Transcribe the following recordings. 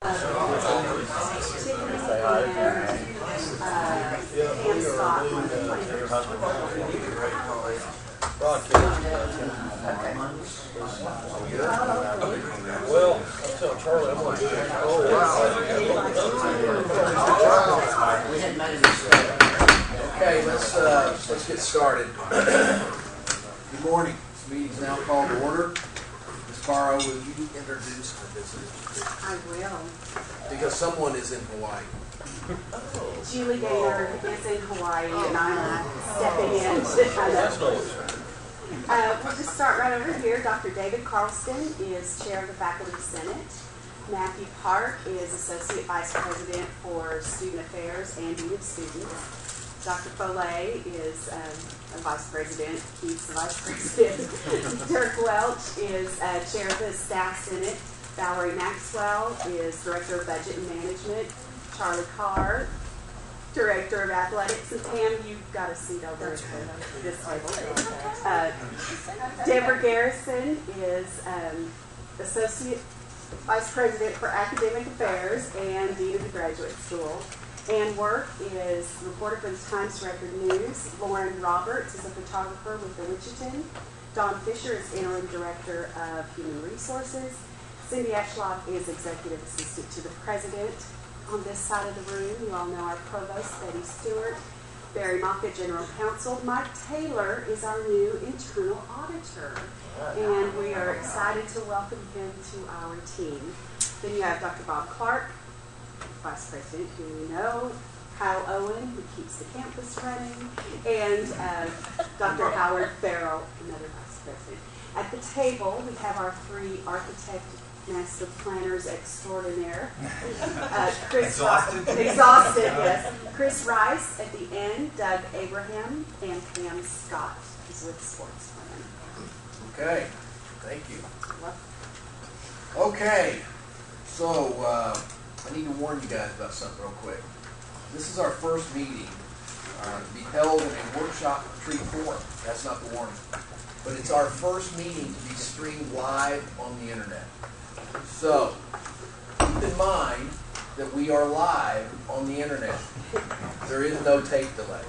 Pam Scott on the Well, I'll tell Charlie I'm going to do it. Oh, wow. Okay, let's get started. Good morning. This meeting is now called to order. Ms. Barrow, will you introduce the visitors? I will. Because someone is in Hawaii. Julie Gaynor is in Hawaii, and I'm stepping in. We'll just start right over here. Dr. David Carlston is Chair of the Faculty Senate. Matthew Park is Associate Vice President for Student Affairs and Dean of Students. Dr. Foley is a Vice President. Keith's the Vice President. Dirk Welch is Chair of the Staff Senate. Valerie Maxwell is Director of Budget and Management. Charlie Carr, Director of Athletics, and Pam, you've got a seat over at this table. Deborah Garrison is Associate Vice President for Academic Affairs and Dean of the Graduate School. Ann Work is reporter for the Times Record News. Lauren Roberts is a photographer with the Wichitan. Dawn Fisher is Interim Director of Human Resources. Cindy Eschlock is Executive Assistant to the President. On this side of the room, you all know our Provost, Betty Stewart. Barry Maka, General Counsel. Mike Taylor is our new Internal Auditor. And we are excited to welcome him to our team. Then you have Dr. Bob Clark, Vice President, who we know. Kyle Owen, who keeps the campus running. And Dr. Howard Farrell, another Vice President. At the table, we have our three architect master planners extraordinaire. Exhausted, yes. Chris Rice at the end, Doug Abraham, and Pam Scott is with Sports Plan. Okay, thank you. Okay, so I need to warn you guys about something real quick. This is our first meeting to be held in a workshop retreat forum. That's not the warning. But it's our first meeting to be streamed live on the internet. So, keep in mind that we are live on the internet. There is no tape delay.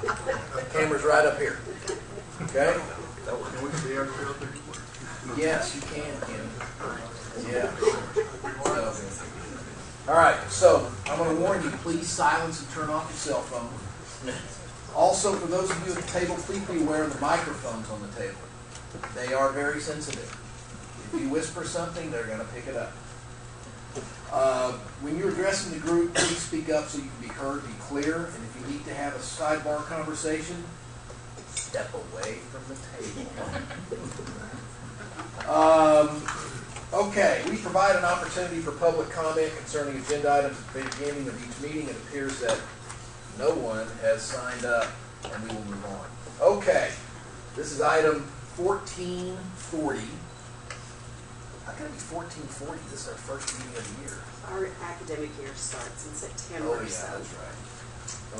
The camera's right up here. Okay? Can we see ourselves? Yes, you can, Kim. Yeah. All right, so I'm going to warn you, please silence and turn off your cell phone. Also, for those of you at the table, please be aware of the microphones on the table. They are very sensitive. If you whisper something, they're going to pick it up. When you're addressing the group, please speak up so you can be heard, be clear, and if you need to have a sidebar conversation, step away from the table. Okay, we provide an opportunity for public comment concerning agenda items at the beginning of each meeting. It appears that no one has signed up, and we will move on. Okay, this is item 1440. How can it be 1440? This is our first meeting of the year. Our academic year starts in September. Oh, yeah, that's right.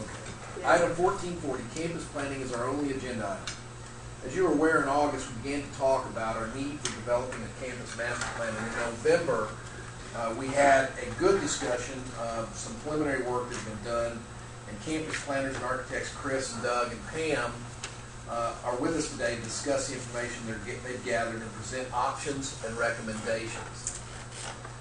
Okay. Yeah. Item 1440, campus planning is our only agenda item. As you are aware, in August, we began to talk about our need for developing a campus master plan. And in November, we had a good discussion of some preliminary work that has been done. And campus planners and architects Chris and Doug and Pam are with us today to discuss the information they've gathered and present options and recommendations.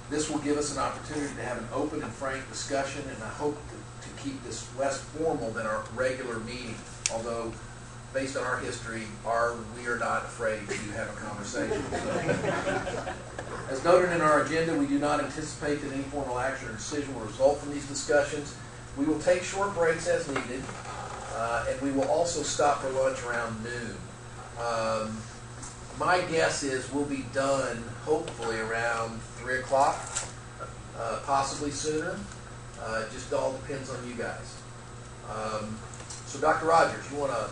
This will give us an opportunity to have an open and frank discussion, and I hope to keep this less formal than our regular meeting, although based on our history, we are not afraid to have a conversation. As noted in our agenda, we do not anticipate that any formal action or decision will result from these discussions. We will take short breaks as needed, and we will also stop for lunch around noon. My guess is we'll be done hopefully around 3 o'clock, possibly sooner. It just all depends on you guys. So Dr. Rogers, you want to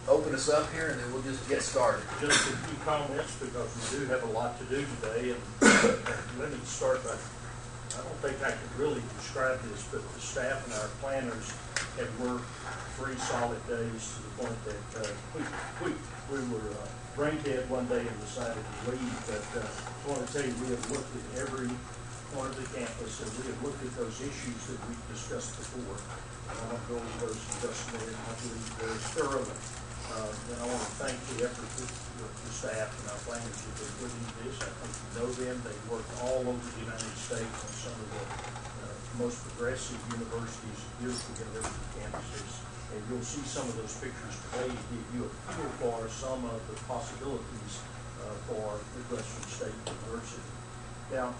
open us up here and then we'll just get started. Just a few comments because we do have a lot to do today. And let me start by, I don't think I could really describe this, but the staff and our planners have worked 3 solid days to the point that we were brain dead one day and decided to leave. But I want to tell you, we have looked at every corner of the campus, and we have looked at those issues that we've discussed before. I won't go over those just a minute, I believe very thoroughly. And I want to thank the effort that the staff and our planners have been putting into this. I think you know them. They work all over the United States on some of the most progressive universities, beautiful university campuses. And you'll see some of those pictures today to give you a feel for some of the possibilities for Midwestern State University. Now,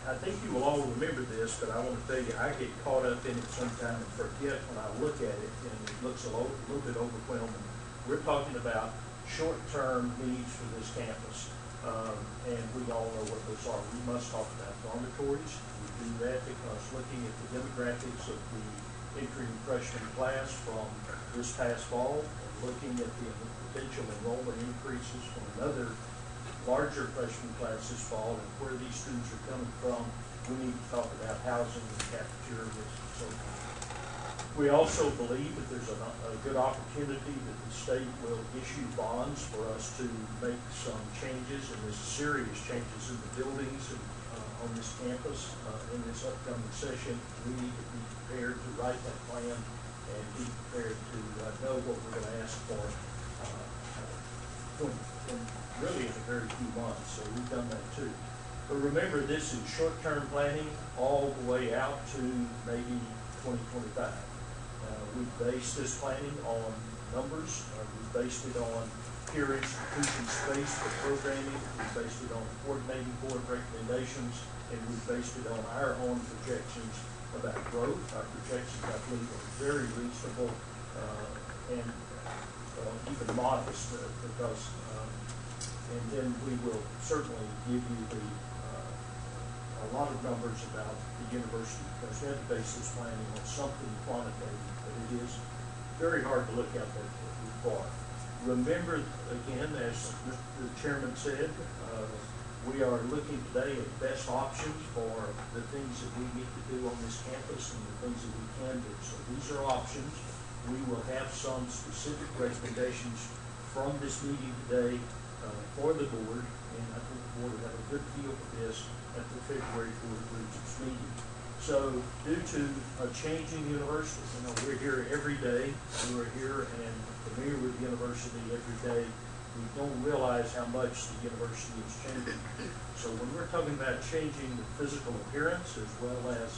I think you will all remember this, but I want to tell you, I get caught up in it sometime and forget when I look at it, and it looks a little bit overwhelming. We're talking about short-term needs for this campus, and we all know what those are. We must talk about dormitories. We do that because looking at the demographics of the entering freshman class from this past fall, and looking at the potential enrollment increases from another larger freshman class this fall, and where these students are coming from, we need to talk about housing and cafeterias and so forth. We also believe that there's a good opportunity that the state will issue bonds for us to make some changes, and there's serious changes in the buildings and on this campus in this upcoming session. We need to be prepared to write that plan and be prepared to know what we're going to ask for really in a very few months. So we've done that too. But remember, this is short-term planning all the way out to maybe 2025. We've based this planning on numbers. We've based it on peer institution space for programming. We've based it on coordinating board recommendations, and we've based it on our own projections about growth. Our projections, I believe, are very reasonable and even modest because, and then we will certainly give you a lot of numbers about the university because we have to base this planning on something quantitative, but it is very hard to look out that far. Remember, again, as the chairman said, we are looking today at best options for the things that we need to do on this campus and the things that we can do. So these are options. We will have some specific recommendations from this meeting today for the board, and I think the board will have a good feel for this at the February Board of Regents meeting. So due to a changing university, we're here every day. We're here and familiar with the university every day. We don't realize how much the university is changing. So when we're talking about changing the physical appearance as well as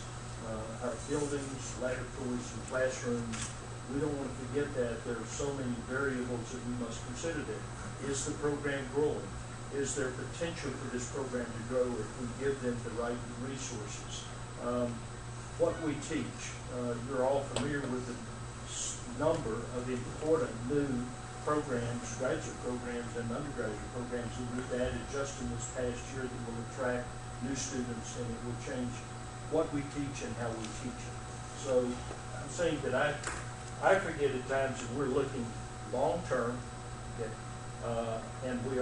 our buildings, laboratories, and classrooms, we don't want to forget that there are so many variables that we must consider there. Is the program growing? Is there potential for this program to grow if we give them the right resources? What we teach, you're all familiar with the number of important new programs, graduate programs and undergraduate programs that we've added just in this past year that will attract new students, and it will change what we teach and how we teach it. So I'm saying that I forget at times that we're looking long term, okay, and we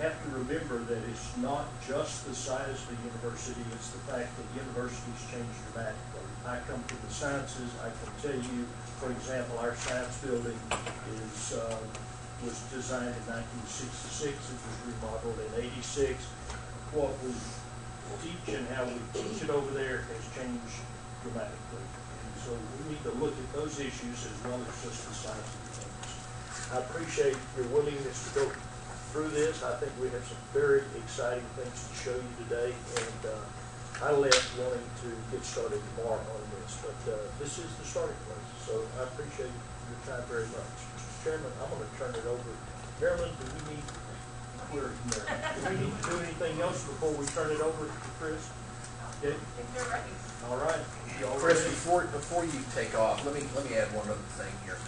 have to remember that it's not just the size of the university, it's the fact that the university's changed dramatically. I come from the sciences. I can tell you, for example, our science building was designed in 1966. It was remodeled in 86. What we teach and how we teach it over there has changed dramatically. And so we need to look at those issues as well as just the size of the campus. I appreciate your willingness to go through this. I think we have some very exciting things to show you today, and I left wanting to get started tomorrow on this, but this is the starting place. So I appreciate your time very much. Mr. Chairman, I'm going to turn it over. Marilyn, do we need to do anything else before we turn it over to Chris? Okay. If you're ready. All right. Chris, before you take off, let me add one other thing here.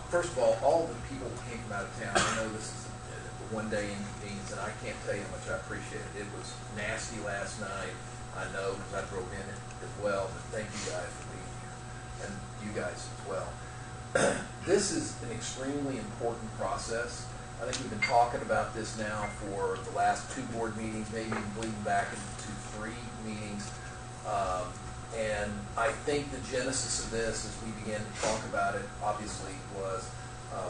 First of all the people who came from out of town, I know this is a one-day inconvenience, and I can't tell you how much I appreciate it. It was nasty last night, I know, because I drove in it as well, but thank you guys for being here, and you guys as well. This is an extremely important process. I think we've been talking about this now for the last 2 board meetings, maybe even bleeding back into 3 meetings. And I think the genesis of this, as we began to talk about it, obviously was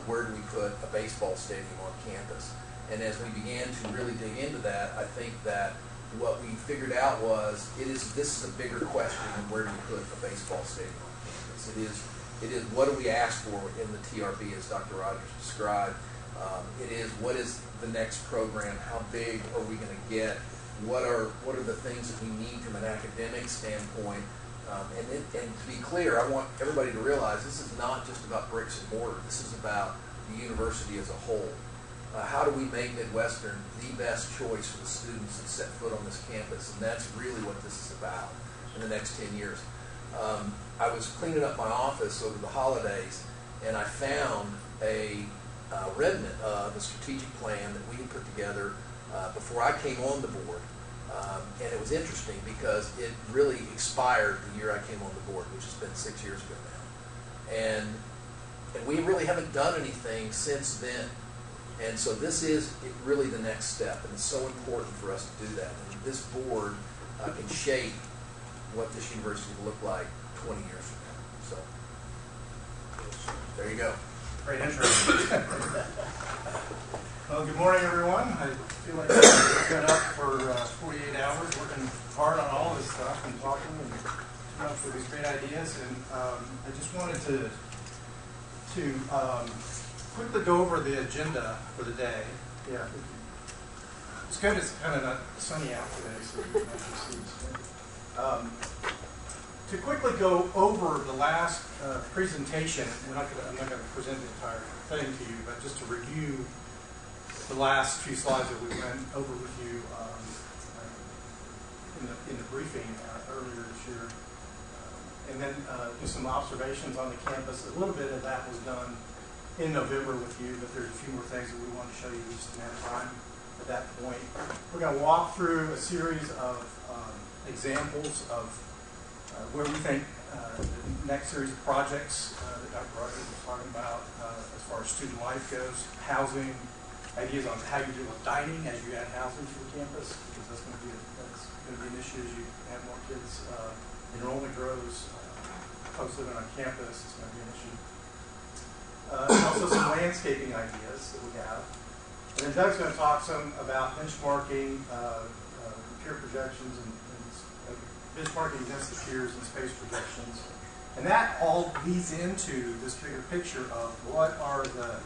where do we put a baseball stadium on campus? And as we began to really dig into that, I think that what we figured out was this is a bigger question than where do you put a baseball stadium on campus. It is what do we ask for in the TRB, as Dr. Rogers described. It is what is the next program? How big are we going to get? What are the things that we need from an academic standpoint? And to be clear, I want everybody to realize this is not just about bricks and mortar. This is about the university as a whole. How do we make Midwestern the best choice for the students that set foot on this campus? And that's really what this is about in the next 10 years. I was cleaning up my office over the holidays, and I found a remnant of a strategic plan that we had put together before I came on the board. And it was interesting because it really expired the year I came on the board, which has been 6 years ago now. And we really haven't done anything since then. And so this is really the next step, and it's so important for us to do that. And this board can shape what this university will look like 20 years from now. So there you go. Great intro. Well, good morning, everyone. I feel like I've been up for 48 hours working hard on all this stuff and talking and coming up with these great ideas. And I just wanted to quickly go over the agenda for the day. Yeah, it's good. It's kind of not sunny out today, so you can actually see this. To quickly go over the last presentation, I'm not going to present the entire thing to you, but just to review the last few slides that we went over with you in the briefing earlier this year, and then do some observations on the campus. A little bit of that was done in November with you, but there's a few more things that we want to show you. We just didn't have time at that point. We're going to walk through a series of examples of where we think the next series of projects that Dr. Rogers was talking about as far as student life goes, housing, ideas on how you deal with dining as you add housing to the campus, because that's going to be an issue as you have more kids. Enrollment grows, folks living on campus, it's going to be an issue. Also some landscaping ideas that we have. And then Doug's going to talk some about benchmarking, peer projections, and benchmarking against the peers and space projections. And that all leads into this bigger picture of what are the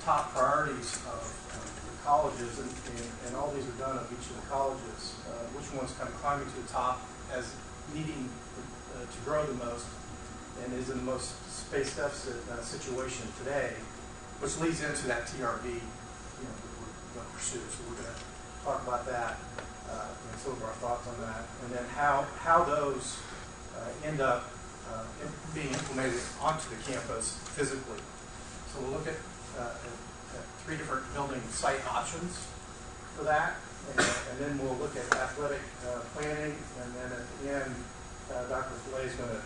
top priorities of the colleges, and all these are done of each of the colleges. Which one's kind of climbing to the top as needing to grow the most and is in the most space deficit situation today, which leads into that TRB, that we're going to pursue. So we're going to talk about that and some of our thoughts on that, and then how those end up being implemented onto the campus physically. So we'll look at 3 different building site options for that, and then we'll look at athletic planning, and then at the end, Dr. Filet is going to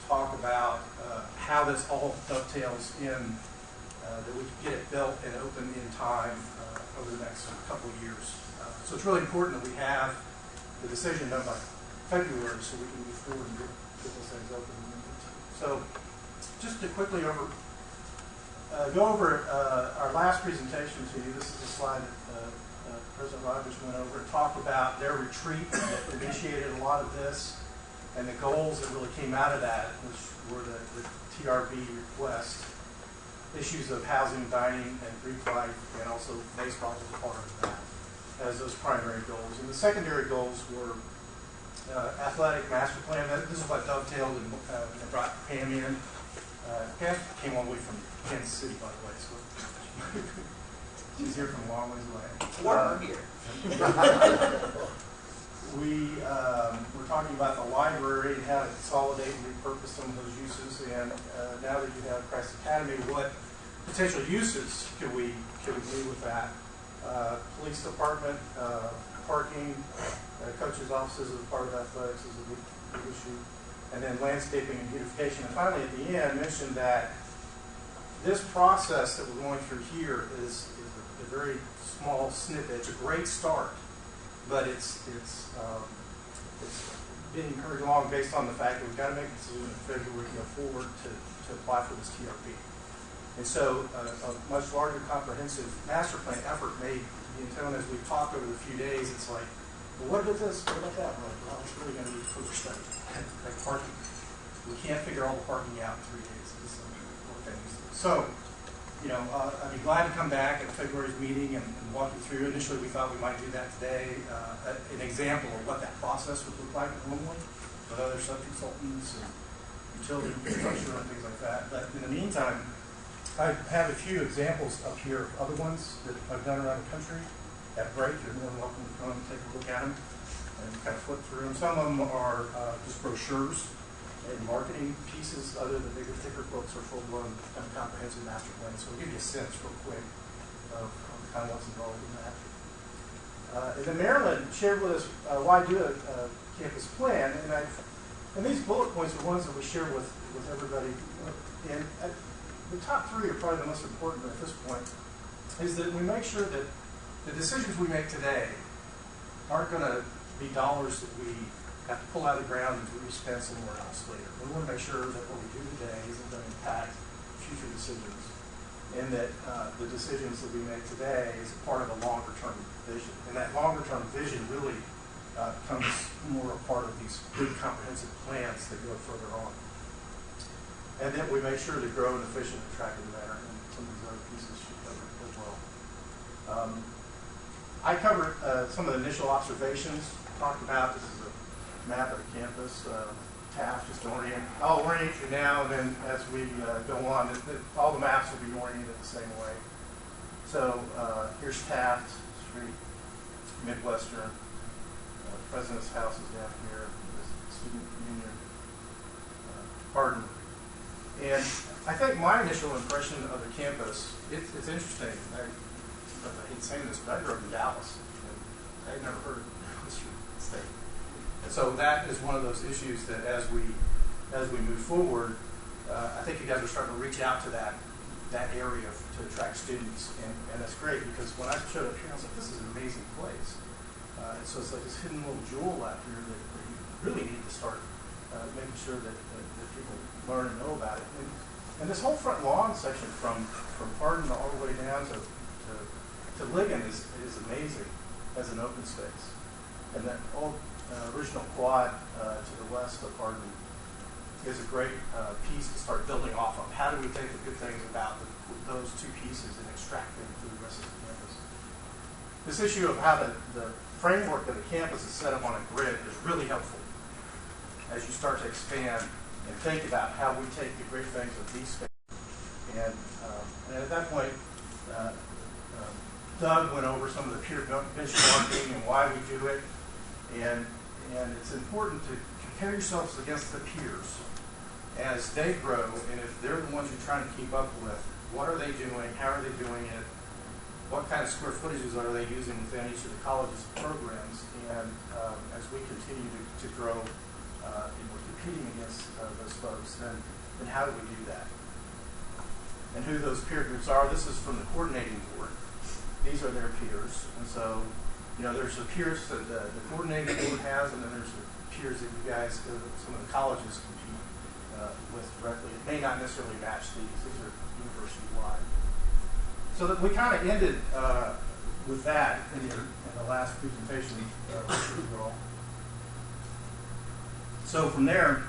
talk about how this all dovetails in, that we can get it built and open in time over the next couple of years. So it's really important that we have the decision done by February so we can move forward and get those things open. So just to quickly go over our last presentation to you. This is a slide that President Rogers went over and talked about their retreat that initiated a lot of this, and the goals that really came out of that, which were the TRB request, issues of housing, dining, and Greek life, and also baseball as part of that, as those primary goals. And the secondary goals were athletic master plan. This is what dovetailed and brought Pam in. Pam came all the way from Kansas City, by the way, so she's here from a long ways away. We're talking about the library and how to consolidate and repurpose some of those uses. And now that you have Christ Academy, what potential uses could we do with that? Police department, parking, coaches' offices as a part of athletics is a big issue. And then landscaping and beautification. And finally, at the end, mentioned that this process that we're going through here is a very small snippet. It's a great start, but it's being hurried along based on the fact that we've got to make a decision in February to go forward to apply for this TRB. And so a much larger comprehensive master plan effort may be entailed. As we've talked over the few days, it's like well, what about this, what about that? We're like, well, it's really going to need further study, like parking. We can't figure all the parking out in 3 days. It's more things. So, you know, I'd be glad to come back at February's meeting and walk you through. Initially, we thought we might do that today, an example of what that process would look like normally with other sub-consultants and utility infrastructure and things like that. But in the meantime, I have a few examples up here of other ones that I've done around the country. At break, you're more than welcome to come and take a look at them and kind of flip through them. Some of them are just brochures and marketing pieces, other than bigger, thicker books or full-blown kind of comprehensive master plan. So I'll give you a sense real quick of kind of what's involved in that. And then Marilyn shared with us why do a campus plan, and these bullet points are ones that we share with everybody. And the top three are probably the most important at this point, is that we make sure that the decisions we make today aren't going to be dollars that we have to pull out of the ground and be spent somewhere else later. We want to make sure that what we do today isn't going to impact future decisions, and that the decisions that we make today is part of a longer-term vision. And that longer-term vision really comes more a part of these big comprehensive plans that go further on. And then we make sure to grow in an efficient, attractive manner, and some of these other pieces should cover as well. I covered some of the initial observations, talked about, this is a map of the campus, Taft, just I'll orient you now, and then as we go on, all the maps will be oriented the same way. So here's Taft Street, Midwestern, the President's House is down here, the Student Union, Hardin. And I think my initial impression of the campus, it's interesting. I hate saying this, but I grew up in Dallas. And I'd never heard of this state. And so that is one of those issues that as we move forward, I think you guys are starting to reach out to that area to attract students. And that's great, because when I showed up here, I was like, this is an amazing place. And so it's like this hidden little jewel out here that you really need to start making sure that people learn and know about it. And this whole front lawn section from Hardin all the way down to Ligon is amazing as an open space. And that old original quad to the west of Hardin is a great piece to start building off of. How do we take the good things about those two pieces and extract them to the rest of the campus? This issue of how the framework of the campus is set up on a grid is really helpful as you start to expand and think about how we take the great things of these spaces. And at that point, Doug went over some of the peer benchmarking and why we do it. And it's important to compare yourselves against the peers as they grow, and if they're the ones you're trying to keep up with, what are they doing, how are they doing it, what kind of square footages are they using within each of the college's programs, and as we continue to grow and we're competing against those folks, then how do we do that? And who those peer groups are, this is from the coordinating board. These are their peers, and so there's the peers that the coordinating board has, and then there's the peers that you guys, some of the colleges compete with directly. It may not necessarily match these. These are university-wide. So that we kind of ended with that in the last presentation with you all. So from there,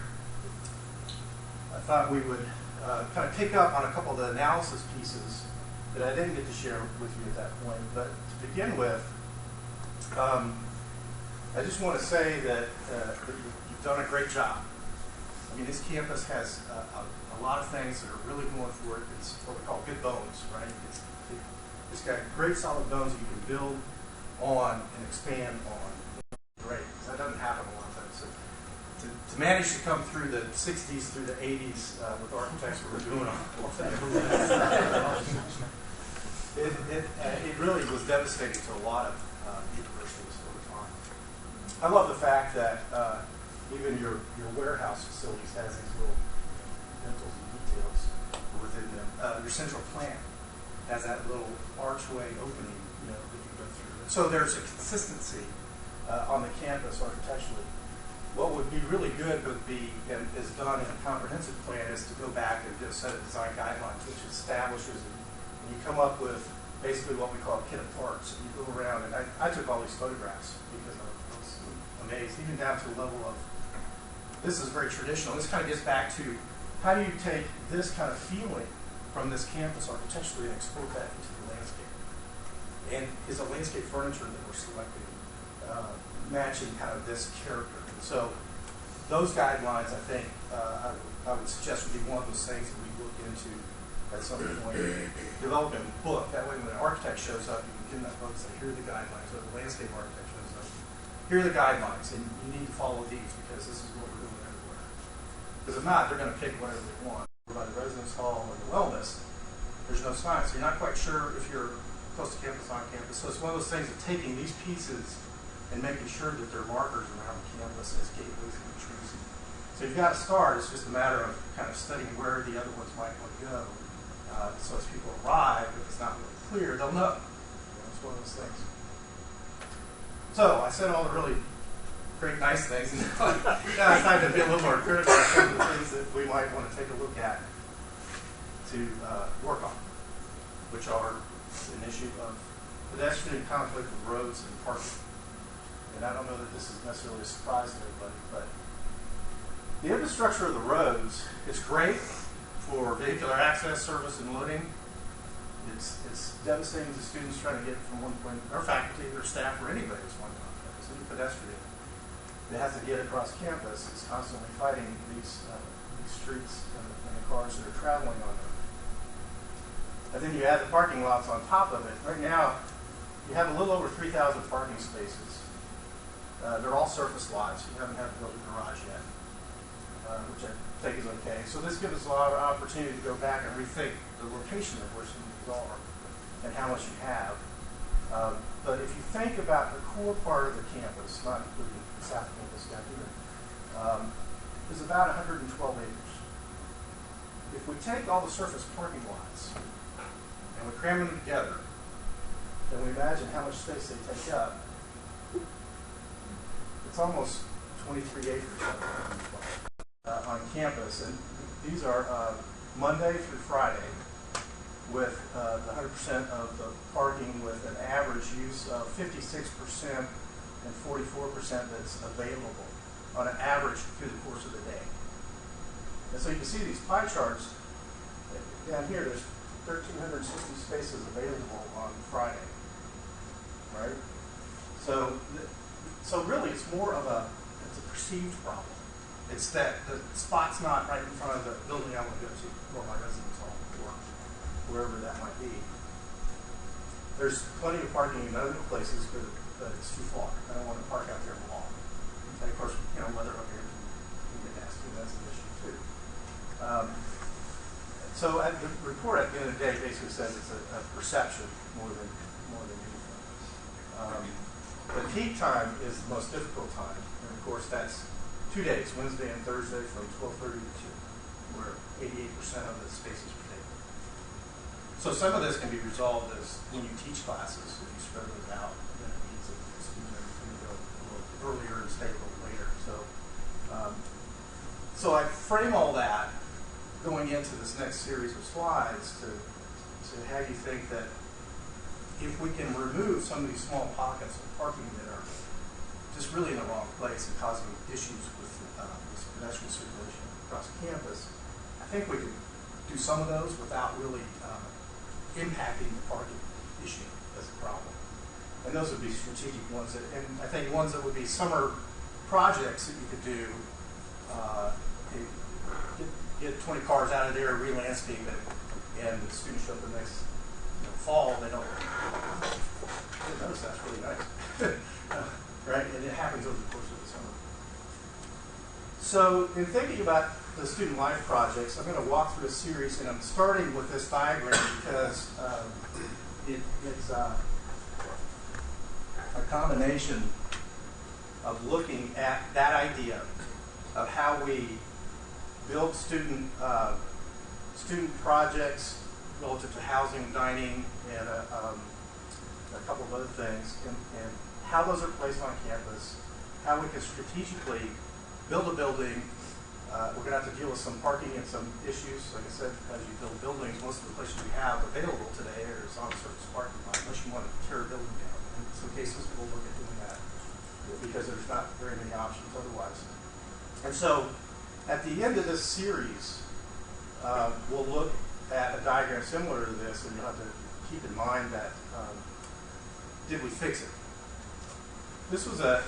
I thought we would kind of pick up on a couple of the analysis pieces that I didn't get to share with you at that point. But to begin with, I just want to say that you've done a great job. I mean, this campus has a lot of things that are really going for it. It's what we call good bones, right? It's got great solid bones that you can build on and expand on. Great, because that doesn't happen a lot of times. So to manage to come through the 60s through the 80s with architects who were doing all that, it really was devastating to a lot of universities over time. I love the fact that even your warehouse facilities has these little dentals and details within them. Your central plant has that little archway opening, that you go through. So there's a consistency on the campus architecturally. What would be really good would be, and is done in a comprehensive plan, is to go back and do a set of design guidelines, which establishes, and you come up with basically what we call a kit of parts. And you go around, and I took all these photographs because I was amazed, even down to the level of, this is very traditional. This kind of gets back to, how do you take this kind of feeling from this campus architecturally and export that into the landscape? And is the landscape furniture that we're selecting matching kind of this character? And so those guidelines, I think, I would suggest would be one of those things that we look into at some point. Develop a book. That way when an architect shows up, you can give them that book and say, here are the guidelines. Or the landscape architect shows up, here are the guidelines, and you need to follow these because this is what we're doing everywhere. Because if not, they're going to pick whatever they want. By the residence hall or the wellness, there's no sign. So you're not quite sure if you're close to campus, on campus. So it's one of those things of taking these pieces and making sure that there are markers around the campus as gateways and entries. So you've got to start. It's just a matter of kind of studying where the other ones might want to go. So as people arrive, if it's not really clear, they'll know. It's one of those things. So I said all the really great, nice things. And now it's time to be a little more critical of some of the things that we might want to take a look at to work on, which are an issue of pedestrian conflict with roads and parking. And I don't know that this is necessarily a surprise to everybody, but the infrastructure of the roads is great for vehicular access, service, and loading. It's devastating to students trying to get from one point, or faculty, or staff, or anybody that's wanting on campus. Any pedestrian that has to get across campus is constantly fighting these streets and the cars that are traveling on them. And then you add the parking lots on top of it. Right now, you have a little over 3,000 parking spaces. They're all surface lots. You haven't had to build a garage yet, which I think is okay. So this gives us a lot of opportunity to go back and rethink the location of where some of these are and how much you have. But if you think about the core part of the campus, not including the South Campus down here, is about 112 acres. If we take all the surface parking lots and we cram them together, then we imagine how much space they take up. It's almost 23 acres on campus, and these are Monday through Friday with 100% of the parking with an average use of 56% and 44% that's available on an average through the course of the day. And so you can see these pie charts. Down here, there's 1,360 spaces available on Friday, right? So really, it's more of it's a perceived problem. It's that the spot's not right in front of the building I want to go to, or my residence hall, or wherever that might be. There's plenty of parking in other places, but it's too far. I don't want to park out there long. And of course, weather up here can get nasty. That's an issue too. So the report at the end of the day basically says it's a perception more than anything. The peak time is the most difficult time, and of course that's 2 days, Wednesday and Thursday from 12:30 to 2, where 88% of the space is taken. So some of this can be resolved as when you teach classes, if you spread those out, then it means that the students are going to go a little earlier and stay a little later. So I frame all that going into this next series of slides to have you think that if we can remove some of these small pockets of parking that are just really in the wrong place and causing issues with this pedestrian circulation across campus, I think we could do some of those without really impacting the parking issue as a problem. And those would be strategic ones, and I think ones that would be summer projects that you could do, get 20 cars out of there, re-landscape it, and the students show up the next fall, they don't notice that's really nice. Right? And it happens over the course of the summer. So in thinking about the student life projects, I'm going to walk through a series, and I'm starting with this diagram because it's a combination of looking at that idea of how we build student projects relative to housing, dining, and a couple of other things, and how those are placed on campus, how we can strategically build a building. We're going to have to deal with some parking and some issues. Like I said, as you build buildings, most of the places we have available today is on surface parking lot, unless you want to tear a building down. In some cases, we'll look at doing that. because there's not very many options otherwise. And so at the end of this series, we'll look at a diagram similar to this, and you'll have to keep in mind that did we fix it? This was a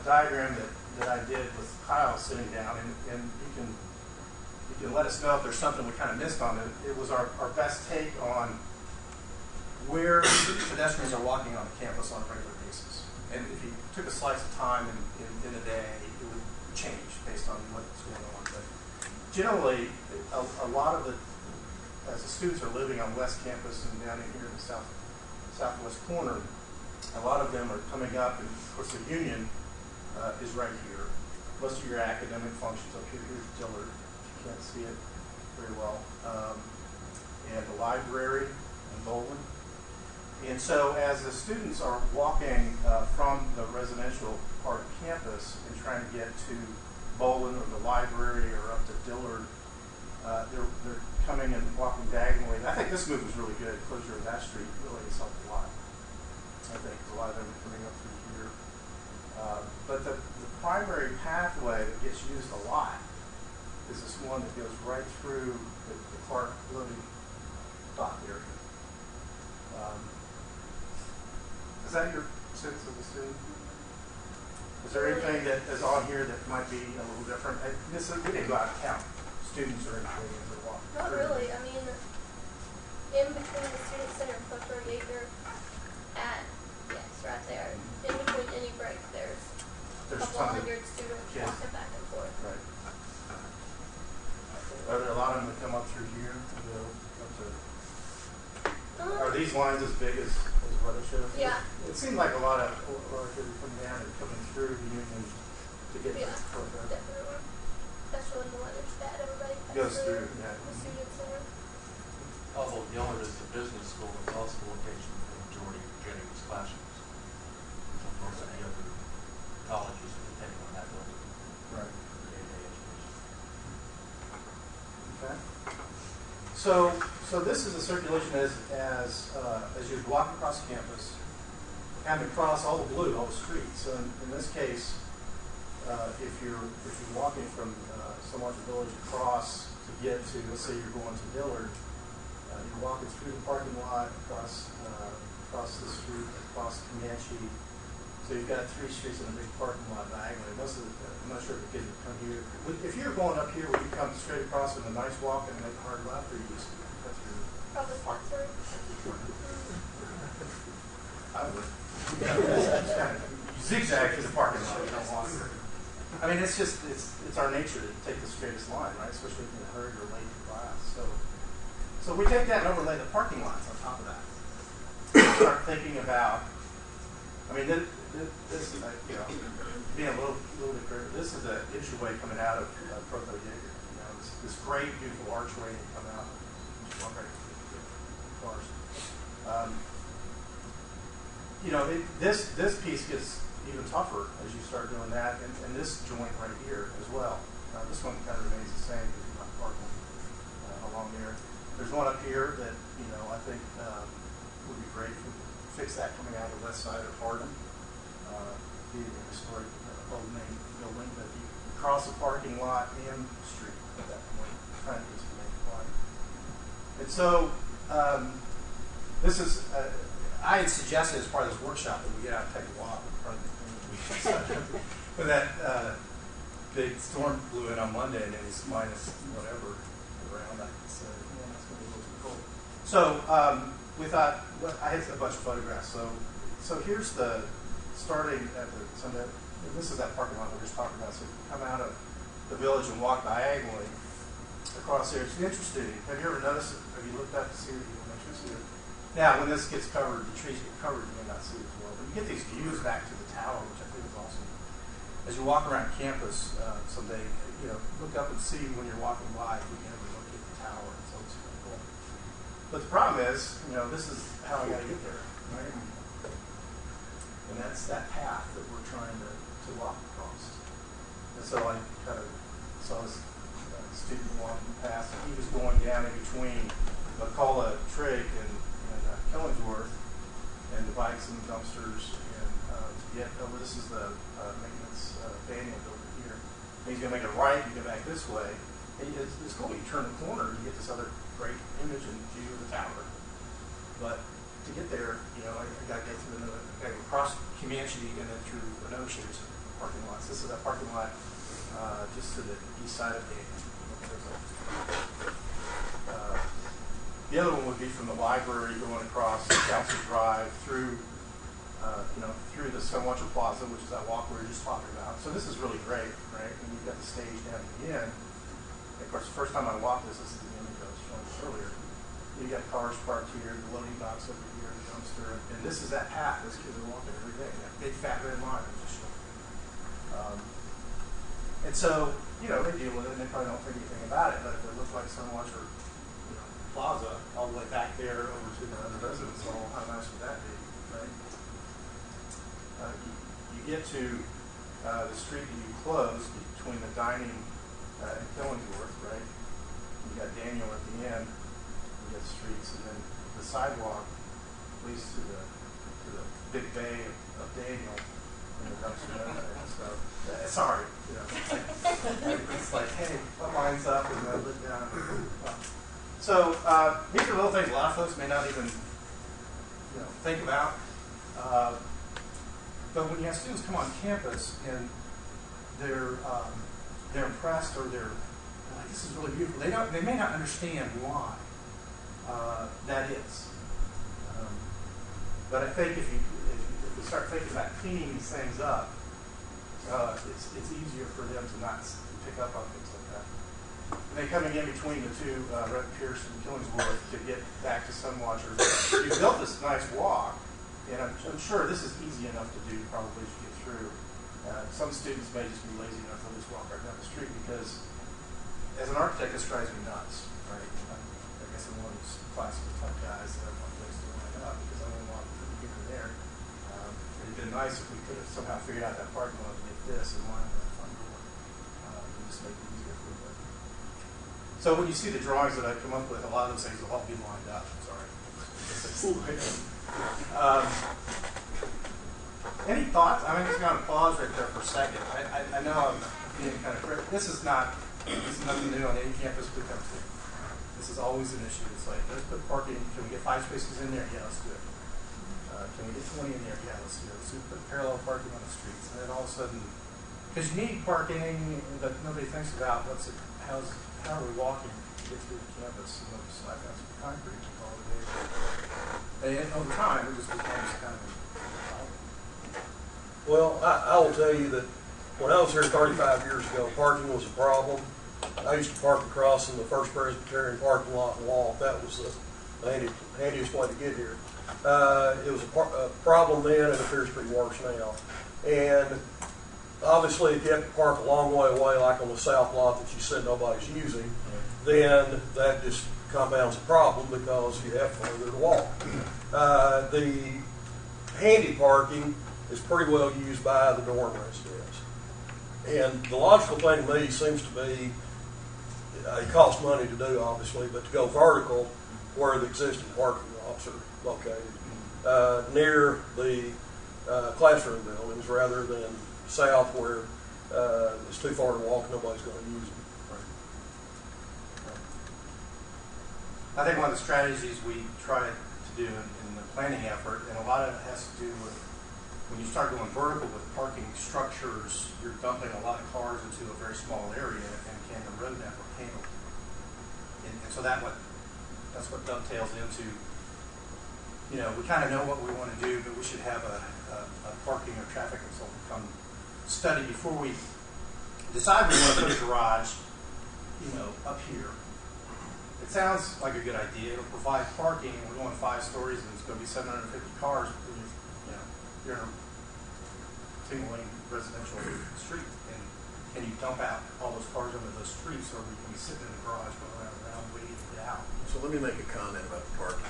diagram that I did with Kyle sitting down, and you can let us know if there's something we kind of missed on it. It was our best take on where pedestrians are walking on the campus on a regular basis. And if you took a slice of time in a day, it would change based on what's going on. But generally, a lot of as the students are living on West Campus and down in here in the southwest corner, a lot of them are coming up, and of course the Union is right here. Most of your academic functions up here. Here's Dillard. You can't see it very well. And the library and Bowling. And so as the students are walking from the residential part of campus and trying to get to Bowling or the library or up to Dillard, they're coming and walking diagonally. And I think this move was really good. Closure of that street really has helped a lot. I think a lot of them are coming up through here. But the primary pathway that gets used a lot is this one that goes right through the Clark loading dock area. Is that your sense of the student? Is there anything that is on here that might be a little different? We didn't go out and count students or anything as they're walking. Not really. I mean, in between the student center and Flipper Gate, they're right there. In between any break, there's a couple hundred students walking back and forth. Right. Are there a lot of them that come up through here? Are these lines as big as what it shows? Yeah. It seemed like a lot of kids coming down and coming through the Union to get to the program. Definitely. Especially when the weather's bad, everybody goes through. The student center. Although Dillard is the business school, it's also the location for the majority of Jennings classrooms. Most of the other colleges are depending on that building. Right. For day-to-day education. Okay. So this is a circulation as you're walking across campus, and across all the blue, all the streets. So in this case, if you're walking from Marshall Village across to get to, let's say you're going to Dillard, you're walking through the parking lot, across the street, across Comanche. So you've got 3 streets in a big parking lot diagonally. I'm not sure if the kids would come here. If you're going up here, would you come straight across with a nice walk and make a hard left, or you just cut through? Probably cut through. I would. You zigzag through the parking lot. You don't walk through. I mean, it's our nature to take the straightest line, right? Especially if you're in a hurry or late to class. So we take that and overlay the parking lots on top of that. Start thinking about. I mean, this is being a little bit clearer. This is an entryway coming out of Proto Jaeger. This great, beautiful archway that come out. Just walk right through the cars. This piece gets even tougher as you start doing that, and this joint right here as well. This one kind of remains the same because you're not parking along there. There's one up here that I think would be great if we could fix that coming out of the west side of Hardin, the historic old main building. But you cross the parking lot and the street at that point, trying to use the main line. And so this is. I had suggested as part of this workshop that we get out and take a walk in front of the when that big storm blew in on Monday and it was minus whatever around, I said, that's going to be a little too cold. So we thought, I had a bunch of photographs. So here's the starting at the Sunday. This is that parking lot we were just talking about. So if you come out of the village and walk diagonally across there, it's interesting. Have you ever noticed it? Have you looked up to see the elementary see it? Now, when this gets covered, the trees get covered, you may not see it as well. But you get these views back to the tower, which I think is awesome. As you walk around campus someday, look up and see when you're walking by if you can ever look at the tower. So it's really cool. But the problem is, this is how I got to get there, right? And that's that path that we're trying to walk across. And so I kind of saw this student walking past, and he was going down in between McCullough, Trigg, and Killingsworth, and the bikes and the dumpsters, and to get over. This is the maintenance Daniel building here. And he's going to make a right and go back this way. And it's cool. You turn the corner and you get this other great image and view of the tower. But to get there, I got to go through across Comanche and then through another series of parking lots. This is that parking lot just to the east side of Daniel. The other one would be from the library going across Council Drive through, through the Stonewatcher Plaza, which is that walk we were just talking about. So this is really great, right? And you've got the stage down at the end. And of course, the first time I walked this is the image I was showing you earlier. You got cars parked here, the loading docks over here, the dumpster, and this is that path those kids are walking every day. That big fat red line is just showing. And so, they deal with it and they probably don't think anything about it, but if it looks like Stonewatcher Plaza all the way back there over to the other residence hall, how nice would that be, right? You get to the street that you closed between the dining and Killingsworth, right? You got Daniel at the end, you got streets, and then the sidewalk leads to the big bay of Daniel and the dumpster and stuff. Sorry, it's like, hey, what lines up and then look down. So these are little things a lot of folks may not even think about. But when you have students come on campus and they're impressed or they're like, this is really beautiful, they may not understand why that is. But I think if we start thinking about cleaning these things up, it's easier for them to not pick up on things like that. And then coming in between the two, Red Pierce and Killingsworth, to get back to Sunwatcher, you built this nice walk, and I'm sure this is easy enough to do probably as you get through. Some students may just be lazy enough to just walk right down the street because, as an architect, this drives me nuts, right? I guess I'm one of those classical type guys that I want things to line up because I only want to put here and there. It'd been nice if we could have somehow figured out that parking lot to make this in line with the front door and just make it easier for them. So when you see the drawings that I've come up with, a lot of those things will all be lined up. Sorry. Any thoughts? I'm just going to pause right there for a second. I know I'm being kind of critical. This is nothing new on any campus we come to. This is always an issue. It's like, let's put parking. Can we get 5 spaces in there? Yeah, let's do it. Can we get 20 in there? Yeah, let's do it. So we put parallel parking on the streets. And then all of a sudden, because you need parking, but nobody thinks about how are we walking to get through the campus and those slide down some concrete all the way. And over time, it just becomes kind of a problem. Well, I will tell you that when I was here 35 years ago, parking was a problem. I used to park across in the First Presbyterian parking lot and walk. That was the handiest way to get here. It was a problem then, and it appears to be worse now. And obviously, if you have to park a long way away, like on the south lot that you said nobody's using, then that just compounds the problem because you have further to walk. The handy parking is pretty well used by the dorm residents. And the logical thing to me seems to be, it costs money to do, obviously, but to go vertical where the existing parking lots are located, near the classroom buildings rather than south where it's too far to walk and nobody's going to use them. I think one of the strategies we try to do in the planning effort, and a lot of it has to do with when you start going vertical with parking structures, you're dumping a lot of cars into a very small area, and can the road network handle it? And so that's what dovetails into, we kind of know what we want to do, but we should have a parking or traffic consultant come study before we decide we want to put a garage, up here. It sounds like a good idea. It'll provide parking, and we're going 5 stories, and it's going to be 750 cars. You're in a single-lane residential street, and can you dump out all those cars into those streets, or can we sit in the garage going around waiting to get out? So let me make a comment about the parking.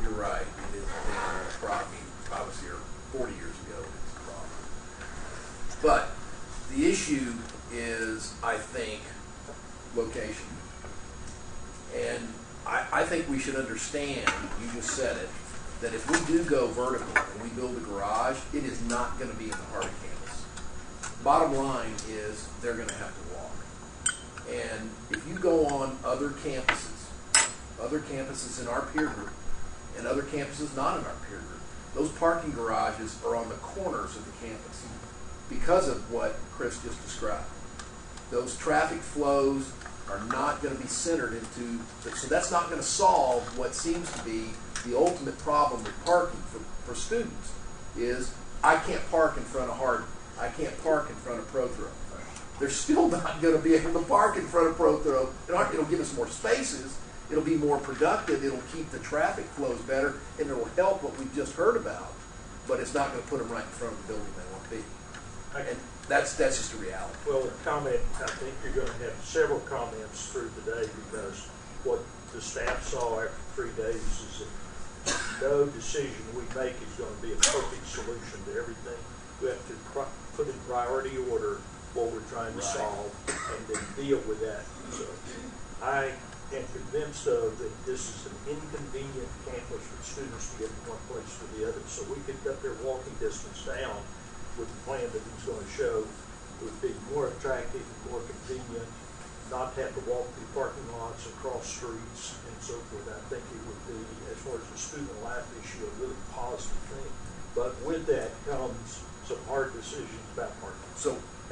You're right. It is a problem. I was here 40 years ago. It's a problem. But the issue is, I think, location. And I think we should understand, you just said it, that if we do go vertical and we build a garage, it is not going to be in the heart of campus. Bottom line is they're going to have to walk. And if you go on other campuses in our peer group, and other campuses not in our peer group, those parking garages are on the corners of the campus because of what Chris just described. Those traffic flows are not going to be centered into, so that's not going to solve what seems to be the ultimate problem with parking for students, is I can't park in front of Hardin. I can't park in front of Prothro. They're still not going to be able to park in front of Prothro. It'll give us more spaces. It'll be more productive. It'll keep the traffic flows better, and it'll help what we've just heard about. But it's not going to put them right in front of the building they want to be. And that's just a reality. Well, the comment, I think you're going to have several comments through the day, because what the staff saw after 3 days is that no decision we make is going to be a perfect solution to everything. We have to put in priority order what we're trying to solve and then deal with that. So I am convinced, though, that this is an inconvenient campus for students to get from one place to the other. So we could cut their walking distance down with the plan that he's going to show. It would be more attractive and more convenient, not have to walk through parking lots and cross streets and so forth. I think it would be, as far as the student life issue, a really positive thing. But with that comes some hard decisions about parking.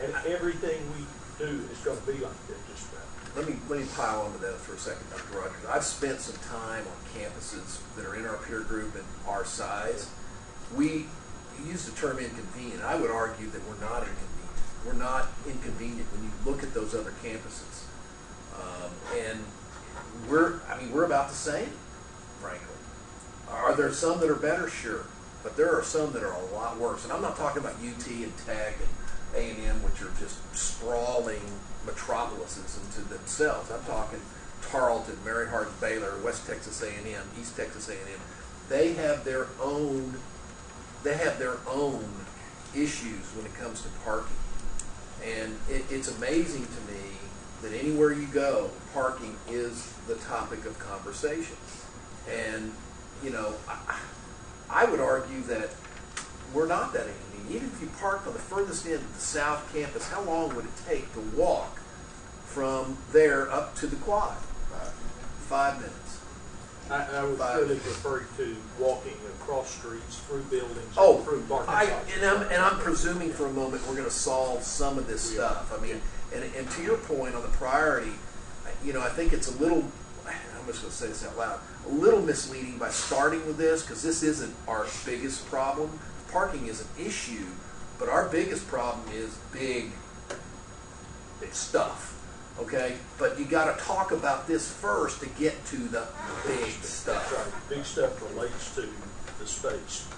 And everything we do is going to be like that, just about. Let me pile onto that for a second, Dr. Rogers. I've spent some time on campuses that are in our peer group and our size. We use the term inconvenient. I would argue that we're not inconvenient. We're not inconvenient when you look at those other campuses. And we're about the same, frankly. Are there some that are better? Sure. But there are some that are a lot worse. And I'm not talking about UT and Tech and A&M, which are just sprawling metropolises into themselves. I'm talking Tarleton, Mary Hardin, Baylor, West Texas A&M, East Texas A&M. They have their own issues when it comes to parking. And it's amazing to me that anywhere you go, parking is the topic of conversation. And, I would argue that we're not that inconvenient. Even if you parked on the furthest end of the South Campus, how long would it take to walk from there up to the quad? 5 minutes. I was really referring to walking across streets, through buildings, through parking lots. And I'm presuming for a moment we're going to solve some of this stuff. I mean, and to your point on the priority, I think it's a little, I'm just going to say this out loud, a little misleading by starting with this, because this isn't our biggest problem. Parking is an issue, but our biggest problem is big stuff, okay? But you got to talk about this first to get to the big stuff. That's right. Big stuff relates to the space.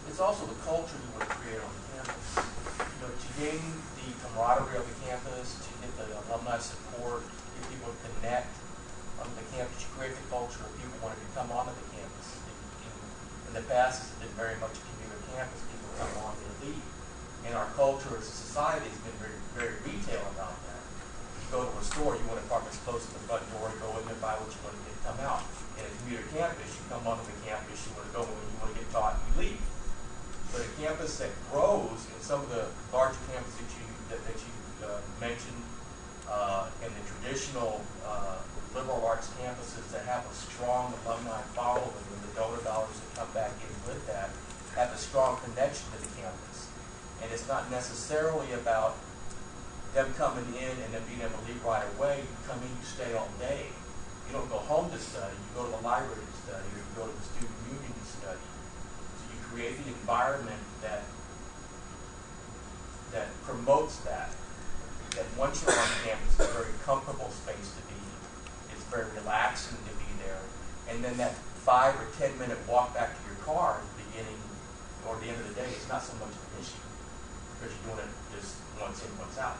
It's also the culture you want to create on the campus. To gain the camaraderie of the campus, to get the alumni support, get people to connect on the campus, you create the culture of people wanting to come onto the campus. In the past, it's been very much a commuter campus. People come on, they leave. And our culture as a society has been very, very retail about that. You go to a store, you want to park as close to the front door, go in there, buy what you want to get, come out. In a commuter campus, you come onto the campus, you want to go when you want to get taught, you leave. But a campus that grows, in some of the larger campuses that you mentioned, and the traditional liberal arts campuses that have a strong alumni following, and the donor dollars that come back in with that, have a strong connection to the campus. And it's not necessarily about them coming in and then being able to leave right away. You come in, you stay all day. You don't go home to study. You go to the library to study, or you go to the student union to study. So you create the environment that promotes that. That once you're on campus, it's a very comfortable space to be. It's very relaxing to be there. And then that 5 or 10 minute walk back to your car at the beginning or the end of the day is not so much of an issue, because you're doing it just once in, once out.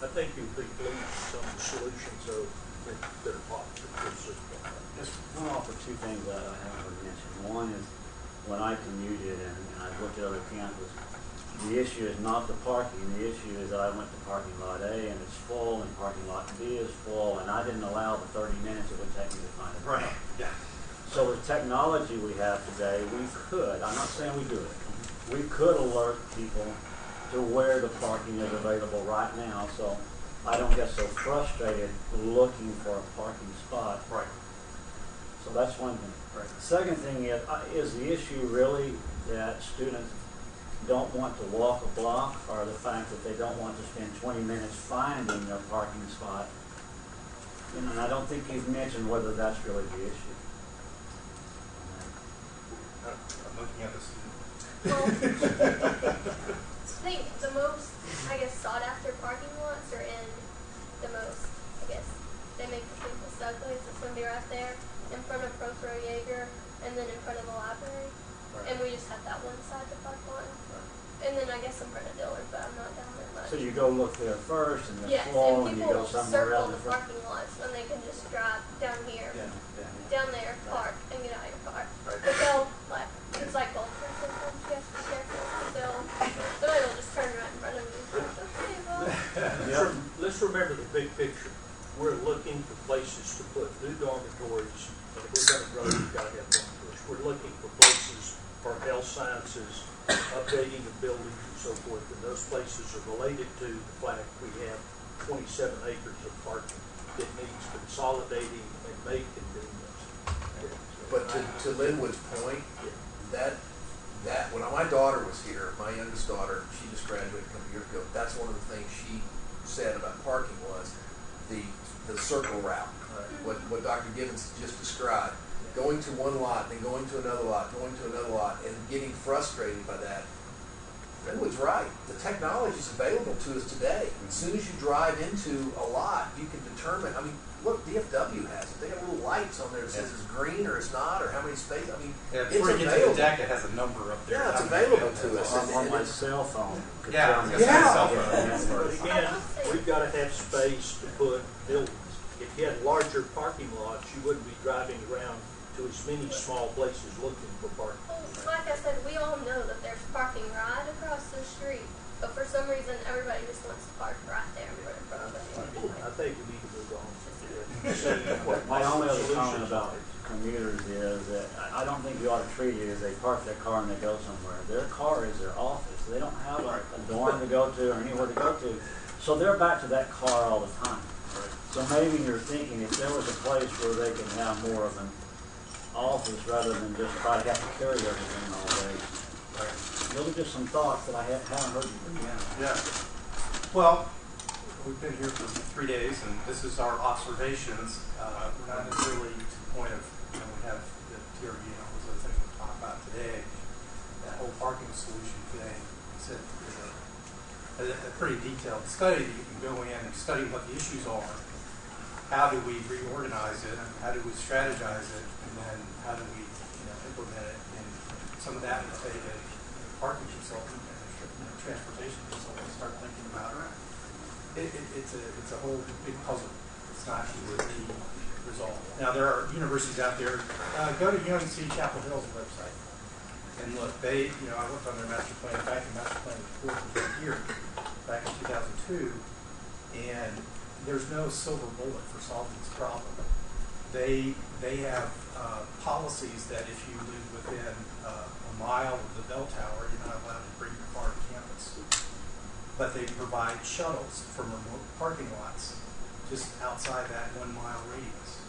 I think you'll be pleased with some of the solutions that are popular. Just want to offer 2 things that I haven't already mentioned. One is when I commuted and I looked at other campuses, the issue is not the parking. The issue is that I went to parking lot A and it's full, and parking lot B is full, and I didn't allow the 30 minutes it would take me to find a park. Right. Yeah. So the technology we have today, we could, I'm not saying we do it, we could alert people to where the parking is available right now, so I don't get so frustrated looking for a parking spot. Right. So that's one thing. Right. Second thing is the issue really that students don't want to walk a block, or the fact that they don't want to spend 20 minutes finding their parking spot? You know, and I don't think you've mentioned whether that's really the issue. I'm looking at this. Well, I think the most, I guess, sought after parking lots are in the most, I guess, they make the simplest ugly. It's going to be right there in front of Prothro Jaeger and then in front of the library. Right. And we just have that one side to park on. And then I guess in front of Dillard, but I'm not down there much. So you go look there first, and then Yes, slow, and and you people go somewhere circle else. the parking lots and they can just drive down here, down there, park, and get out of your car. Right. But they'll, like, it's like golf course sometimes, you have to be careful, but somebody will just turn right in front of you. Okay, well. Let's remember the big picture. We're looking for places to put new dormitories, and if we're gonna grow, we've gotta have dormitories. We're looking for places for health sciences, updating of buildings and so forth, and those places are related to the fact we have 27 acres of parking that needs consolidating and made convenient. But to Linwood's point, that when my daughter was here, my youngest daughter, she just graduated a couple years ago, that's one of the things she said about parking was the circle route. What Dr. Gibbons just described. Going to one lot, then going to another lot, going to another lot, and getting frustrated by that. Linwood's right. The technology is available to us today. As soon as you drive into a lot, you can determine. I mean, look, DFW has it. They have little lights on there that says it's green or it's not, or how many spaces. I mean, it's Before you get to available. the deck, it has a number up there. Yeah, it's available to us. On my cell phone. could Yeah, tell me. it's got a cell But phone. again, we've gotta have space to put buildings. If you had larger parking lots, you wouldn't be driving around to as many small places looking for parking. Well, like I said, we all know that there's parking right across the street, but for some reason, everybody just wants to park right there in front of it. I think we need to move on. My only other comment about commuters is that I don't think you ought to treat it as they park their car and they go somewhere. Their car is their office. They don't have a dorm to go to or anywhere to go to. So they're back to that car all the time. So maybe you're thinking if there was a place where they could have more of an office rather than just try to have to carry everything all day. Those are just some thoughts that I haven't heard you bring down. Yeah. Well, we've been here for 3 days, and this is our observations. We're not necessarily to the point of, we have the TRV and all those other things we'll talk about today. That whole parking solution thing is a pretty detailed study that you can go in and study what the issues are. How do we reorganize it? How do we strategize it? And then how do we implement it? And some of that will take a parking consultant and a transportation consultant to start thinking about it. It's a whole big puzzle. It's not easily resolved. Now there are universities out there. Go to UNC Chapel Hill's website and look. I looked on their master plan. In fact, the master plan report was right here back in 2002, and there's no silver bullet for solving this problem. They have policies that if you live within a mile of the bell tower, you're not allowed to bring your car to campus. But they provide shuttles from remote parking lots just outside that 1 mile radius.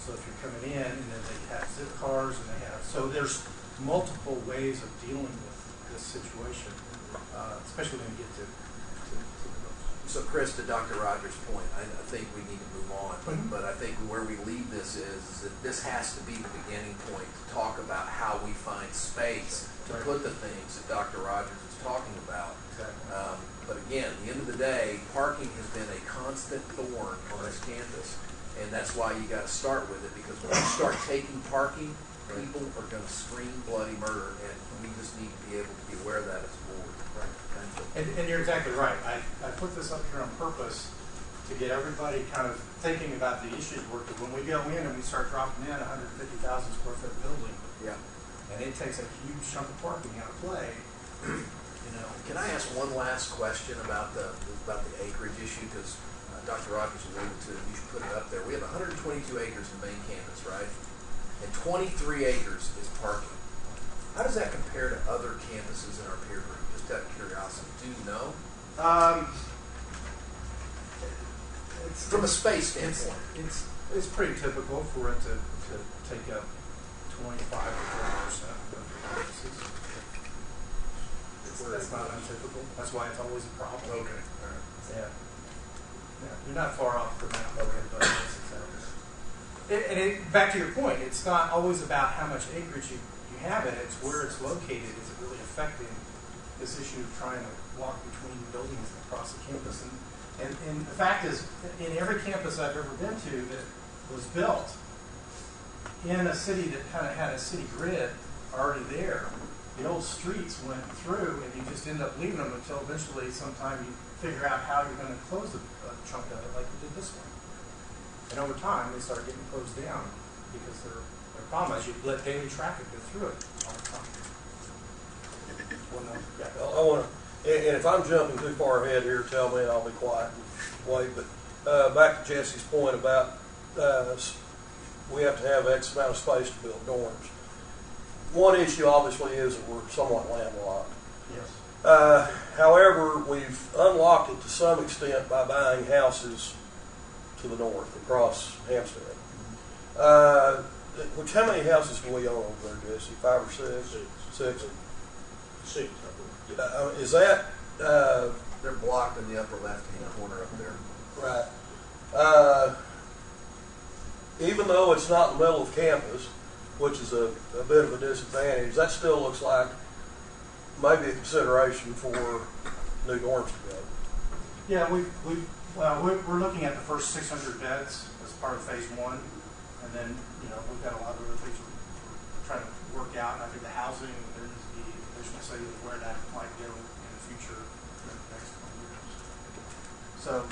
So if you're coming in, and then they have zip cars, and so there's multiple ways of dealing with this situation, especially when you get to the So, Chris, to Dr. Rogers' point, I think we need to move on. But I think where we leave this is that this has to be the beginning point to talk about how we find space to put the things that Dr. Rogers is talking about. Exactly. But again, at the end of the day, parking has been a constant thorn on this campus. And that's why you got to start with it, because when you start taking parking, people are going to scream bloody murder, and we just need to be able to be aware of that as a board. And you're exactly right. I put this up here on purpose to get everybody kind of thinking about the issues when we go in and we start dropping in a 150,000 square foot building. Yeah. And it takes a huge chunk of parking out of play. Can I ask one last question about the acreage issue? Because Dr. Rogers alluded to it. You should put it up there. We have 122 acres in the main campus, right? and 23 acres is parking. How does that compare to other campuses in our peer group? Just out of curiosity, do you know? From a space standpoint. It's pretty typical for it to take up 25 to 30% of the campuses. That's not untypical. That's why it's always a problem. Okay, all right. Yeah. You're not far off the map. Okay. But back to your point, it's not always about how much acreage you have it, it's where it's located. Is it really affecting this issue of trying to walk between buildings across the campus? And the fact is, in every campus I've ever been to that was built in a city that kind of had a city grid already there, the old streets went through and you just end up leaving them until eventually sometime you figure out how you're going to close a chunk of it like we did this one. And over time, they start getting closed down because their problem is you let daily traffic go through it all the time. Well, no, yeah. I want to, and if I'm jumping too far ahead here, tell me and I'll be quiet and wait. But back to Jesse's point about we have to have X amount of space to build dorms. One issue obviously is that we're somewhat landlocked. Yes. However, we've unlocked it to some extent by buying houses to the north across Hampstead. Which, how many houses do we own over there, Jesse? 5 or 6? 6. 6. Is that They're blocked in the upper left-hand corner up there. right? Even though it's not in the middle of campus, which is a bit of a disadvantage, that still looks like maybe a consideration for new dorms to go. Yeah, we're looking at the first 600 beds as part of phase 1, and then we've got a lot of other things we're trying to work out. And I think the housing, there needs to be additional study of where that might go in the future in the next 20 years.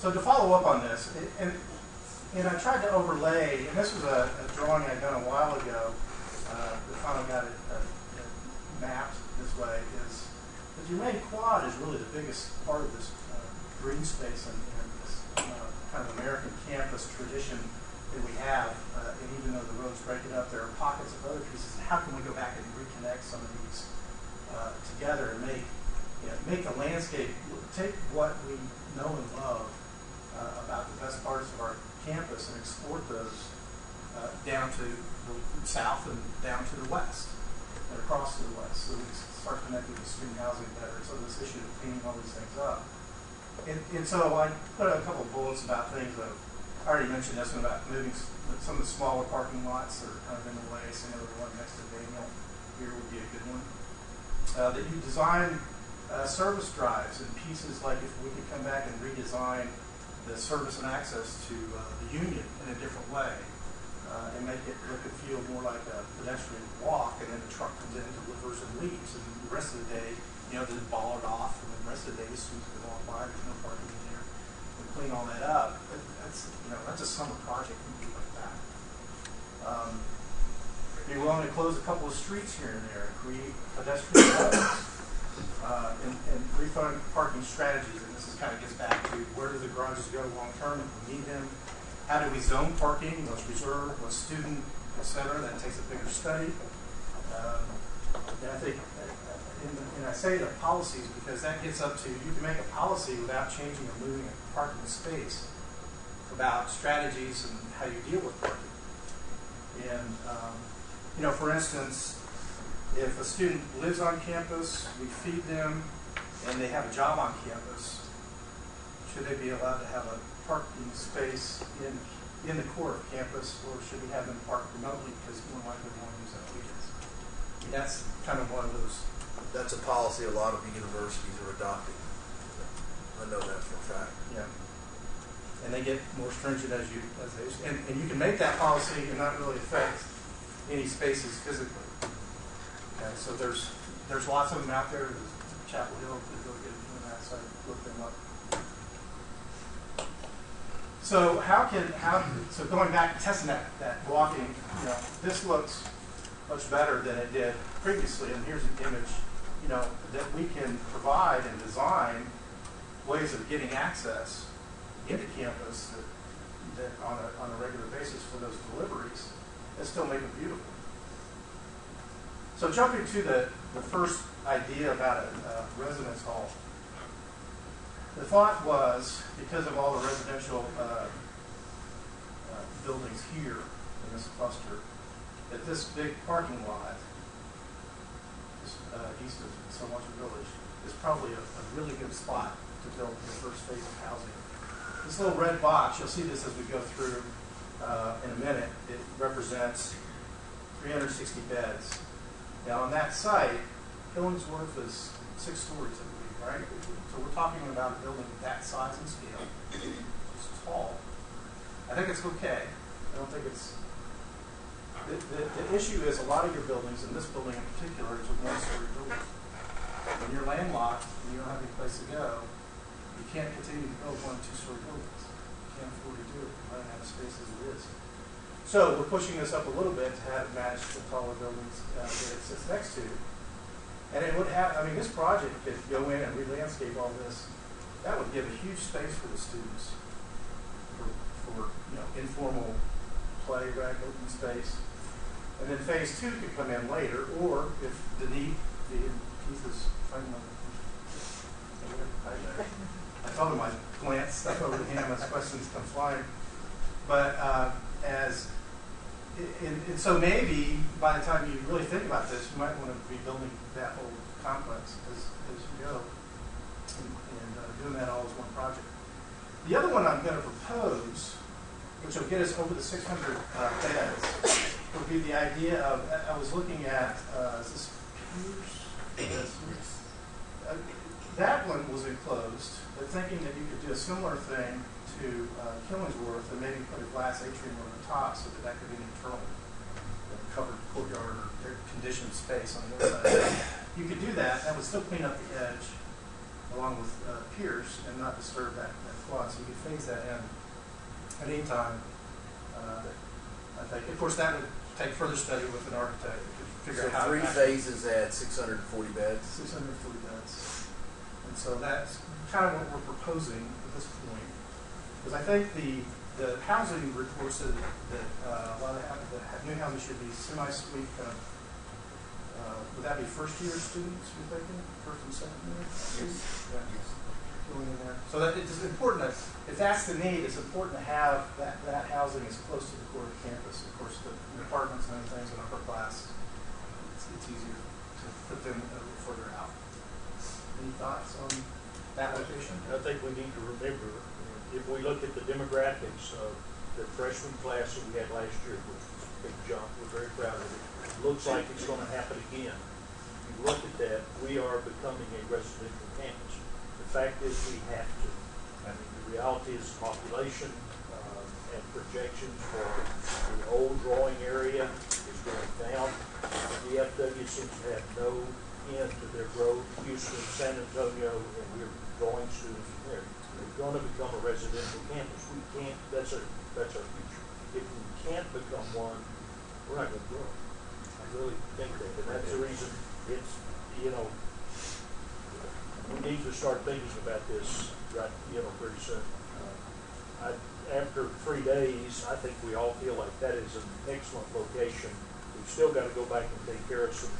So to follow up on this, and I tried to overlay, and this was a drawing I'd done a while ago. We finally got it mapped this way. Is the Germain Quad is really the biggest part of this green space and this kind of American campus tradition that we have. And even though the roads break it up, there are pockets of other pieces. How can we go back and reconnect some of these together and make the landscape, take what we know and love about the best parts of our campus and export those down to the south and down to the west and across to the west, so we start connecting with student housing better. So this issue of cleaning all these things up. And so I put a couple of bullets about things that I already mentioned this one about moving some of the smaller parking lots that are kind of in the way. So the one next to Daniel here would be a good one. That you design service drives in pieces, like if we could come back and redesign the service and access to the Union in a different way and make it look and feel more like a pedestrian walk, and then the truck comes in and delivers and leaves, and the rest of the day, they ball it off, and then the rest of the day, the students can walk by, there's no parking in there, and clean all that up. But that's a summer project, and do like that. Be willing to close a couple of streets here and there and create pedestrian roads and refund parking strategies. And this kind of gets back to where do the garages go long term if we need them? How do we zone parking? What's reserved? What's student, etc.? That takes a bigger study. And I think, and I say the policies because that gets up to, you can make a policy without changing or moving a parking space about strategies and how you deal with parking. And, for instance, if a student lives on campus, we feed them, and they have a job on campus, should they be allowed to have a parking space in the core of campus, or should we have them park remotely because more likely they want to use that weekends? That's kind of one of those. That's a policy a lot of the universities are adopting. I know that for a fact. Yeah. And they get more stringent as they and you can make that policy and not really affect any spaces physically. Okay, so there's lots of them out there. There's Chapel Hill is really good at doing that, so I looked them up. So so going back to testing that walking, this looks much better than it did previously. And here's an image, that we can provide and design ways of getting access into campus that on a regular basis for those deliveries. and still make it beautiful. So jumping to the first idea about a residence hall. The thought was, because of all the residential buildings here in this cluster, that this big parking lot, just east of Saltwater Village, is probably a really good spot to build the first phase of housing. This little red box, you'll see this as we go through in a minute, it represents 360 beds. Now on that site, Killingsworth is 6 stories, I believe, right? So we're talking about a building that size and scale. It's tall. I think it's okay. I don't think it's... The issue is a lot of your buildings, and this building in particular, is a 1-story building. When you're landlocked and you don't have any place to go, you can't continue to build 1- and 2-story buildings. You can't afford to do it. You don't have the space as it is. So we're pushing this up a little bit to have it match the taller buildings that it sits next to. And it would have, I mean, this project could go in and re-landscape all this. That would give a huge space for the students for informal play, right, open space. And then phase 2 could come in later, or if the need, Keith is fighting on the, I told him I'd glance stuff over to him as questions come flying. But and so maybe by the time you really think about this, you might want to be building that whole complex as you go, and doing that all as one project. The other one I'm going to propose, which will get us over the 600 beds, would be the idea of, I was looking at, is this Pierce? That one was enclosed, but thinking that you could do a similar thing to Killingsworth and maybe put a glass atrium over the top so that could be an internal covered courtyard or conditioned space on the inside. You could do that. That would still clean up the edge along with Pierce and not disturb that quad. So you could phase that in at any time. I think, of course, that would take further study with an architect to figure out how. 3 phases at 640 beds. 640 beds. And so that's kind of what we're proposing at this point. Because I think the housing report said that a lot of the new housing should be semi-suite kind of, would that be first-year students, you're thinking? First and second year? Yes. Yeah. Going in there. So that it's important that, if that's the need, it's important to have that housing as close to the core of the campus. Of course, the apartments and other things in upper class, it's easier to put them a little further out. Any thoughts on that location? I think we need to remember, if we look at the demographics of the freshman class that we had last year, which was a big jump, we're very proud of it. It looks like it's going to happen again. If you look at that, we are becoming a residential campus. The fact is we have to. I mean, the reality is population and projections for the old growing area is going down. The DFW seems to have no end to their growth. Houston, San Antonio, and we're growing students from there. We're going to become a residential campus. We can't, that's our future. If we can't become one, we're not going to grow. I really think that. And that's the reason it's, we need to start thinking about this right, pretty soon. After 3 days, I think we all feel like that is an excellent location. We've still got to go back and take care of some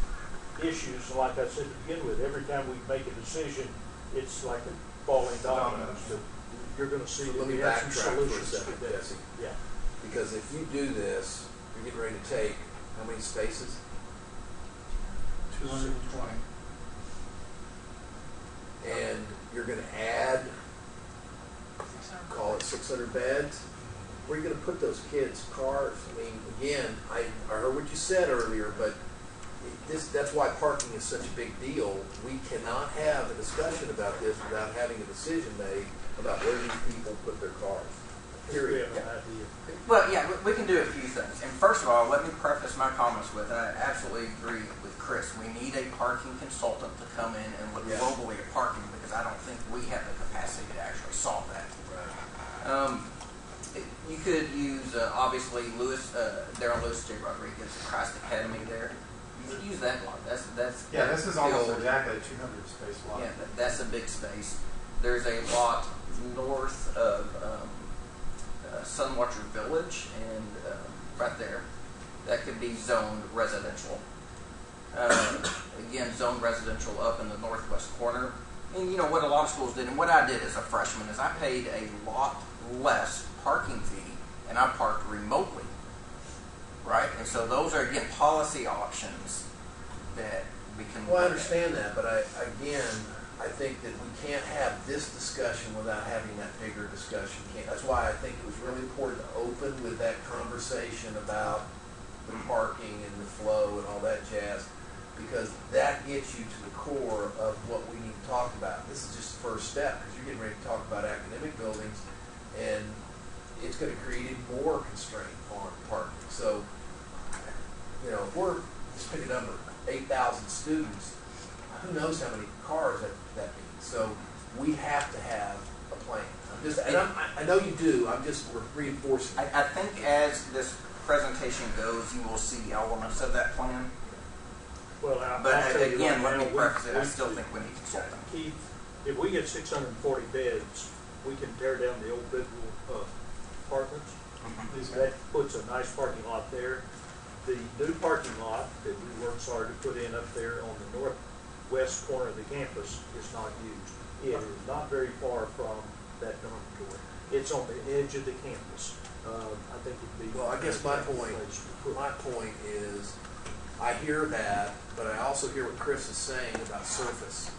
issues. And like I said to begin with, every time we make a decision, it's like a falling dominoes. But you're going to see that we have some solutions for a second, today. Jesse. Yeah. Because if you do this, you're getting ready to take how many spaces? 220. And you're going to add, call it 600 beds. Where are you going to put those kids' cars? I mean, again, I heard what you said earlier, but that's why parking is such a big deal. We cannot have a discussion about this without having a decision made about where these people put their cars. Period. Well, yeah, we can do a few things. And first of all, let me preface my comments with, and I absolutely agree with Chris, we need a parking consultant to come in and look globally at parking, because I don't think we have the capacity to actually solve that. Right. You could use, obviously, Darren Lewis J. Rodriguez, Christ Academy there. You could use that lot. That's Yeah, this is almost exactly a 200 space lot. Yeah, that's a big space. There's a lot north of Sunwatcher Village, and right there. that could be zoned residential. Again, zoned residential up in the northwest corner. And you know what a lot of schools did, and what I did as a freshman is I paid a lot less parking fee, and I parked remotely, right? And so those are, again, policy options that we can Well, I look at. understand that, but I think that we can't have this discussion without having that bigger discussion. That's why I think it was really important to open with that conversation about the parking and the flow and all that jazz, because that gets you to the core of what we need to talk about. This is just the first step, because you're getting ready to talk about academic buildings, and it's going to create even more constraint on parking. So, you know, if we're, just pick a number, 8,000 students, who knows how many cars that means. So we have to have a plan. I know you do, I'm just reinforcing. I think as this presentation goes, you will see elements of that plan. Well, But I'll tell you again, right let me now, preface it, I still think we need consulting. Keith, if we get 640 beds, we can tear down the old Bidwell apartments. That puts a nice parking lot there. The new parking lot that we worked hard to put in up there on the northwest corner of the campus is not used. It is not very far from that dormitory. It's on the edge of the campus. I think it'd be. Well, I guess my place to put it. point is, I hear that, but I also hear what Chris is saying about surface.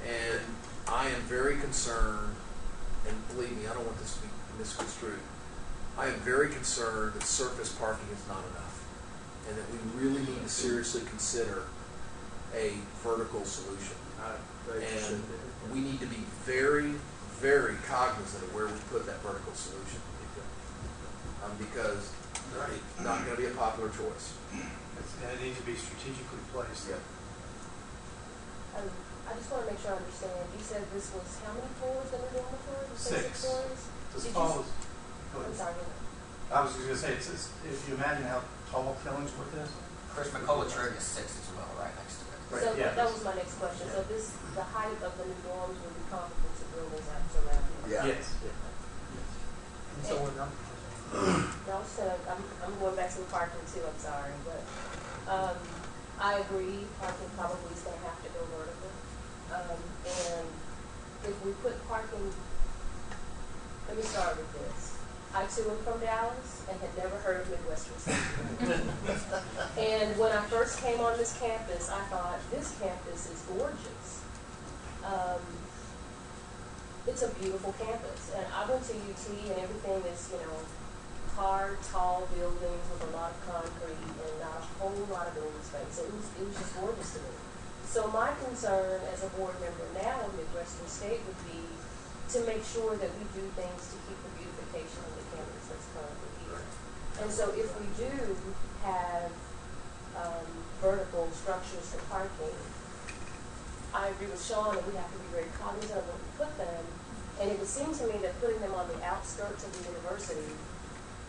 And I am very concerned, and believe me, I don't want this to be misconstrued. I am very concerned that surface parking is not enough, and that we really need to seriously consider a vertical solution. And we need to be very, very cognizant of where we put that vertical solution. Because it's not going to be a popular choice. And it needs to be strategically placed. Yep. I just want to make sure I understand. You said this was how many floors in the dormitory? You said 6 floors? This Did follows. I'm sorry. I was just going to say, it's, if you imagine how tall Killingsworth is. Chris McCullough's rig is 6 as well, right next to it. Right, So yeah. that was my next question. So the height of the new dorms would be comparable to buildings that surround it? Yeah. Yes. And so I'm going back to the parking too, I'm sorry, but I agree, parking probably is gonna have to go vertical. And if we put parking, let me start with this. I too am from Dallas and had never heard of Midwestern. And when I first came on this campus, I thought, this campus is gorgeous. It's a beautiful campus. And I went to UT and everything is, hard, tall buildings with a lot of concrete and not a whole lot of building space. It was just gorgeous to me. So my concern as a board member now of Midwestern State would be to make sure that we do things to keep the beautification of the campus that's currently here. And so if we do have vertical structures for parking, I agree with Sean that we have to be very cognizant of where we put them. And it would seem to me that putting them on the outskirts of the university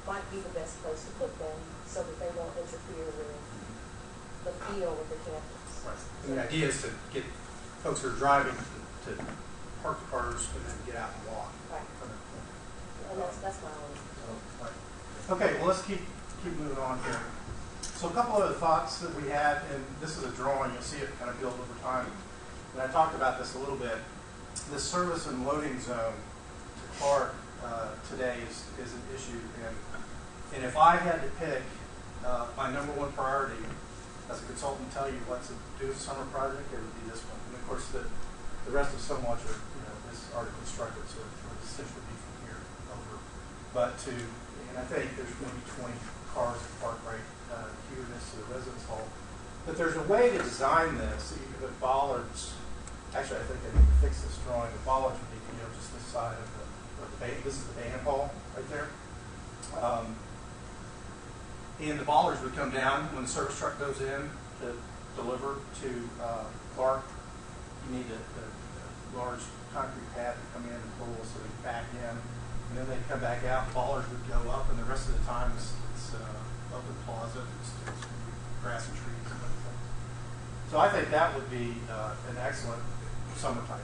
might be the best place to put them so that they won't interfere with the feel of the campus. Right. And the idea is to get folks who are driving to park the cars and then get out and walk. Right. And that's my only. Right. Okay, well, let's keep moving on here. So a couple other thoughts that we had, and this is a drawing, you'll see it kind of build over time. And I talked about this a little bit. This service and loading zone to park today is an issue. And if I had to pick my number one priority as a consultant, tell you what to do as a summer project, it would be this one. And of course, the rest of so much are constructed, so it would essentially be from here over. But and I think there's maybe 20 cars parked right here next to the residence hall. But there's a way to design this so you could put bollards. Actually, I think I need to fix this drawing. The bollards would be, just this side of the this is the band hall right there. And the bollards would come down when the service truck goes in to deliver to Clark. You need a large concrete pad to come in and pull so they back in. And then they come back out, the bollards would go up, and the rest of the time it's open plaza, it's grass and trees and everything. So I think that would be an excellent summertime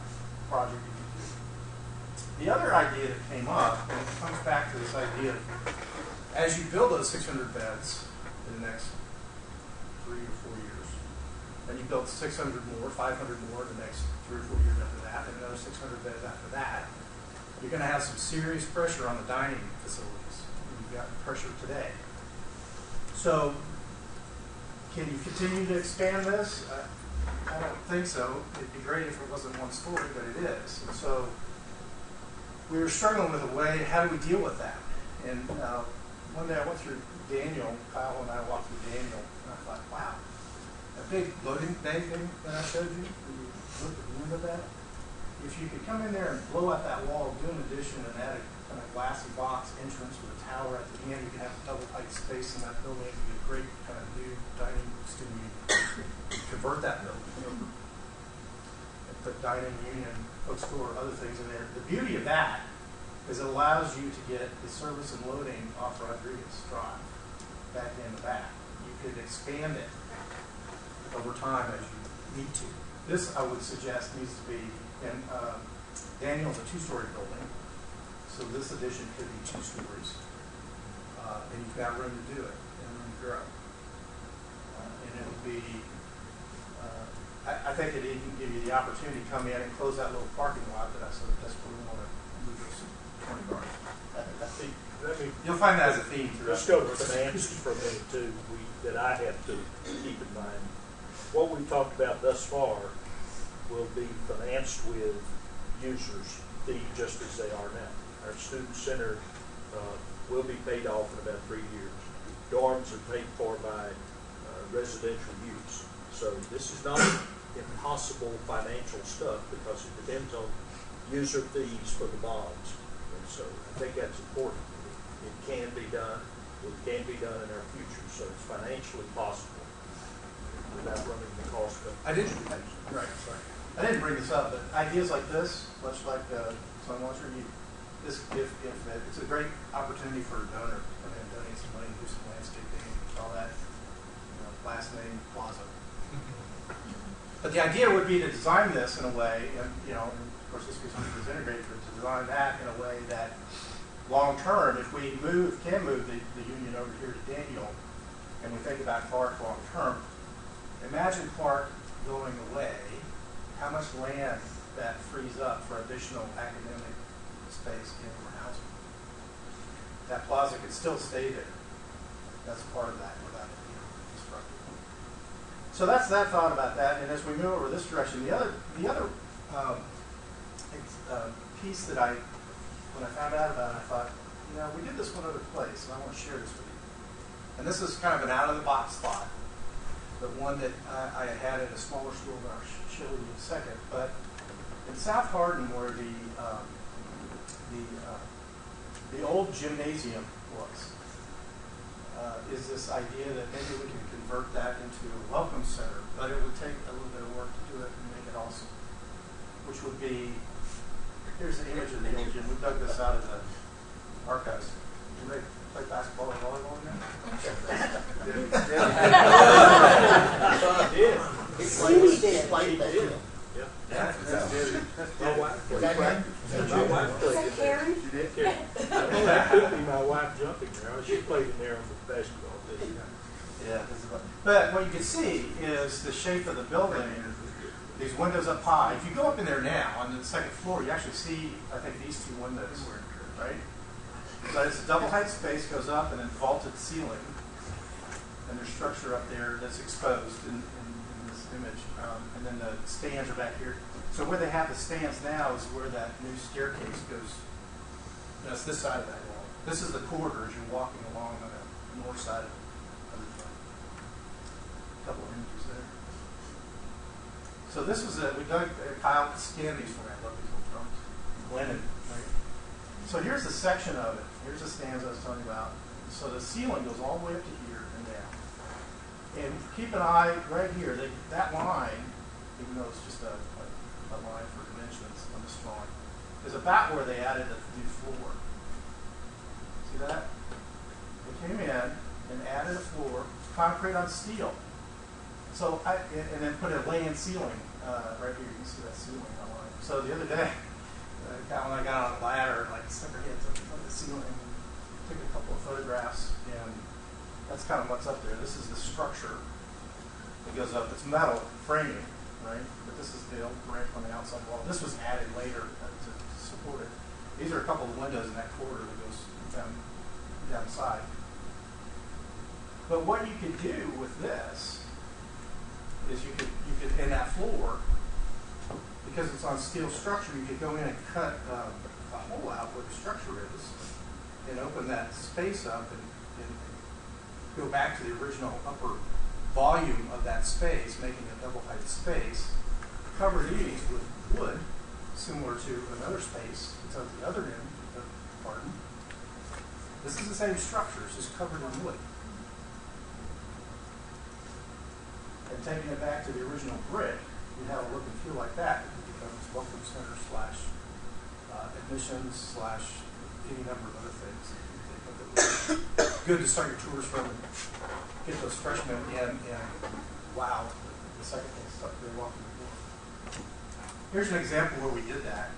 project you could do. The other idea that came up, and it comes back to this idea of, as you build those 600 beds, in the next 3 or 4 years. Then you build 600 more, 500 more in the next 3 or 4 years after that, and another 600 beds after that. You're going to have some serious pressure on the dining facilities. You've got pressure today. So, can you continue to expand this? I don't think so. It'd be great if it wasn't one story, but it is. And so, we were struggling with a way, how do we deal with that? And one day I went through Daniel, Kyle and I walked through Daniel, and I thought, wow, that big loading bay thing that I showed you, you looked at the end of that, if you could come in there and blow out that wall, do an addition, and add a kind of glassy box entrance with a tower at the end, you could have a double height space in that building. It could be a great kind of new dining studio. Convert that building and put dining, union, bookstore, other things in there. The beauty of that is it allows you to get the service and loading off Rodriguez Drive back in the back. You could expand it over time as you need to. This, I would suggest, needs to be, and Daniel's a 2-story building, so this addition could be 2 stories, and you've got room to do it and room to grow. And it would be, I think it even give you the opportunity to come in and close that little parking lot that I sort of desperately want to move those 20 cars. You'll find that as a theme throughout. Let's go to finance for a minute too, that I have to keep in mind. What we've talked about thus far will be financed with users' fee just as they are now. Our student center will be paid off in about 3 years. Dorms are paid for by residential use. So this is not impossible financial stuff because it depends on user fees for the bonds. And so I think that's important. It can be done. It can be done in our future. So it's financially possible without running the cost of. I didn't bring this up, but ideas like this, much like Sunwatcher, if it's a great opportunity for a donor to come in and donate some money, do some landscaping, all that, last name Plaza. But the idea would be to design this in a way, and of course this is integrated, but to design that in a way that long term, if we can move the union over here to Daniel, and we think about Clark long term, imagine Clark going away, how much land that frees up for additional academic space in more housing. That plaza could still stay there. That's part of that without it being constructed. So that's that thought about that. And as we move over this direction, the other piece that when I found out about it, I thought, we did this one other place, and I want to share this with you. And this is kind of an out-of-the-box thought, but one that I had at a smaller school that I'll show you in a second. But in South Hardin, where the old gymnasium was, is this idea that maybe we can convert that into a welcome center, but it would take a little bit of work to do it and make it awesome. Which would be, here's the image of the old gym. We dug this out of the archives. Did they play basketball or volleyball in there? He did. Yeah. My wife played. Karen? She did. That could be my wife jumping there. She played in there on the basketball team. Yeah. But what you can see is the shape of the building. These windows up high. If you go up in there now on the second floor, you actually see, I think, these 2 windows, right? But it's a double height space, goes up, and then vaulted ceiling. And there's structure up there that's exposed in this image. And then the stands are back here. So where they have the stands now is where that new staircase goes. That's this side of that wall. This is the corridor as you're walking along on the north side of the building. A couple of images there. So this was we dug, Kyle scanned these for me. I love these little drums. Linen, right? So here's the section of it. Here's the stands I was telling you about. So the ceiling goes all the way up to here and down. And keep an eye right here. That line, even though it's just a line for dimensions on this drawing, is about where they added the new floor. See that? They came in and added a floor, concrete on steel. So and then put a lay-in ceiling right here. You can see that ceiling online. So the other day, Kyle and I got on a ladder and stuck our heads up on the ceiling and took a couple of photographs. And That's kind of what's up there. This is the structure that goes up. It's metal framing, right? But this is the old brick on the outside wall. This was added later to support it. These are a couple of windows in that corridor that goes down the side. But what you could do with this is you could in that floor, because it's on steel structure, you could go in and cut a hole out where the structure is and open that space up and go back to the original upper volume of that space, making a double-height space. Cover these with wood, similar to another space that's at the other end of the garden. This is the same structure, it's just covered in wood. And taking it back to the original brick, you have a look and feel like that. It becomes welcome center / admissions / any number of other things. Good to start your tours from and get those freshmen in and wow, the second they start they're walking the door. Here's an example where we did that.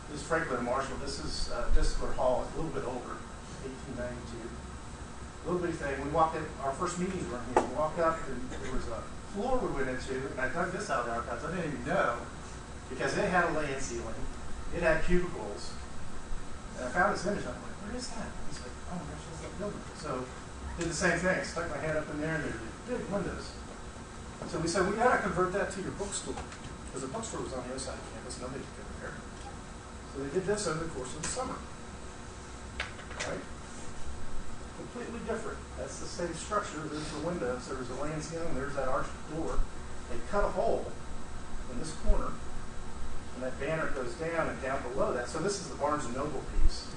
This is Franklin and Marshall. This is Discipler Hall. It's a little bit older, 1892. Little bitty thing. We walked in, our first meetings were in here. We walked up and there was a floor we went into, and I dug this out of the archives. I didn't even know because it had a land ceiling. It had cubicles. And I found this image. I'm like, where is that? He's like, oh my gosh, that's that building. So did the same thing. Stuck my head up in there, and there's big windows. So we said, we got to convert that to your bookstore because the bookstore was on the other side of campus. Nobody could go there. So they did this over the course of the summer. Right? Completely different. That's the same structure. There's the windows. There's the land ceiling. There's that arched door. They cut a hole in this corner, and that banner goes down and down below that. So this is the Barnes & Noble piece.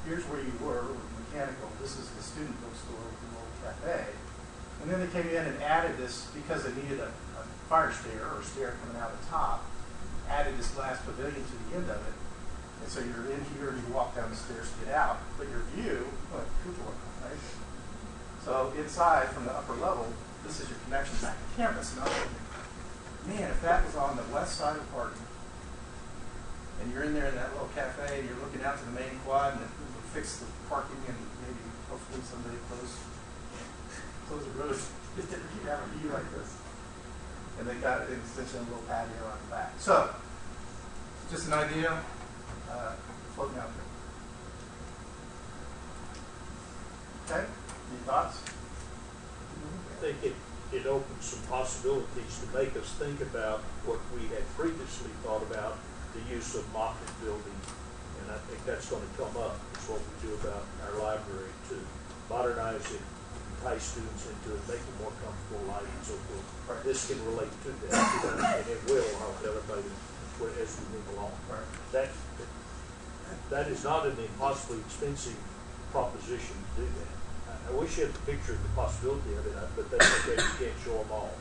Here's where you were with mechanical. This is the student bookstore with the little cafe. And then they came in and added this because they needed a fire stair or a stair coming out the top, added this glass pavilion to the end of it. And so you're in here and you walk down the stairs to get out, but your view, cupola, right? So inside from the upper level, this is your connection back to campus. And I was thinking, man, if that was on the west side of Hardin, and you're in there in that little cafe and you're looking out to the main quad and it would fix the parking and maybe hopefully someday close the road, you have a view like this. And they got an extension, a little patio on the back. So, just an idea floating out there. Okay, any thoughts? I think it opens some possibilities to make us think about what we had previously thought about, the use of mock-up building, and I think that's going to come up. It's what we do about our library to modernize it, entice students into it, make it more comfortable, light, and so forth. Right. This can relate to that, and it will help elevate it as we move along. Right. That is not an impossibly expensive proposition to do that. I wish you had a picture of the possibility of it, but that's okay, you can't show them all.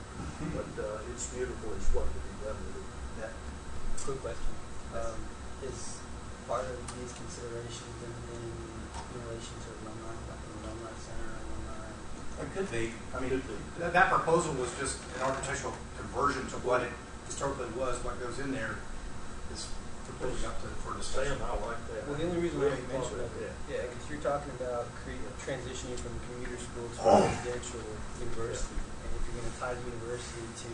But it's beautiful is what can be done with it. Yeah. Quick question. Is part of these considerations in relation to alumni, like an alumni center, alumni? It could be. I mean, that proposal was just an architectural conversion to what it historically was. What goes in there is completely up for discussion. Sam, I like that. Well, the only reason why I mentioned that, because you're talking about transitioning from commuter school to a residential university, and if you're going to tie the university to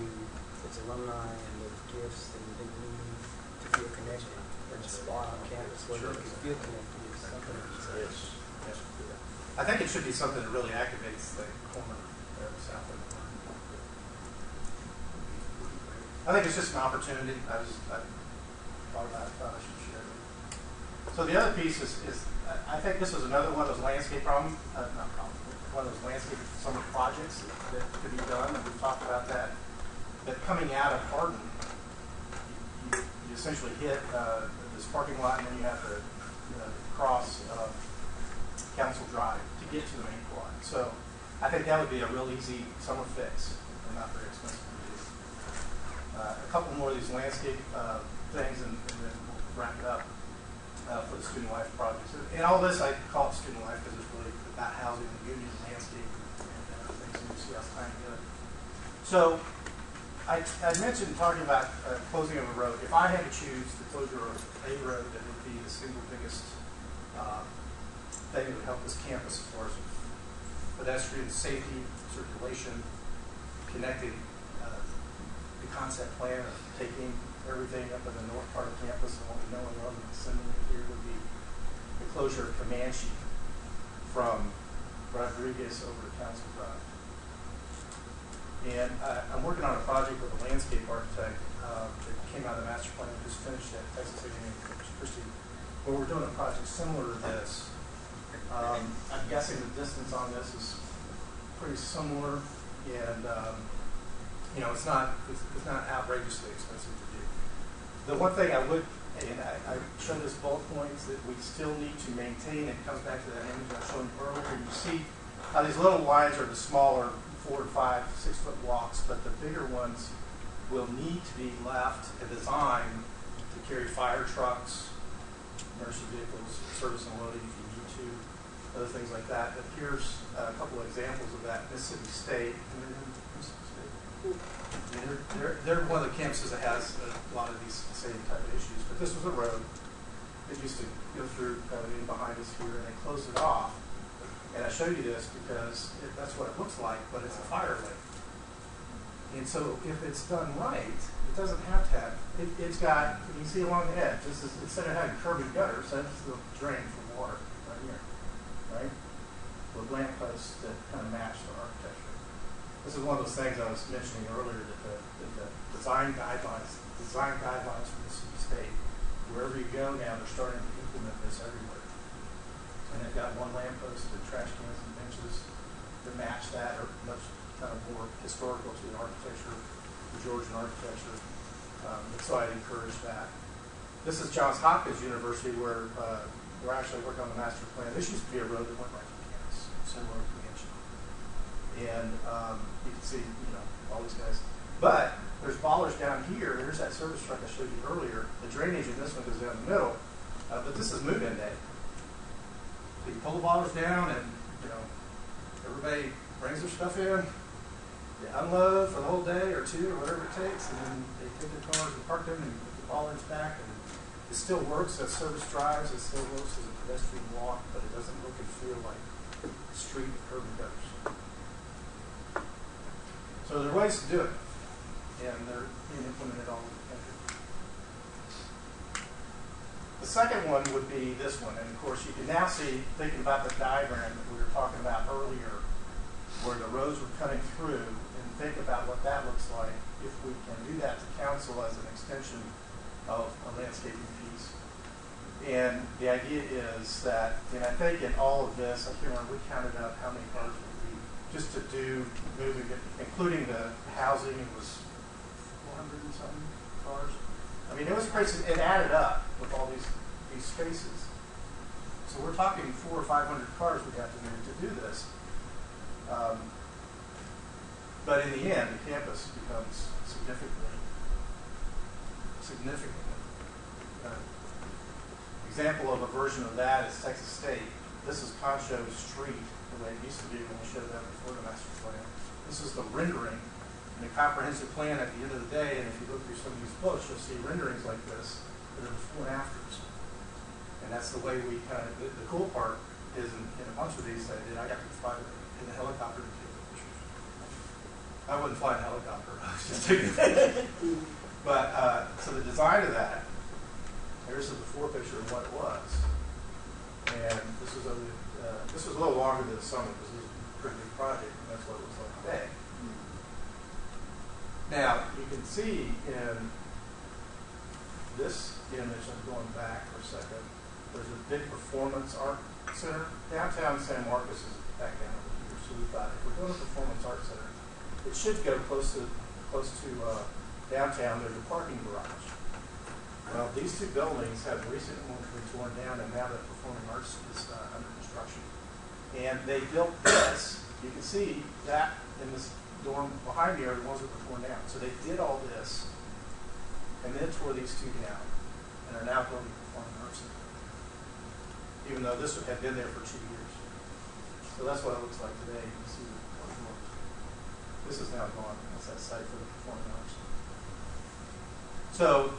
its alumni and those gifts, then you need to feel connected. And a spot on campus where you can feel connected is something. Yes. I think it should be something that really activates the corner there, the south end. I think it's just an opportunity. I thought about it, thought I should share it. So the other piece is I think this was another one of those landscape one of those landscape summer projects that could be done, and we've talked about that. But coming out of Hardin, you essentially hit this parking lot, and then you have to cross Council Drive to get to the main quad. So I think that would be a real easy summer fix and not very expensive to do. A couple more of these landscape things, and then we'll wrap it up for the student life projects. And all this, I call it student life because it's really about housing and union and landscape and things, and you see us tying together. So I mentioned talking about closing of a road. If I had to choose the closure of a road that would be the single biggest thing that would help this campus as far as pedestrian safety, circulation, connecting the concept plan of taking everything up in the north part of campus and what we know and love and sending it here would be the closure of Comanche from Rodriguez over to Council Drive. And I'm working on a project with a landscape architect that came out of the master plan, just finished at Texas A&M Christie, where we're doing a project similar to this. I'm guessing the distance on this is pretty similar, and it's not outrageously expensive to do. The one thing I would, and I showed this bullet points that we still need to maintain. It comes back to that image I showed you earlier. You see how these little lines are the smaller 4 to 5, 6 foot walks, but the bigger ones will need to be left and designed to carry fire trucks, emergency vehicles, service and loading if you need to, other things like that. But here's a couple of examples of that. Mississippi State. They're one of the campuses that has a lot of these same type of issues. But this was a road that used to go through in behind us here, and they closed it off. And I show you this because that's what it looks like, but it's a fire lane. And so if it's done right, it doesn't have to have, it's got, you can see along the edge, this is, instead of having curbing gutters, that's the drain for water right here, right? With lamp posts that kind of match the architecture. This is one of those things I was mentioning earlier that the design guidelines from Mississippi State, wherever you go now, they're starting to implement this everywhere. And they've got one lamppost and trash cans and benches that match that, or much kind of more historical to the architecture, the Georgian architecture. So I'd encourage that. This is Johns Hopkins University, where we're actually working on the master plan. This used to be a road that went right through campus, similar to Comanche. And you can see, all these guys. But there's ballers down here. There's that service truck I showed you earlier. The drainage in this one goes down the middle. But this is move-in day. So you pull the ballers down, and everybody brings their stuff in. They unload for the whole day or two or whatever it takes, and then they take their cars and park them and put the ballers back. And it still works as service drives. It still works as a pedestrian walk, but it doesn't look and feel like a street with curb and gutters. So there are ways to do it, and they're being implemented all over the country. The second one would be this one, and of course you can now see, thinking about the diagram that we were talking about earlier, where the roads were cutting through, and think about what that looks like if we can do that to council as an extension of a landscaping piece. And the idea is that, and I think in all of this, I can't remember, we counted up how many cars would be, just to do moving it, including the housing, it was 400 and something cars. I mean, it was crazy. It added up with all these spaces. So we're talking 400 or 500 cars we have to move to do this. But in the end, the campus becomes significantly. Example of a version of that is Texas State. This is Concho Street, the way it used to be when we showed that before the master plan. This is the rendering in the comprehensive plan at the end of the day, and if you look through some of these books, you'll see renderings like this that are before and afters. And that's the way we kind of, the cool part is in a bunch of these that I did, I got to fly in the helicopter to take the pictures. I wouldn't fly in a helicopter, I was just taking pictures. But, so the design of that, here's the before picture of what it was. And this was a little longer than the summer because it was a pretty big project, and that's what it was like today. Now, you can see in this image, I'm going back for a second, there's a big performance art center. Downtown San Marcos is back down over here, so we thought if we're doing a performance art center, it should go close to downtown. There's a parking garage. Well, these two buildings have recently been torn down, and now the performing arts is under construction. And they built this. You can see that in this dorm behind me are the ones that were torn down. So they did all this, and then tore these two down, and are now building a performing arts center, even though this had been there for 2 years. So that's what it looks like today. You can see the floors. This is now gone. That's that site for the performing arts. So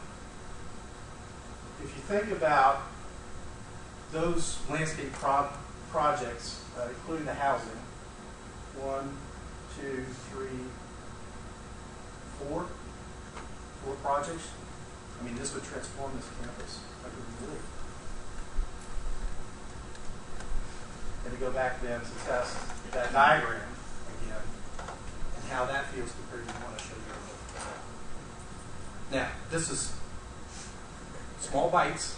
if you think about those landscape projects, including the housing, 1, 2, 3, 4 projects. I mean, this would transform this campus. I really believe. And to go back then to test that diagram again and how that feels compared to the one I showed you earlier. Now, this is small bites,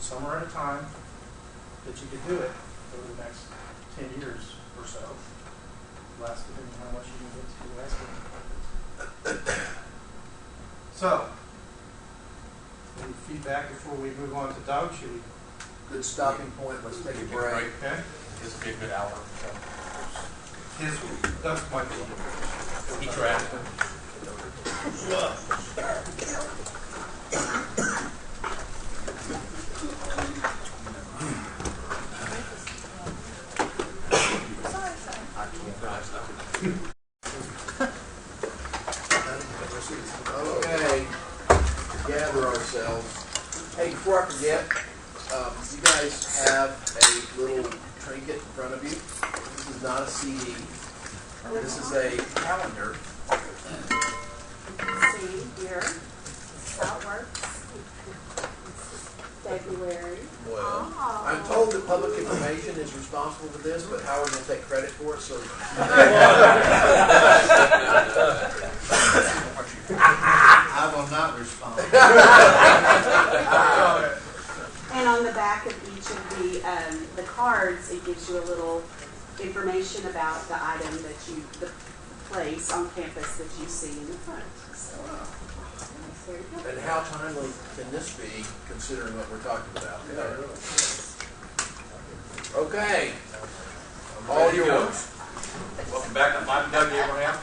somewhere at a time, that you could do it over the next 10 years or so. Last depending on how much you can get to last year. So, any feedback before we move on to Doug? Should we? Good stopping point. Let's take a break. Okay. This will be a good hour. So. Doug's might be a little bit. He tried. Okay, gather ourselves. Hey, before I forget, you guys have a little trinket in front of you. This is not a CD. This is a calendar. See here, how it works. February. Well, I'm told that public information is responsible for this, but Howard will take credit for it, so. I will not respond. And on the back of each of the cards, it gives you a little information about the item that the place on campus that you see in the front. So, there you go. And how timely can this be, considering what we're talking about? Okay. All yours. Welcome back. I'm Doug Abraham.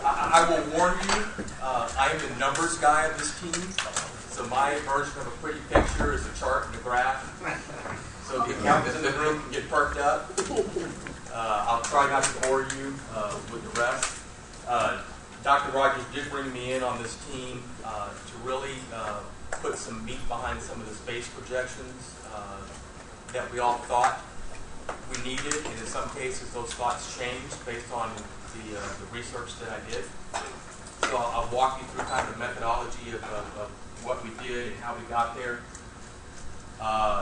I will warn you, I am the numbers guy of this team. So my version of a pretty picture is a chart and a graph. So the accountants in the room can get perked up. I'll try not to bore you with the rest. Dr. Rogers did bring me in on this team to really put some meat behind some of the space projections that we all thought we needed, and in some cases those thoughts changed based on the research that I did. So I'll walk you through kind of the methodology of what we did and how we got there,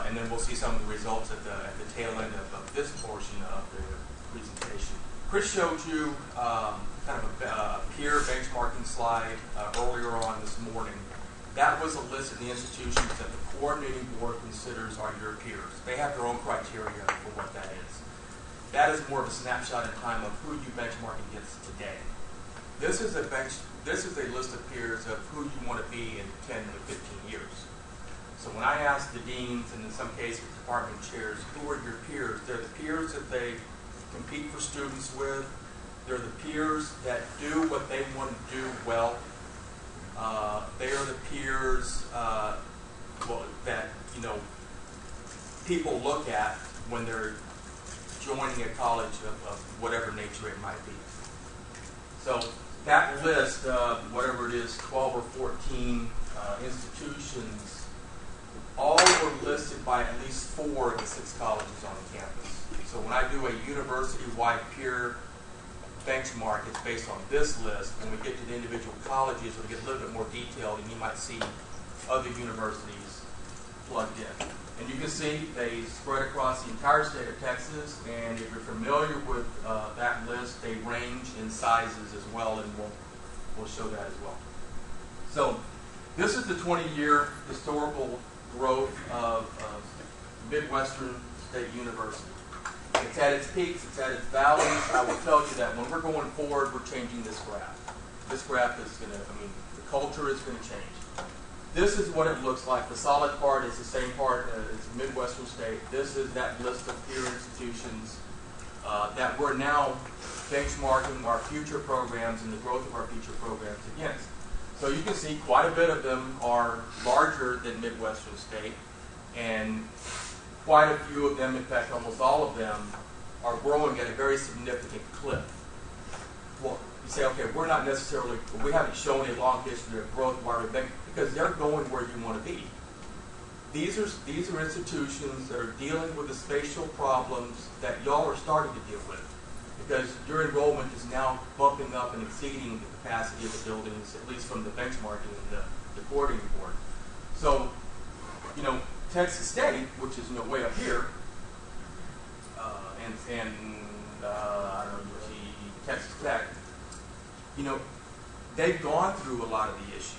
and then we'll see some of the results at the tail end of this portion of the presentation. Chris showed you kind of a peer benchmarking slide earlier on this morning. That was a list of the institutions that the coordinating board considers are your peers. They have their own criteria for what that is. That is more of a snapshot in time of who you benchmark against today. This is a list of peers of who you want to be in 10 to 15 years. So when I ask the deans and in some cases department chairs, who are your peers? They're the peers that they compete for students with. They're the peers that do what they want to do well. They are the peers that people look at when they're joining a college of whatever nature it might be. So that list of whatever it is, 12 or 14 institutions, all were listed by at least 4 of the 6 colleges on the campus. So when I do a university-wide peer benchmark, it's based on this list. When we get to the individual colleges, we'll get a little bit more detailed, and you might see other universities plugged in. And you can see they spread across the entire state of Texas, and if you're familiar with that list, they range in sizes as well, and we'll show that as well. So this is the 20-year historical growth of Midwestern State University. It's at its peaks, it's at its valleys. I will tell you that when we're going forward, we're changing this graph. This graph is going to, the culture is going to change. This is what it looks like. The solid part is the same part as Midwestern State. This is that list of peer institutions that we're now benchmarking our future programs and the growth of our future programs against. So you can see quite a bit of them are larger than Midwestern State, and quite a few of them, in fact almost all of them, are growing at a very significant clip. Well, you say, okay, we haven't shown a long history of growth, why are we because they're going where you want to be. These are institutions that are dealing with the spatial problems that y'all are starting to deal with. because your enrollment is now bumping up and exceeding the capacity of the buildings, at least from the benchmarking and the coordinating board. So, you know, Texas State, which is, you know, way up here, and I don't know, Texas Tech, you know, they've gone through a lot of the issues,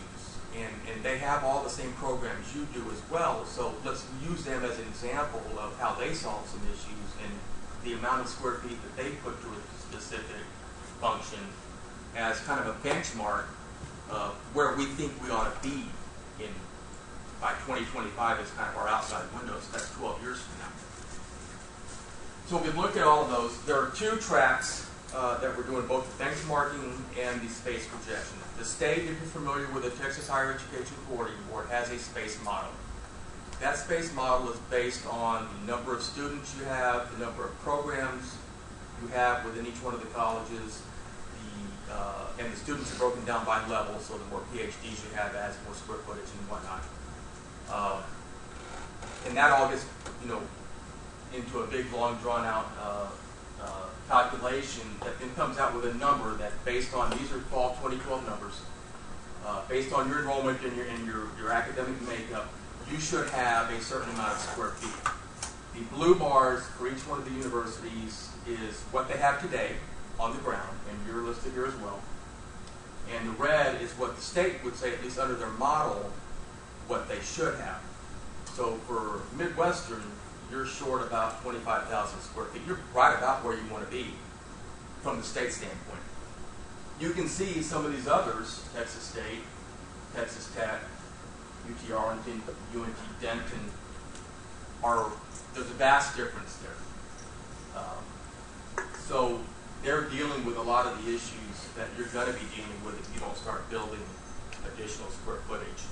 and they have all the same programs you do as well. So let's use them as an example of how they solve some issues and the amount of square feet that they put to a specific function as kind of a benchmark of where we think we ought to be in by 2025 is kind of our outside window, so that's 12 years from now. So we look at all of those. There are two tracks that we're doing, both the benchmarking and the space projection. The state, if you're familiar with the Texas Higher Education Coordinating Board, has a space model. That space model is based on the number of students you have, the number of programs you have within each one of the colleges, and the students are broken down by level, so the more PhDs you have adds more square footage and whatnot. And that all gets, you know, into a big, long, drawn-out calculation that then comes out with a number that, based on, these are fall 2012 numbers, based on your enrollment and your academic makeup, you should have a certain amount of square feet. The blue bars for each one of the universities is what they have today on the ground, and you're listed here as well. And the red is what the state would say, at least under their model, what they should have. So for Midwestern, you're short about 25,000 square feet. You're right about where you want to be from the state standpoint. You can see some of these others, Texas State, Texas Tech, UT Arlington, UNT Denton, there's a vast difference there. So they're dealing with a lot of the issues that you're going to be dealing with if you don't start building additional square footage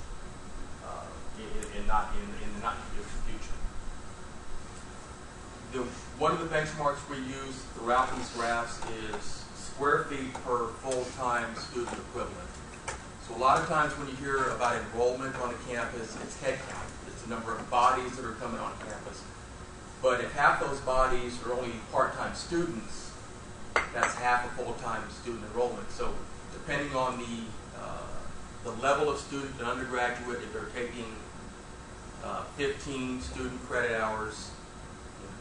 in the not too distant future. One of the benchmarks we use throughout these graphs is square feet per full-time student equivalent. So a lot of times when you hear about enrollment on a campus, it's head count. It's the number of bodies that are coming on campus. But if half those bodies are only part-time students, that's half a full-time student enrollment. So depending on the level of student and undergraduate, if they're taking 15 student credit hours,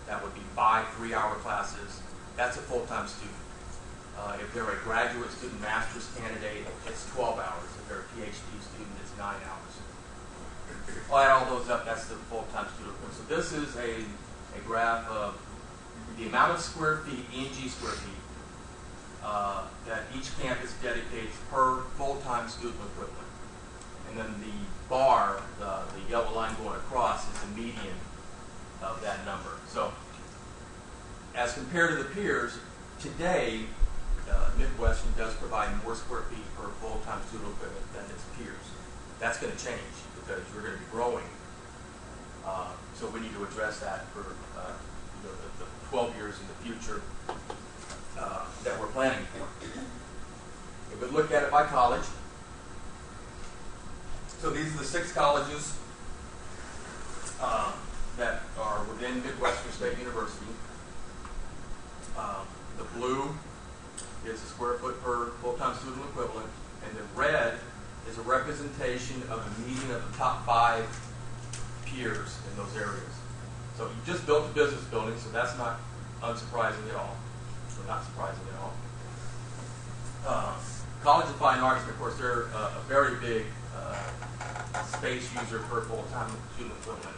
that would be 5 3-hour classes, that's a full-time student. If they're a graduate student master's candidate, it's 12 hours. If they're a PhD student, it's 9 hours. I'll add all those up, that's the full-time student. So this is a graph of the amount of square feet, ENG square feet, that each campus dedicates per full-time student equivalent. And then the bar, the yellow line going across, is the median of that number. So as compared to the peers, today, Midwestern does provide more square feet per full-time student equivalent than its peers. That's going to change because we're going to be growing. So we need to address that for the 12 years in the future that we're planning for. If we look at it by college, so these are the 6 colleges that are within Midwestern State University. The blue is the square foot per full-time student equivalent, and the red is a representation of the median of the top 5 peers in those areas. So you just built a business building, so that's not unsurprising at all. So not surprising at all. College of Fine Arts, of course, they're a very big space user per full-time student equivalent.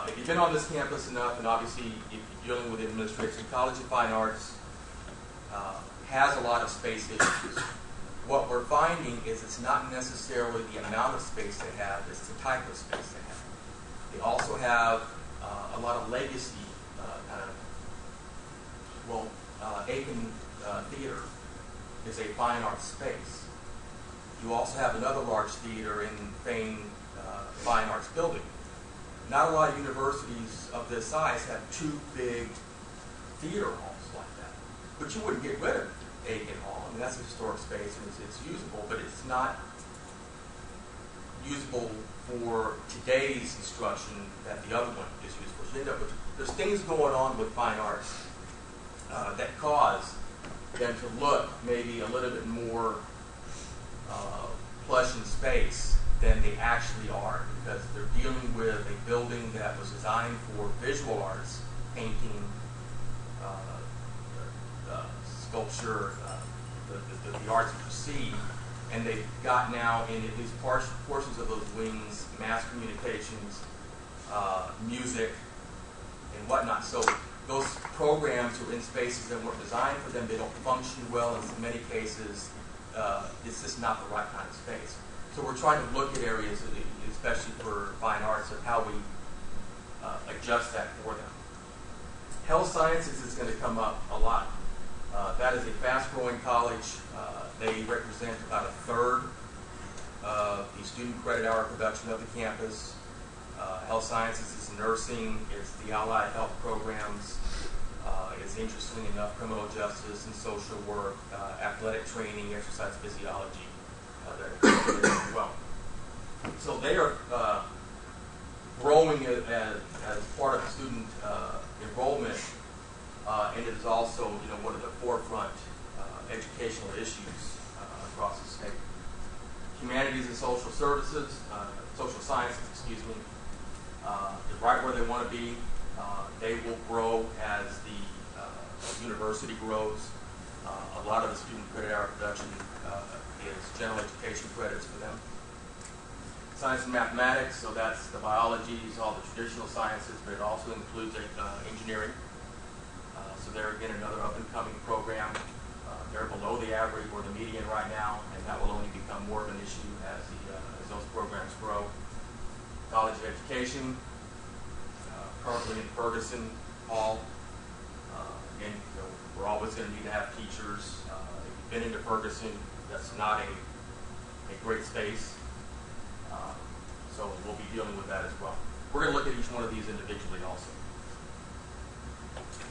If you've been on this campus enough, and obviously if you're dealing with administration, College of Fine Arts has a lot of space issues. What we're finding is it's not necessarily the amount of space they have, it's the type of space they have. They also have a lot of legacy Aiken Theater is a fine arts space. You also have another large theater in Fane Fine Arts Building. Not a lot of universities of this size have 2 big theater halls like that. But you wouldn't get rid of Aiken Hall. I mean, that's a historic space and it's usable, but it's not usable for today's instruction that the other one is used for. So you end up with, there's things going on with fine arts that cause them to look maybe a little bit more plush in space than they actually are, because they're dealing with a building that was designed for visual arts, painting, sculpture, the arts perceived, and they've got now in at least portions of those wings mass communications, music, and whatnot. So those programs are in spaces that weren't designed for them. They don't function well in many cases. It's just not the right kind of space. So we're trying to look at areas, especially for fine arts, of how we adjust that for them. Health sciences is going to come up a lot. That is a fast-growing college. They represent about a third of the student credit hour production of the campus. Health sciences is nursing, it's the allied health programs, it's interestingly enough criminal justice and social work, athletic training, exercise physiology, as well. So they are growing as part of student enrollment, and it is also one of the forefront educational issues across the state. Humanities and social services, social sciences, excuse me, is right where they want to be. They will grow as the university grows. A lot of the student credit hour production is general education credits for them. Science and mathematics, so that's the biologies, all the traditional sciences, but it also includes engineering. So they're again another up-and-coming program. They're below the average or the median right now, and that will only become more of an issue as those programs grow. College of Education, currently in Ferguson Hall. Again, we're always going to need to have teachers. If you've been into Ferguson, that's not a great space. So we'll be dealing with that as well. We're going to look at each one of these individually also.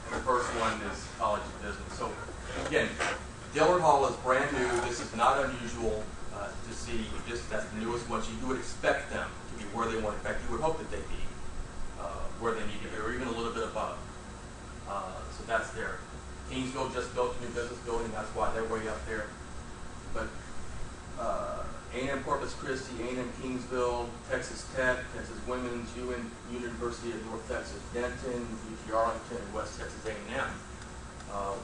And the first one is College of Business. So again, Dillard Hall is brand new. This is not unusual to see. That's the newest ones. You would expect them to be where they want. In fact, you would hope that they'd be where they need to be, or even a little bit above. So that's there. Kingsville just built a new business building. That's why they're way up there. But A&M Corpus Christi, A&M Kingsville, Texas Tech, Texas Women's, University of North Texas Denton, UT Arlington, and West Texas A&M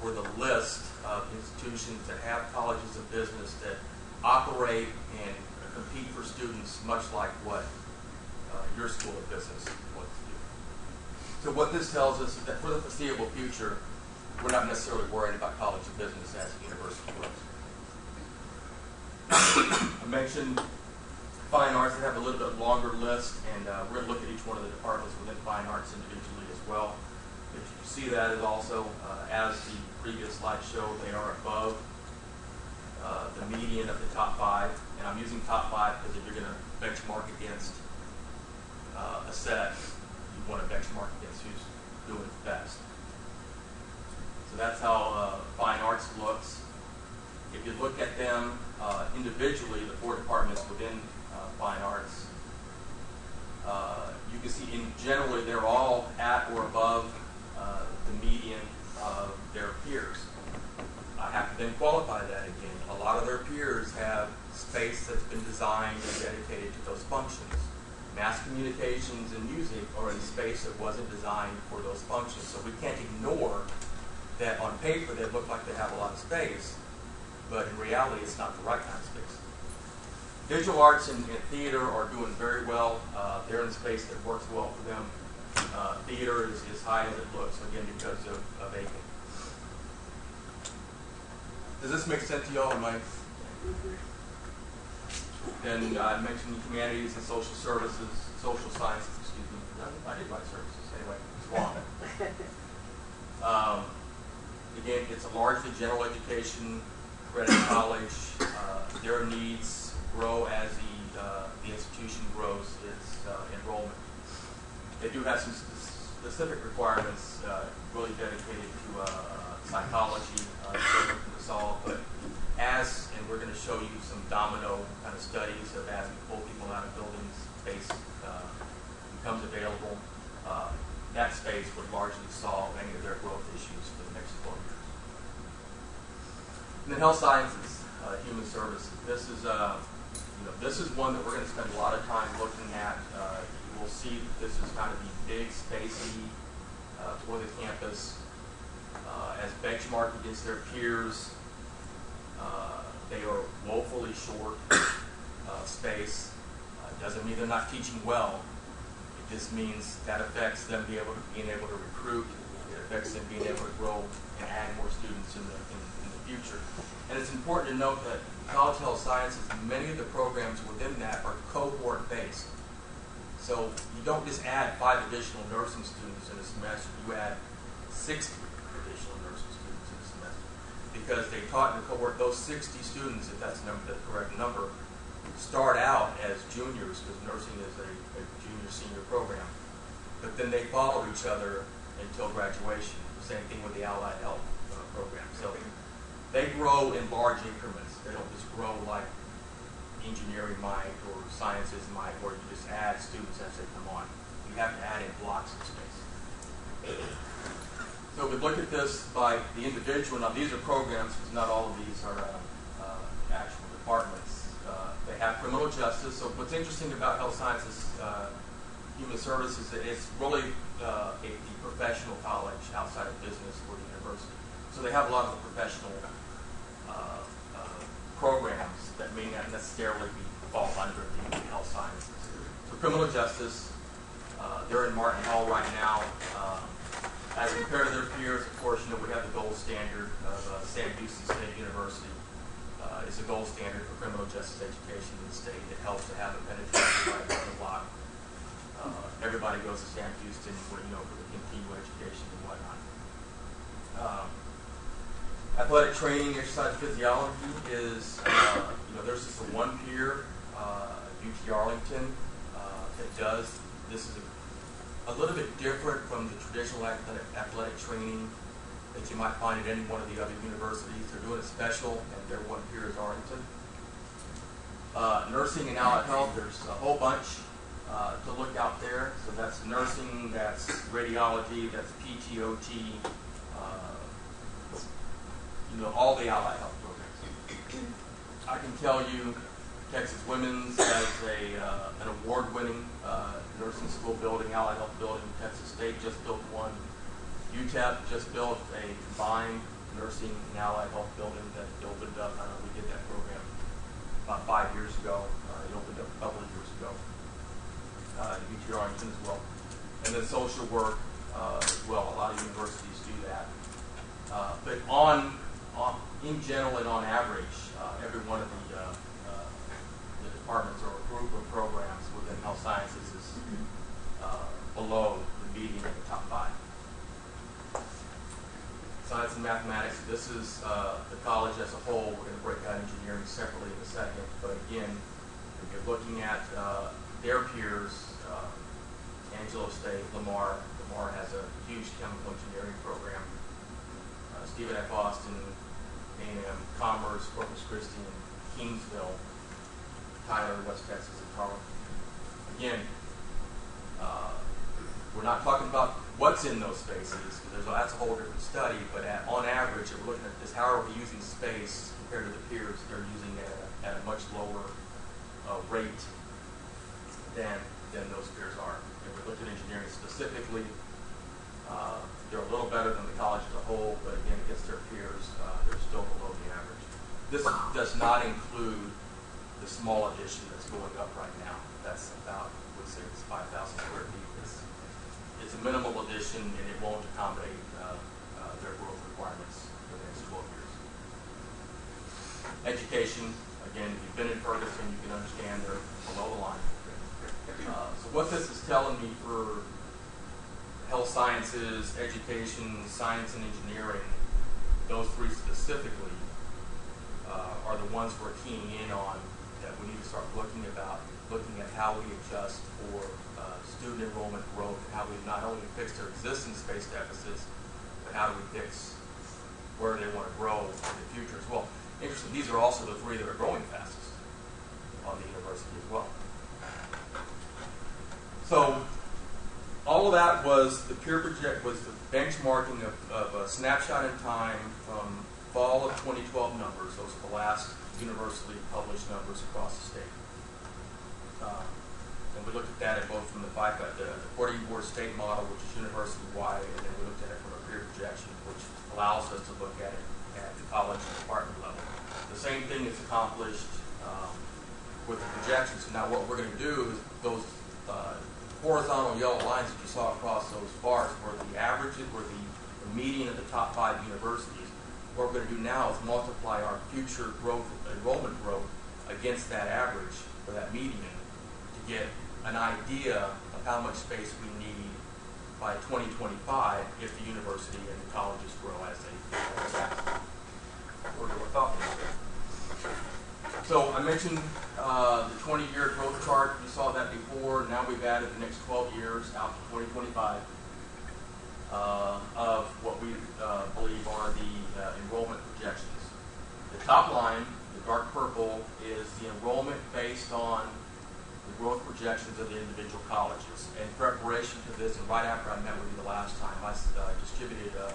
were the list of institutions that have colleges of business that operate and compete for students much like what your school of business wants to do. So what this tells us is that for the foreseeable future, we're not necessarily worried about college of business as a university grows. I mentioned fine arts. They have a little bit longer list, and we're going to look at each one of the departments within fine arts individually as well. But you can see that is also, as the previous slide showed, they are above the median of the top 5. And I'm using top 5 because if you're going to benchmark against a set, you want to benchmark against who's doing it best. So that's how fine arts looks. If you look at them individually, the 4 departments within fine arts, you can see generally they're all at or above the median of their peers. I have to then qualify that again. A lot of their peers have space that's been designed and dedicated to those functions. Mass communications and music are in space that wasn't designed for those functions. So we can't ignore that on paper they look like they have a lot of space, but in reality it's not the right kind of space. Visual arts and theater are doing very well. They're in space that works well for them. Theater is as high as it looks, again, because of ACAN. Does this make sense to y'all? Then I mentioned humanities and social services, social sciences, excuse me. I did write services, anyway, it's wrong. Again, it's a largely general education, credit college. Their needs grow as the institution grows its enrollment. They do have some specific requirements really dedicated to psychology to solve, but and we're going to show you some domino kind of studies of as we pull people out of buildings, space becomes available. That space would largely solve any of their growth issues for the next 12 years. And then health sciences, human services. This is this is one that we're going to spend a lot of time looking at. You will see that this is kind of the big, spacey for the campus. As benchmarked against their peers, they are woefully short space. Doesn't mean they're not teaching well. It just means that affects them being able to recruit. It affects them being able to grow and add more students in the future. And it's important to note that College Health Sciences, many of the programs within that are cohort-based. So you don't just add 5 additional nursing students in a semester, you add 60 additional nursing students in a semester. Because they taught in the cohort, those 60 students, if that's the correct number, start out as juniors, because nursing is a junior-senior program. But then they follow each other until graduation. Same thing with the allied health program. So they grow in large increments. They don't just grow like engineering might or sciences might, where you just add students as they come on. You have to add in blocks of space. So we look at this by the individual. Now these are programs, because not all of these are actual departments. They have criminal justice. So what's interesting about health sciences, human services, it's really a professional college outside of business or the university. So they have a lot of the professional programs that may not necessarily fall under the health sciences. So criminal justice, they're in Martin Hall right now. As compared to their peers, of course, we have the gold standard of Sam Houston State University. It's a gold standard for criminal justice education in the state. It helps to have a penetration right on the block. Everybody goes to Sam Houston for the continuing education and whatnot. Athletic training, exercise physiology is, there's just a one peer, UT Arlington, that does. This is a little bit different from the traditional athletic training that you might find at any one of the other universities. They're doing it special, and their one peer is Arlington. Nursing and allied health, there's a whole bunch to look out there. So that's nursing, that's radiology, that's PTOT, all the allied health programs. I can tell you Texas Women's has an award-winning nursing school building, allied health building. Texas State just built one. UTEP just built a combined nursing and allied health building that opened up. I know we did that program about 5 years ago. It opened up a couple of years ago. UT Arlington as well. And then social work as well. A lot of universities do that. But in general and on average, every one of the departments or a group of programs within health sciences is below the median of the top 5. Science and mathematics, this is the college as a whole. We're going to break out engineering separately in a second. But again, if you're looking at their peers, Angelo State, Lamar has a huge chemical engineering program. Stephen F. Austin, A&M, Commerce, Corpus Christi, and Kingsville, Tyler, West Texas, and Tarleton. Again, we're not talking about what's in those spaces, because that's a whole different study, but on average, if we're looking at this, how are we using space compared to the peers? They're using it at a much lower rate than those peers are. If we look at engineering specifically, they're a little better than the college as a whole, but again, against their peers, they're still below the average. This does not include the small addition that's going up right now. That's about, let's say it's 5,000 square feet. It's a minimal addition, and it won't accommodate their growth requirements for the next 12 years. Education, again, if you've been in Ferguson, you can understand they're below the line. So what this is telling me for health sciences, education, science and engineering, those three specifically are the ones we're keying in on that we need to start looking at how we adjust for student enrollment growth, and how we not only fix their existing space deficits, but how do we fix where they want to grow in the future as well. Interesting, these are also the three that are growing fastest on the university as well. So all of that was the peer project, was the benchmarking of a snapshot in time from fall of 2012 numbers. Those are the last universally published numbers across the state. And we looked at that in both from the Board of Regents state model, which is university-wide, and then we looked at it from a peer projection, which allows us to look at it at the college and department level. The same thing is accomplished with the projections. Now what we're going to do is those horizontal yellow lines that you saw across those bars were the averages, were the median of the top 5 universities. What we're going to do now is multiply our future growth, enrollment growth, against that average or that median to get an idea of how much space we need by 2025 if the university and the colleges grow as they we're talking about. So I mentioned the 20-year growth chart. You saw that before. Now we've added the next 12 years out to 2025 of what we believe are the enrollment projections. The top line, the dark purple, is the enrollment based on the growth projections of the individual colleges. In preparation to this, and right after I met with you the last time, I distributed a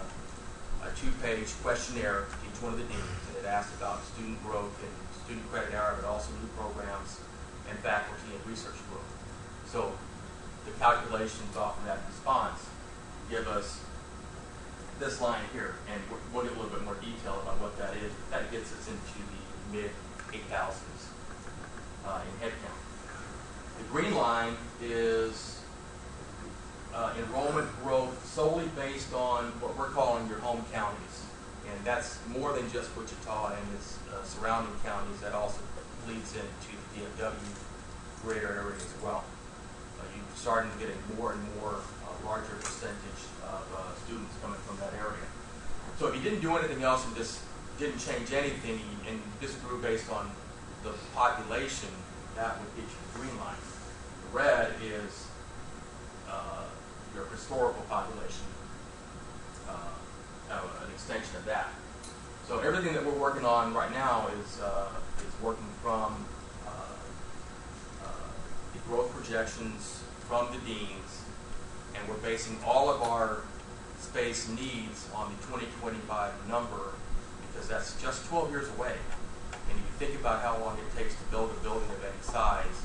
2-page questionnaire to each one of the deans, and it asked about student growth and student credit hour, but also new programs and faculty and research growth. So the calculations off of that response give us this line here, and we'll get a little bit more detail about what that is. That gets us into the mid-8,000s in headcount. The green line is enrollment growth solely based on what we're calling your home counties. And that's more than just Wichita and its surrounding counties. That also leads into the DFW greater area as well. You're starting to get a more and more larger percentage of students coming from that area. So if you didn't do anything else and just didn't change anything and just grew based on the population, that would get you the green line. The red is your historical population, an extension of that. So everything that we're working on right now is working from the growth projections from the deans, and we're basing all of our space needs on the 2025 number because that's just 12 years away. And if you think about how long it takes to build a building of any size,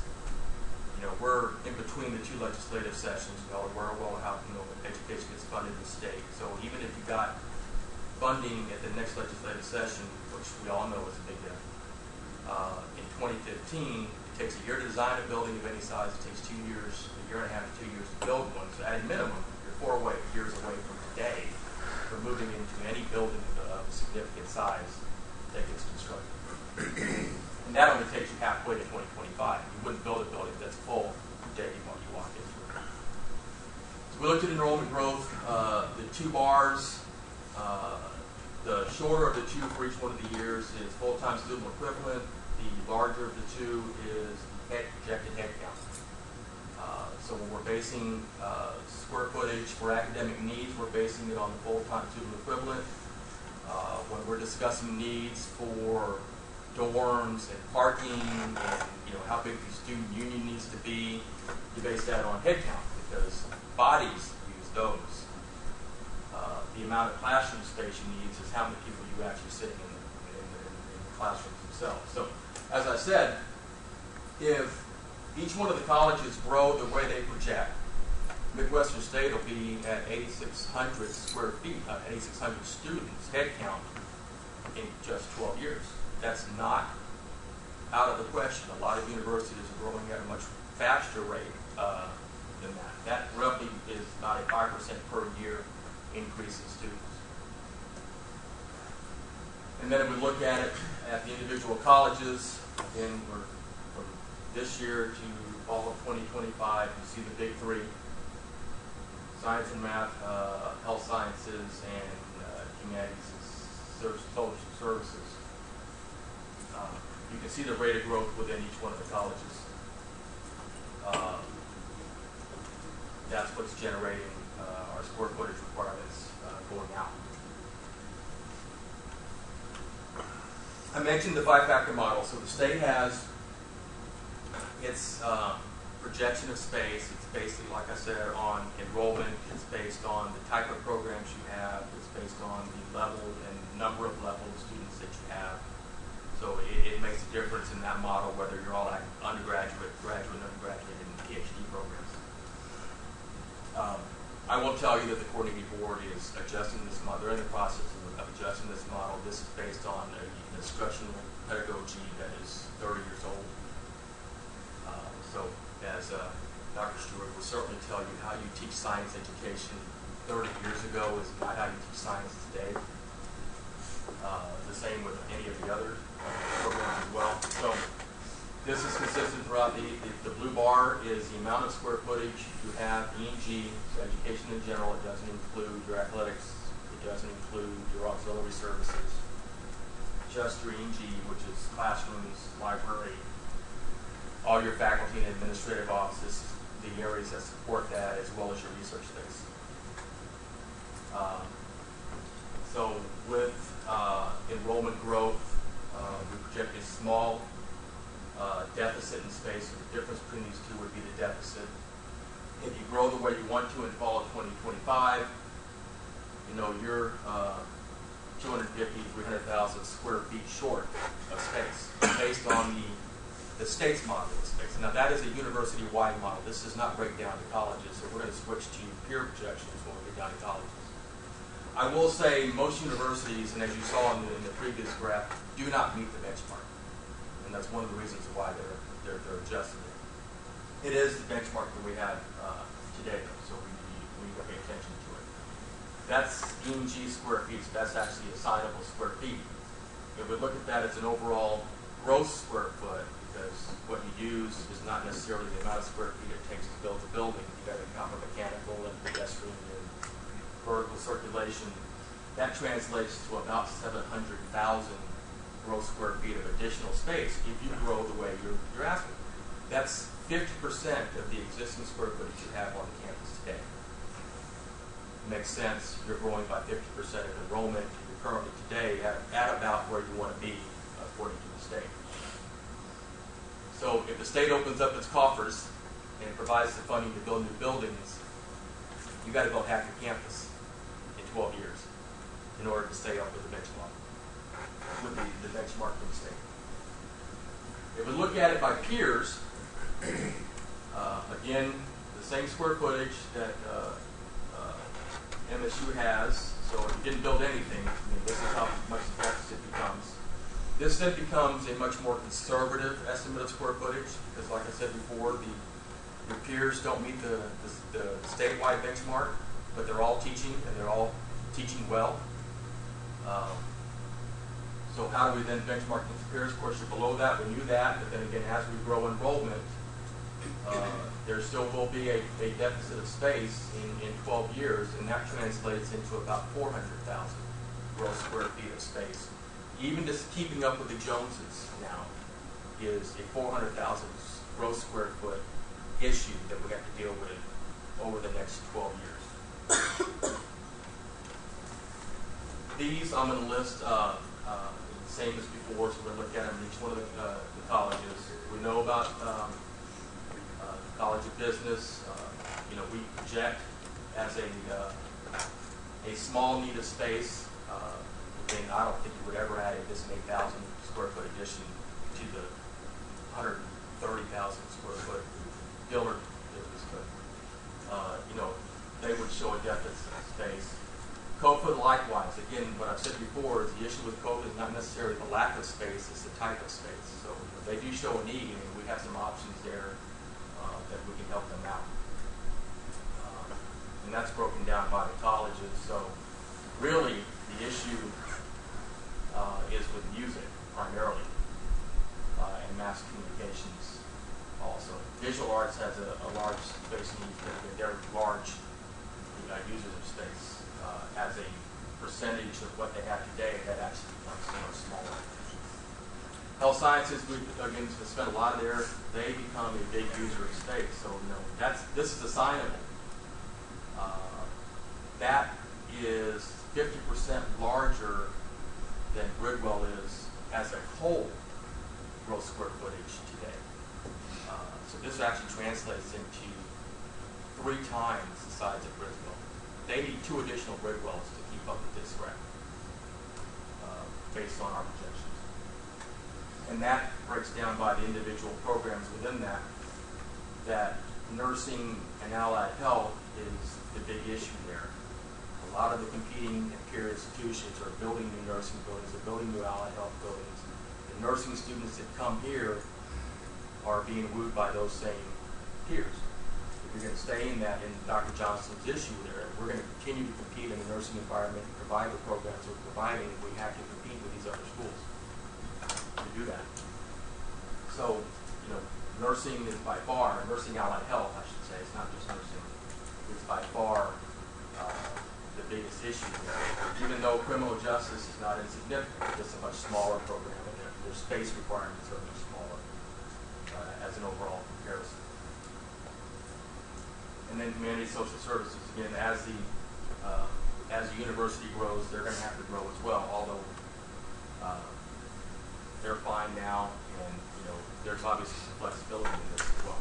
we're in between the 2 legislative sessions. We're well how education gets funded in the state. So even if you got funding at the next legislative session, which we all know is a big if, in 2015, it takes a year to design a building of any size. It takes 2 years, a year and a half to 2 years to build one. So at a minimum, you're 4 years away from today from moving into any building of significant size that gets constructed. And that only takes you halfway to 2025. You wouldn't build a building that's full the day you walk into it. So we looked at enrollment growth. The 2 bars, the shorter of the 2 for each one of the years is full-time student equivalent. The larger of the 2 is the projected headcount. So when we're basing square footage for academic needs, we're basing it on the full-time student equivalent. When we're discussing needs for dorms and parking and how big the student union needs to be, you base that on headcount because bodies use those. The amount of classroom space you need is how many people you actually sitting in the classrooms themselves. So as I said, if each one of the colleges grow the way they project, Midwestern State will be at 8,600 square feet, 8,600 students headcount in just 12 years. That's not out of the question. A lot of universities are growing at a much faster rate than that. That roughly is about a 5% per year increase in students. And then if we look at it at the individual colleges, again, we're from this year to fall of 2025, you see the big 3: science and math, health sciences, and humanities and social services. You can see the rate of growth within each one of the colleges. That's what's generating our square footage requirements going out. I mentioned the 5-factor model. So the state has its projection of space. It's basically, like I said, on enrollment. It's based on the type of programs you have. It's based on the level and number of level of students that you have. So it makes a difference in that model whether you're all at undergraduate, graduate, undergraduate, and PhD programs. I will tell you that the coordinating board is adjusting this model. They're in the process of adjusting this model. This is based on an instructional pedagogy that is 30 years old. So as Dr. Stewart will certainly tell you, how you teach science education 30 years ago is not how you teach science today. The same with any of the other programs as well. So this is consistent throughout. The blue bar is the amount of square footage you have, E&G, so education in general. It doesn't include your athletics. It doesn't include your auxiliary services. Just your E&G, which is classrooms, library, all your faculty and administrative offices, the areas that support that, as well as your research space. So with enrollment growth, we project a small deficit in space. So the difference between these two would be the deficit. If you grow the way you want to in fall of 2025, you know, you're 250, 300,000 square feet short of space based on the state's model of space. Now that is a university-wide model. This does not break down to colleges, so we're going to switch to peer projections when we get down to colleges. I will say most universities, and as you saw in the previous graph, do not meet the benchmark. And that's one of the reasons why they're adjusting it. It is the benchmark that we have today, so we pay attention to it. That's E&G square feet, so that's actually assignable square feet. If we look at that as an overall gross square foot, because what you use is not necessarily the amount of square feet it takes to build the building. You've got to account for mechanical and pedestrian and vertical circulation. That translates to about 700,000 gross square feet of additional space if you grow the way you're asking. That's 50% of the existing square footage you have on the campus today. Makes sense. You're growing by 50% of enrollment. You're currently today at about where you want to be according to the state. So if the state opens up its coffers and provides the funding to build new buildings, you've got to build half your campus in 12 years in order to stay up with the benchmark, with the benchmark from the state. If we look at it by peers, again, the same square footage that MSU has. So if you didn't build anything, I mean, this is how much the deficit becomes. This then becomes a much more conservative estimate of square footage, because like I said before, your peers don't meet the statewide benchmark, but they're all teaching, and they're all teaching well. So how do we then benchmark these peers? Of course, you're below that, we knew that, but then again, as we grow enrollment, there still will be a deficit of space in 12 years, and that translates into about 400,000 gross square feet of space. Even just keeping up with the Joneses now is a 400,000 gross square foot issue that we have to deal with over the next 12 years. These I'm going to list same as before, so we're going to look at them in each one of the colleges. We know about College of Business. You know, we project as a small need of space. Again, I don't think you would ever add this 8,000 square foot addition to the 130,000 square foot Dillard business, but you know, they would show a deficit of space. COFA likewise. Again, what I've said before is the issue with COFA is not necessarily the lack of space, it's the type of space. So they do show a need, and we have some options there that we can help them out. And that's broken down by the colleges. So really, the issue is with music primarily, and mass communications also. Visual arts has a large space need, but they're large users of space. As a percentage of what they have today, that actually becomes much smaller. Health sciences, we again spend a lot there. They become a big user of space. So you know, this is assignable. That is 50% larger than Bridwell is as a whole gross square footage today. So this actually translates into 3 times the size of Bridwell. they need 2 additional grid wells to keep up with this graph, based on our projections. And that breaks down by the individual programs within that nursing and allied health is the big issue there. A lot of the competing peer institutions are building new nursing buildings, they're building new allied health buildings. The nursing students that come here are being wooed by those same peers. If you're going to stay in that, in Dr. Johnston's issue there, we're going to continue to compete in the nursing environment and provide the programs we're providing. We have to compete with these other schools to do that. So, nursing is by far, nursing allied health, I should say, it's not just nursing, is by far the biggest issue there. Even though criminal justice is not insignificant, it's a much smaller program, and their space requirements are much smaller as an overall comparison. And then humanity social services, again, as the university grows, they're going to have to grow as well, although they're fine now, and there's obviously some flexibility in this as well.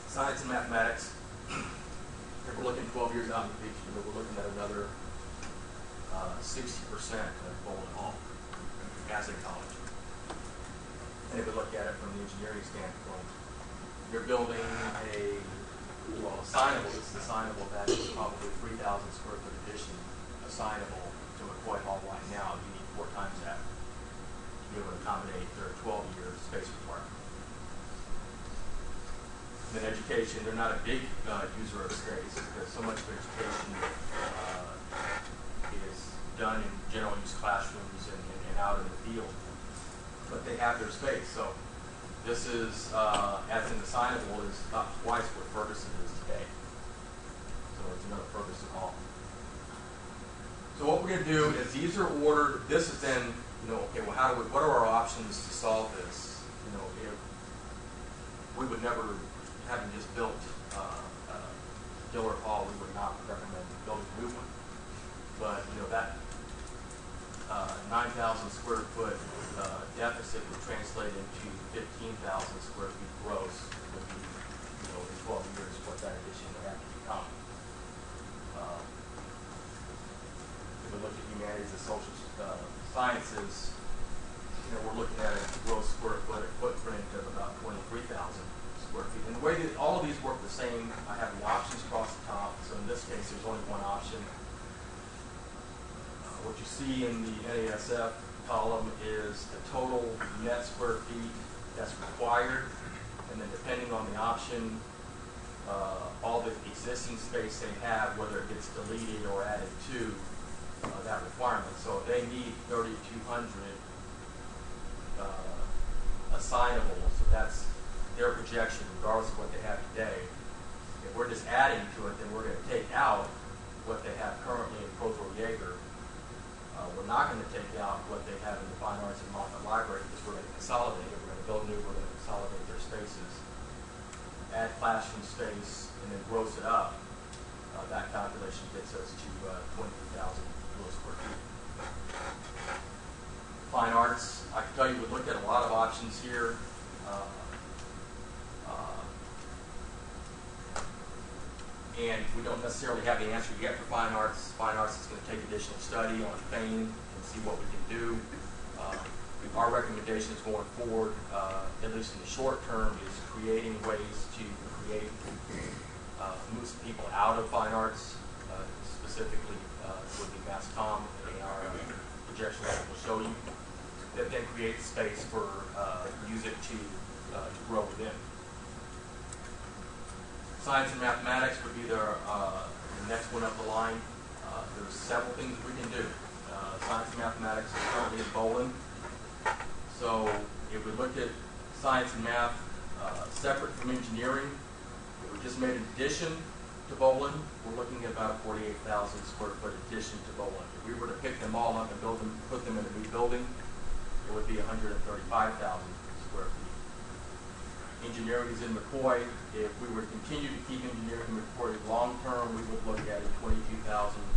Science and mathematics, if we're looking 12 years out in the future, we're looking at another 60% of Bowling Hall as a college. And if we look at it from the engineering standpoint, you're building a assignable, this is assignable, that is probably 3,000 square foot addition assignable to McCoy Hall right now. You need 4 times that to be able to accommodate their 12-year space requirement. And then education, they're not a big user of space because so much of education is done in general use classrooms and out in the field. But they have their space. So this is, as an assignable, is about twice what Ferguson is today. So it's another Ferguson Hall. So what we're going to do is these are ordered. This is then, okay, well, what are our options to solve this? If we would never, having just built Dillard Hall, we would not recommend building a new one. But that 9,000 square foot deficit would translate into 15,000 square feet gross. Would be, in 12 years, what that addition would have to become. If we look at humanities and social sciences, we're looking at a gross square foot footprint of about 23,000 square feet. And the way that all of these work the same, I have the options across the top. So in this case, there's only one option. What you see in the NASF column is the total net square feet that's required, and then depending on the option, all the existing space they have, whether it gets deleted or added to that requirement. So if they need 3,200 assignable, so that's their projection regardless of what they have today. If we're just adding to it, then we're going to take out what they have currently in Prozor Jaeger. We're not going to take out what they have in the Fine Arts and Moffat Library because we're going to consolidate it. We're going to build new, we're going to consolidate their spaces, add classroom space, and then gross it up. That calculation gets us to 23,000 square feet. Fine Arts, I can tell you we looked at a lot of options here. And we don't necessarily have the answer yet for Fine Arts. Fine Arts is going to take additional study on Fane and see what we can do. Our recommendations going forward, at least in the short term, is creating ways to move some people out of Fine Arts, specifically would be Mass Comm in our projection that will show you, that then create space for music to grow within. Science and mathematics would be the next one up the line. There's several things we can do. Science and mathematics is currently in Bowling. So if we look at science and math separate from engineering, if we just made an addition to Bowling, we're looking at about 48,000 square foot addition to Bowling. If we were to pick them all up and build them, put them in a new building, it would be 135,000 square feet. Engineering is in McCoy. If we were to continue to keep engineering in McCoy long term, we would look at a 22,000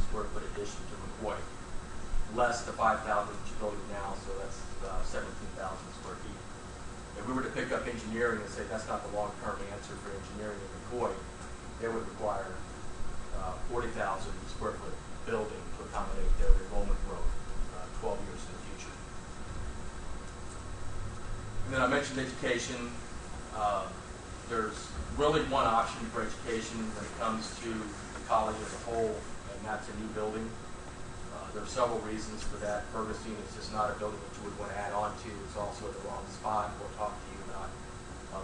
square foot addition to McCoy, less the 5,000 that you're building now, so that's 17,000 square feet. If we were to pick up engineering and say that's not the long term answer for engineering in McCoy, it would require 40,000 square foot building to accommodate their enrollment growth 12 years in the future. And then I mentioned education. There's really one option for education when it comes to the college as a whole, and that's a new building. There are several reasons for that. Ferguson is just not a building that you would want to add on to. It's also at the wrong spot. We'll talk to you about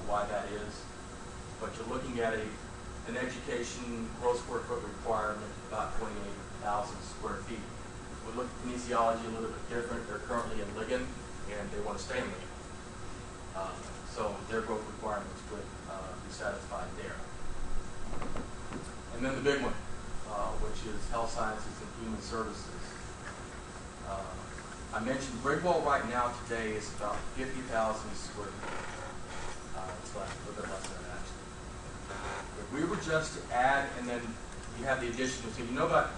why that is. But you're looking at an education gross square foot requirement of about 28,000 square feet. We look at kinesiology a little bit different. They're currently in Ligon, and they want to stay in Ligon. So their growth requirements would be satisfied there. And then the big one, which is health sciences and human services. I mentioned Bridwell right now today is about 50,000 square feet. It's less, a little bit less than that actually. If we were just to add, and then you have the addition, so you know about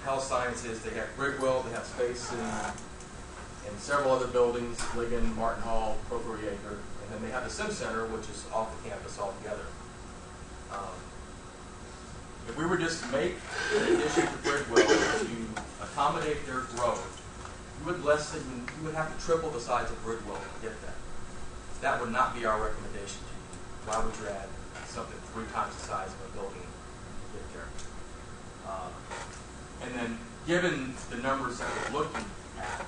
health sciences, they have Bridwell, they have space in several other buildings, Ligon, Martin Hall, Proctor Yeager, and then they have the Sim Center, which is off the campus altogether. If we were just to make an addition to Bridwell to accommodate their growth, you would have to triple the size of Bridwell to get that. That would not be our recommendation to you. Why would you add something 3 times the size of a building to get there? And then, given the numbers that we're looking at,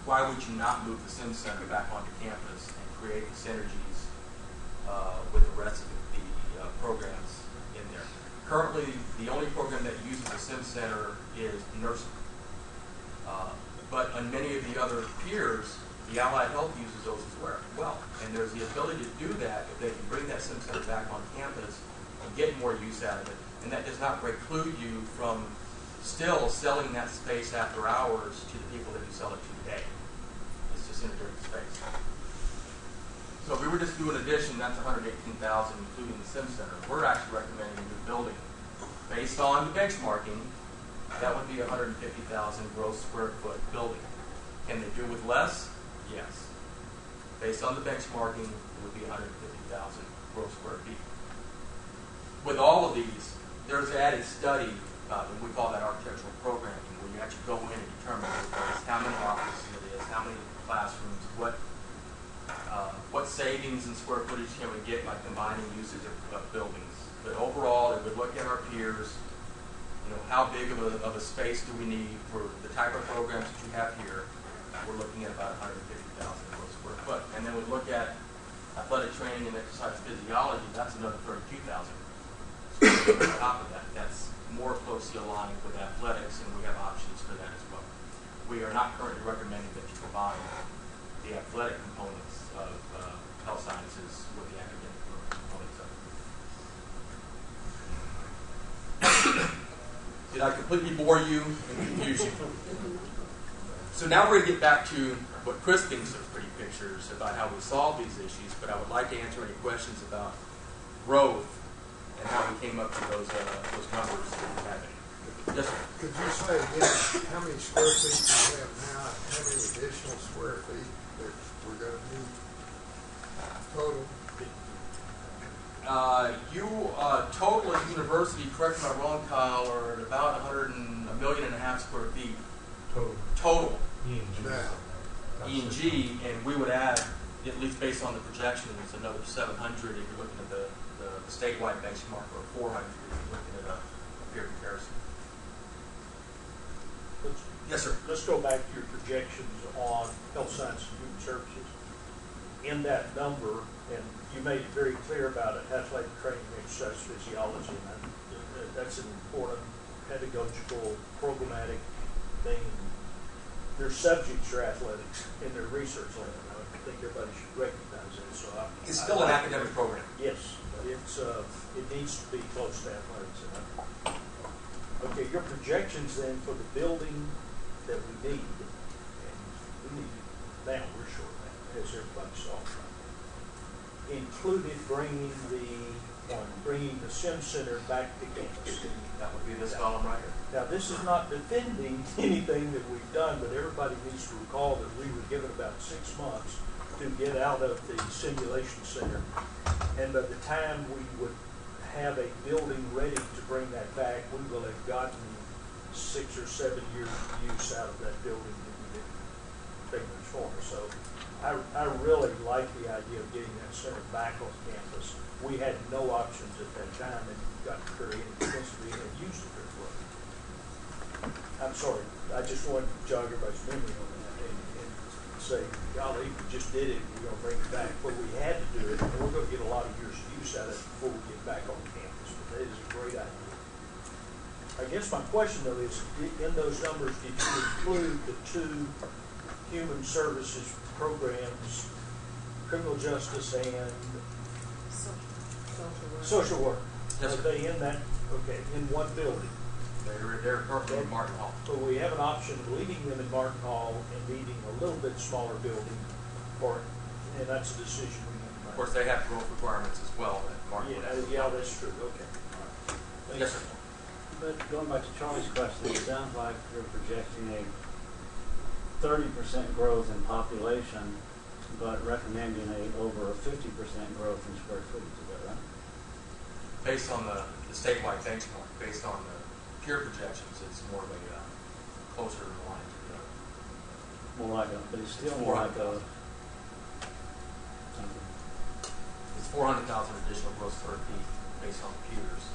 why would you not move the Sim Center back onto campus and create the synergies with the rest of the programs in there? Currently, the only program that uses the Sim Center is nursing. But on many of the other peers, the allied health uses those as well. And there's the ability to do that if they can bring that Sim Center back on campus and get more use out of it. And that does not preclude you from still selling that space after hours to the people that you sell it to today. It's just in a different space. So if we were just to do an addition, that's $118,000, including the Sim Center. We're actually recommending a new building. Based on the benchmarking, that would be a 150,000 gross square foot building. Can they do with less? Yes. Based on the benchmarking, it would be 150,000 gross square feet. With all of these, there's added study, and we call that architectural programming, where you actually go in and determine how many offices it is, how many classrooms, what savings in square footage can we get by combining usage of buildings. But overall, if we look at our peers, how big of a space do we need for the type of programs that you have here? We're looking at about 150,000 gross square foot. And then we look at athletic training and exercise physiology, that's another 32,000. So on top of that, that's more closely aligned with athletics, and we have options for that as well. We are not currently recommending that you combine the athletic components of health sciences with the academic components of it. Did I completely bore you and confuse you? So now we're going to get back to what Chris thinks are pretty pictures about how we solve these issues, but I would like to answer any questions about growth and how we came up with those numbers that we have. Yes, sir. Could you say again how many square feet you have now and how many additional square feet that we're going to need total? Total at university, correct me if I'm wrong, Kyle, are at about 1.5 million square feet. Total. E&G, and we would add, at least based on the projections, another 700 if you're looking at the statewide benchmark, or 400 if you're looking at a peer comparison. Yes, sir. Let's go back to your projections on health science and human services. In that number, and you made it very clear about it, athletic training, exercise physiology, and that's an important pedagogical, programmatic thing. Their subjects are athletics in their research lab. I think everybody should recognize that. So it's still an academic program. Yes, it needs to be close to athletics. Okay, your projections then for the building that we need, and we need it now, we're short now, as everybody saw, included bringing the Sim Center back to campus. That would be this column right here. Now, this is not defending anything that we've done, but everybody needs to recall that we were given about 6 months to get out of the simulation center. And by the time we would have a building ready to bring that back, we will have gotten 6 or 7 years of use out of that building that we did figures for. So I really like the idea of getting that center back on campus. We had no options at that time and got created because we had used it very well. I'm sorry, I just wanted to jog everybody's memory on that and say, golly, we just did it, we're gonna bring it back. But we had to do it, and we're gonna get a lot of years of use out of it before we get back on campus. But that is a great idea. I guess my question though is, in those numbers, did you include the 2 human services programs, criminal justice and social work? Yes, Are sir. they in that, okay, in one building? They're currently in Martin Hall. So we have an option of leaving them in Martin Hall and needing a little bit smaller building for it, and that's a decision we need to make. Of course, they have growth requirements as well that Martin would have. Yeah, that's true, okay. Yes, sir. But going back to Charlie's question, it sounds like you're projecting a 30% growth in population, but recommending over a 50% growth in square footage, is that right? Based on the statewide benchmark, based on the pure projections, it's more of a closer in line to the other. More like a, but it's still more like a, It's 400,000 additional gross square feet based on the peers.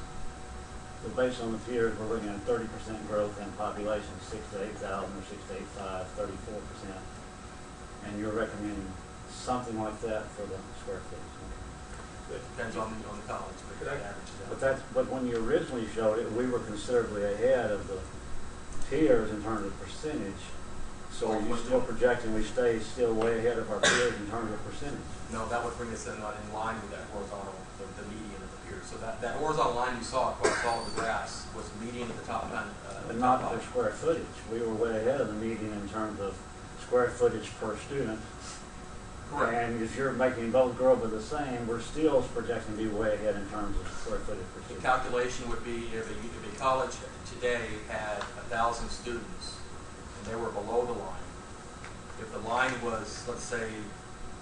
so based on the peers, we're looking at 30% growth in population, 6 to 8,000 or 6 to 8,500, 34%. And you're recommending something like that for the square footage. It depends on the college, but that averages out. But when you originally showed it, we were considerably ahead of the peers in terms of percentage. So are you still projecting we stay still way ahead of our peers in terms of percentage? No, that would bring us in line with that horizontal, the median of the peers. So that horizontal line you saw across all of the graphs was the median of the top 10. But not for square footage. We were way ahead of the median in terms of square footage per student. Correct. And if you're making both grow by the same, we're still projecting to be way ahead in terms of square footage per The student. calculation would be if a college today had 1,000 students and they were below the line, if the line was, let's say,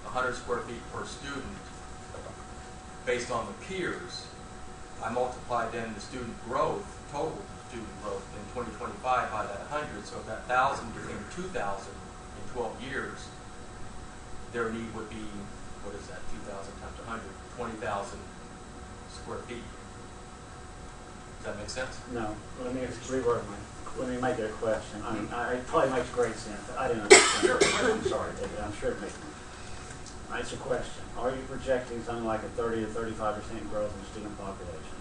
100 square feet per student, based on the peers, I multiplied then the student growth, total student growth in 2025 by that 100, so if that 1,000 became 2,000 in 12 years, their need would be, what is that, 2,000 times 100, 20,000 square feet. Does that make sense? No, let me reword let me make it a question. I mean, it probably makes great sense. I didn't understand. I'm sorry, David. I'm sure it makes sense. It's a question. Are you projecting something like a 30 to 35% growth in student population?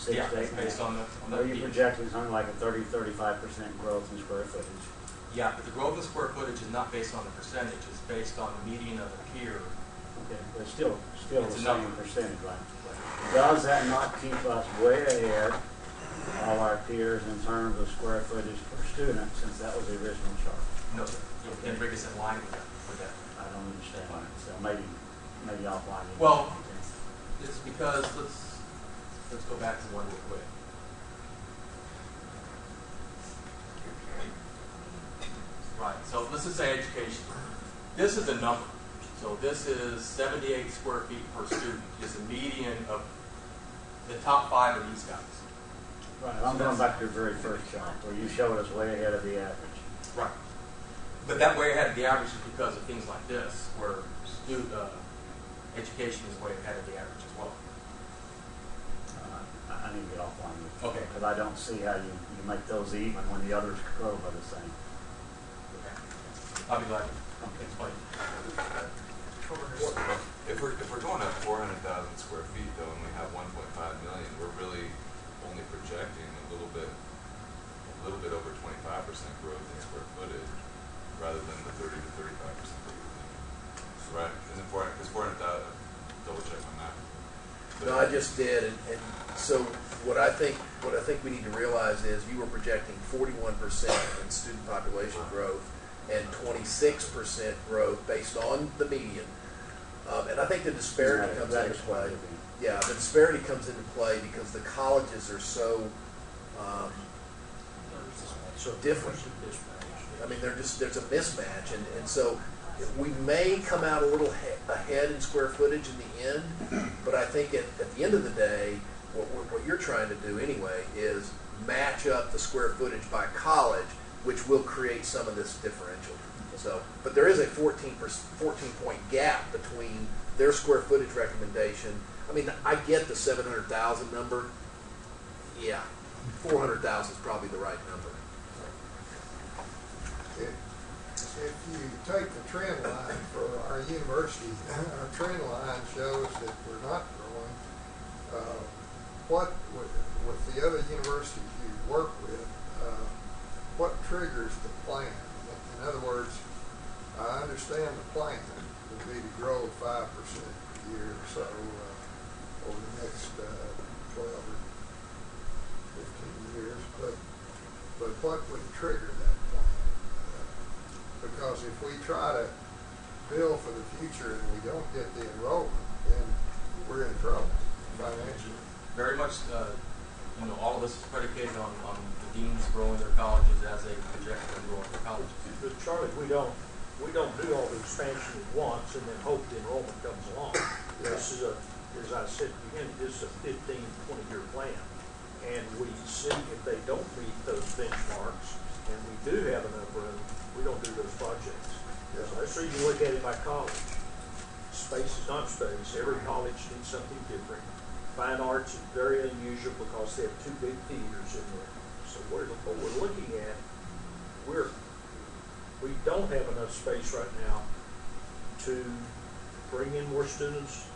Yeah, it's based on the Are you projecting something like a 30 to 35% growth in square footage? Yeah, but the growth of square footage is not based on the percentage, it's based on the median of the peer. Okay, but still It's the a same number. percentage, right? Does that not keep us way ahead of our peers in terms of square footage per student, since that was the original chart? No, sir. It can bring us in line with that. I don't understand. So maybe offline. Well, it's because, let's go back to one real quick. Right, so let's just say education. This is a number. So this is 78 square feet per student is the median of the top 5 of these guys. Right, I'm going back to your very first chart, where you showed us way ahead of the average. Right. But that way ahead of the average is because of things like this, where education is way ahead of the average as well. I need to get offline with you. Okay. Because I don't see how you make those even when the others grow by the same. Okay. I'll be glad to Okay. explain. If we're going up 400,000 square feet though, and we have 1.5 million, we're really only projecting a little bit over 25% growth in square footage, rather than the 30 to 35% that you're thinking. Right? Isn't 400,000? Double check on that. No, I just did, and so what I think we need to realize is you were projecting 41% in student population growth and 26% growth based on the median. And I think the disparity comes into play. Yeah, the disparity comes into play because the colleges are so different. I mean, there's a mismatch, and so We may come out a little ahead in square footage in the end, but I think at the end of the day, what you're trying to do anyway is match up the square footage by college, which will create some of this differential. So, but there is a 14-point gap between their square footage recommendation. I mean, I get the 700,000 number. Yeah, 400,000 is probably the right number. If you take the trend line for our university, our trend line shows that we're not growing. What with the other universities you work with, what triggers the plan? In other words, I understand the plan would be to grow 5% per year or so over the next 12 or 15 years, but what would trigger that plan? Because if we try to build for the future and we don't get the enrollment, then we're in trouble financially. Very much, all of this is predicated on the deans growing their colleges as they project them growing their colleges. But Charlie, we don't do all the expansion at once and then hope the enrollment comes along. Yeah. This is as I said at the beginning, this is a 15, 20-year plan. And we see if they don't meet those benchmarks, and we do have enough room, we don't do those projects. Yeah. So you can look at it by college. Space is not space. Every college needs something different. Fine arts is very unusual because they have two big theaters in there. So what we're looking at, we don't have enough space right now to bring in more students,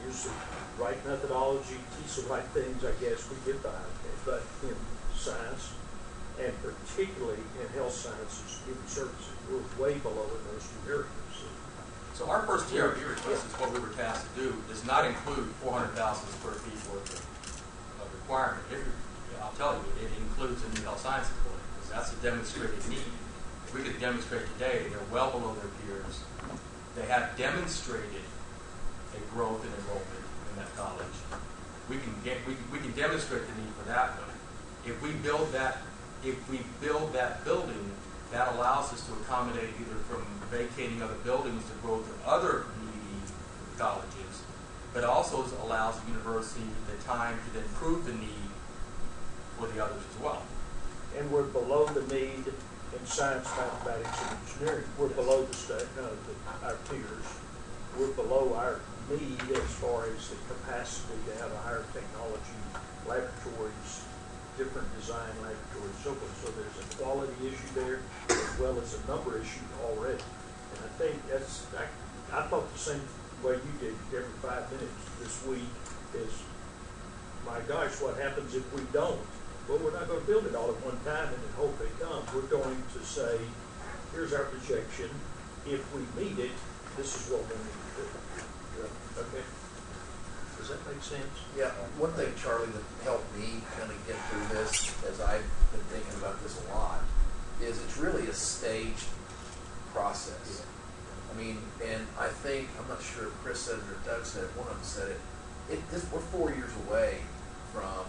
use the right methodology, teach the right things, I guess, we get by. But in science, and particularly in health sciences, human services, we're way below in those two areas. So our first TRB request is what we were tasked to do, does not include 400,000 square feet worth of requirement. I'll tell you, it includes a new health sciences building, because that's a demonstrated need. If we could demonstrate today, they're well below their peers. They have demonstrated a growth in enrollment in that college. We can demonstrate the need for that one. If we build that building, that allows us to accommodate either from vacating other buildings the growth of other needy colleges, but also allows the university the time to then prove the need for the others as well. And we're below the need in science, mathematics, and engineering. We're below our peers. We're below our need as far as the capacity to have a higher technology laboratories, different design laboratories, so forth. So there's a quality issue there as well as a number issue already. And I think I thought the same way you did every 5 minutes this week is, my gosh, what happens if we don't? Well, we're not going to build it all at one time and then hope it comes. We're going to say, here's our projection. If we meet it, this is what we need to do. Yeah. Okay. Does that make sense? Yeah, one thing, Charlie, that helped me kind of get through this, as I've been thinking about this a lot, is it's really a staged process. I mean, and I think, I'm not sure if Chris said it or Doug said it, one of them said it, we're 4 years away from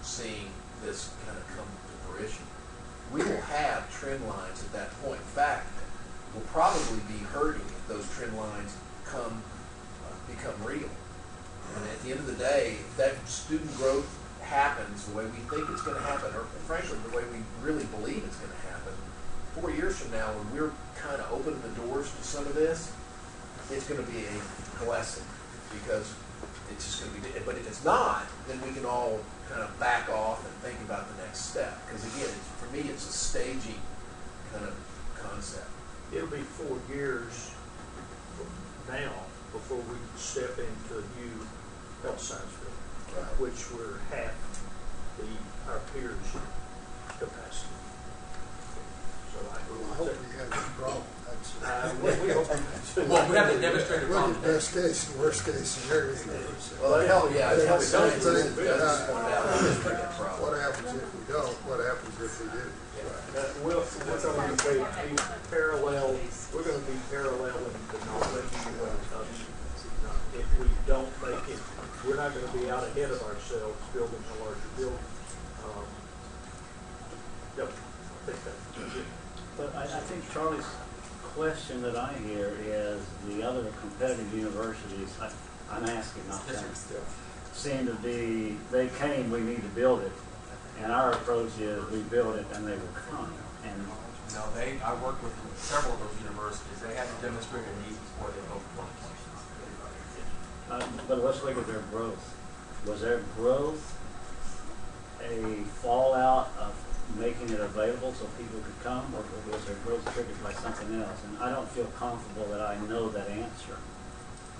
seeing this kind of come to fruition. We will have trend lines at that point. In fact, we'll probably be hurting if those trend lines become real. And at the end of the day, if that student growth happens the way we think it's going to happen, or frankly, the way we really believe it's going to happen, 4 years from now, when we're kind of opening the doors to some of this, it's going to be a blessing, because it's just going to be, but if it's not, then we can all kind of back off and think about the next step. Because again, for me, it's a staging kind of concept. It'll be 4 years from now before we step into a new health science building, which we're half our peers' capacity. So I hope we have no problem. we hope Well, we have to demonstrate a problem. Look at best case and worst case scenario. Well, hell yeah, What health sciences happens What if we don't? What happens if we do? we're going to be parallel. We're going to be paralleling the knowledge when it comes. If we don't make it, we're not going to be out ahead of ourselves building a larger building. Yep, I think that's it. But I think Charlie's question that I hear is the other competitive universities, I'm asking, not Yes, them, sir. seem to be, they came, we need to build it. And our approach is we build it and they will come. And No, I worked with several of those universities. They had to demonstrate a need before they built one. but let's look at their growth. Was their growth a fallout of making it available so people could come, or was their growth triggered by something else? And I don't feel comfortable that I know that answer.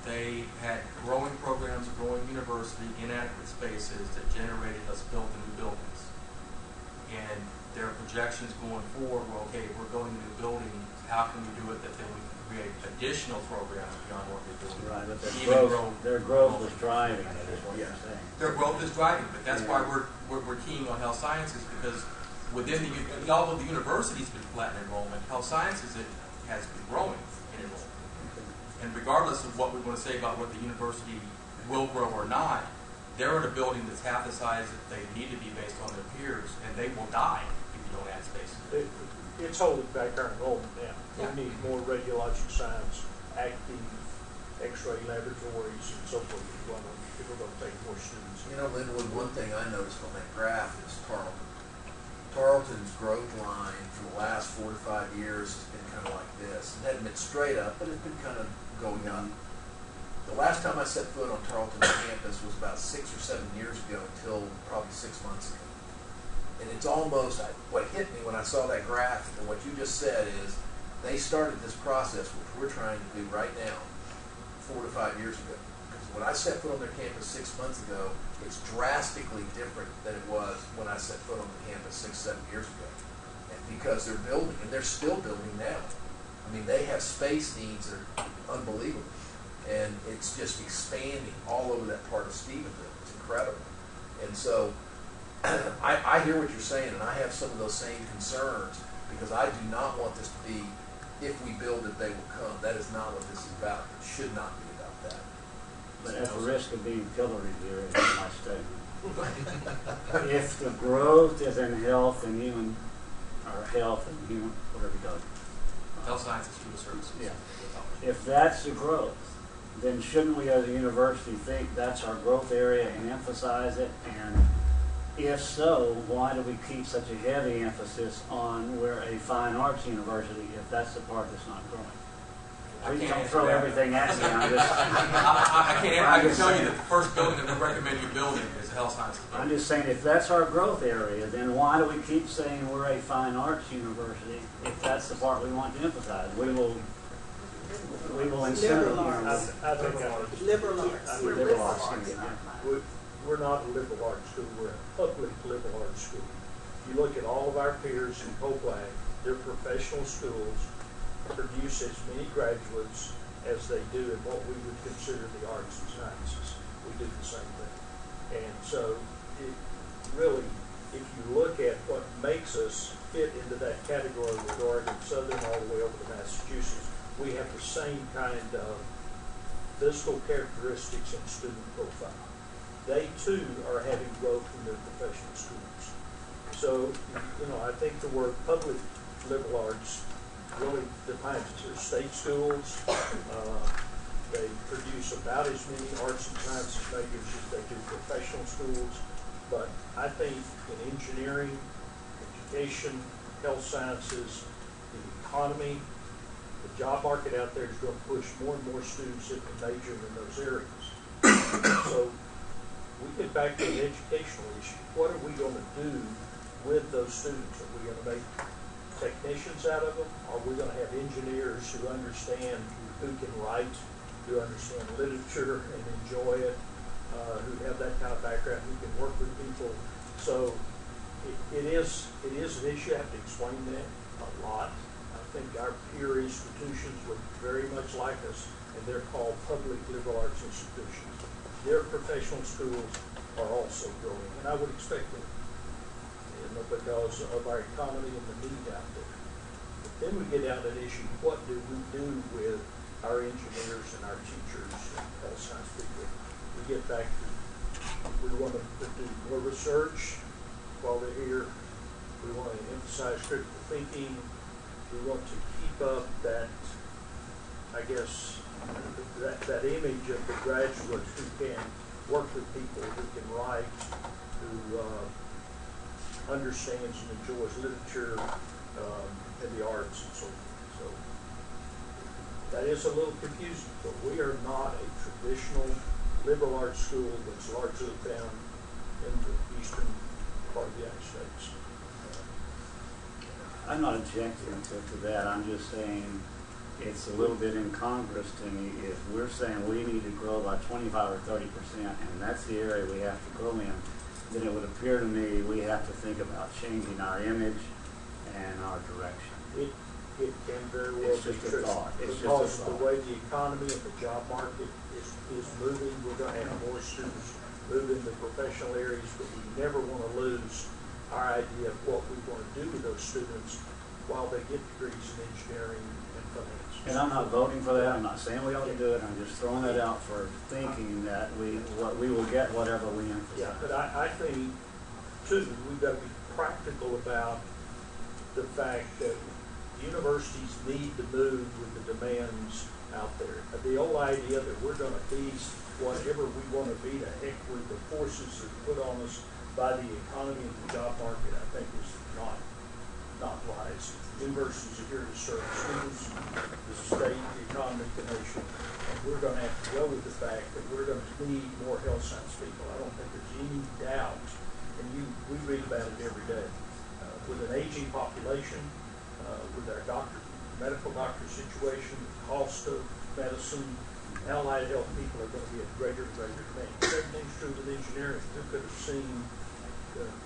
They had growing programs, growing university, inadequate spaces that generated us building new buildings. And their projections going forward were, okay, we're building a new building, how can we do it that then we can create additional programs beyond what we're doing? Right, but Even their growth was driving it, is what you're saying. Their growth is driving, but that's why we're keying on health sciences, because within although the university's been flat in enrollment, health sciences has been growing in enrollment. And regardless of what we want to say about what the university will grow or not, they're in a building that's half the size that they need to be based on their peers, and they will die if you don't add space. It's holding back our enrollment now. Yeah. We need more radiologic science, active X-ray laboratories, and so forth. If we're going to take more students. You know, Linwood, one thing I noticed on that graph is Tarleton. Tarleton's growth line for the last 4 to 5 years has been kind of like this. It hadn't been straight up, but it's been kind of going up. The last time I set foot on Tarleton's campus was about 6 or 7 years ago, until probably 6 months ago. And it's almost, what hit me when I saw that graph and what you just said is, they started this process, which we're trying to do right now, 4 to 5 years ago. Because when I set foot on their campus 6 months ago, it's drastically different than it was when I set foot on the campus 6, 7 years ago. And because they're building, and they're still building now. I mean, they have space needs that are unbelievable. And it's just expanding all over that part of Stephenville. It's incredible. And so, I hear what you're saying, and I have some of those same concerns, because I do not want this to be, if we build it, they will come. That is not what this is about. It should not be about that. But at the risk of being pilloried here, is my statement. If the growth is in health and human, or health and human, whatever you call it. Health sciences, human services. Yeah. If that's the growth, then shouldn't we as a university think that's our growth area and emphasize it? And if so, why do we keep such a heavy emphasis on we're a fine arts university if that's the part that's not growing? Please don't throw everything at me. I can tell you that the first building that we recommend you building is a health sciences building. I'm just saying, if that's our growth area, then why do we keep saying we're a fine arts university if that's the part we want to emphasize? We will incentive Liberal arts. I think Liberal arts. liberal arts. we're not a liberal arts school. We're a public liberal arts school. You look at all of our peers in Copeland, they're professional schools, produce as many graduates as they do in what we would consider the arts and sciences. We do the same thing. And so, really, if you look at what makes us fit into that category with Oregon Southern all the way over to Massachusetts, we have the same kind of physical characteristics and student profile. They too are having growth in their professional schools. So, I think the word public liberal arts really defines it. They're state schools. They produce about as many arts and sciences majors as they do professional schools. But I think in engineering, education, health sciences, the economy, the job market out there is going to push more and more students into majoring in those areas. So we get back to the educational issue. What are we going to do with those students? Are we going to make technicians out of them? Are we going to have engineers who understand, who can write, who understand literature and enjoy it, who have that kind of background, who can work with people? So it is an issue. I have to explain that a lot. I think our peer institutions look very much like us, and they're called public liberal arts institutions. Their professional schools are also growing, and I would expect them, because of our economy and the need out there. But then we get down to the issue, what do we do with our engineers and our teachers and health science people? We get back to, we want to do more research while they're here. We want to emphasize critical thinking. we want to keep up that, I guess, that image of the graduate who can work with people, who can write, who understands and enjoys literature and the arts and so forth. So that is a little confusing, but we are not a traditional liberal arts school that's largely found in the eastern part of the United States. I'm not objecting to that. I'm just saying it's a little bit incongruous to me if we're saying we need to grow by 25 or 30%, and that's the area we have to grow in, then it would appear to me we have to think about changing our image and our direction. It can very well It's just be a true. thought. It's just a Because thought. the way the economy and the job market is moving, we're going to have more students move into professional areas, but we never want to lose our idea of what we want to do with those students while they get degrees in engineering and finance. And I'm not voting for that. I'm not saying we ought to do it. I'm just throwing it out for thinking that we will get whatever we emphasize. Yeah, but I think, too, we've got to be practical about the fact that universities need to move with the demands out there. The old idea that we're going to be whatever we want to be, to heck with the forces that are put on us by the economy and the job market, I think is not wise. Universities are here to serve students, the state, the economy, the nation, and we're going to have to go with the fact that we're going to need more health science people. I don't think there's any doubt, and we read about it every day. With an aging population, with our medical doctor situation, the cost of medicine, allied health people are going to be a greater and greater demand. Same thing's true with engineering. Who could have seen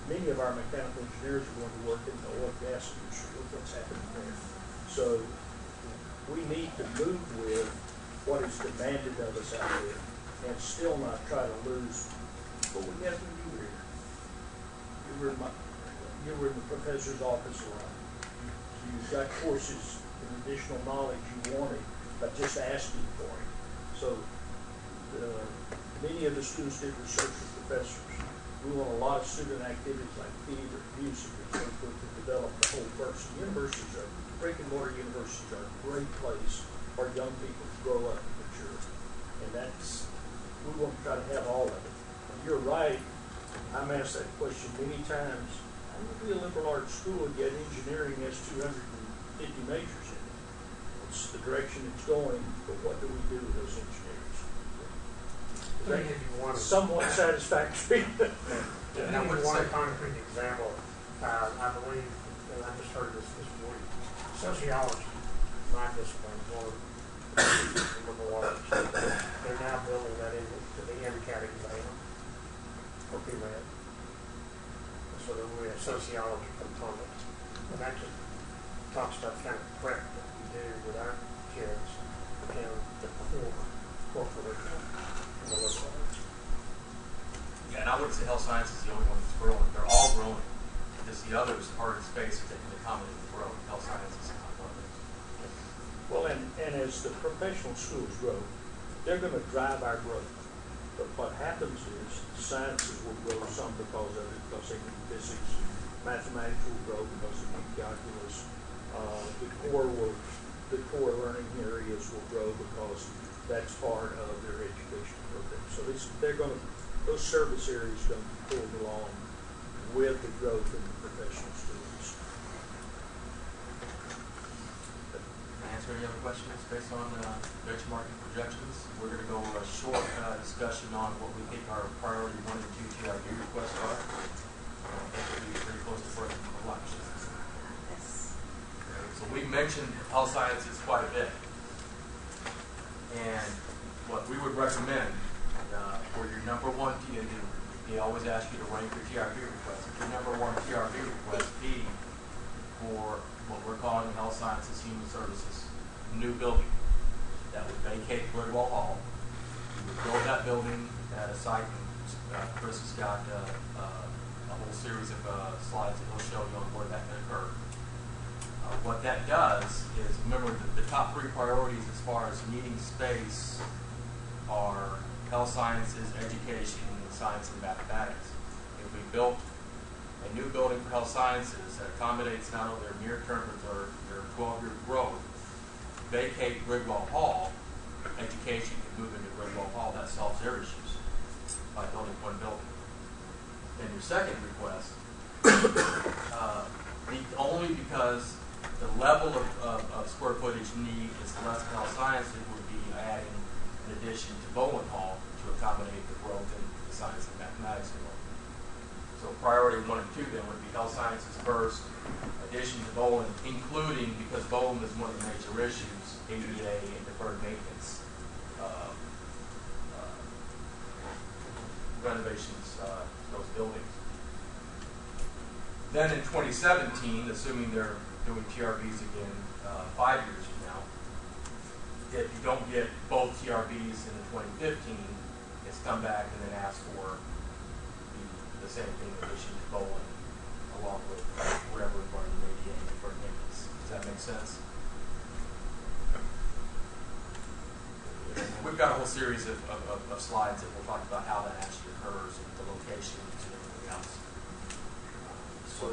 many of our mechanical engineers are going to work in the oil and gas industry. Look what's happening there. So we need to move with what is demanded of us out there and still not try to lose what we had when you were here. You were in the professor's office a lot. You got courses and additional knowledge you wanted, but just asking for it. So many of the students did research with professors. We want a lot of student activities like theater, music, and so forth to develop the whole person. Brick and mortar universities are a great place for young people to grow up and mature. And we want to try to have all of it. And you're right. I'm asked that question many times. How do you be a liberal arts school and yet engineering has 250 majors in it? It's the direction it's going, but what do we do with those engineers? Somewhat satisfactory. And I would one concrete example, I believe, and I just heard this week, sociology, my discipline, or liberal arts, they're now building that into the MCAT exam for pre-med. So there will be a sociology component. And that just talks about kind of prep that we do with our kids and the core curriculum. Yeah, and I wouldn't say health science is the only one that's growing. They're all growing. Just the others are in spaces that can accommodate the growth. Health science is not one of those. Well, and as the professional schools grow, they're going to drive our growth. But what happens is sciences will grow some because of it, because they need physics, mathematics will grow because they need calculus. The core learning areas will grow because that's part of their education program. So those service areas are going to be pulled along with the growth in the professional schools. Answer any other questions based on benchmarking projections? We're going to go a short discussion on what we think our priority 1 and 2 TRB requests are. I think we'll be pretty close to first lunch. So we mentioned health sciences quite a bit. And what we would recommend for your number one TRB, they always ask you to rank your TRB request. If your number one TRB request be for what we're calling in health sciences, human services, new building that would vacate Bridwell Hall. We would build that building at a site, and Chris has got a whole series of slides that he'll show you on where that can occur. What that does is, remember, the top 3 priorities as far as needing space are health sciences, education, and science and mathematics. If we built a a new building for health sciences that accommodates not only their near-term but their 12-year growth, vacate Grigwell Hall, education can move into Grigwell Hall. That solves their issues by building one building. Then your second request, only because the level of square footage need is less than health sciences, would be adding an addition to Bowen Hall to accommodate the growth in the science and mathematics field. So priority 1 and 2 then would be health sciences first, addition to Bowen, including, because Bowen is one of the major issues, ADA and deferred maintenance renovations to those buildings. Then in 2017, assuming they're doing TRBs again 5 years from now, if you don't get both TRBs in the 2015, it's come back and then ask for the same thing in addition to Bowen, along with whatever regarding ADA and deferred maintenance. Does that make sense? We've got a whole series of slides that will talk about how that actually occurs and the locations and everything else. So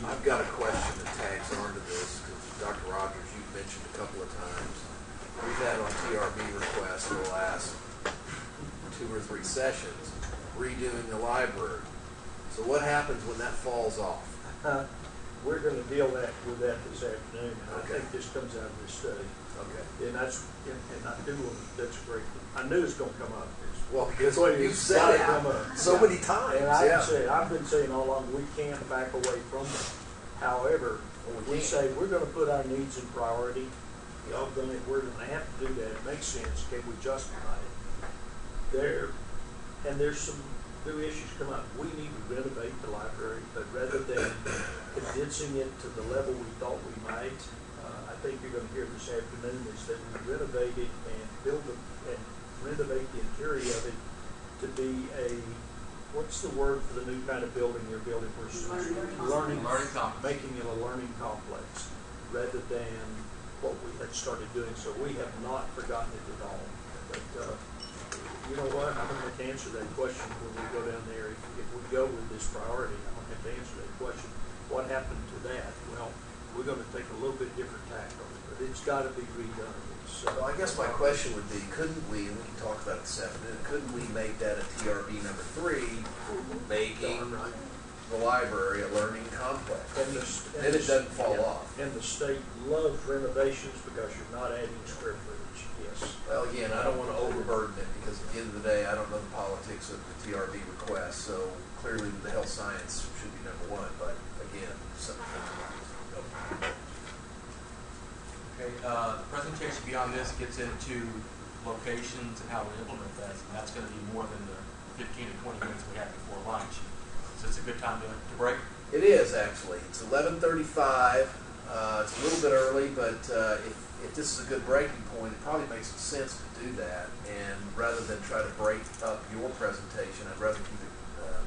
I've got a question that tags onto this, because Dr. Rogers, you've mentioned a couple of times, we've had on TRB requests for the last 2 or 3 sessions, redoing the library. So what happens when that falls off? We're going to deal with that this afternoon. I think this comes out of this study. Okay. And that's great. I knew it's going to come up. Well, because you've said it so many times. And I've been saying all along, we can't back away from that. However, we say we're going to put our needs in priority. We're going to have to do that. It makes sense. Can we justify it? There's some new issues come up. We need to renovate the library, but rather than condensing it to the level we thought we might, I think you're going to hear this afternoon is that we renovate it and renovate the interior of it to be what's the word for the new kind of building you're building for learning complex. Making it a learning complex rather than what we had started doing. So we have not forgotten it at all. But you know what? I'm going to have to answer that question when we go down there. If we go with this priority, I'm going to have to answer that question. What happened to that? Well, we're going to take a little bit different tack on it, but it's got to be redone. Well, I guess my question would be, couldn't we, and we can talk about it this afternoon, couldn't we make that a TRB number 3, making the library a learning complex? Then it doesn't fall off. And the state loves renovations because you're not adding square footage, yes. Well, again, I don't want to overburden it because at the end of the day, I don't know the politics of the TRB request, so clearly the health science should be number 1, but again, something Okay, the presentation beyond this gets into locations and how we implement that, and that's going to be more than the 15 to 20 minutes we have before lunch. So it's a good time to break. It is actually. It's 11:35. It's a little bit early, but if this is a good breaking point, it probably makes sense to do that. And rather than try to break up your presentation, I'd rather keep it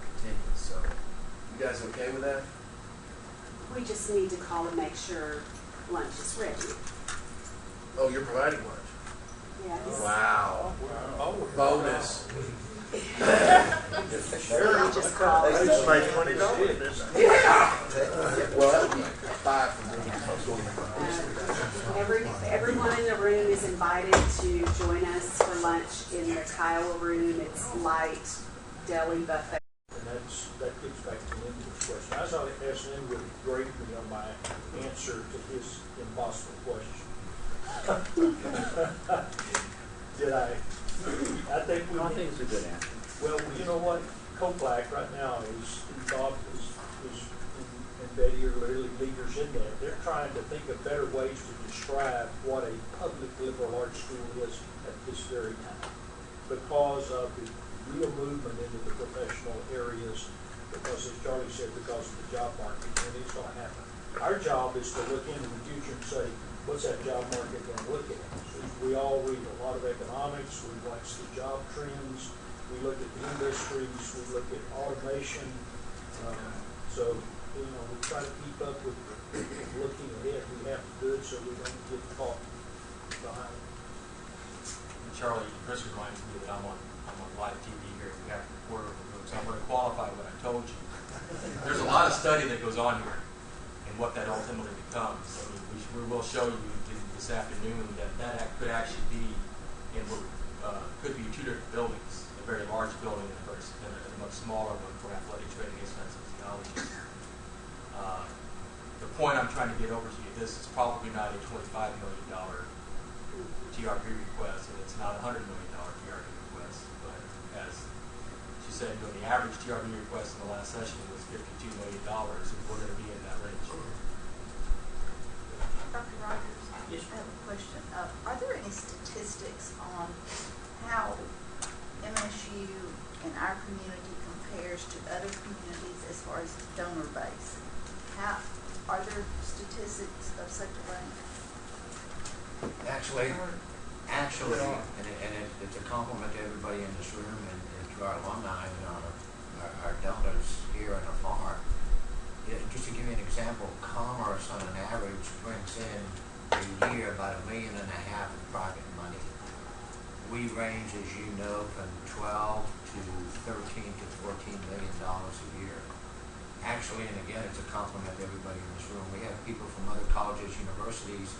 continuous. So, you guys okay with that? We just need to call and make sure lunch is ready. Oh, you're providing lunch? Yes. Wow. Bonus. Sure, just call. They just made $20. Yeah. Well, that would be 5 for me. Everyone in the room is invited to join us for lunch in the Kiowa room. It's light deli buffet. And that gets back to Linda's question. I saw S&M would grade me on my answer to his impossible question. Did I? I think it's a good answer. Well, you know what? COPLAC right now is involved, and Betty are literally leaders in that. They're trying to think of better ways to describe what a public liberal arts school is at this very time because of the real movement into the professional areas, because as Charlie said, because of the job market, and it's going to happen. Our job is to look into the future and say, what's that job market going to look at? So we all read a lot of economics, we watch the job trends, we look at the industries, we look at automation. So, we try to keep up with looking ahead. We have to do it so we don't get caught behind. And Charlie, Chris reminds me that I'm on live TV here. We have a quarter of the room, so I'm going to qualify what I told you. There's a lot of study that goes on here and what that ultimately becomes. I mean, we will show you this afternoon that could actually be in what could be two different buildings, a very large building and a much smaller one for athletic training and physiology. The point I'm trying to get over to you, this is probably not a $25 million TRP request, and it's not a $100 million TRP request, but as she said, the average TRP request in the last session was $52 million, and we're going to be in that range. Dr. Rogers, I have a question. Are there any statistics on how MSU in our community compares to other communities as far as donor base? Are there statistics of such a range? Actually, and it's a compliment to everybody in this room and to our alumni and our donors here and afar. Just to give you an example, Commerce on an average brings in a year about $1.5 million in private money. We range, as you know, from 12 to 13 to $14 million a year. Actually, and again, it's a compliment to everybody in this room. We have people from other colleges, universities,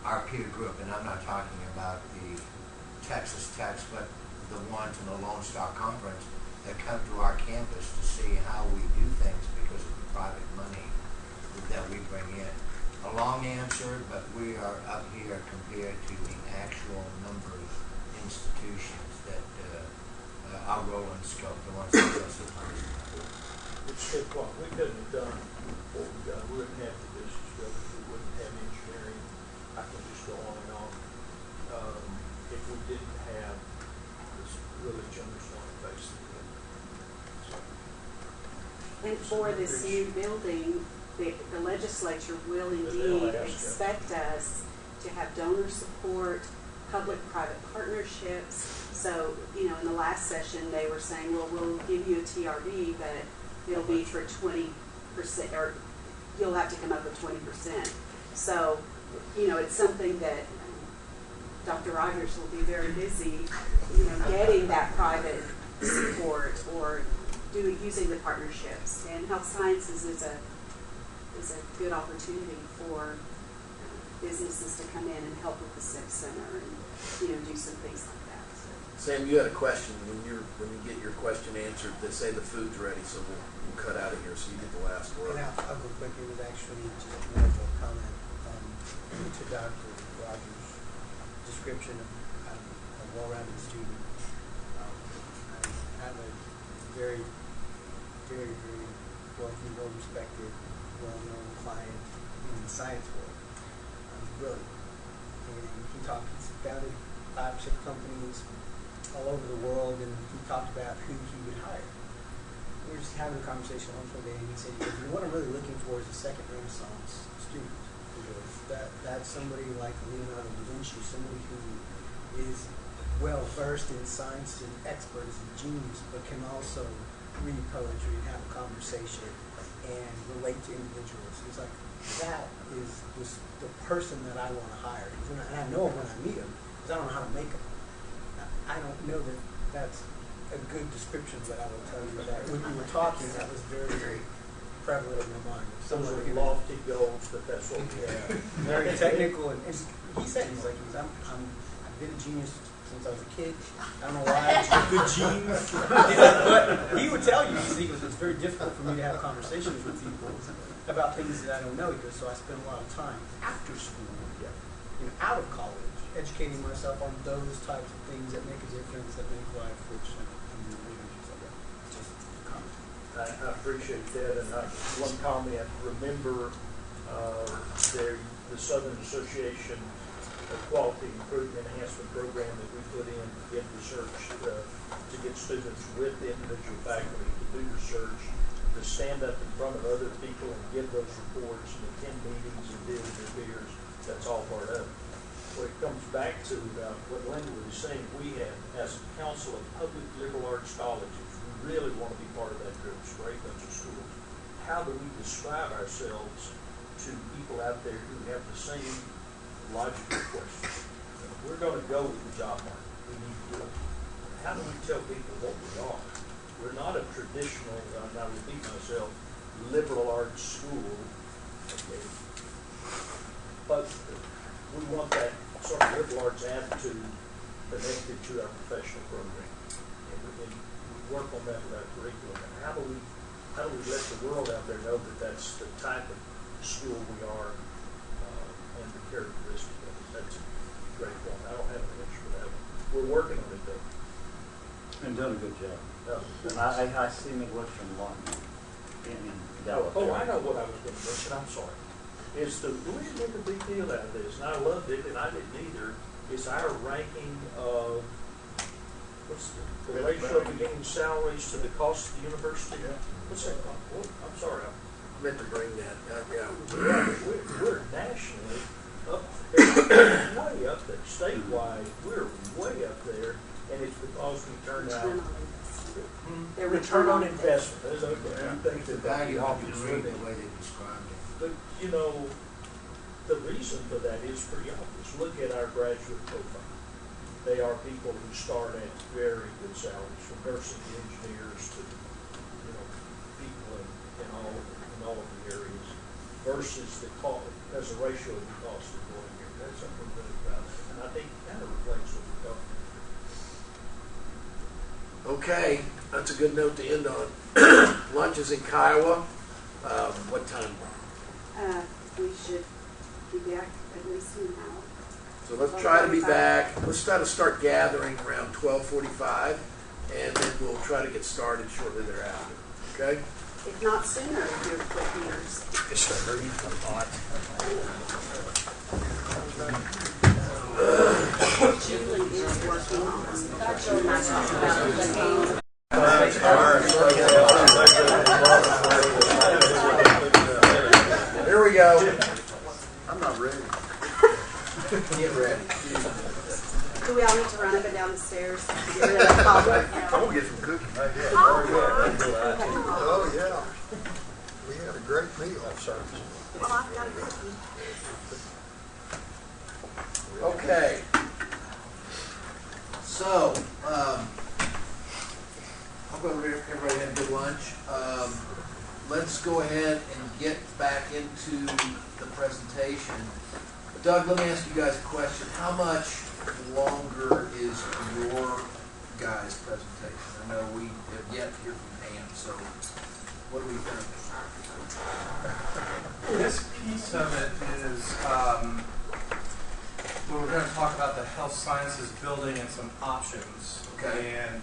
our peer group, and I'm not talking about the Texas Techs, but the ones in the Lone Star Conference that come to our campus to see how we do things because of the private money that we bring in. A long answer, but we are up here compared to the actual number of institutions that our role and scope, the ones that are supposed to. It's good point. We couldn't have done what we've done. We wouldn't have the business buildings. We wouldn't have engineering. I can just go on and on. If we didn't have this really generous one base. And for this new building, the legislature will indeed expect us to have donor support, public-private partnerships. So, in the last session, they were saying, well, we'll give you a TRV, but it'll be for 20%, or you'll have to come up with 20%. So, it's something that Dr. Rogers will be very busy, getting that private support or using the partnerships. And health sciences is a good opportunity for businesses to come in and help with the SIP center and do some things like that. So. Sam, you had a question. When you get your question answered, they say the food's ready, so we'll cut out of here so you get the last word. And I'll go quick. It was actually just a medical comment to Dr. Rogers' description of a well-rounded student. I have a very, very, very wealthy, well-respected, well-known client in the science world. Brilliant. And he's founded 5 or 6 companies all over the world, and he talked about who he would hire. We were just having a conversation one day, and he said, what I'm really looking for is a second Renaissance student. That's somebody like Leonardo da Vinci, somebody who is well versed in science and expert as a genius, but can also read poetry and have a conversation and relate to individuals. He's like, that is the person that I want to hire. And I know when I meet him, because I don't know how to make him. I don't know that that's a good description, but I will tell you that when you were talking, that was very, very prevalent in my mind. Those are lofty goals, but that's what we have. Very technical, and he said, I've been a genius since I was a kid. I don't know why I have good genes, but he would tell you, it's very difficult for me to have conversations with people about things that I don't know. He goes, so I spend a lot of time after school, out of college, educating myself on those types of things that make a difference, that make life rich and meaningful. Just a comment. I appreciate that, and one comment, remember the Southern Association Quality Improvement Enhancement Program that we put in research to get students with individual faculty to do research, to stand up in front of other people and give those reports and attend meetings and deal with their peers. That's all part of it. What it comes back to, what Linda was saying, we have, as a council of public liberal arts colleges, we really want to be part of that group, great bunch of schools. How do we describe ourselves to people out there who have the same logical questions? We're going to go with the job market. We need to do it. How do we tell people what we are? We're not a traditional, and I repeat myself, liberal arts school, okay, but we want that sort of liberal arts attitude connected to our professional program. And we work on that with our curriculum. And how do we let the world out there know that that's the type of school we are and the characteristics of it? That's a great point. I don't have an answer for that one. We're working on it though. And doing a good job. And I see Midwestern a lot in Dallas. Oh, I know what I was going to mention. I'm sorry. Is the reason make a big deal out of this, and I loved it, and I didn't either, is our ranking of what's the ratio of beginning salaries to the cost of the university? What's that called? Oh, I'm sorry. I meant to bring that up, yeah. We're nationally up there, way up there, statewide. We're way up there, and it's because we turn out. Their Return on investment. That's okay. Yeah. You think The that value that of the grade, the way they described it. But, you know, the reason for that is pretty obvious. Look at our graduate profile. They are people who start at very good salaries, from nursing to engineers to, you know, people in all of the areas, versus the cost, as a ratio of the cost of going here. That's something really proud of. And I think it kind of reflects what we're talking about. Okay, that's a good note to end on. Lunch is in Kiowa. What time? We should be back at least an hour. So let's try to be back. Let's try to start gathering around 12:45, and then we'll try to get started shortly thereafter. Okay? If not sooner, if you're quick eaters. Julie is working on Here we go. I'm not ready. Get ready. Do we all need to run up and down the stairs to get rid of that cobweb? I'm gonna get some cookies. Oh, yeah. We had a great meal. Well, I've got a cookie. Okay. So, I'm going to everybody had a good lunch. Let's go ahead and get back into the presentation. Doug, let me ask you guys a question. How much longer is your guys' presentation? I know we have yet to hear from Pam, so what do we think? This piece of it is we're going to talk about the health sciences building and some options. Okay. And,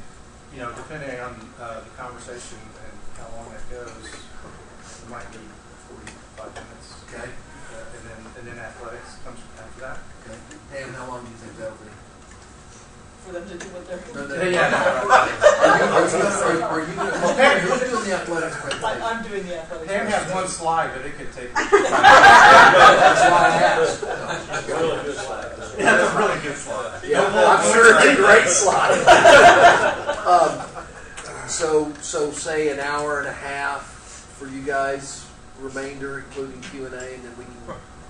you know, depending on the conversation and how long that goes, it might be 45 minutes. Okay. And then athletics comes after that. Okay. Pam, how long do you think that'll be? For them to do what they're No, doing. yeah, are you going to who's doing the athletics presentation? I'm doing the athletics. Pam has one slide, but it could take. That's why I asked. Really good slide. Yeah, that's a really good slide. Yeah, I'm sure it's a great slide. So say an hour and a half for you guys, remainder including Q&A, and then we can.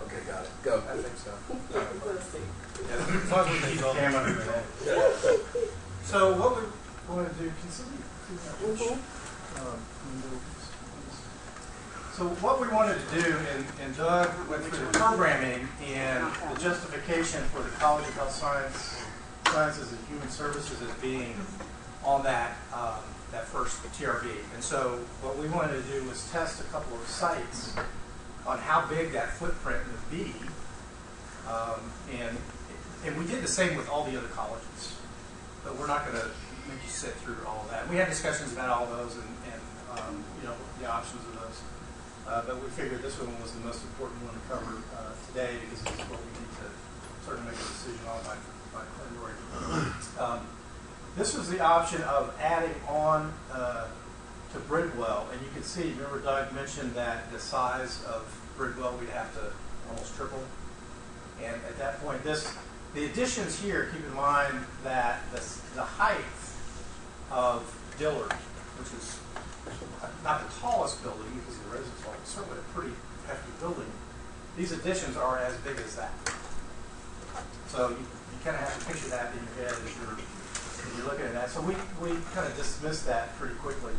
Okay, got it. Go. I think so. We'll see. Yeah, as long as we keep Pam under control. So what we want to do, can somebody do that? So what we wanted to do, and Doug went through the programming and the justification for the College of Health Sciences and Human Services as being on that first TRB. And so what we wanted to do was test a couple of sites on how big that footprint would be. And we did the same with all the other colleges. But we're not going to make you sit through all of that. We had discussions about all those and you know, the options of those. But we figured this one was the most important one to cover today because it's what we need to sort of make a decision on by February. This was the option of adding on to Bridwell. And you can see, remember Doug mentioned that the size of Bridwell we'd have to almost triple. And at that point, the additions here, keep in mind that the height of Dillard, which is not the tallest building because of the residence hall, but certainly a pretty hefty building, these additions are as big as that. So you kind of have to picture that in your head as you're looking at that. So we kind of dismissed that pretty quickly.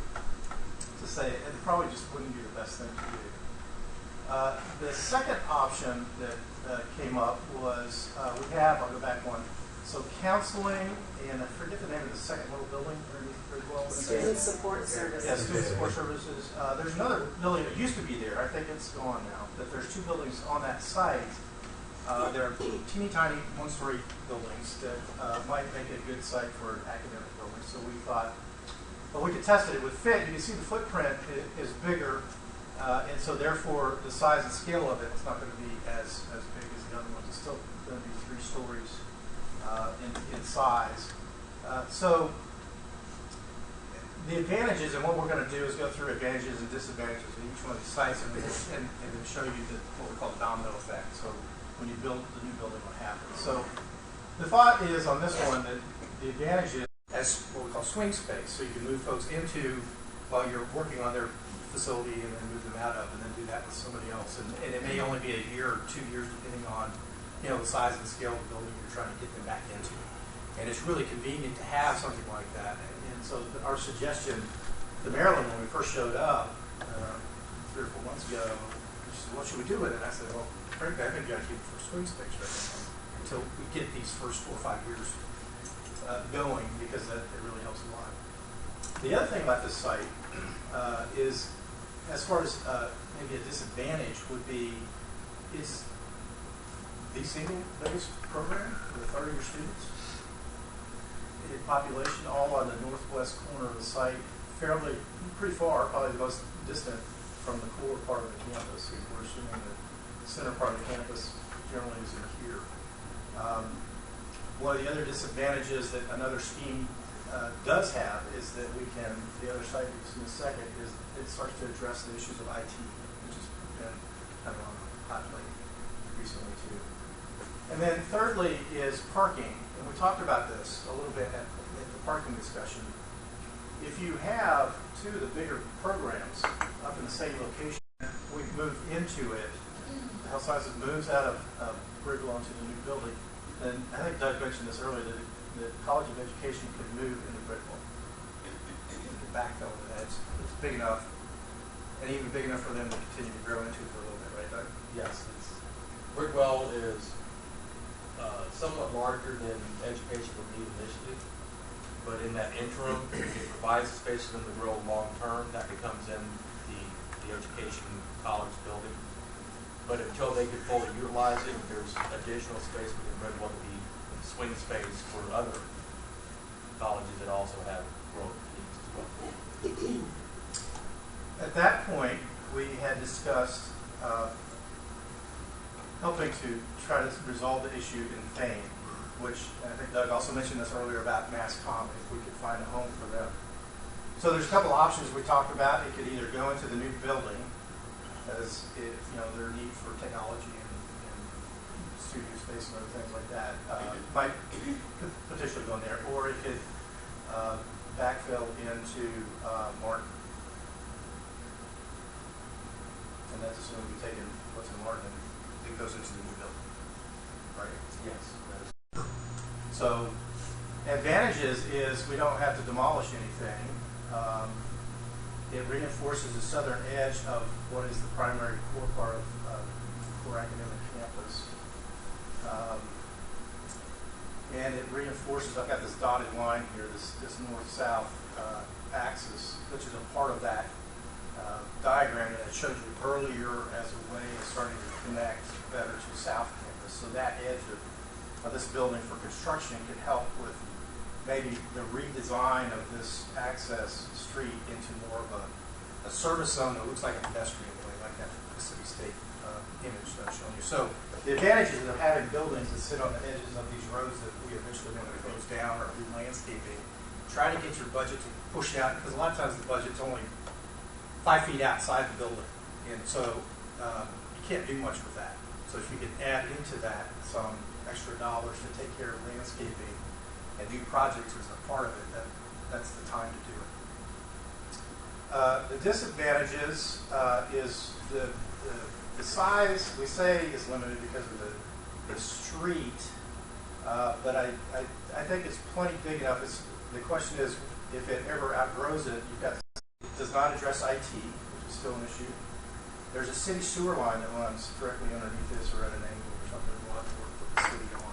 to say it probably just wouldn't be the best thing to do. The second option that came up was I'll go back one. So counseling, and I forget the name of the second little building underneath Bridgewell. Student support services. Yeah, student support services. There's another building that used to be there. I think it's gone now. But there's two buildings on that site. They're teeny tiny one-story buildings that might make it a good site for an academic building. So we thought, well, we could test it. It would fit. You can see the footprint is bigger. And so therefore, the size and scale of it is not going to be as big as the other ones. It's still going to be 3 stories in size. So the advantages, and what we're going to do is go through advantages and disadvantages of each one of these sites and then show you what we call the domino effect. So when you build the new building, what happens. So the thought is on this one that the advantage is as what we call swing space. So you can move folks into while you're working on their facility and then move them out of and then do that with somebody else. And it may only be a year or 2 years depending on the size and scale of the building you're trying to get them back into. And it's really convenient to have something like that. And so our suggestion to Marilyn when we first showed up 3 or 4 months ago, she said, what should we do with it? And I said, well, frankly, I think you got to keep it for swing space right now until we get these first 4 or 5 years going, because it really helps a lot. The other thing about this site is, as far as maybe a disadvantage would be, is the single biggest program with a third of your students. In population, all on the northwest corner of the site, pretty far, probably the most distant from the core part of the campus. We're assuming the center part of the campus generally is in here. One of the other disadvantages that another scheme does have is that the other side we can see in a second, is it starts to address the issues of IT, which has been kind of on the hot plate recently too. And then thirdly is parking. And we talked about this a little bit at the parking discussion. If you have 2 of the bigger programs up in the same location, we move into it. The health sciences moves out of Bridgewell into the new building. And I think Doug mentioned this earlier, that the College of Education could move into Bridgewell. It could backfill into that. It's big enough, and even big enough for them to continue to grow into for a little bit, right, Doug? Yes. Bridgewell is somewhat larger than education would need initially, but in that interim, it provides the space for them to grow long term. That becomes in the education college building. But until they can fully utilize it, there's additional space within Bridgewell to be swing space for other colleges that also have growth needs as well. At that point, we had discussed helping to try to resolve the issue in Thane, which I think Doug also mentioned this earlier about Mass Common, if we could find a home for them. So there's a couple options we talked about. It could either go into the new building, as their need for technology and studio space and other things like that could potentially go in there, or it could backfill into Martin. And that's assuming we take in what's in Martin and it goes into the new building, right? Yes. So advantages is we don't have to demolish anything. It reinforces the southern edge of what is the primary core part of core academic campus. And it reinforces, I've got this dotted line here, this north-south axis, which is a part of that diagram that I showed you earlier as a way of starting to connect better to South Campus. So that edge of this building for construction could help with maybe the redesign of this access street into more of a service zone that looks like a pedestrian way, like that Mississippi State image that I'm showing you. So the advantages of having buildings that sit on the edges of these roads that we eventually want to close down or do landscaping, try to get your budget to push out, because a lot of times the budget's only 5 feet outside the building. And so you can't do much with that. So if you can add into that some extra dollars to take care of landscaping and new projects as a part of it, that's the time to do it. The disadvantages is the size, we say, is limited because of the street, but I think it's plenty big enough. The question is, if it ever outgrows it, you've got does not address IT, which is still an issue. There's a city sewer line that runs directly underneath this or at an angle or something we'll have to work with the city on.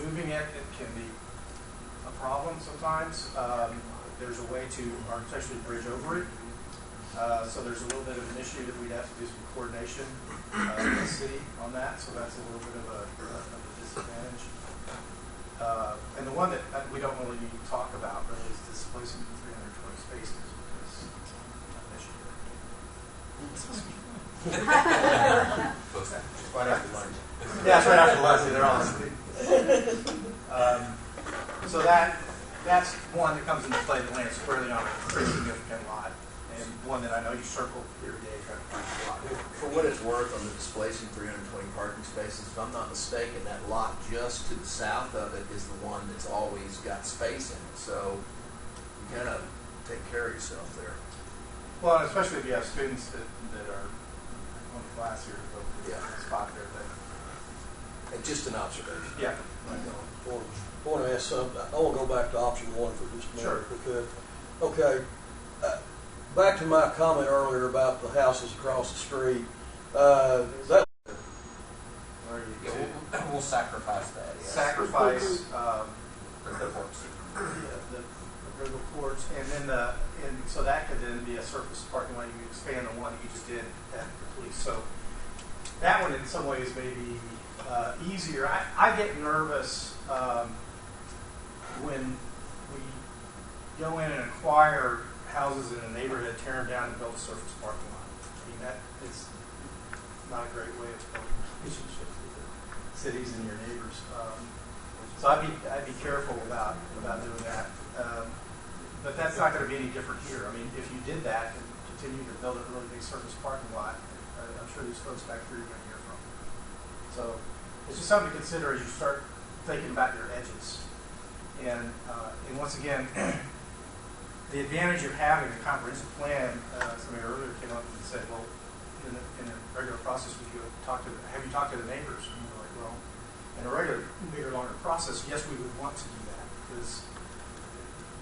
Moving it can be a problem sometimes. There's a way to architecturally bridge over it. So there's a little bit of an issue that we'd have to do some coordination with the city on that. So that's a little bit of a disadvantage. And the one that we don't really need to talk about really is displacing 320 spaces because it's not an issue. Right after lunch. Yeah, it's right after lunch. They're all asleep. So that's one that comes into play that lands squarely on a pretty significant lot, and one that I know you circle every day trying to find a lot. For what it's worth, on the displacing 320 parking spaces, if I'm not mistaken, that lot just to the south of it is the one that's always got space in it. So you kind of take care of yourself there. Well, and especially if you have students that are on the class here, Yeah. spot there. And just an observation. Yeah. I want to ask something. I want to go back to option one for just a minute, Sure. if we could. Okay. Back to my comment earlier about the houses across the street. That We'll sacrifice that. Yes. Sacrifice the vertical courts, and then so that could then be a surface parking lot. You could expand the one that you just did at the police. So that one, in some ways, may be easier. I get nervous when we go in and acquire houses in a neighborhood, tear them down, and build a surface parking lot. I mean, that is not a great way of building relationships with the cities and your neighbors. So I'd be careful about doing that. But that's not going to be any different here. I mean, if you did that and continue to build a really big surface parking lot, I'm sure these folks back here you're going to hear from. So it's just something to consider as you start thinking about your edges. And once again, the advantage of having a comprehensive plan, somebody earlier came up and said, well, in a regular process, have you talked to the neighbors? And we're like, well, in a regular, bigger, longer process, yes, we would want to do that because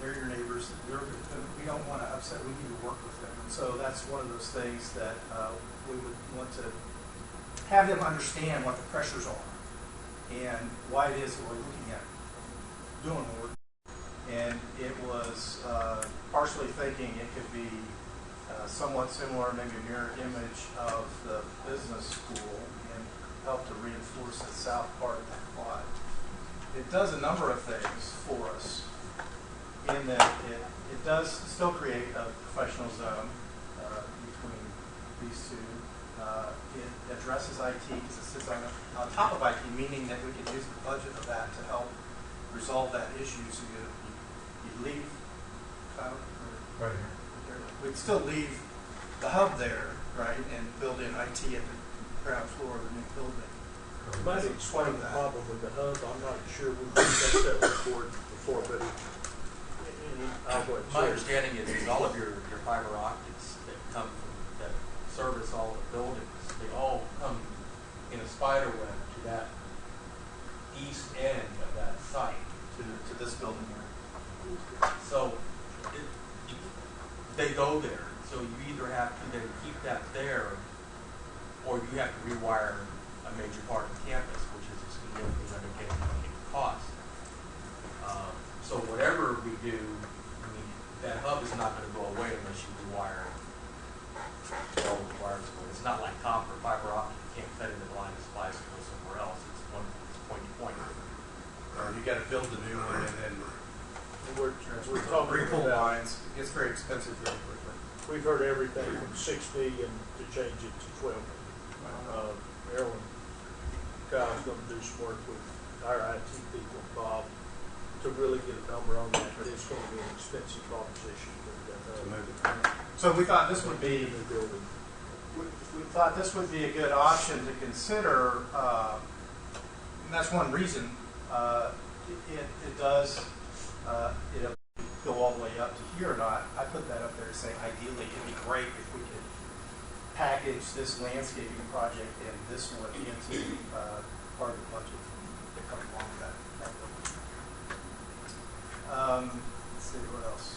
they're your neighbors. We don't want to upset. We need to work with them. And so that's one of those things that we would want to have them understand what the pressures are and why it is that we're looking at doing work. And it was partially thinking it could be somewhat similar, maybe a mirror image of the business school and help to reinforce the south part of that plot. It does a number of things for us in that it does still create a professional zone between these two. It addresses IT because it sits on top of IT, meaning that we can use the budget of that to help resolve that issue. So you leave, Right here. we'd still leave the hub there, right, and build in IT at the ground floor of the new building. You might explain the problem with the hub. I'm not sure we discussed that report before, but I'll go ahead. My understanding is all of your fiber optics that come from, that service all the buildings, they all come in a spider web to that east end of that site. To this building here. So they go there. So you either have to then keep that there, or you have to rewire a major part of the campus, which is a significant undertaking cost. So whatever we do, I mean, that hub is not going to go away unless you rewire all the wires. It's not like copper, fiber optic. You can't cut into the line and splice and go somewhere else. It's point to point. You got to build the new one and then We're talking re-pull about, lines. It gets very expensive very quickly. we've heard everything from 6 million to change it to 12 million. Marilyn, Kyle's going to do some work with our IT people, Bob, to really get a number on that. But it's going to be an expensive proposition to move it. So we thought this would be New building. we thought this would be a good option to consider. And that's one reason. It does it'll go all the way up to here or not. I put that up there to say ideally it'd be great if we could package this landscaping project and this one into part of the budget that comes along with that. Let's see what else.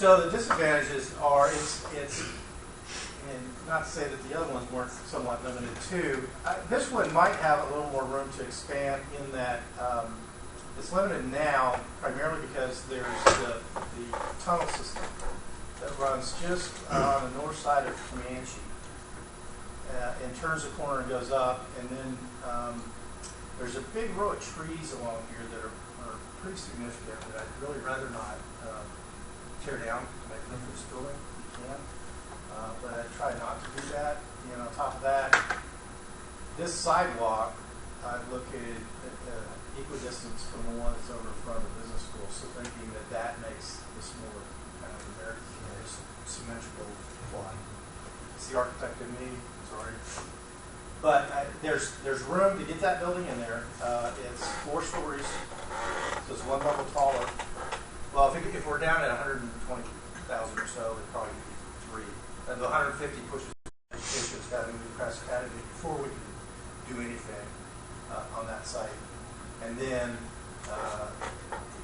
So the disadvantages are and not to say that the other ones weren't somewhat limited too. This one might have a little more room to expand in that it's limited now primarily because there's the tunnel system that runs just on the north side of Comanche and turns the corner and goes up, and then there's a big row of trees along here that are pretty significant that I'd really rather not tear down to make room for this building. You can, but I try not to do that. And on top of that, this sidewalk I've located equidistance from the one that's over in front of the business school, so thinking that that makes this more kind of American, symmetrical plot. It's the architect in me, sorry. But there's room to get that building in there. It's 4 stories, so it's 1 level taller. Well, if we're down at 120,000 or so, it'd probably be 3. And the 150 pushes education. It's got to move across the academy before we can do anything on that site. And then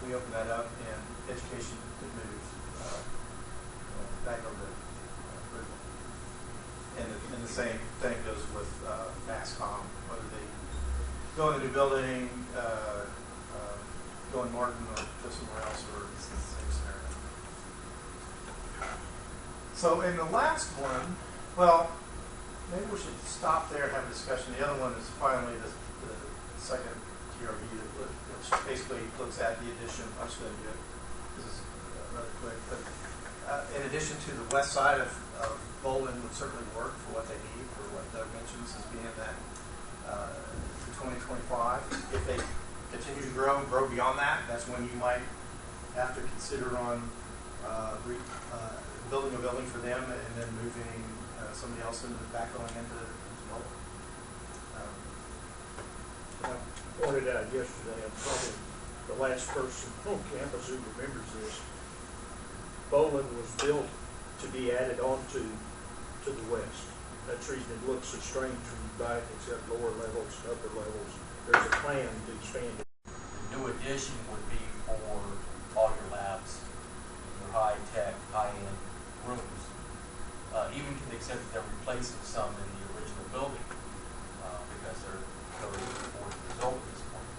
we open that up, and education could move back over to Bridgeville. And the same thing goes with MassCom, whether they go in the new building, go in Martin, or go somewhere else, or it's the same scenario. So in the last one, well, maybe we should stop there and have a discussion. The other one is finally the second TRV which basically looks at the addition. I'm just going to do it. This is rather quick, but in addition to the west side of Bowling would certainly work for what they need, for what Doug mentions as being that to 2025. If they continue to grow beyond that, that's when you might have to consider on building a building for them and then moving somebody else into backfilling into Bowling. Pointed out yesterday, I'm probably the last person on campus who remembers this. Bowling was built to be added on to the west. That's the reason it looks so strange when you buy it. It's got lower levels, upper levels. There's a plan to expand it. The new addition would be for all your labs, your high-tech, high-end rooms, even to the extent that they're replacing some in the original building because they're really looking forward to the result at this point.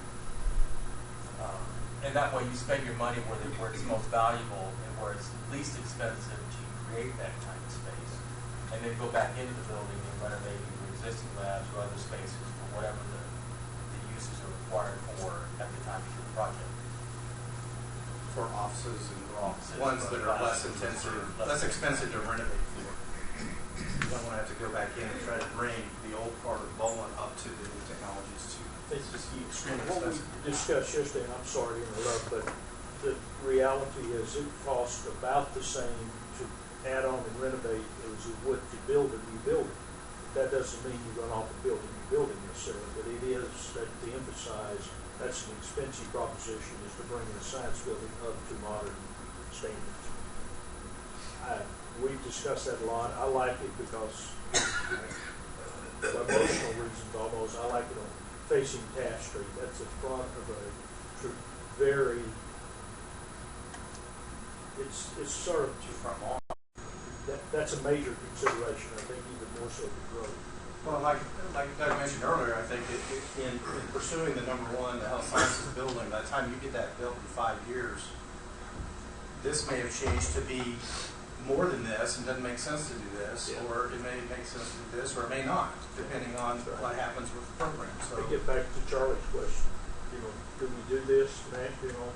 And that way you spend your money where it's most valuable and where it's least expensive to create that kind of space. And then go back into the building and renovate your existing labs or other spaces for whatever the uses are required for at the time you do the project. For offices and ones that are less expensive to renovate for. You don't want to have to go back in and try to bring the old part of Bowling up to the new technologies too. It's just extremely What we expensive. discussed yesterday, and I'm sorry to interrupt, but the reality is it costs about the same to add on and renovate as it would to build a new building. That doesn't mean you run off and build a new building necessarily, but it is that to emphasize that's an expensive proposition is to bring the science building up to modern standards. We've discussed that a lot. I like it because for emotional reasons almost. I like it on facing Taft Street. That's the front of a very, it's sort of that's a major consideration. I think even more so than growth. Well, like Doug mentioned earlier, I think in pursuing the number one, the health sciences building, by the time you get that built in 5 years, this may have changed to be more than this and doesn't make sense to do this, or it may make sense to do this, or it may not, depending on what happens with the program. So to get back to Charlie's question, do we do this, Matt?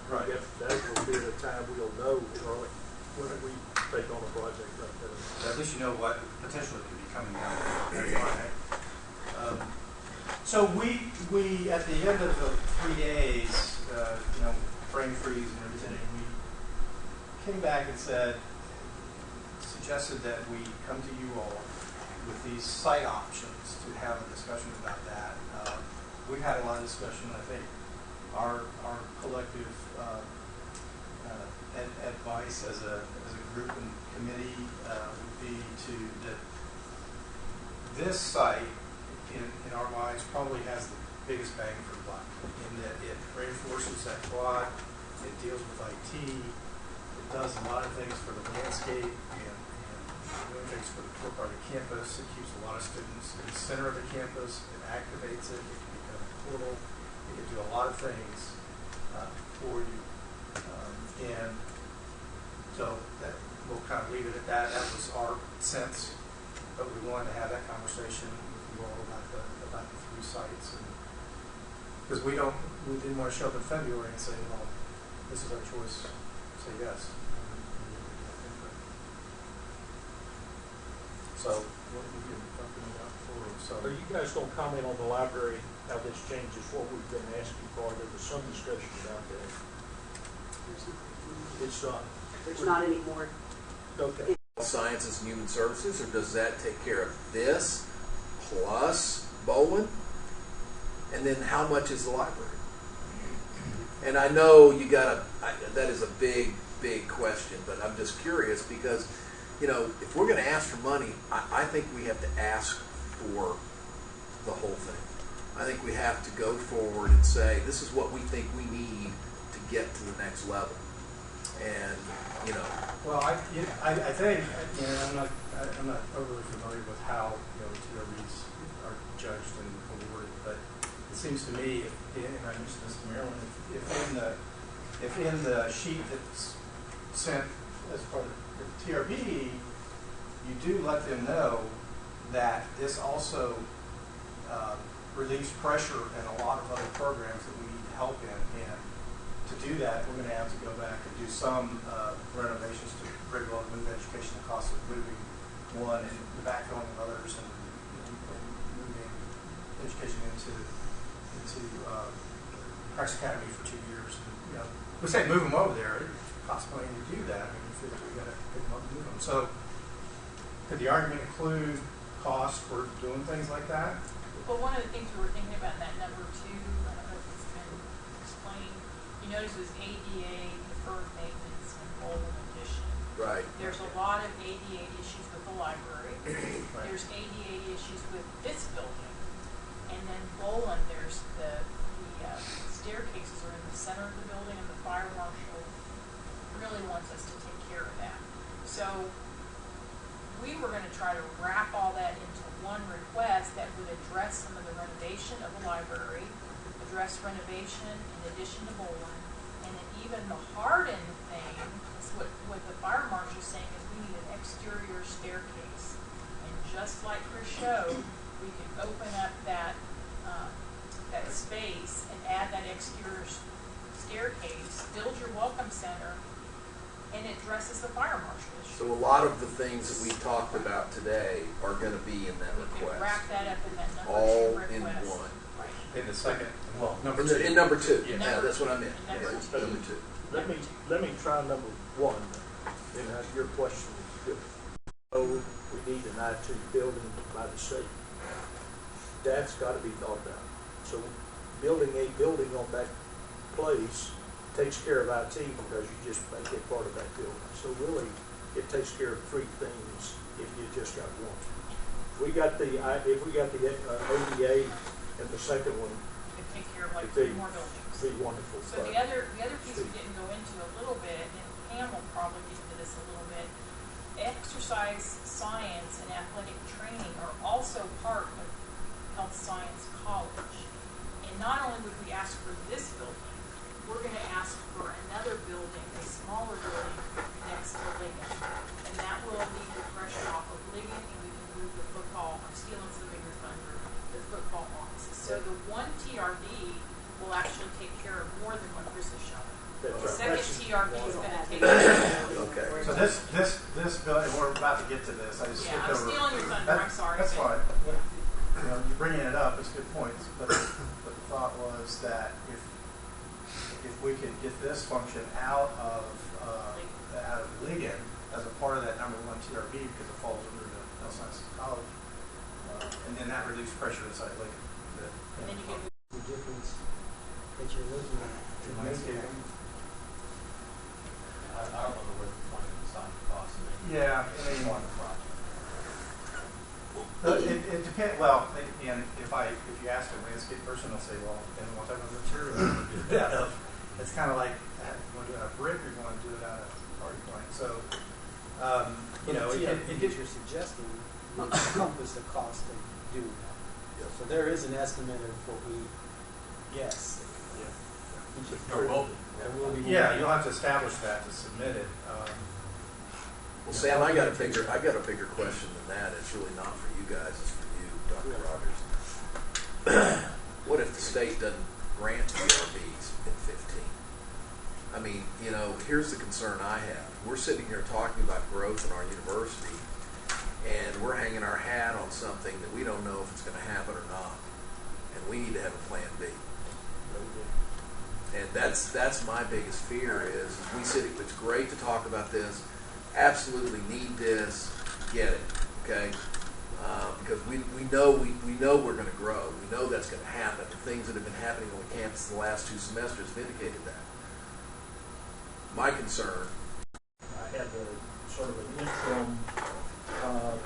Right. That will be the time we'll know, Charlie, when we take on a project like that. at least you know what potentially could be coming down the line. So we at the end of the 3 days, brain freeze and everything, we came back and suggested that we come to you all with these site options to have a discussion about that. We've had a lot of discussion. I think our collective advice as a group and committee would be that this site, in our minds, probably has the biggest bang for the buck in that it reinforces that quad, it deals with IT, It does a lot of things for the landscape and doing things for the core part of the campus. It keeps a lot of students in the center of the campus. It activates it. It can become a portal. It can do a lot of things for you. And so that, we'll kind of leave it at that. That was our sense, but we wanted to have that conversation with you all about the three sites, because we didn't want to show up in February and say, well, this is our choice. Say yes. So what we can talking about before. So Are you guys going to comment on the library, how this changes what we've been asking for? There was some discussion about that. It's not. There's not any more. Okay. Sciences and Human Services, or does that take care of this plus Bolin? And then how much is the library? And I know you got that is a big question, but I'm just curious because, you know, if we're going to ask for money, I think we have to ask for the whole thing. I think we have to go forward and say, this is what we think we need to get to the next level. And, you know. Well, I think, you know, I'm not overly familiar with how, you know, TRBs are judged and awarded, but it seems to me, and I mentioned this to Marilyn, if in the sheet that's sent as part of the TRB, you do let them know that this also relieves pressure in a lot of other programs that we need help in. And to do that, we're going to have to go back and do some renovations to bring along move education, the cost of moving one and the backfilling of others, and moving education into Price Academy for 2 years. And, you know, we say move them over there. It costs money to do that. I mean, we got to pick them up and move them. So, could the argument include cost for doing things like that? Well, one of the things we were thinking about in that number 2, I don't know if it's been explained, you notice was ADA, deferred maintenance, and Bolin addition. Right. There's a lot of ADA issues with the library. Right. There's ADA issues with this building. And then Bolin, there's the staircases are in the center of the building, and the fire marshal really wants us to take care of that. So we were going to try to wrap all that into one request that would address some of the renovation of the library, address renovation in addition to Bolin, and then even the hardened thing is what the fire marshal's saying is we need an exterior staircase. And just like Chris showed, we could open up that space and add that exterior staircase, build your welcome center, and it addresses the fire marshal issue. So a lot of the things that we talked about today are going to be in that We can request. wrap that up in that number All 2 request. in one. Right. In the second, well, number In 2. in number 2. Yeah. Yeah, that's what I meant. Number Yeah, two. number 2. Let me try number 1. And your question is good. So we need an IT building by the state. That's got to be thought about. So building a building on that place takes care of IT because you just make it part of that building. So really, it takes care of 3 things if you just got one. If we got the ODA and the second one, It could take care of like it'd 3 more buildings. be wonderful. So the other piece we didn't go into a little bit, and Pam will probably get into this a little bit, exercise science and athletic training are also part of Health Science College. And not only would we ask for this building, we're going to ask for another building, a smaller building next to Ligon. And that will leave the pressure off of Ligon, and we can move the football, I'm stealing some of your thunder, the football offices. So the one TRB will actually take care of more than what Chris is showing. The second TRB is going to take care of Okay. So this building, we're about to get to this. I just Yeah, skipped I'm over. stealing your thunder, I'm sorry. That's but- fine. You know, you're bringing it up. It's a good point. But the thought was that if we could get this function out of Ligon as a part of that number 1 TRB because it falls under the Health Sciences College, and then that reduces pressure inside Ligon. And then you can The difference that you're looking at. In landscaping. I don't know where the point of the sign cost is. Yeah, I mean, On the project. It depends. Well, and if you ask a landscape person, they'll say, "Well, depends on what type of material you want to do it out of." It's kind of like, you want to do it out of brick, or you want to do it out of So, You know, it gives you're suggesting would encompass the cost of doing that. So there is an estimate of what we guess. Or will be. There will be. yeah, you'll have to establish that to submit it. Well, Sam, I got a bigger question than that. It's really not for you guys, it's for you, Dr. Rogers. What if the state doesn't grant PRBs in 15? I mean, you know, here's the concern I have. We're sitting here talking about growth in our university, and we're hanging our hat on something that we don't know if it's going to happen or not. And we need to have a plan B. And that's my biggest fear is we sit, it's great to talk about this, absolutely need this, get it, okay? Because we know we're going to grow. We know that's going to happen. The things that have been happening on the campus the last 2 semesters have indicated that. My concern. I had sort of an interim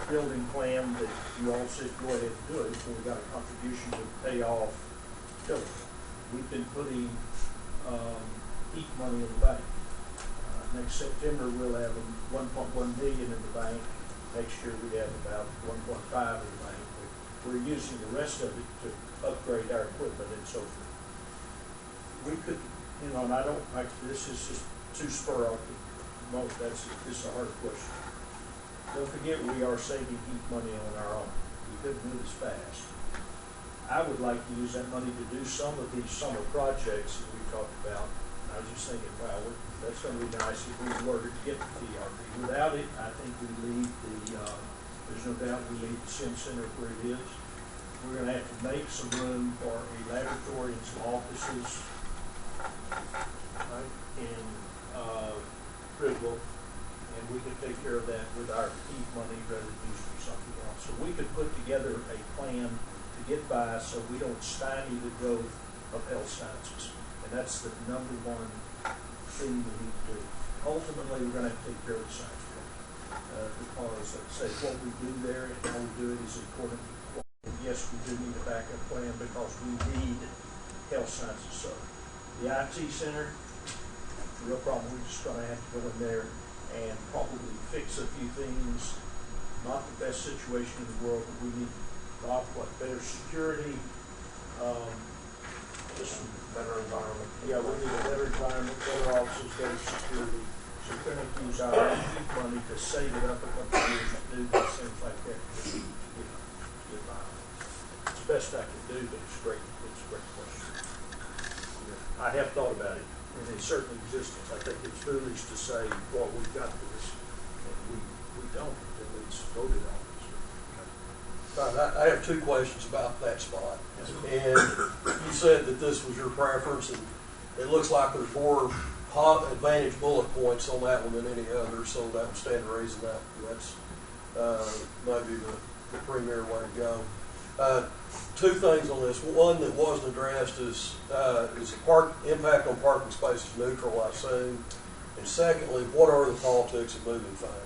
building plan that you all said go ahead and do it, so we got a contribution to pay off building. We've been putting heat money in the bank. Next September we'll have 1.1 million in the bank. Next year we have about 1.5 in the bank. We're using the rest of it to upgrade our equipment and so forth. We could, you know, and I don't like this is just too spur off the moment. This is a hard question. Don't forget we are saving heat money on our own. We couldn't do this fast. I would like to use that money to do some of these summer projects that we talked about. I was just thinking, wow, that's going to be nice if we were to get the TRP. Without it, I think we leave there's no doubt we leave the Sim Center where it is. We're going to have to make some room for a laboratory and some offices, right, in Pridwell, and we can take care of that with our heat money rather than use it for something else. So we could put together a plan to get by so we don't stymie the growth of health sciences. And that's the number one thing we need to do. Ultimately, we're going to have to take care of the science field. Because, like I say, what we do there and how we do it is important. And yes, we do need a backup plan because we need health sciences. So the IT center, the real problem, we're just going to have to go in there and probably fix a few things. Not the best situation in the world, but we need better security, just better environment. Yeah, we need a better environment, better officers, better security. So we're going to use our heat money to save it up a couple of years to do these things like that. Get by. It's the best I can do, but it's great. It's a great question. I have thought about it, and it certainly exists. I think it's foolish to say, well, we've got this, and we don't until it's voted on. I have 2 questions about that spot. And you said that this was your preference, and it looks like there's more advantage bullet points on that one than any other, so that would stand to reason that that's maybe the premier way to go. 2 things on this. One that wasn't addressed is the impact on parking spaces neutral, I assume? And secondly, what are the politics of moving fine?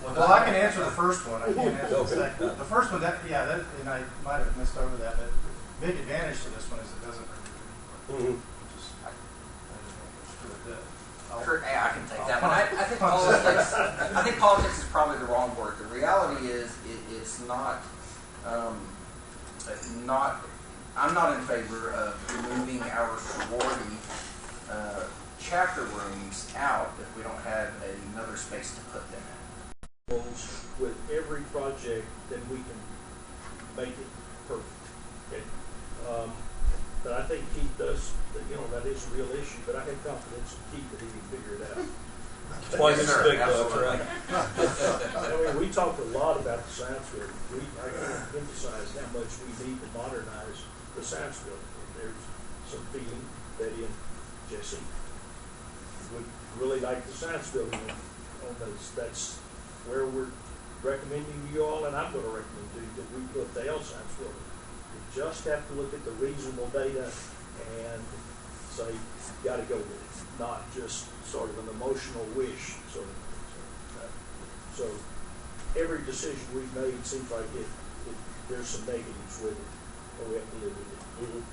Well, I can answer the first one. I can't answer the second. The first one, and I might have missed over that, but big advantage to this one is it doesn't renew. Kurt, I can take that one. I think politics is probably the wrong word. The reality is it's not. I'm not in favor of moving our sorority chapter rooms out if we don't have another space to put them in. With every project, then we can make it perfect. Okay? But I think Keith does, that is a real issue, but I have confidence in Keith that he can figure it out. That's why he's big bucks, right? I mean, we talked a lot about the science building. I can't emphasize how much we need to modernize the science building. There's some feeling, Betty and Jesse would really like the science building on those. That's where we're recommending you all, and I'm going to recommend to you that we put the L science building. You just have to look at the reasonable data and say, got to go with it, not just sort of an emotional wish. So every decision we've made seems like there's some negatives with it, but we have to live with it.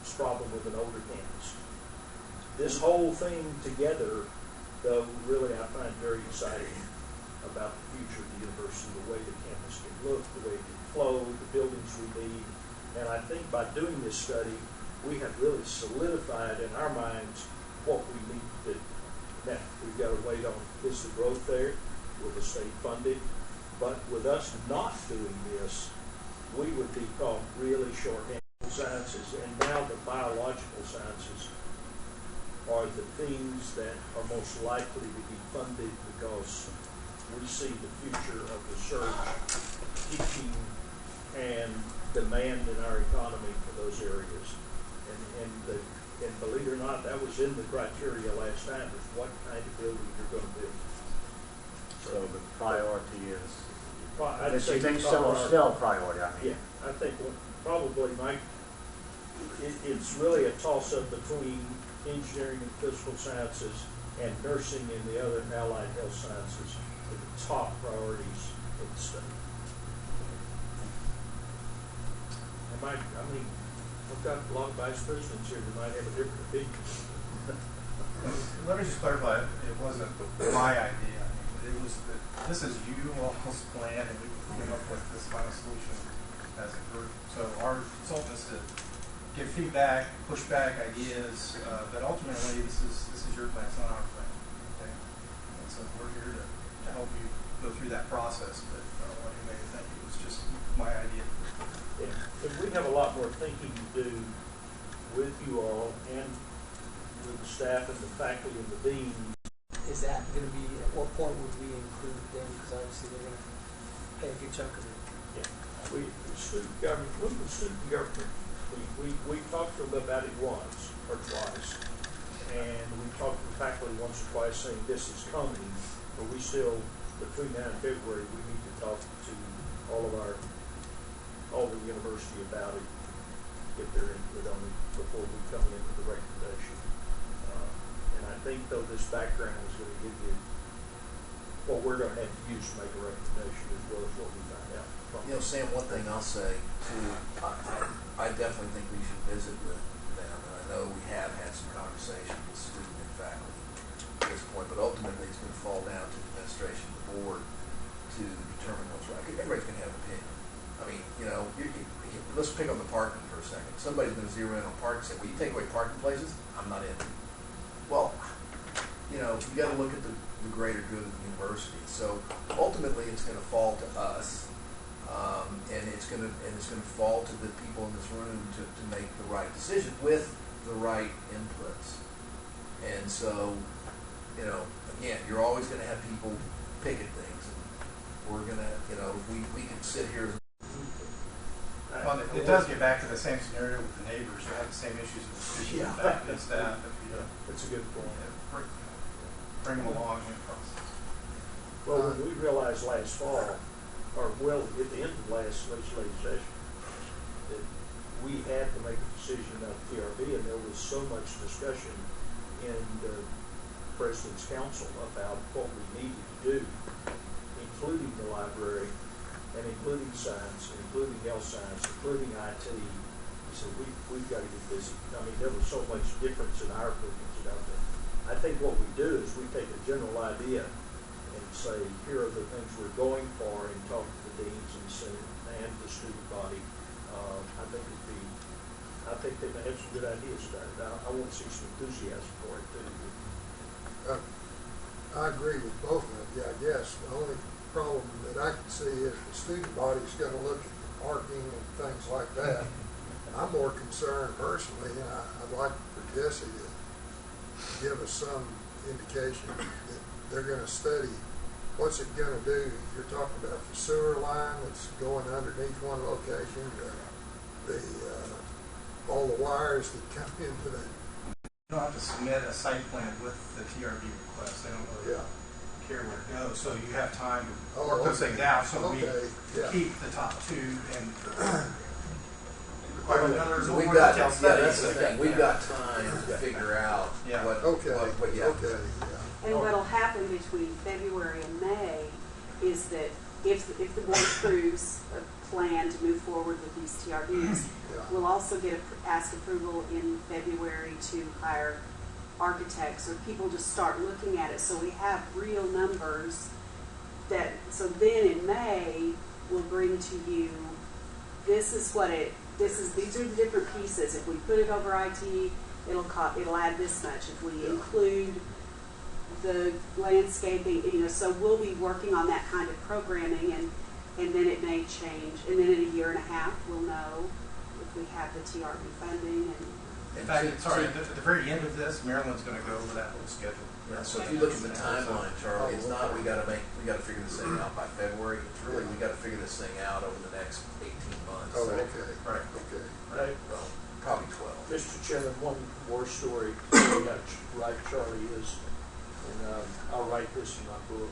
It's a problem with an older campus. This whole thing together though really I find very exciting about the future of the university, the way the campus can look, the way it can flow, the buildings we need. And I think by doing this study, we have really solidified in our minds what we need to do. Now, we've got to wait on, is the growth there? Will the state fund it? But with us not doing this, we would be caught really short-handed. Sciences, and now the biological sciences are the things that are most likely to be funded because we see the future of research, teaching, and demand in our economy for those areas. And believe it or not, that was in the criteria last time, is what kind of building you're going to build. So the priority is, I'd say you think priority. still priority, I mean. Yeah, I think probably, Mike, it's really a toss-up between engineering and physical sciences and nursing and the other allied health sciences are the top priorities of the state. I've got a lot of vice presidents here that might have a different opinion. Let me just clarify, it wasn't my idea. It was this is you all's plan, and we came up with this final solution as a group. So our consultants to give feedback, push back ideas, but ultimately this is your plan, it's not our plan. Okay? And so we're here to help you go through that process, but I don't want anybody to think it was just my idea. And we have a lot more thinking to do with you all and with the staff and the faculty and the dean. Is that going to be, at what point would we include them? Because obviously they're going to pay a good chunk of it. Yeah, we student government. We talked to them about it once or twice, and we talked to the faculty once or twice saying this is coming, but we still, between now and February, we need to talk to all the university about it, get their input on it before we come in with the recommendation. And I think though this background is going to give you what we're going to have to use to make a recommendation as well as what we find out. You know, Sam, one thing I'll say too, I definitely think we should visit with them. And I know we have had some conversations with student and faculty at this point, but ultimately it's going to fall down to the administration, the board, to determine what's right. Everybody's going to have an opinion. I mean, you know, let's pick on the parking for a second. Somebody's going to zero in on parking and say, well, you take away parking places, I'm not in. Well, you know, you got to look at the greater good of the university. So ultimately, it's going to fall to us, and it's going to fall to the people in this room to make the right decision with the right inputs. And so, you know, again, you're always going to have people picket things. And we're going to, you know, we can sit here. Well, it does get back to the same scenario with the neighbors who have the same issues with students and faculty and staff. That's a good point. Bring them along in the process. Well, when we realized last fall, or well, at the end of last legislative session, that we had to make a decision about TRB, and there was so much discussion in the President's Council about what we needed to do, including the library, and including science, including health science, including IT. He said, we've got to get busy. I mean, there was so much difference in our opinions about that. I think what we do is we take a general idea and say, here are the things we're going for, and talk to the deans and the senate and the student body. I think they may have some good ideas about it. I want to see some enthusiasm for it too. I agree with both of you, I guess. The only problem that I can see is the student body's going to look at the parking and things like that. I'm more concerned personally, and I'd like for Jesse to give us some indication that they're going to study what's it going to do. You're talking about the sewer line that's going underneath one location, all the wires that come into that. You don't have to submit a site plan with the TRB request. They don't really care where it goes, so you have time to work those things out. So we keep the top two and we've got that's the thing. We've got time to figure out what And what'll happen between February and May is that if the board approves a plan to move forward with these TRBs, we'll also ask approval in February to hire architects or people to start looking at it, so we have real numbers that, so then in May, we'll bring to you, these are the different pieces. If we put it over IT, it'll add this much. If we include the landscaping, so we'll be working on that kind of programming, and then it may change. And then in a year and a half, we'll know if we have the TRB funding. In fact, sorry, at the very end of this, Marilyn's going to go over that whole schedule. Yeah, so if you look at the timeline, Charlie, it's not we got to figure this thing out by February. It's really we got to figure this thing out over the next 18 months. Oh, So, okay. Right. Okay. Right. well, probably 12. Mr. Chairman, one more story we got right, Charlie, is, and I'll write this in my book.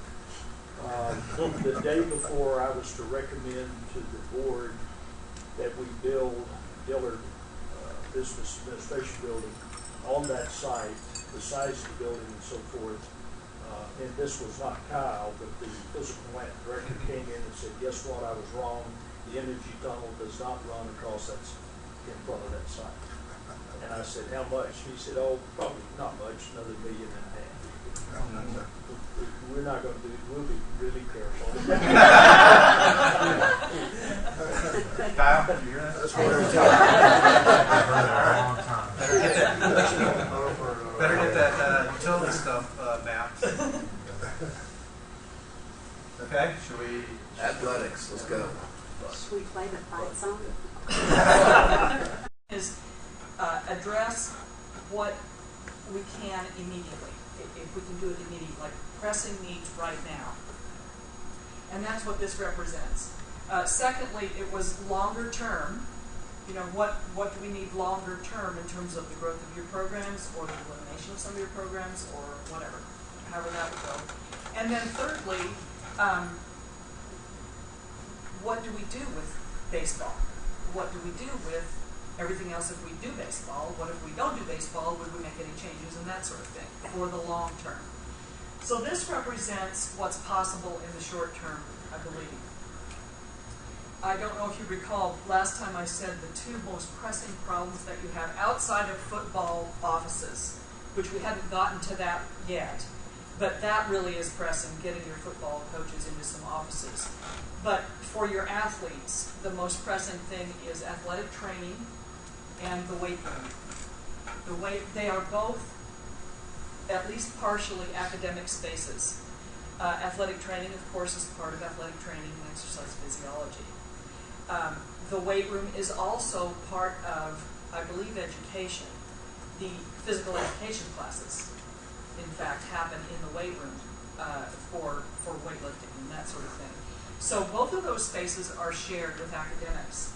The day before I was to recommend to the board that we build Dillard Business Administration Building on that site, the size of the building and so forth, and this was not Kyle, but the physical plant director came in and said, guess what, I was wrong. The energy tunnel does not run across that, in front of that site. And I said, how much? He said, oh, probably not much, another $1.5 million. We're not going to do it. We'll be really careful. Kyle, you hear that? That's what I'm talking about. Better get that utility stuff mapped. Okay, should we? Athletics, let's go. Should we play the fight song? Is address what we can immediately, if we can do it immediately, like pressing needs right now. And that's what this represents. Secondly, it was longer term. What do we need longer term in terms of the growth of your programs or the elimination of some of your programs or whatever, however that would go. And then thirdly, what do we do with baseball? What do we do with everything else if we do baseball? What if we don't do baseball? Would we make any changes and that sort of thing for the long term? So this represents what's possible in the short term, I believe. I don't know if you recall, last time I said the two most pressing problems that you have outside of football offices, which we haven't gotten to that yet, but that really is pressing, getting your football coaches into some offices. But for your athletes, the most pressing thing is athletic training and the weight room. They are both at least partially academic spaces. Athletic training, of course, is part of athletic training and exercise physiology. The weight room is also part of, I believe, education. The physical education classes, in fact, happen in the weight room for weightlifting and that sort of thing. So both of those spaces are shared with academics.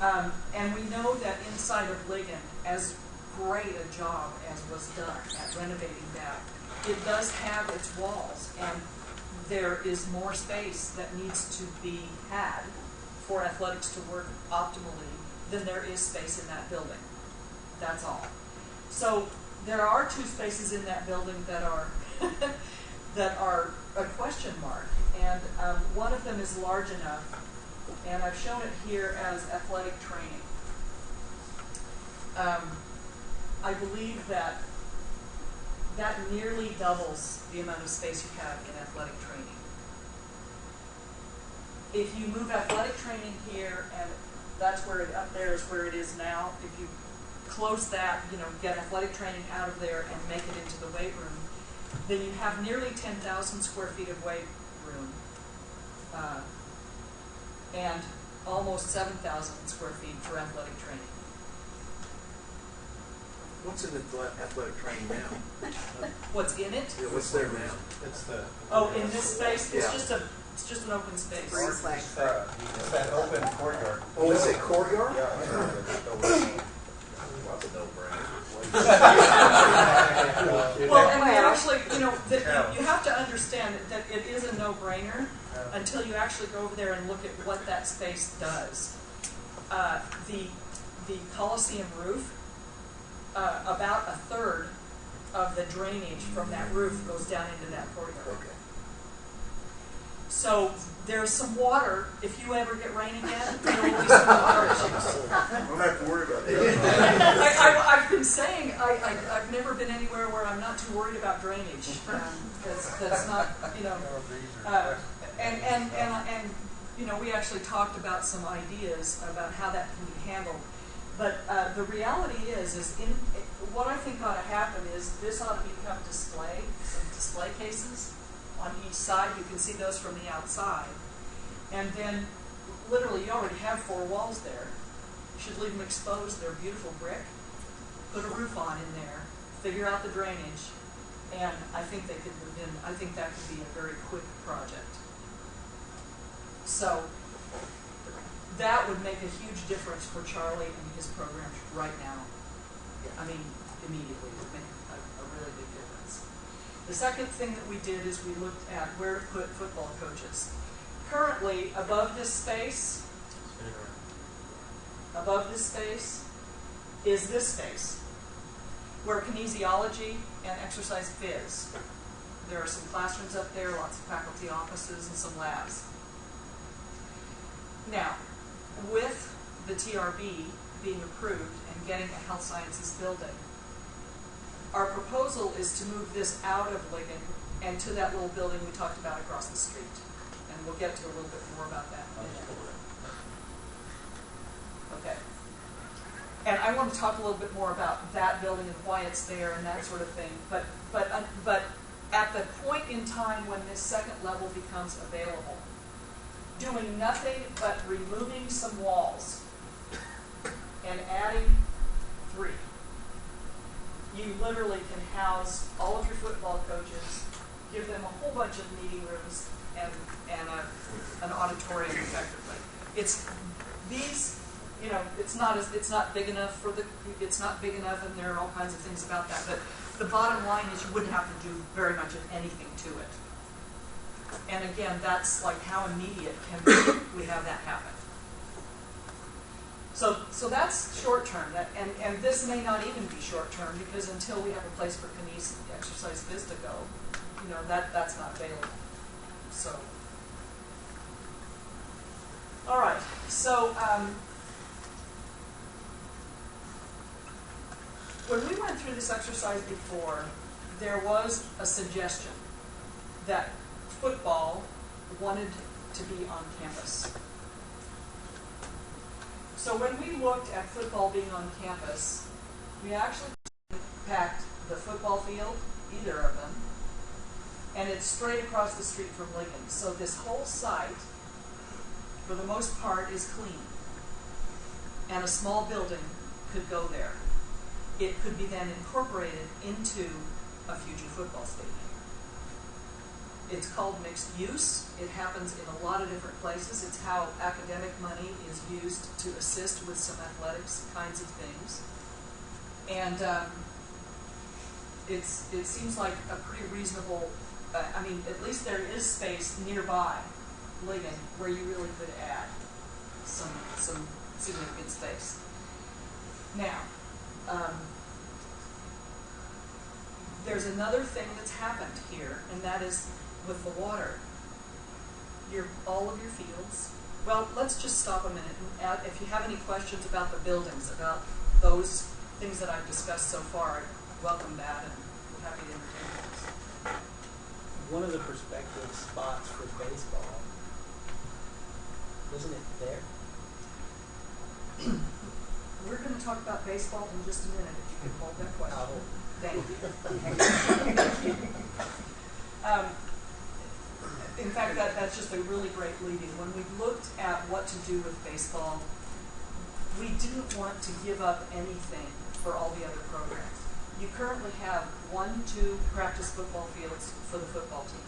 And we know that inside of Ligon, as great a job as was done at renovating that, it does have its walls, and there is more space that needs to be had for athletics to work optimally than there is space in that building. That's all. So there are two spaces in that building that are that are a question mark, and one of them is large enough, and I've shown it here as athletic training. I believe that nearly doubles the amount of space you have in athletic training. If you move athletic training here, and that's where up there is where it is now, if you close that, get athletic training out of there and make it into the weight room, then you have nearly 10,000 square feet of weight room and almost 7,000 square feet for athletic training. What's in the athletic training now? What's in it? Yeah, what's there now? It's the. In this space, it's just an open space. It's that open courtyard. Oh, is it courtyard? Yeah. That's a no-brainer. Well, and we actually, you have to understand that it is a no-brainer until you actually go over there and look at what that space does. The Coliseum roof, about a third of the drainage from that roof goes down into that courtyard. Okay. So There's some water. If you ever get rain again, there will be some water issues. Don't have to worry about that. I've been saying I've never been anywhere where I'm not too worried about drainage. That's not, you know. And you know, we actually talked about some ideas about how that can be handled. But the reality is what I think ought to happen is this ought to become some display cases on each side. You can see those from the outside. And then, literally, you already have 4 walls there. You should leave them exposed. They're beautiful brick. Put a roof on in there. Figure out the drainage. And I think they could move in. I think that could be a very quick project. So, that would make a huge difference for Charlie and his programs right now. I mean, immediately. It would make a really big difference. The second thing that we did is we looked at where to put football coaches. Currently, above this space is this space, where kinesiology and exercise phys. There are some classrooms up there, lots of faculty offices, and some labs. Now, with the TRB being approved and getting a health sciences building, our proposal is to move this out of Ligon and to that little building we talked about across the street. And we'll get to a little bit more about that in a minute. Okay. And I want to talk a little bit more about that building and why it's there and that sort of thing. But at the point in time when this second level becomes available, doing nothing but removing some walls and adding 3. You literally can house all of your football coaches, give them a whole bunch of meeting rooms and an auditorium effectively. It's these, you know, it's not big enough and there are all kinds of things about that. But the bottom line is you wouldn't have to do very much of anything to it. And again, that's like how immediate can we have that happen. So that's short term, and this may not even be short term because until we have a place for kinesis exercise phys to go, you know, that's not available. So, all right. So when we went through this exercise before, there was a suggestion that football wanted to be on campus. So when we looked at football being on campus, we actually packed the football field, either of them, and it's straight across the street from Lincoln. So this whole site, for the most part, is clean. And a small building could go there. It could be then incorporated into a future football stadium. It's called mixed use. It happens in a lot of different places. It's how academic money is used to assist with some athletics kinds of things. And it seems like a pretty reasonable, I mean, at least there is space nearby Ligon where you really could add some significant space. Now, there's another thing that's happened here, and that is with the water. All of your fields. Well, let's just stop a minute and add, if you have any questions about the buildings, about those things that I've discussed so far, I welcome that and I'm happy to entertain those. One of the prospective spots for baseball, wasn't it there? We're going to talk about baseball in just a minute if you can hold that question. Thank you. In fact, that's just a really great lead-in. When we looked at what to do with baseball, we didn't want to give up anything for all the other programs. You currently have 1, 2 practice football fields for the football team.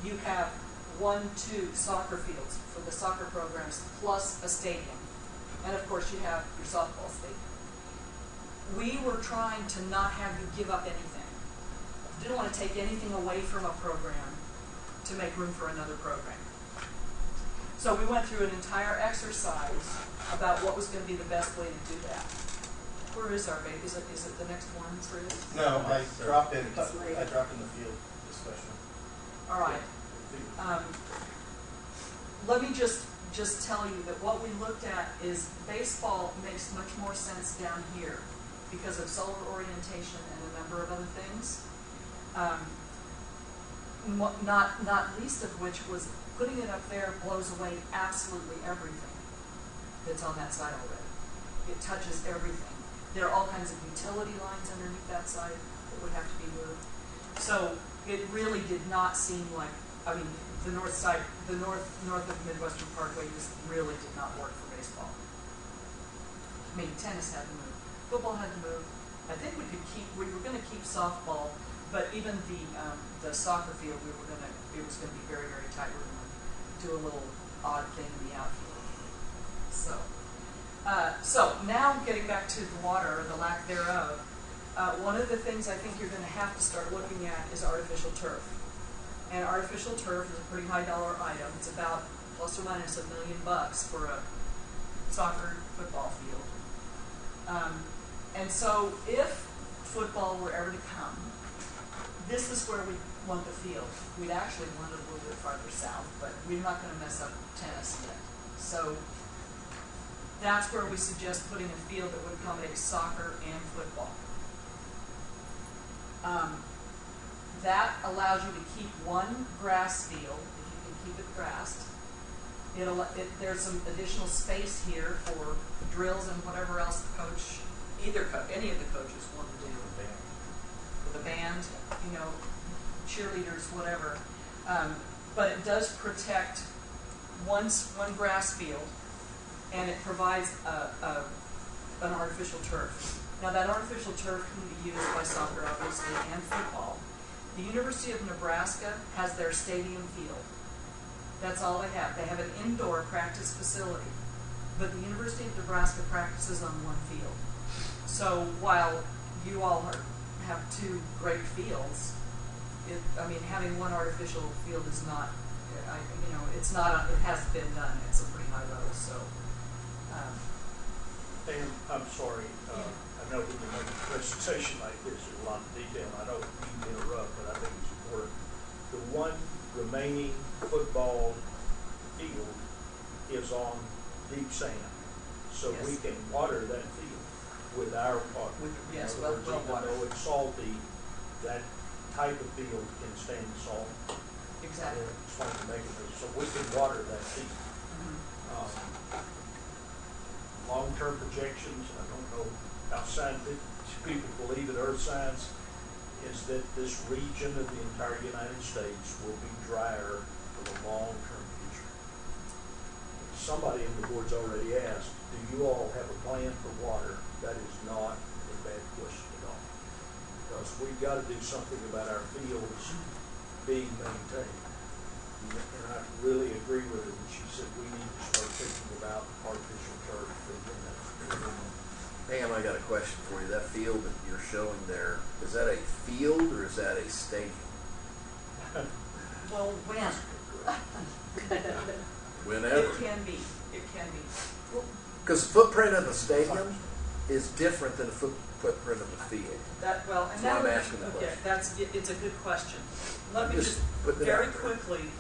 You have 1, 2 soccer fields for the soccer programs, plus a stadium. And of course, you have your softball stadium. We were trying to not have you give up anything. Didn't want to take anything away from a program to make room for another program. So we went through an entire exercise about what was going to be the best way to do that. Where is our baby? Is it the next one, Chris? No, I dropped in the field discussion. All right. let me just tell you that what we looked at is baseball makes much more sense down here because of solar orientation and a number of other things. Not least of which was putting it up there blows away absolutely everything that's on that side already. It touches everything. There are all kinds of utility lines underneath that side that would have to be moved. So it really did not seem like, I mean, the north side, the north of Midwestern Parkway just really did not work for baseball. I mean, tennis had to move, football had to move. I think we were going to keep softball, but even the soccer field, it was going to be very, very tight. We were going to do a little odd thing in the outfield. So now getting back to the water, or the lack thereof, one of the things I think you're going to have to start looking at is artificial turf. And artificial turf is a pretty high dollar item. It's about plus or minus $1 million for a soccer football field. And so if football were ever to come, this is where we want the field. We'd actually want it a little bit farther south, but we're not going to mess up tennis yet. So that's where we suggest putting a field that would accommodate soccer and football. That allows you to keep one grass field, if you can keep it grassed. There's some additional space here for drills and whatever else the coach, any of the coaches want to do. With a band, cheerleaders, whatever. But it does protect one grass field, and it provides an artificial turf. Now that artificial turf can be used by soccer, obviously, and football. The University of Nebraska has their stadium field. That's all they have. They have an indoor practice facility, but the University of Nebraska practices on one field. So while you all have two great fields, having one artificial field is not, it's not, it has been done at some pretty high level, so. And I'm sorry, I know we can make a presentation like this in a lot of detail, and I don't mean to interrupt, but I think it's important. The one remaining football field is on deep sand, so Yes. we can water that field with our water. Yes, In other words, well even watered. though it's salty, that type of field can stand salt. Exactly. It's one of the mechanisms, so we can water that field. Long-term projections, I don't know how scientific people believe in earth science, is that this region of the entire United States will be drier for the long-term future. Somebody in the board's already asked, do you all have a plan for water? That is not a bad question at all. Because we've got to do something about our fields being maintained. And I really agree with her when she said we need to start thinking about artificial turf. Pam, I got a question for you. That field that you're showing there, is that a field or is that a stadium? Well, when? Whenever. It can be. Because the footprint of the stadium is different than the footprint of the field. That's why I'm asking the question. It's a good question. Let me just very quickly,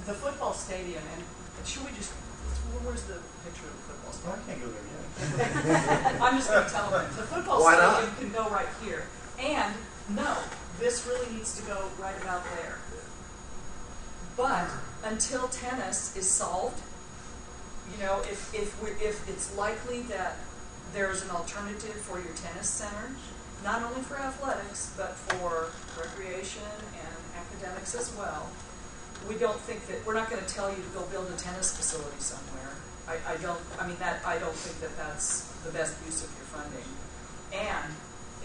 the football stadium, and should we just, where's the picture of the football stadium? I can't go there yet. I'm just going to tell them. The football stadium can go right here. And no, this really needs to go right about there. But until tennis is solved, if it's likely that there's an alternative for your tennis center, not only for athletics, but for recreation and academics as well, we're not going to tell you to go build a tennis facility somewhere. I don't think that that's the best use of your funding. And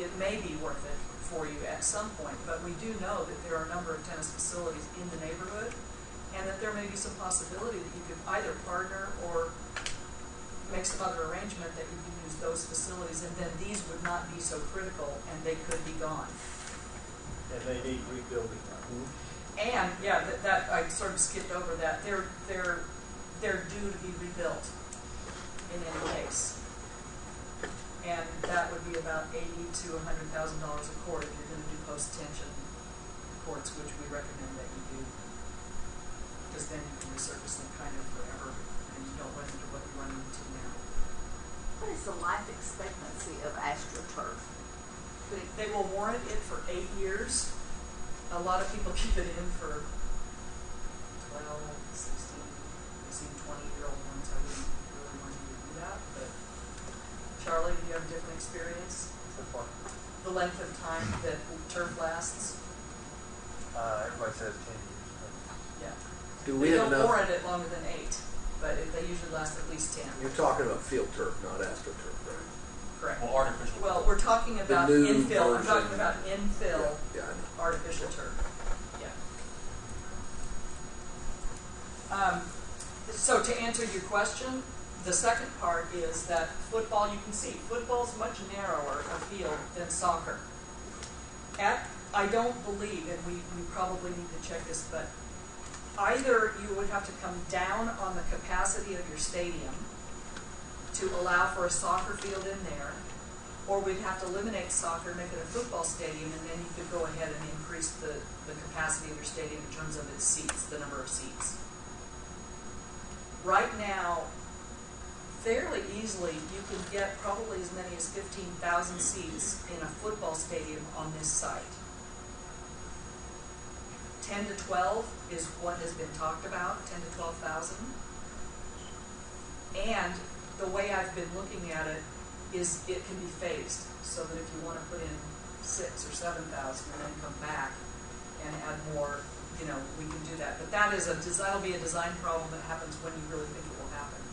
it may be worth it for you at some point, but we do know that there are a number of tennis facilities in the neighborhood, and that there may be some possibility that you could either partner or make some other arrangement that you can use those facilities, and then these would not be so critical, and they could be gone. And they need rebuilding. And that I sort of skipped over that. They're due to be rebuilt in any case, and that would be about $80,000 to $100,000 a court if you're going to do post-tension courts, which we recommend that you do, because then you can resurface them kind life expectancy of AstroTurf? They will warrant it for 8 years. A lot of people keep it in for 12, 16, I've seen 20-year-old ones. I wouldn't really want you to do that, but Charlie, do you have a different experience? The length of time that turf lasts? Everybody says 10 years. Yeah. Do we They have don't enough? warrant it longer than 8, but they usually last at least 10. You're talking about field turf, not AstroTurf, right? Correct. Well, artificial. Well, we're talking about new infill. I'm version. talking about infill Yeah, I know. artificial turf. Yeah. So to answer your question, the second part is that football, you can see, football's much narrower a field than soccer. I don't believe, and we probably need to check this, but either you would have to come down on the capacity of your stadium to allow for a soccer field in there, or we'd have to eliminate soccer, make it a football stadium, and then you could go ahead and increase the capacity of your stadium in terms of its seats, the number of seats. Right now, fairly easily, you can get probably as many as 15,000 seats in a football stadium on this site. 10 to 12 is what has been talked about, 10 to 12,000. And the way I've been looking at it is it can be phased, so that if you want to put in 6,000 or 7,000 and then come back and add more, we can do that. But that'll be a design problem that happens when you really think it will happen.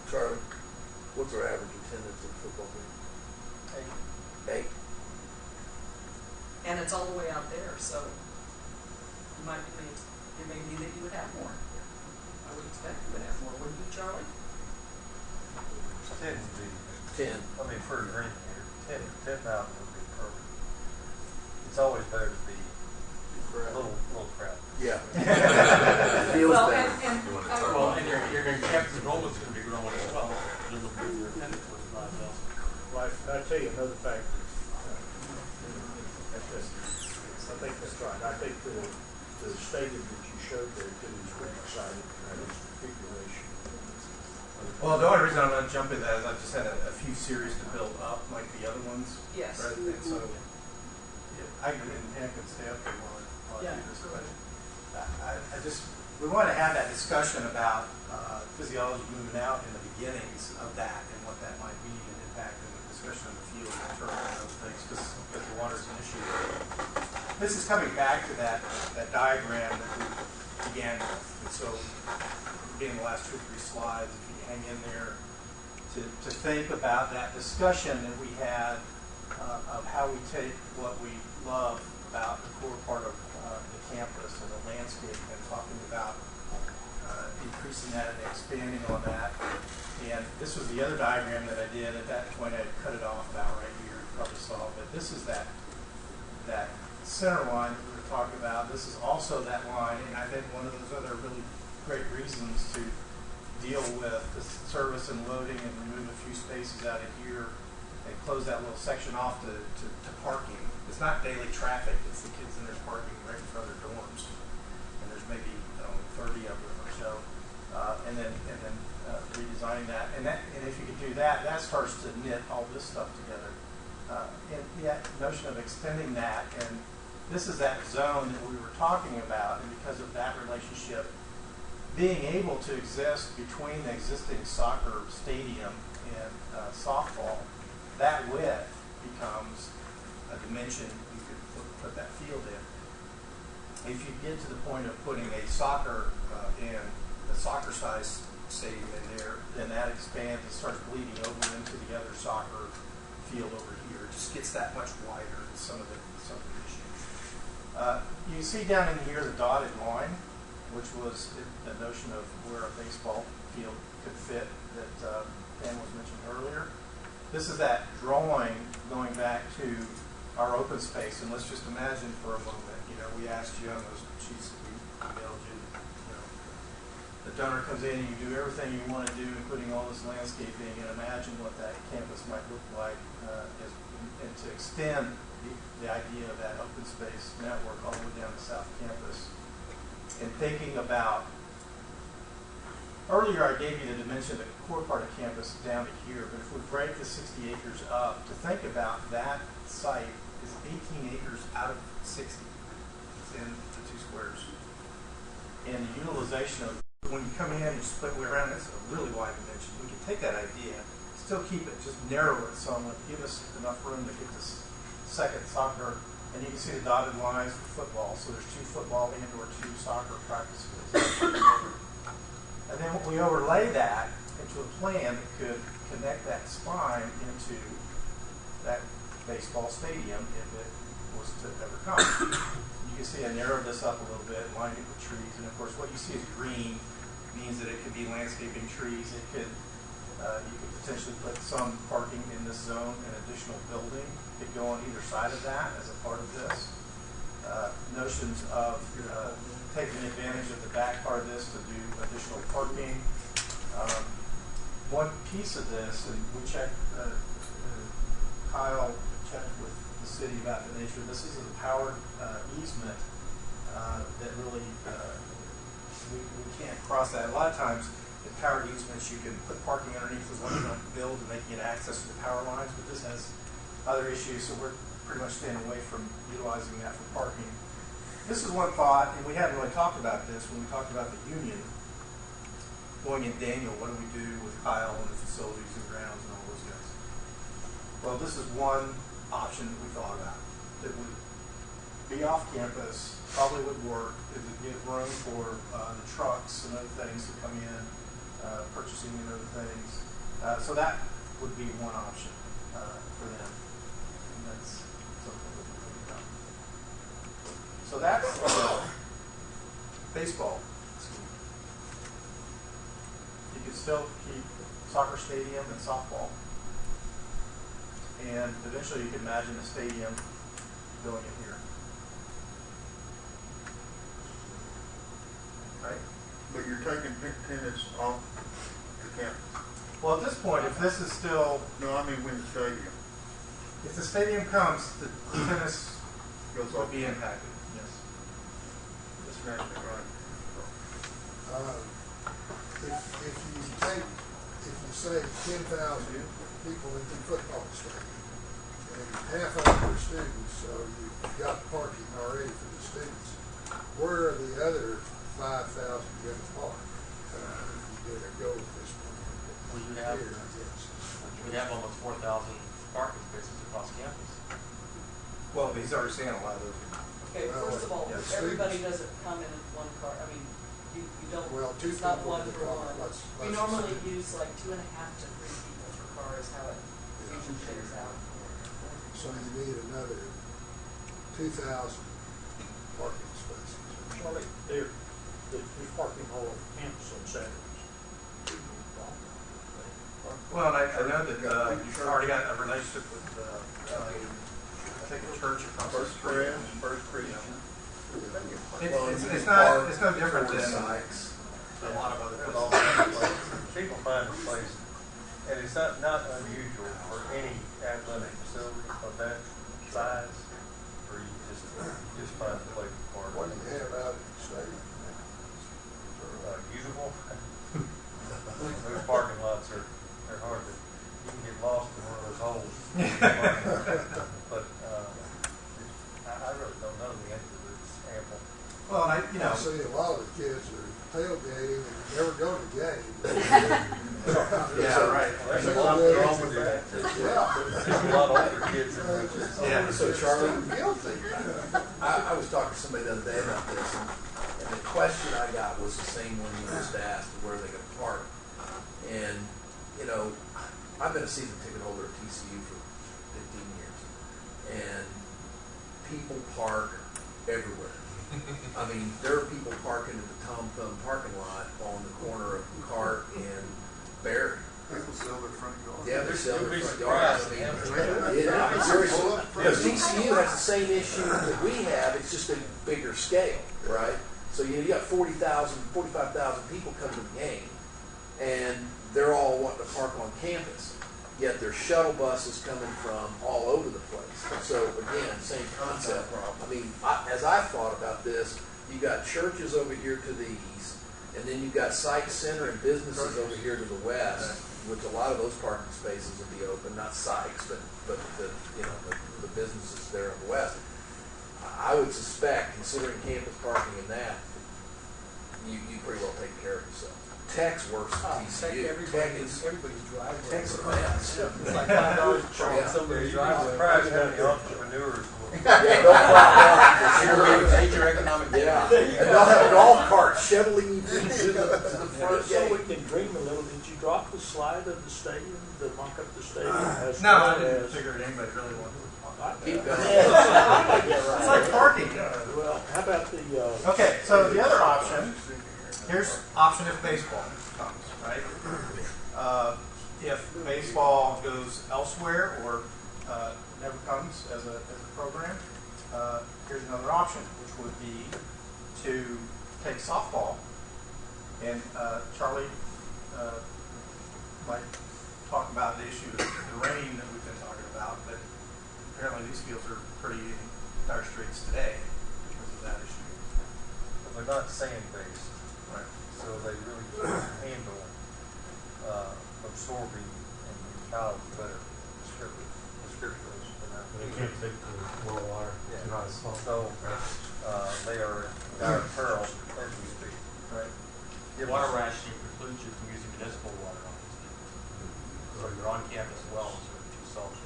Charlie, what's our average attendance in football game? 8. And it's all the way out there, so it may be that you would have more. I would expect you would have more, wouldn't you, Charlie? 10 would be 10. I mean, for a green here, 10,000 would be perfect. It's always better to be a little crowd. Yeah. Well, and your campus enrollment's going to be growing as well. Right, I'll tell you another fact. I think that's right. I think the stadium that you showed there too is pretty exciting. That is configuration. Well, the only reason I'm going to jump in that is I've just had a few series to build up, like the other ones. Yes. Right? And so, I can, and Pam can stay up here while I do this, but we want to have that discussion about physiology moving out in the beginnings of that and what that might be and impact in the discussion of the field and turf and those things, because the water's an issue. This is coming back to that diagram that we began with. And so, again, the last 2 or 3 slides, if you hang in there, to think about that discussion that we had of how we take what we love about the core part of the campus and the landscape and talking about increasing that and expanding on that. And this was the other diagram that I did. At that point, I cut it off about right here. You probably saw, but this is that center line that we were talking about. This is also that line, and I think one of those other really great reasons to deal with the service and loading and remove a few spaces out of here and close that little section off to parking. It's not daily traffic, it's the kids in there parking right in front of their dorms. And there's maybe 30 of them or so. And then redesigning that. And if you could do that, that starts to knit all this stuff together. And that notion of extending that, and this is that zone that we were talking about, and because of that relationship, being able to exist between the existing soccer stadium and softball, that width becomes a dimension you could put that field in. If you get to the point of putting a soccer soccer size stadium in there, then that expands and starts bleeding over into the other soccer field over here. It just gets that much wider than some of the issues. You see down in here the dotted line, which was the notion of where a baseball field could fit that Dan was mentioning earlier. This is that drawing going back to our open space, and let's just imagine for a moment, we asked you on those sheets that we emailed you, the donor comes in and you do everything you want to do, including all this landscaping, and imagine what that campus might look like, and to extend the idea of that open space network all the way down to South Campus. And thinking about earlier I gave you the dimension of the core part of campus down to here, but if we break the 60 acres up, to think about that site is 18 acres out of 60. It's in the 2 squares. And the utilization of, when you come in and split way around, it's a really wide dimension. We can take that idea, still keep it, just narrow it somewhat, give us enough room to get this second soccer. And you can see the dotted lines for football. So there's 2 football and or 2 soccer practice fields. And then we overlay that into a plan that could connect that spine into that baseball stadium if it was to ever come. You can see I narrowed this up a little bit, lined it with trees, and of course what you see is green means that it could be landscaping trees. It could you could potentially put some parking in this zone, an additional building could go on either side of that as a part of this. Notions of taking advantage of the back part of this to do additional parking. One piece of this, and we checked, Kyle checked with the city about the nature of this. This is a powered easement that really, we can't cross that. A lot of times, in powered easements, you can put parking underneath as long as you don't build and they can get access to the power lines, but this has other issues, so we're pretty much staying away from utilizing that for parking. This is one thought, and we haven't really talked about this when we talked about the union. Going in Daniel, what do we do with Kyle and the facilities and grounds and all those guys? Well, this is one option that we thought about that would be off campus, probably would work. It would give room for the trucks and other things to come in, purchasing and other things. So that would be one option for them. And that's something that we think about. So that's baseball. You could still keep soccer stadium and softball. And eventually you could imagine a stadium going in here. Right? But you're taking tennis off the campus. Well, at this point, if this is still... No, I mean when the stadium. If the stadium comes, the tennis goes would off. be impacted, yes. Mr. National, right. If you say 10,000 people in the football stadium, and half of them are students, so you've got parking already for the students, where are the other 5,000 going to park? If you go with this one. We would have almost 4,000 parking spaces across campus. Well, he's already saying a lot of those. Okay, first of all, Yeah, everybody doesn't come in one car. I mean, you don't, Well, 2 it's not people one in the for car. one. Let's We just normally say- use like 2.5 to 3 people per car is how it usually shakes out. So you need another 2,000 parking spaces. Charlie, there's parking all over campus on Saturdays. Well, I know that you've already got a relationship with, I think, the church across the street. First Christian. It's no different than Sykes. a lot of other People find a place, and it's not unusual for any athletic facility of that size, where you just find a place to park. What do you have out at the stadium? Usable. Those parking lots they're hard to, you can get lost in one of those holes. But I really don't know the answer to this ample. Well, I see a lot of the kids are tailgating and never go to games. Yeah, right. There's a lot wrong with that. Yeah. There's a lot of older kids in there. Yeah. So Charlie, Guilty. I was talking to somebody the other day about this, and the question I got was the same one you just asked, where they going to park. And, you know, I've been a season ticket holder at TCU for 15 years, and people park everywhere. I mean, there are people parking in the Tom Thumb parking lot on the corner of Cart and Barry. People sell their front yard. Yeah, they're selling their You'd be front yards. surprised. I mean, seriously. Because TCU has the same issue that we have, it's just a bigger scale, right? So you got 40,000, 45,000 people come to the game, and they're all wanting to park on campus. Yet there's shuttle buses coming from all over the place. So again, same concept. I mean, as I thought about this, you got churches over here to the east, And then you've got Sykes Center and businesses over here to the west, which a lot of those parking spaces will be open, not Sykes, but the businesses there on the west. I would suspect, considering campus parking and that, you pretty well take care of yourself. Tech's worse than TCU. Everybody's driveway. Tech's a mess. It's like $5 to charge somebody's driveway. Surprised how many entrepreneurs will. Yeah, they'll crop up. You're going to major economic Yeah, and they'll have a golf cart shoveling you to the front So we gate. can dream a little, did you drop the slide of the stadium, the mock up the stadium? as No, I well didn't as- figure anybody really wanted to talk about that. Keep going. It's like parking. Well, how about the, Okay, so the other option, here's option if baseball comes, right? If baseball goes elsewhere or never comes as a program, here's another option, which would be to take softball. And Charlie might talk about the issue of the rain that we've been talking about, but apparently these fields are pretty in dire straits today because of that issue. But they're not sand-based, Right. so they really can't handle absorbing and child better descriptors than that. They can't take the well water. Yeah. It's not as small. So, they are in dire peril as we speak. Right. Water rationing precludes you from using municipal water on these fields. So your on-campus wells are too salty.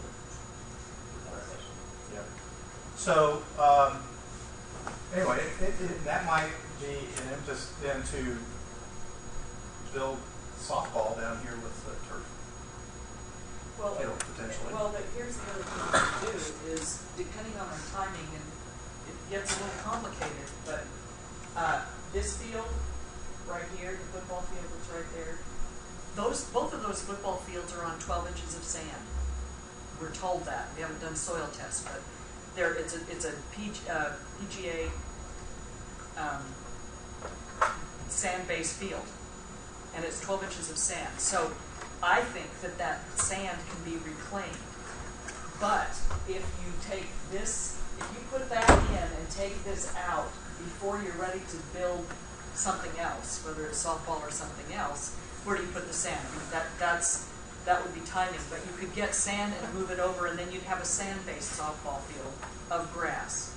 Yeah. So, anyway, that might be an impetus then to build softball down here with the turf. Well, Potentially. well, but here's the other thing you can do is, depending on the timing, and it gets a little complicated, but this field right here, the football field that's right there, both of those football fields are on 12 inches of sand. We're told that. We haven't done soil tests, but it's a PGA sand-based field, and it's 12 inches of sand. So I think that sand can be reclaimed. But if you take this, if you put that in and take this out before you're ready to build something else, whether it's softball or something else, where do you put the sand? I mean, that would be timing. But you could get sand and move it over, and then you'd have a sand-based softball field of grass.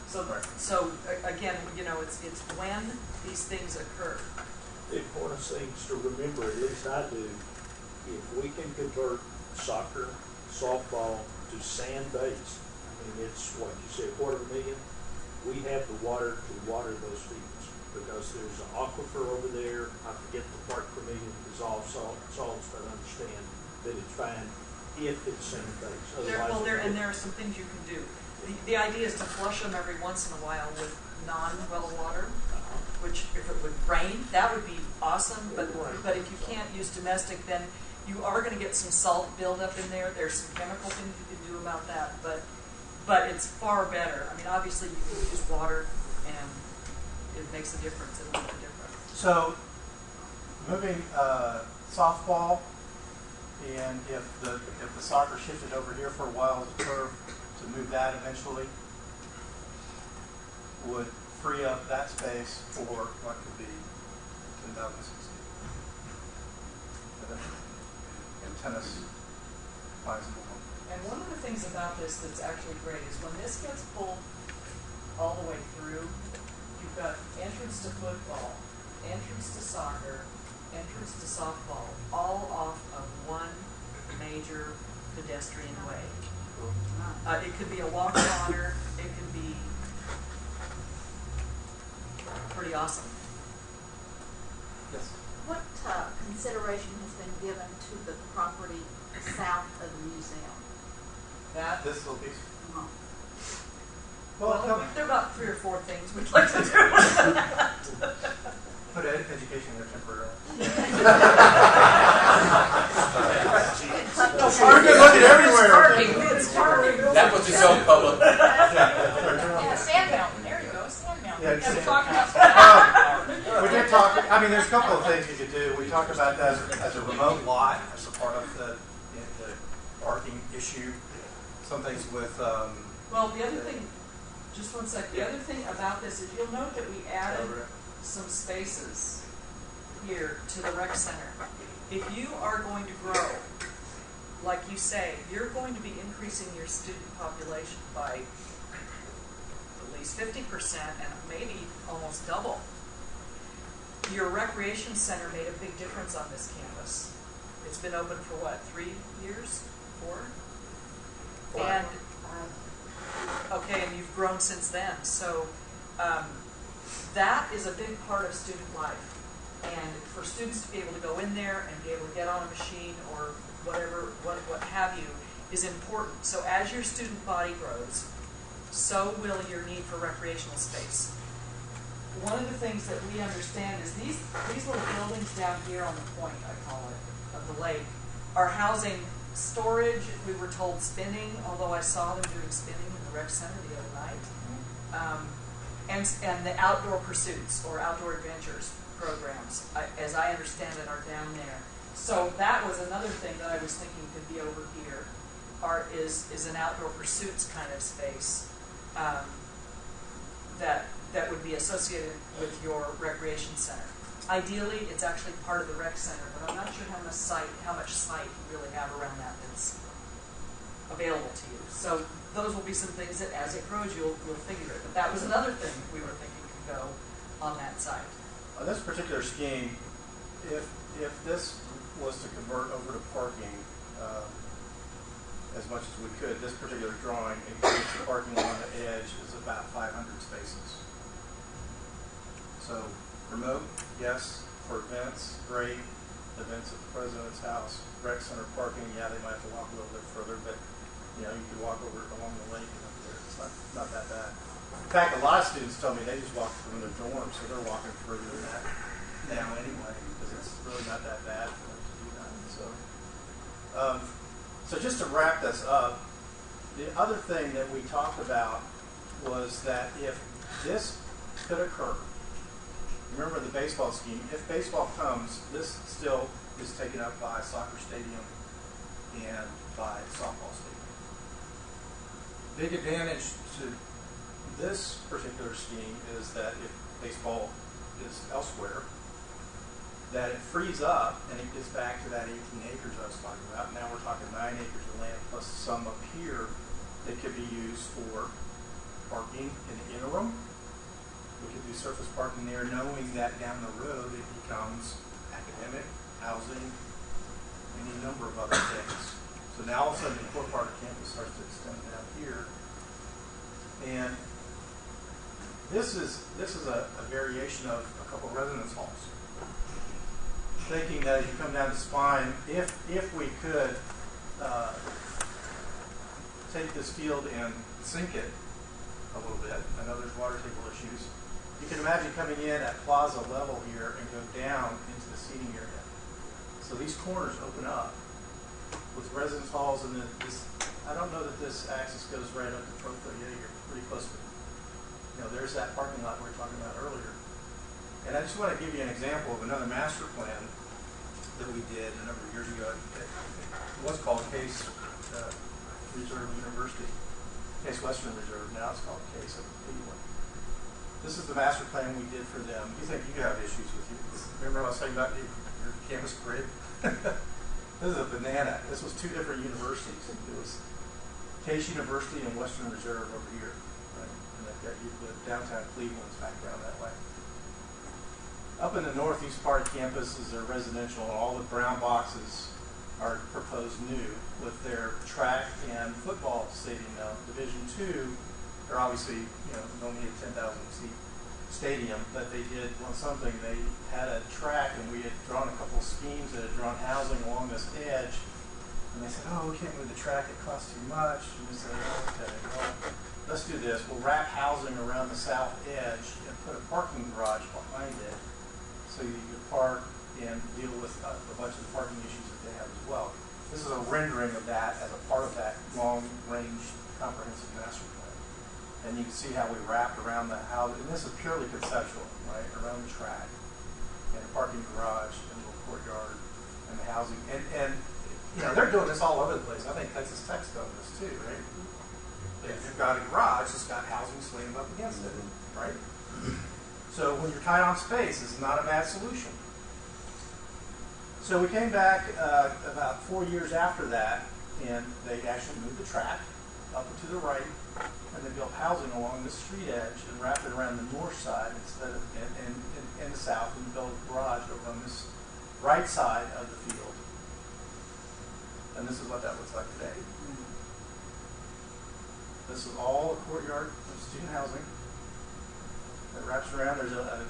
So again, it's when these things occur. the important things to remember, at least I do, if we can convert soccer, softball to sand-based, I mean, it's what you said, $250,000, we have the water to water those fields because there's an aquifer over there. I forget the part per million dissolved salts, but I understand that it's fine if it's sand-based. There are some things you can do. The idea is to flush them every once in a while with non-well water, which if it would rain, that would be awesome. But if you can't use domestic, then you are going to get some salt buildup in there. There's some chemical things you can do about that, but it's far better. I mean, obviously you can use water, and it makes a difference. It'll make a difference. So, moving softball, and if the soccer shifted over here for a while as a turf, to move that eventually would free up that space for what could be 10,000 and tennis sizable. And one of the things about this that's actually great is when this gets pulled all the way through, you've got entrance to football, entrance to soccer, entrance to softball, all off of one major pedestrian way. It could be a walk of honor, it could be pretty awesome. Yes. What consideration has been given to the property south of the museum? This little piece. Uh-huh. Well, there are about 3 or 4 things we'd like to do with that. put education there temporarily. Parking, look at everywhere. It's parking. That was its own public. Yeah, sand mountain. There you go, sand mountain. Yeah, Yeah, we talked about we did talk. I mean, there's a couple of things you could do. We talked about that as a remote lot, as a part of the parking issue. Some things with. Well, the other thing Just one sec. The other thing about this is you'll note that we added some spaces here to the rec center. If you are going to grow, like you say, you're going to be increasing your student population by at least 50% and maybe almost double. Your recreation center made a big difference on this campus. It's been open for what, 3 years? 4? And okay, and you've grown since then. So that is a big part of student life. And for students to be able to go in there and be able to get on a machine or whatever, what have you, is important. So as your student body grows, so will your need for recreational space. One of the things that we understand is these little buildings down here on the point, I call it, of the lake, are housing storage. We were told spinning, although I saw them doing spinning in the rec center the other night. And the outdoor pursuits or outdoor adventures programs, as I understand it, are down there. So that was another thing that I was thinking could be over here, is an outdoor pursuits kind of space that would be associated with your recreation center. Ideally, it's actually part of the rec center, but I'm not sure how much site you really have around that that's available to you. So those will be some things that, as it grows, you'll figure it. But that was another thing we were thinking could go on that site. On this particular scheme, if this was to convert over to parking as much as we could, this particular drawing includes the parking on the edge is about 500 spaces. So remote, yes. For events, great. Events at the president's house. Rec center parking, yeah, they might have to walk a little bit further, but you could walk over along the lake and up there. It's not that bad. In fact, a lot of students tell me they just walk from their dorms, so they're walking further than that now anyway, because it's really not that bad for them to do that. So just to wrap this up, the other thing that we talked about was that if this could occur, remember the baseball scheme, if baseball comes, this still is taken up by a soccer stadium and by a softball stadium. Big advantage to this particular scheme is that if baseball is elsewhere, that it frees up and it gets back to that 18 acres I was talking about. Now we're talking 9 acres of land plus some up here that could be used for parking in the interim. We could do surface parking there, knowing that down the road it becomes academic, housing, any number of other things. So now all of a sudden the core part of campus starts to extend down here. And this is a variation of a couple of residence halls. Thinking that as you come down the spine, if we could take this field and sink it a little bit, I know there's water table issues, you can imagine coming in at plaza level here and go down into the seating area. So these corners open up with residence halls, and then this, I don't know that this axis goes right up to Proto. Yeah, you're pretty close to it. There's that parking lot we were talking about earlier. And I just want to give you an example of another master plan that we did a number of years ago. It was called Case Reserve University, Case Western Reserve. Now it's called Case Cleveland. This is the master plan we did for them. You think you have issues with you? Remember I was talking about your campus grid? This is a banana. This was 2 different universities. It was Case University and Western Reserve over here. Right? And they've got the downtown Cleveland's back down that way. Up in the northeast part of campus is their residential, and all the brown boxes are proposed new with their track and football stadium now. Division II, they're obviously, only a 10,000 seat stadium, but they did something. They had a track, and we had drawn a couple of schemes that had drawn housing along this edge. And they said, oh, we can't move the track, it costs too much. And we said, okay, well, let's do this. We'll wrap housing around the south edge and put a parking garage behind it, so you can park and deal with a bunch of the parking issues that they have as well. This is a rendering of that as a part of that long-range comprehensive master plan. And you can see how we wrapped around the house, and this is purely conceptual, right, around the track, and a parking garage, and a little courtyard, and the housing. And they're doing this all over the place. I think Texas Tech's done this too, right? You've got a garage that's got housing slammed up against it, right? So when you're tight on space, this is not a bad solution. So we came back about 4 years after that, and they actually moved the track up and to the right, and they built housing along the street edge and wrapped it around the north side instead of in the south, and built a garage over on this right side of the field. And this is what that looks like today. This is all a courtyard of student housing that wraps around. There's a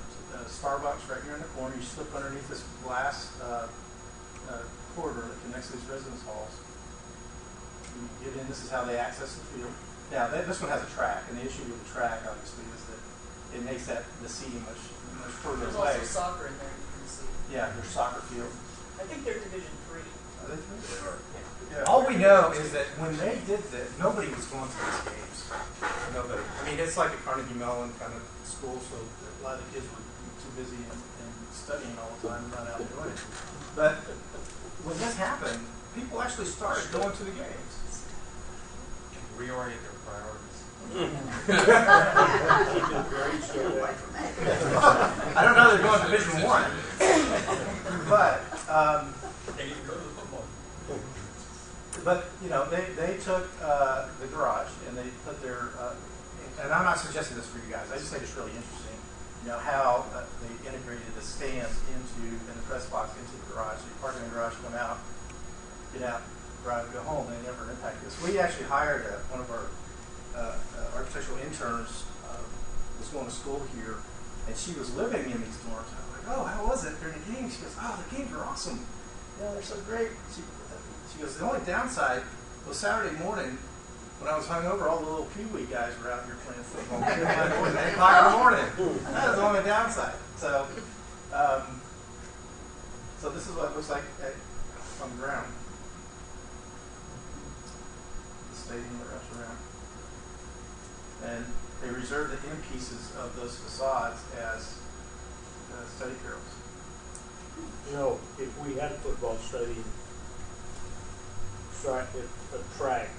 Starbucks right here in the corner. You slip underneath this glass corridor that connects these residence halls. You get in. This is how they access the field. Now, this one has a track, and the issue with the track, obviously, is that it makes the seating much further There's away. also soccer in there, you can see. Yeah, there's soccer field. I think they're Division 3. Are they three? Yeah. All we know is that when they did that, nobody was going to these games. Nobody. I mean, it's like a Carnegie Mellon kind of school, so a lot of the kids were too busy and studying all the time and not out doing it. But when this happened, people actually started going to the games. Reorient their priorities. I don't know they're going to Division 1, but you know, they took the garage and they put their and I'm not suggesting this for you guys. I just think it's really interesting, you know, how they integrated the stands and the press box into the garage. So you park in the garage, come out, get out, drive, go home. They never impacted this. We actually hired one of our architectural interns was going to school here, and she was living in these dorms. I was like, oh, how was it during the games? She goes, oh, the games were awesome. Yeah, they're so great. She goes, the only downside was Saturday morning when I was hungover, all the little Pee-wee guys were out here playing football. 8 o'clock in the morning. That was the only downside. So, so this is what it looks like on the ground. The stadium that wraps around. And they reserve the end pieces of those facades as study carrels. You know, if we had a football stadium, a track,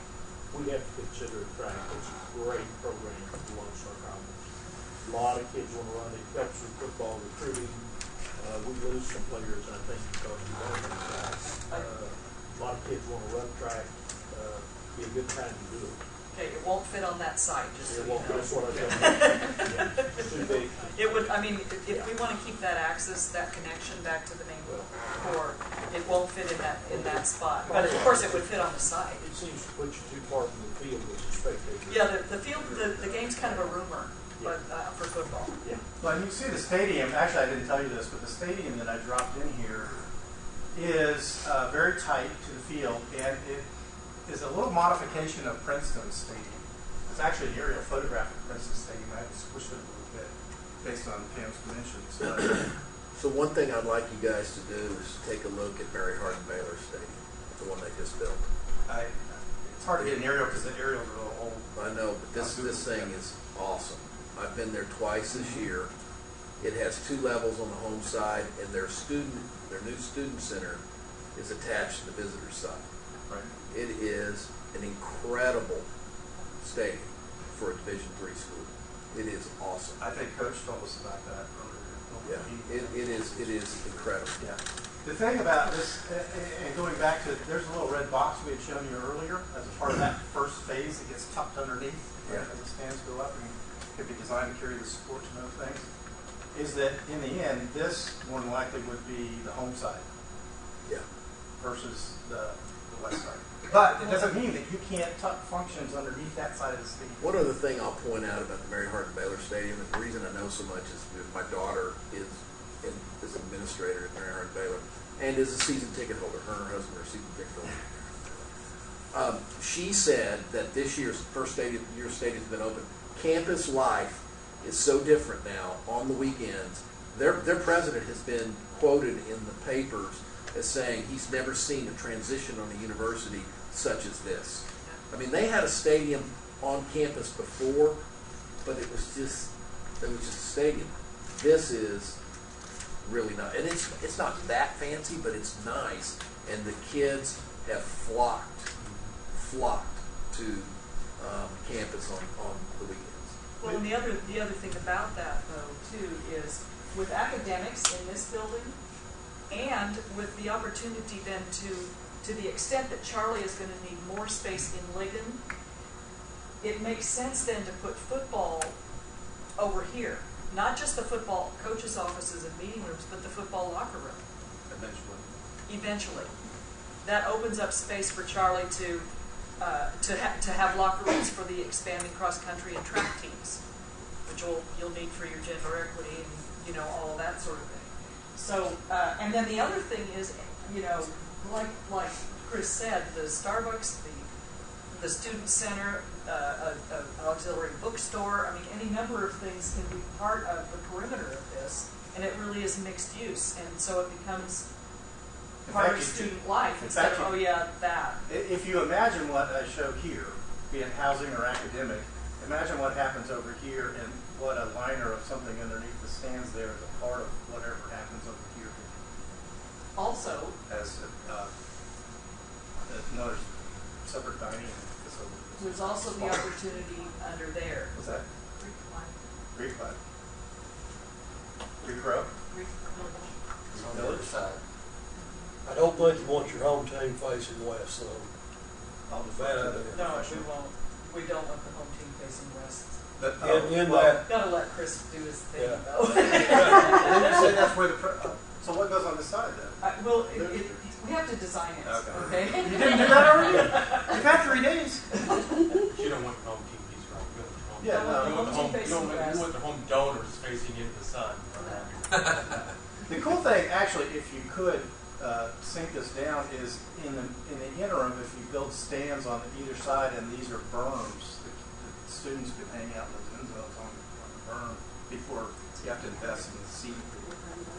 we have to consider a track. It's a great program for the Lone Star College. A lot of kids want to run it. It helps with football recruiting. We lose some players, I think, because we don't have tracks. A lot of kids want to run track. Be a good time to do it. Okay, it won't fit on that site, just so you know. That's what I said. Too big. It would, I mean, if we want to keep that access, that connection back to the main core, it won't fit in that spot. But of course, it would fit on the site. It seems to put you too far from the field as a spectator. Yeah, the field, the game's kind of a rumor, but for football. Yeah. Well, and you see the stadium. Actually, I didn't tell you this, but the stadium that I dropped in here is very tight to the field, and it is a little modification of Princeton Stadium. It's actually an aerial photograph of Princeton Stadium. I had to squish it a little bit based on Pam's dimensions. So one thing I'd like you guys to do is take a look at Mary Hardin Baylor Stadium, the one they just built. It's hard to get an aerial because the aerials are a little old. I know, but this thing is awesome. I've been there twice this year. It has 2 levels on the home side, and their new student center is attached to the visitor side. Right. It is an incredible stadium for a Division III school. It is awesome. I think Coach told us about that earlier. Yeah, it is incredible. Yeah. The thing about this, and going back to, there's a little red box we had shown you earlier as a part of that first phase that gets tucked underneath as the stands go up and could be designed to carry the supports and other things, is that in the end, this more than likely would be the home side. Yeah. Versus the west side. But it doesn't mean that you can't tuck functions underneath that side of the stadium. One other thing I'll point out about the Mary Hardin Baylor Stadium, and the reason I know so much is because my daughter is an administrator at Mary Hardin Baylor and is a season ticket holder. Her and her husband are season ticket holders. She said that this year's stadium's been open. Campus life is so different now on the weekends. Their president has been quoted in the papers as saying he's never seen a transition on a university such as this. I mean, they had a stadium on campus before, but it was just a stadium. This is really nice, and it's not that fancy, but it's nice, and the kids have flocked to campus on the weekends. Well, and the other thing about that though too is with academics in this building, and with the opportunity then to the extent that Charlie is going to need more space in Ligon, it makes sense then to put football over here. Not just the football coaches' offices and meeting rooms, but the football locker room. Eventually. That opens up space for Charlie to have locker rooms for the expanding cross-country and track teams, which you'll need for your gender equity and, all of that sort of thing. So, and then the other thing is, like Chris said, the Starbucks, the student center, an auxiliary bookstore, any number of things can be part of the perimeter of this, and it really is mixed use, and so it becomes part of student life instead of, that. If you imagine what I showed here, be it housing or academic, imagine what happens over here and what a liner of something underneath the stands there is a part of whatever happens over here. Also, as another separate dining facility. There's also the opportunity under there. What's that? Greek Life. Greek Row? Greek Village. On the other side. I don't think you want your home team facing west, though. I'll Bad idea. No, we won't. We don't want the home team facing west. That, Gotta let Chris do his thing, Yeah. though. Then you say that's where so what goes on this side then? We have to design it. Okay. You didn't do that already? You've had 3 days. You don't want the home team piece right. You want the home, you want the home donors facing into the sun. The cool thing, actually, if you could sink this down, is in the interim, if you build stands on either side and these are berms, the students could hang out in those end zones on the berm before you have to invest in the seat.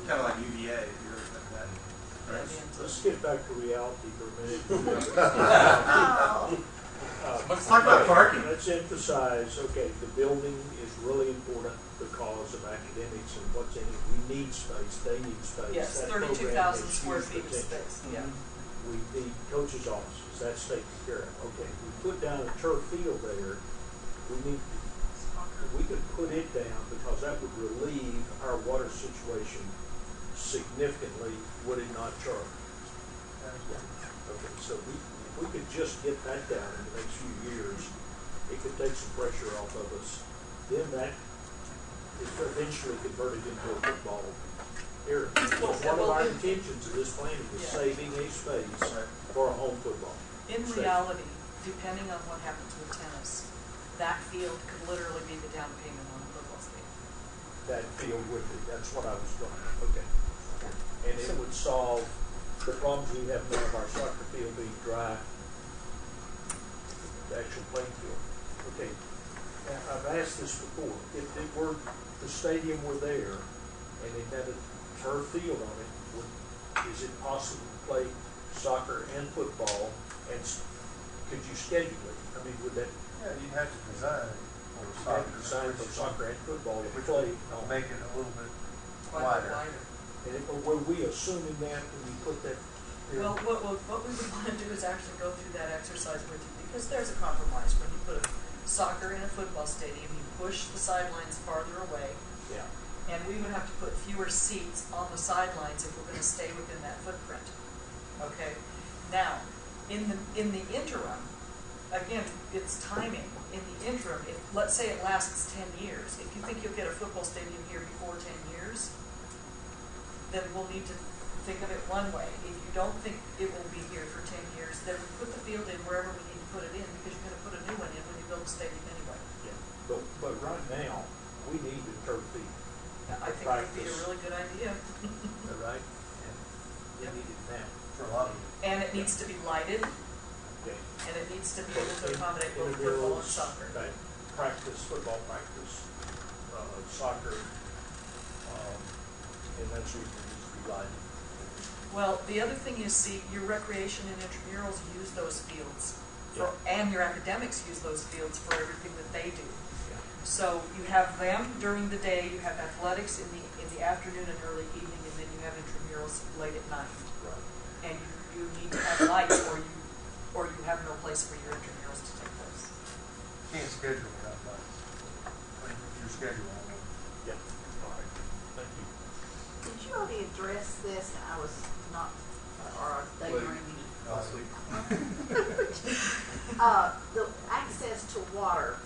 Kind of like UVA, if you're at that. Right? Let's get back to reality for a minute. Let's talk about parking. Let's emphasize, okay, the building is really important because of academics and what's in it. We need space. They need space. Yes, That 32,000 program has square huge feet of potential. space. Yeah. We need coaches' offices. That's taken care of. Okay, we put down a turf field there. We could put it down because that would relieve our water situation significantly, would it not, Charlie? Okay, so if we could just get that down in the next few years, it could take some pressure off of us. Then that is eventually converted into a football area. One of our intentions of this planning is saving a space for a home football. In reality, depending on what happens with tennis, that field could literally be the down payment on a football stadium. That field would be, that's what I was going to, okay. And it would solve the problems we have now of our soccer field being dry, the actual playing field. Okay, now I've asked this before, if it were, the stadium were there and it had a turf field on it, is it possible to play soccer and football, and could you schedule it? I mean, would that? Yeah, you'd have to design it for soccer. Design for soccer and football to Which play. will make it a little bit Wider. And were we assuming that when we put that? Well, what we would want to do is actually go through that exercise with you, because there's a compromise. When you put soccer in a football stadium, you push the sidelines farther away. Yeah. And we would have to put fewer seats on the sidelines if we're going to stay within that footprint. Okay. Now, in the interim, again, it's timing. In the interim, if let's say it lasts 10 years, if you think you'll get a football stadium here before 10 years, then we'll need to think of it one way. If you don't think it will be here for 10 years, then we put the field in wherever we need to put it in, because you're going to put a new one in when you build a stadium anyway. Yeah. But right now, we need the turf field. I think it would be a really good idea. All right? And we need it now. For a lot of And it needs to be lighted, Okay. and it needs to be able to accommodate both football and soccer. Right. Practice, football practice, soccer, and that's what needs to be lighted. Well, the other thing is, see, your recreation and intramurals use those fields, and your academics use those fields for everything that they do. Yeah. So you have them during the day, you have athletics in the afternoon and early evening, and then you have intramurals late at night. Right. And you need to have lights, or you have no place for your intramurals to take place. schedule that night. Your schedule on it. Yeah. All right. Thank you. Did you already address this? I was not, or I was daydreaming. The access to water,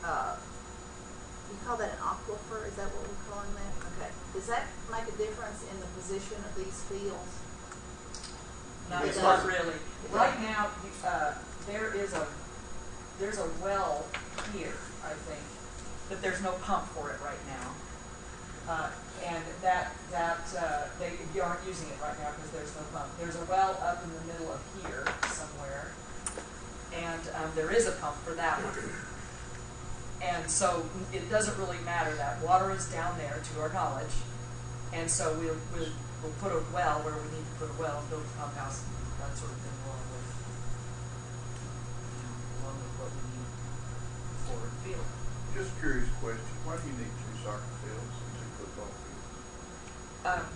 you call that an aquifer? Is that what we're calling that? Okay. Does that make a difference in the position of these fields? Not really. Right now, there's a well here, I think, but there's no pump for it right now. And you aren't using it right now because there's no pump. There's a well up in the middle of here somewhere, and there is a pump for that one. And so it doesn't really matter. That water is down there, to our knowledge, and so we'll put a well where we need to put a well, build a pump house, that sort of thing, along with what we need for the field. Just a curious question. Why do you need 2 soccer fields and 2 football fields?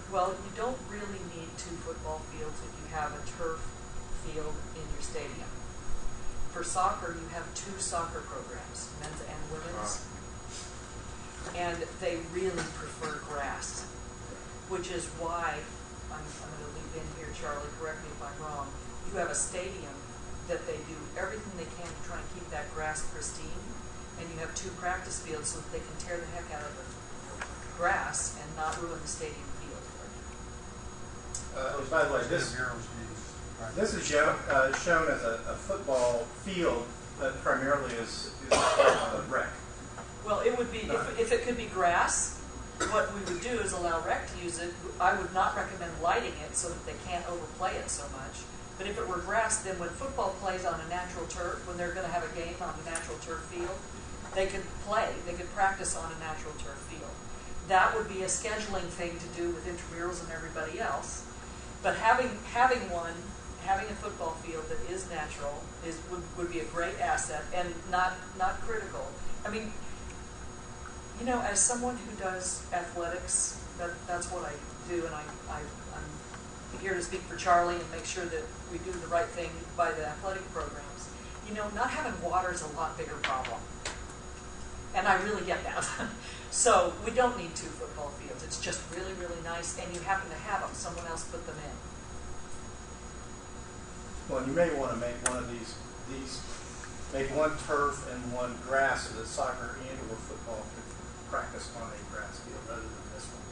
Well, you don't really need 2 football fields if you have a turf field in your stadium. For soccer, you have 2 soccer programs, men's and women's, and they really prefer grass, which is why, I'm going to leap in here, Charlie, correct me if I'm wrong, you have a stadium that they do everything they can to try and keep that grass pristine, and you have 2 practice fields so that they can tear the heck out of the grass and not ruin the stadium field. By the way, this is shown as a football field, but primarily is rec. Well, it would be, if it could be grass, what we would do is allow rec to use it. I would not recommend lighting it so that they can't overplay it so much. But if it were grass, then when football plays on a natural turf, when they're going to have a game on a natural turf field, they could play, they could practice on a natural turf field. That would be a scheduling thing to do with intramurals and everybody else. But having a football field that is natural would be a great asset and not critical. I mean, you know, as someone who does athletics, that's what I do, and I'm here to speak for Charlie and make sure that we do the right thing by the athletic programs. You know, not having water is a lot bigger problem. And I really get that. So we don't need 2 football fields. It's just really, really nice, and you happen to have them. Someone else put them in. Well, you may want to make one of these make one turf and one grass so that soccer and or football could practice on a grass field rather than this one.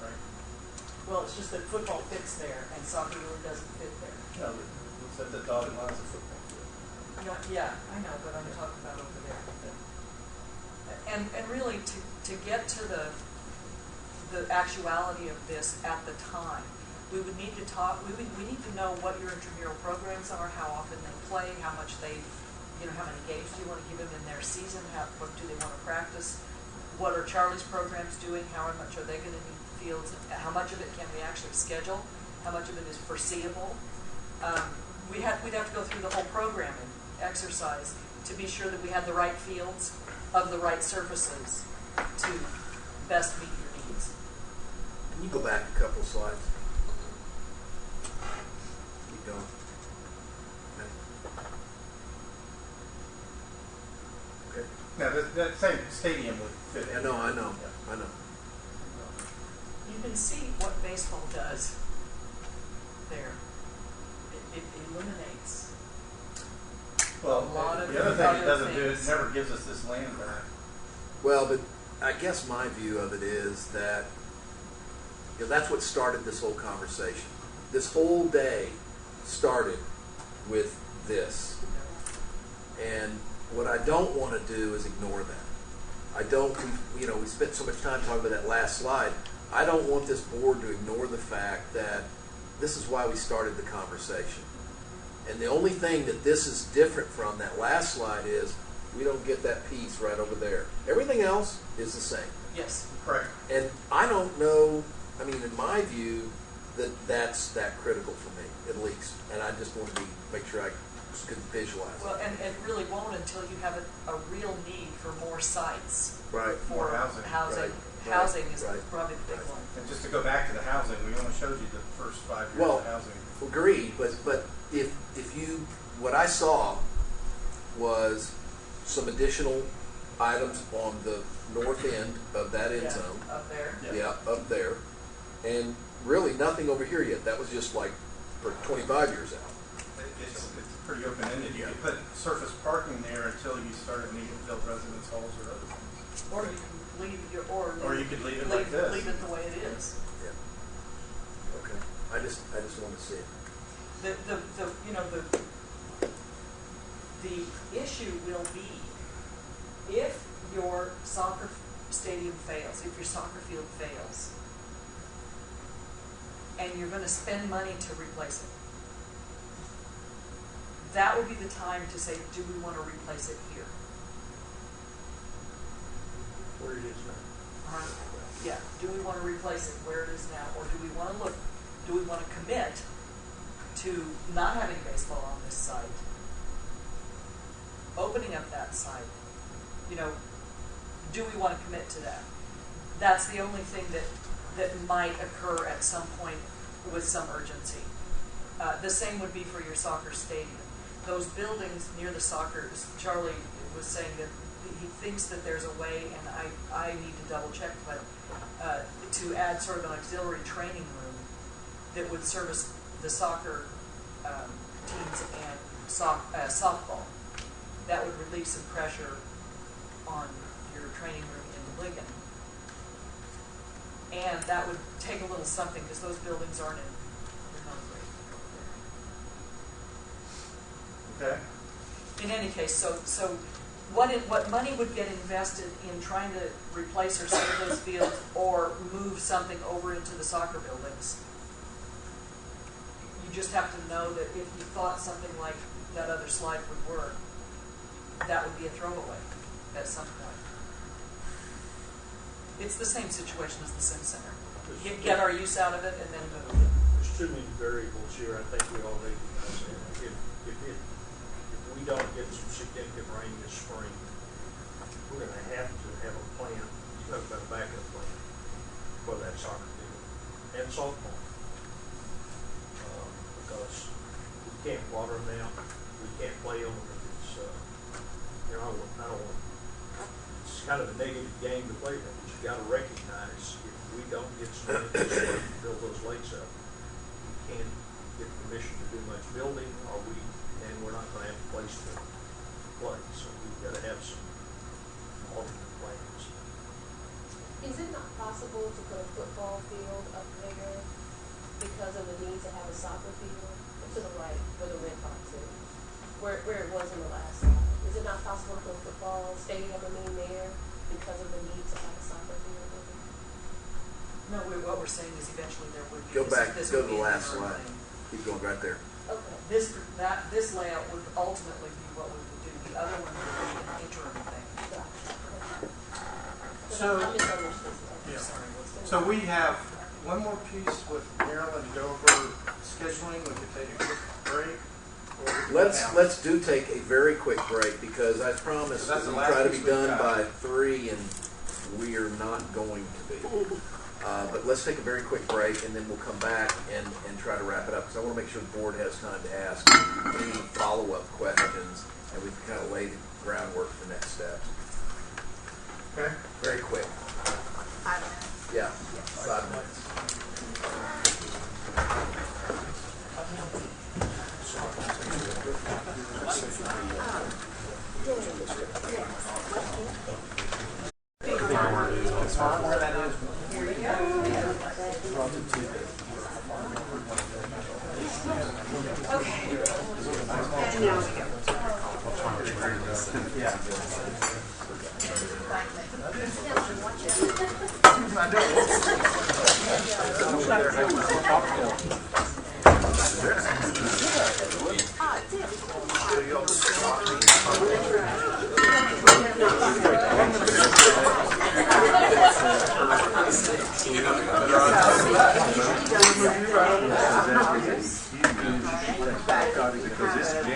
Right? Well, it's just that football fits there, and soccer really doesn't fit there. No, it's at the dotted lines of football field. Yeah, I know, but I'm talking about over there. And really, to get to the actuality of this at the time, we would need to talk. We need to know what your intramural programs are, how often they play, how much they, how many games do you want to give them in their season? What do they want to practice? What are Charlie's programs doing? How much are they going to need fields? How much of it can we actually schedule? How much of it is foreseeable? We'd have to go through the whole programming exercise to be sure that we had the right fields of the right surfaces to best meet your needs. Can you go back a couple slides? Keep going. Okay. Now, that same stadium would fit in. I know. You can see what baseball does there. It eliminates Well, a lot of the other thing it doesn't things. do is it never gives us this land back. Well, but I guess my view of it is that that's what started this whole conversation. This whole day started with this. And what I don't want to do is ignore that. We spent so much time talking about that last slide. I don't want this board to ignore the fact that this is why we started the conversation. And the only thing that this is different from that last slide is we don't get that piece right over there. Everything else is the same. Yes. Correct. And I don't know, in my view, that's that critical for me, at least. And I just want to make sure I could visualize Well, it. and it really won't until you have a real need for more sites. Right. For More housing. Right. Housing is Right. probably the big one. And just to go back to the housing, we only showed you the first 5 years Well, of housing. Agreed, but if you, what I saw was some additional items on the north end of that end zone. Up there. Yeah, up there. And really nothing over here yet. That was just like for 25 years out. It's pretty open-ended. You could put surface parking there until you started needing to build residence halls or other things. Or you can leave your, or you could leave it like this. Leave it the way it is. Yeah. Okay. I just want to see it. The issue will be if your soccer stadium fails, if your soccer field fails, and you're going to spend money to replace it. That would be the time to say, do we want to replace it here? Where it is now. Yeah. Do we want to replace it where it is now, or do we want to look? Do we want to commit to not having baseball on this site, opening up that site? You know, do we want to commit to that? That's the only thing that might occur at some point with some urgency. The same would be for your soccer stadium. Those buildings near the soccer, Charlie was saying that he thinks that there's a way, and I need to double check, but to add sort of an auxiliary training room that would service the soccer teams and softball. That would relieve some pressure on your training room in Ligon. And that would take a little something because those buildings aren't in concrete. Okay. In any case, so what money would get invested in trying to replace or save those fields or move something over into the soccer buildings? You just have to know that if you thought something like that other slide would work, that would be a throwaway at some point. It's the same situation as the Sim Center. Get our use out of it and then move. There's too many variables here. I think we all recognize that. If we don't get some significant rain this spring, we're going to have a plan. You talk about a backup plan for that soccer field and softball. Because we can't water them now. We can't play on them. It's, I don't want. It's kind of a negative game to play that. But you got to recognize if we don't get some money to build those lakes up, we can't get permission to do much building, and we're not going to have a place to play. So we've got to have some alternate plans. Is it not possible to put a football field up there because of the need to have a soccer field? To the right, where the red box is, where it was in the last slide. Is it not possible to put a football stadium there because of the need to have a soccer field? No, what we're saying is eventually there would be. Go back, go to the last slide. Keep going right there. Okay. This layout would ultimately be what we would do. The other one would be an interim thing. So, I misunderstood. yeah. Sorry, So we have one more piece with Marilyn to go over scheduling. We could take a quick break. Let's take a very quick break because I promised That's we'll the last try to piece be we've done got. by 3, and we are not going to be. But let's take a very quick break, and then we'll come back and try to wrap it up because I want to make sure the board has time to ask any follow-up questions, and we can kind of lay the groundwork for next steps. Okay. Very quick. 5 minutes. Yeah, 5 minutes. Where that is.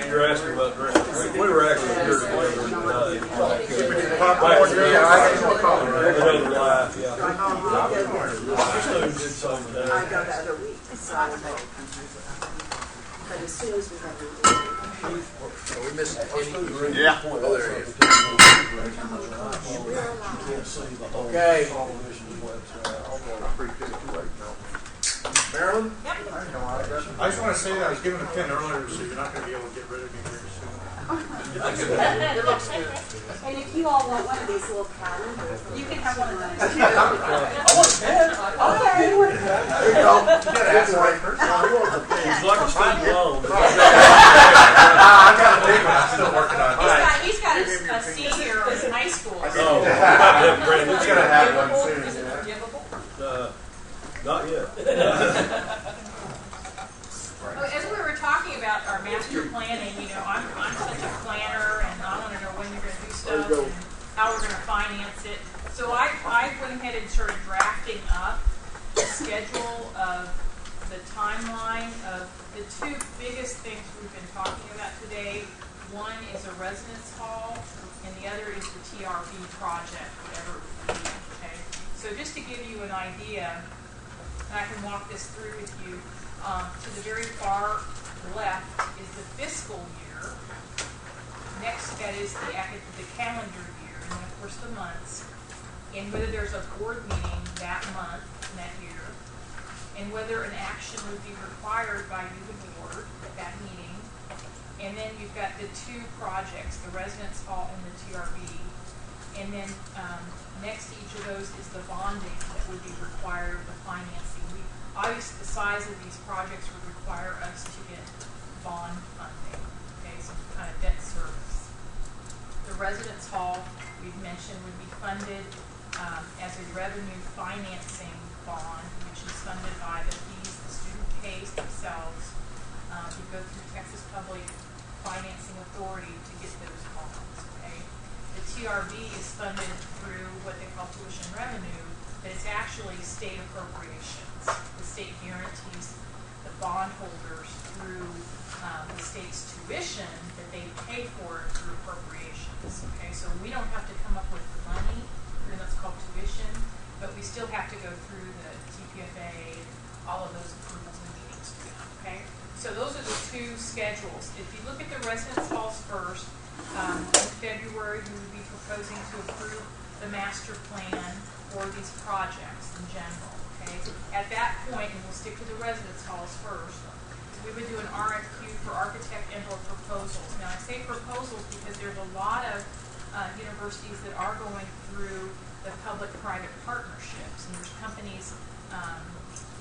You're asking about directions. We were actually here together tonight. Another life, yeah. I go the other week. So but as soon as we have an idea. We missed Yeah. Oh, there he is. Okay. Marilyn? I just want to say that I was given a pen earlier, so you're not going to be able to get rid of me very soon. It looks good. And if you all want one of these little calendars, you can have one of those. I want a pen. Okay. There you go. You gotta ask the right person. It's like a student loan. I got a big one. I'm still working on it. He's got a senior in high school. Oh, He's gonna have one soon. Is it forgivable? Not yet. As we were talking about our master planning, I'm such a planner, and I want to know when you're going to do stuff and how we're going to finance it. So I went ahead and started drafting up a schedule of the timeline of the two biggest things we've been talking about today. One is a residence hall, and the other is the TRV project, whatever it would be. Okay. So just to give you an idea, and I can walk this through with you. To the very far left is the fiscal year. Next, that is the calendar year, and then of course the months, and whether there's a board meeting that month, that year, and whether an action would be required by you, the board, at that meeting. And then you've got the two projects, the residence hall and the TRV. And then next to each of those is the bonding that would be required, the financing. Obviously, the size of these projects would require us to get bond funding, okay, some kind of debt service. The residence hall, we've mentioned, would be funded as a revenue financing bond, which is funded by the fees the student pays themselves. We go through Texas Public Financing Authority to get those bonds, okay. The TRV is funded through what they call tuition revenue, but it's actually state appropriations. The state guarantees the bondholders through the state's tuition that they pay for it through appropriations. Okay, so we don't have to come up with the money, and that's called tuition, but we still have to go through the TPFA, all of those approvals and meetings for them. Okay, so those are the two schedules. If you look at the residence halls first, in February we would be proposing to approve the master plan for these projects in general. At that point, and we'll stick to the residence halls first, we would do an RFQ for architect and/or proposals. Now, I say proposals because there's a lot of universities that are going through the public-private partnerships, and there's companies.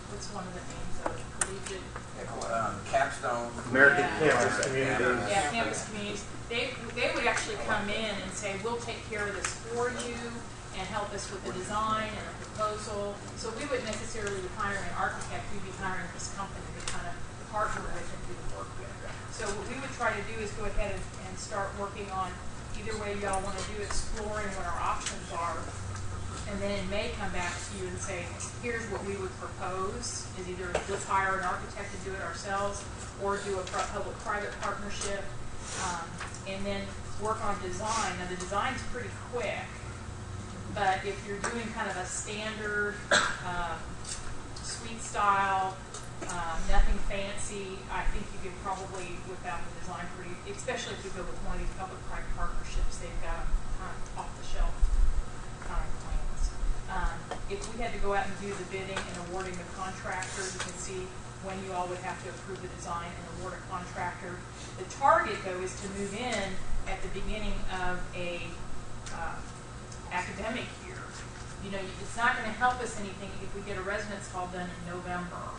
What's one of the names of it? Collegiate. Capstone. American Yeah. Campus Communities. Yeah, campus communities. They would actually come in and say, "We'll take care of this for you," and help us with the design and a proposal. So we wouldn't necessarily be hiring an architect, we'd be hiring this company to kind of partner with and do the work with. So what we would try to do is go ahead and start working on either way y'all want to do, exploring what our options are. And then in May come back to you and say, here's what we would propose, is either let's hire an architect to do it ourselves or do a public-private partnership, and then work on design. Now the design's pretty quick. But if you're doing kind of a standard suite style, nothing fancy, I think you could probably whip out the design pretty, especially if you go with one of these public-private partnerships, they've got kind of off-the-shelf kind of plans. If we had to go out and do the bidding and awarding the contractor, you can see when you all would have to approve the design and award a contractor. The target, though, is to move in at the beginning of a academic year. It's not going to help us anything if we get a residence hall done in November.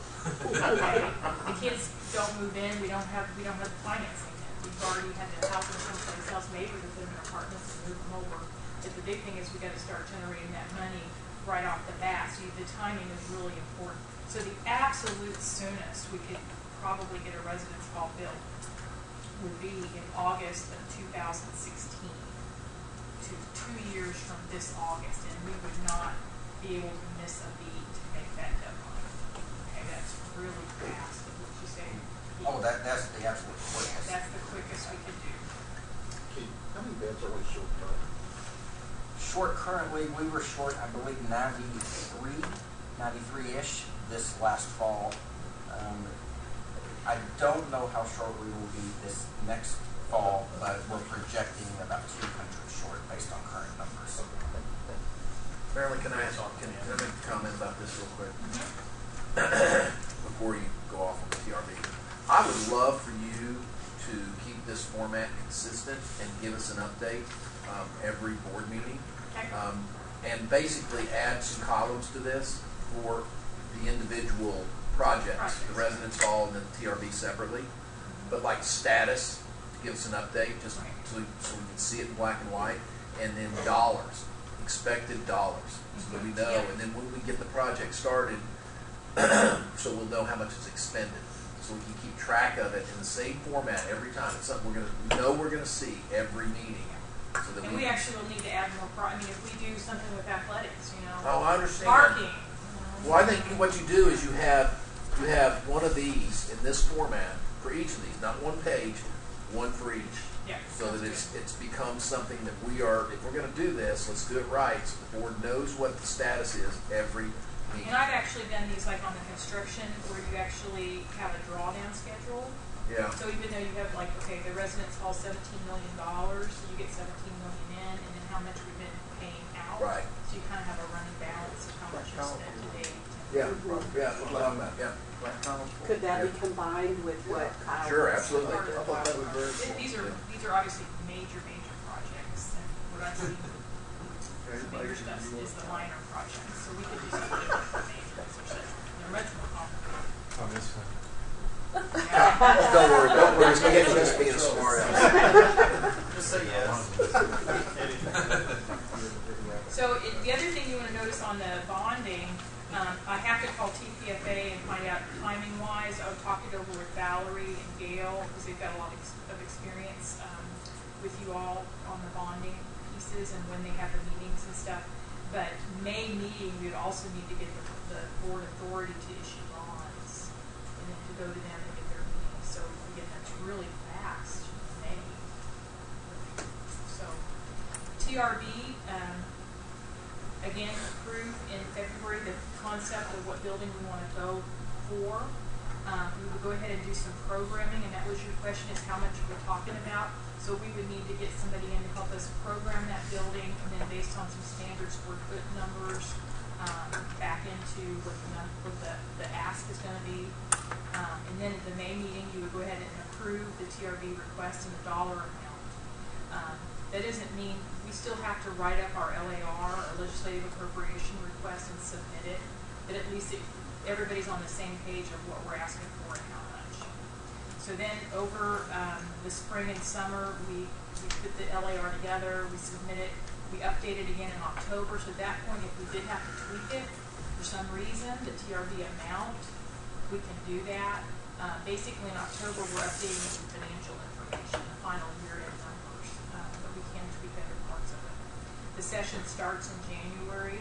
Okay, the kids don't move in. We don't have the financing yet. We've already had to house them someplace else, maybe to put them in apartments and move them over. But the big thing is we got to start generating that money right off the bat. So the timing is really important. So the absolute soonest we could probably get a residence hall built would be in August of 2016. To 2 years from this August, and we would not be able to miss a beat to make that deadline. Okay, that's really fast. What you say? Oh, that's the absolute quickest. That's the quickest we could do. How many beds are we short on? Short currently, we were short, I believe, 93-ish this last fall. I don't know how short we will be this next fall, but we're projecting about 200 short based on current numbers. Marilyn, can I make a comment about this real quick? Before you go off on the TRB. I would love for you to keep this format consistent and give us an update every board meeting. And basically add some columns to this for the individual projects, the residence hall and then the TRB separately. But like status, to give us an update, just so we can see it in black and white. And then dollars, expected dollars, so that we know. And then when we get the project started, so we'll know how much is expended. So we can keep track of it in the same format every time. It's something we're gonna see every meeting. So that And we actually will need to add more, I mean, if we do something with athletics, you know. Oh, I understand. Parking. Well, I think what you do is you have one of these in this format for each of these, not one page, one for each. Yeah. So that it's become something that if we're going to do this, let's do it right, so the board knows what the status is every meeting. And I've actually done these like on the construction where you actually have a drawdown schedule. Yeah. So even though you have like, okay, the residence hall $17 million, so you get $17 million in, and then how much we've been paying out. Right. So you kind of have a running balance of how much you spent to date. Yeah, yeah, that's what I'm about, yeah. Could that be combined with what Kyle? Sure, was absolutely. part of? These are obviously major projects, and what I've seen, some major stuff is the minor projects, so we could do something different for majors, which they're much more complicated. On this one. Don't worry, it's going to get just being a smart ass. Just say yes. So the other thing you want to notice on the bonding, I have to call TPFA and find out timing-wise. I would talk it over with Valerie and Gail because they've got a lot of experience with you all on the bonding pieces and when they have the meetings and stuff. But May meeting, you'd also need to get the board authority to issue bonds and then to go to them and get their meetings. So again, that's really fast, May. So TRB. Again, approve in February the concept of what building we want to go for. We would go ahead and do some programming, and that was your question, is how much we're talking about. So we would need to get somebody in to help us program that building, and then based on some standard square foot numbers, back into what the ask is going to be. And then at the May meeting, you would go ahead and approve the TRB request and the dollar amount. That doesn't mean we still have to write up our LAR, our legislative appropriation request, and submit it, but at least everybody's on the same page of what we're asking for and how much. So then over the spring and summer, we put the LAR together, we submit it, we update it again in October, so at that point, if we did have to tweak it for some reason, the TRB amount, we can do that. Basically in October, we're updating the financial information, the final year-end numbers, but we can tweak other parts of it. The session starts in January.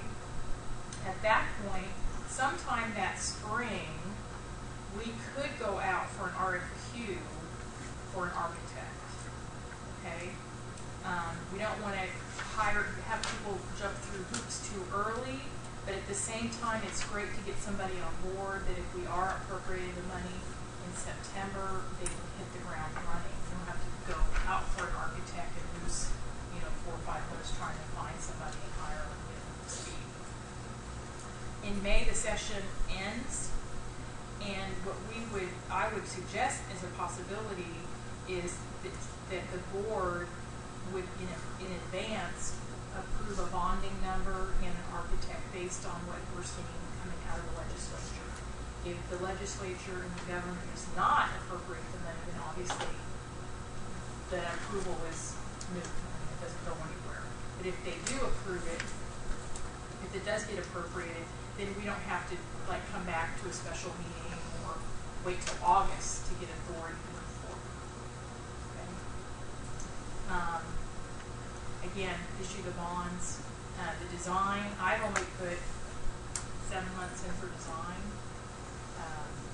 At that point, sometime that spring, we could go out for an RFQ for an architect. Okay? We don't want to have people jump through hoops too early, but at the same time, it's great to get somebody on board that if we are appropriating the money in September, they can hit the ground running. We don't have to go out for an architect and lose, 4 or 5 months trying to find somebody and hire them with speed. In May, the session ends, and what I would suggest as a possibility is that the board would, in advance, approve a bonding number and an architect based on what we're seeing coming out of the legislature. If the legislature and the government does not appropriate the money, then obviously the approval is moot. It doesn't go anywhere. But if they do approve it, if it does get appropriated, then we don't have to come back to a special meeting or wait till August to get authority to move forward. Okay. Again, issue the bonds. The design, I've only put 7 months in for design.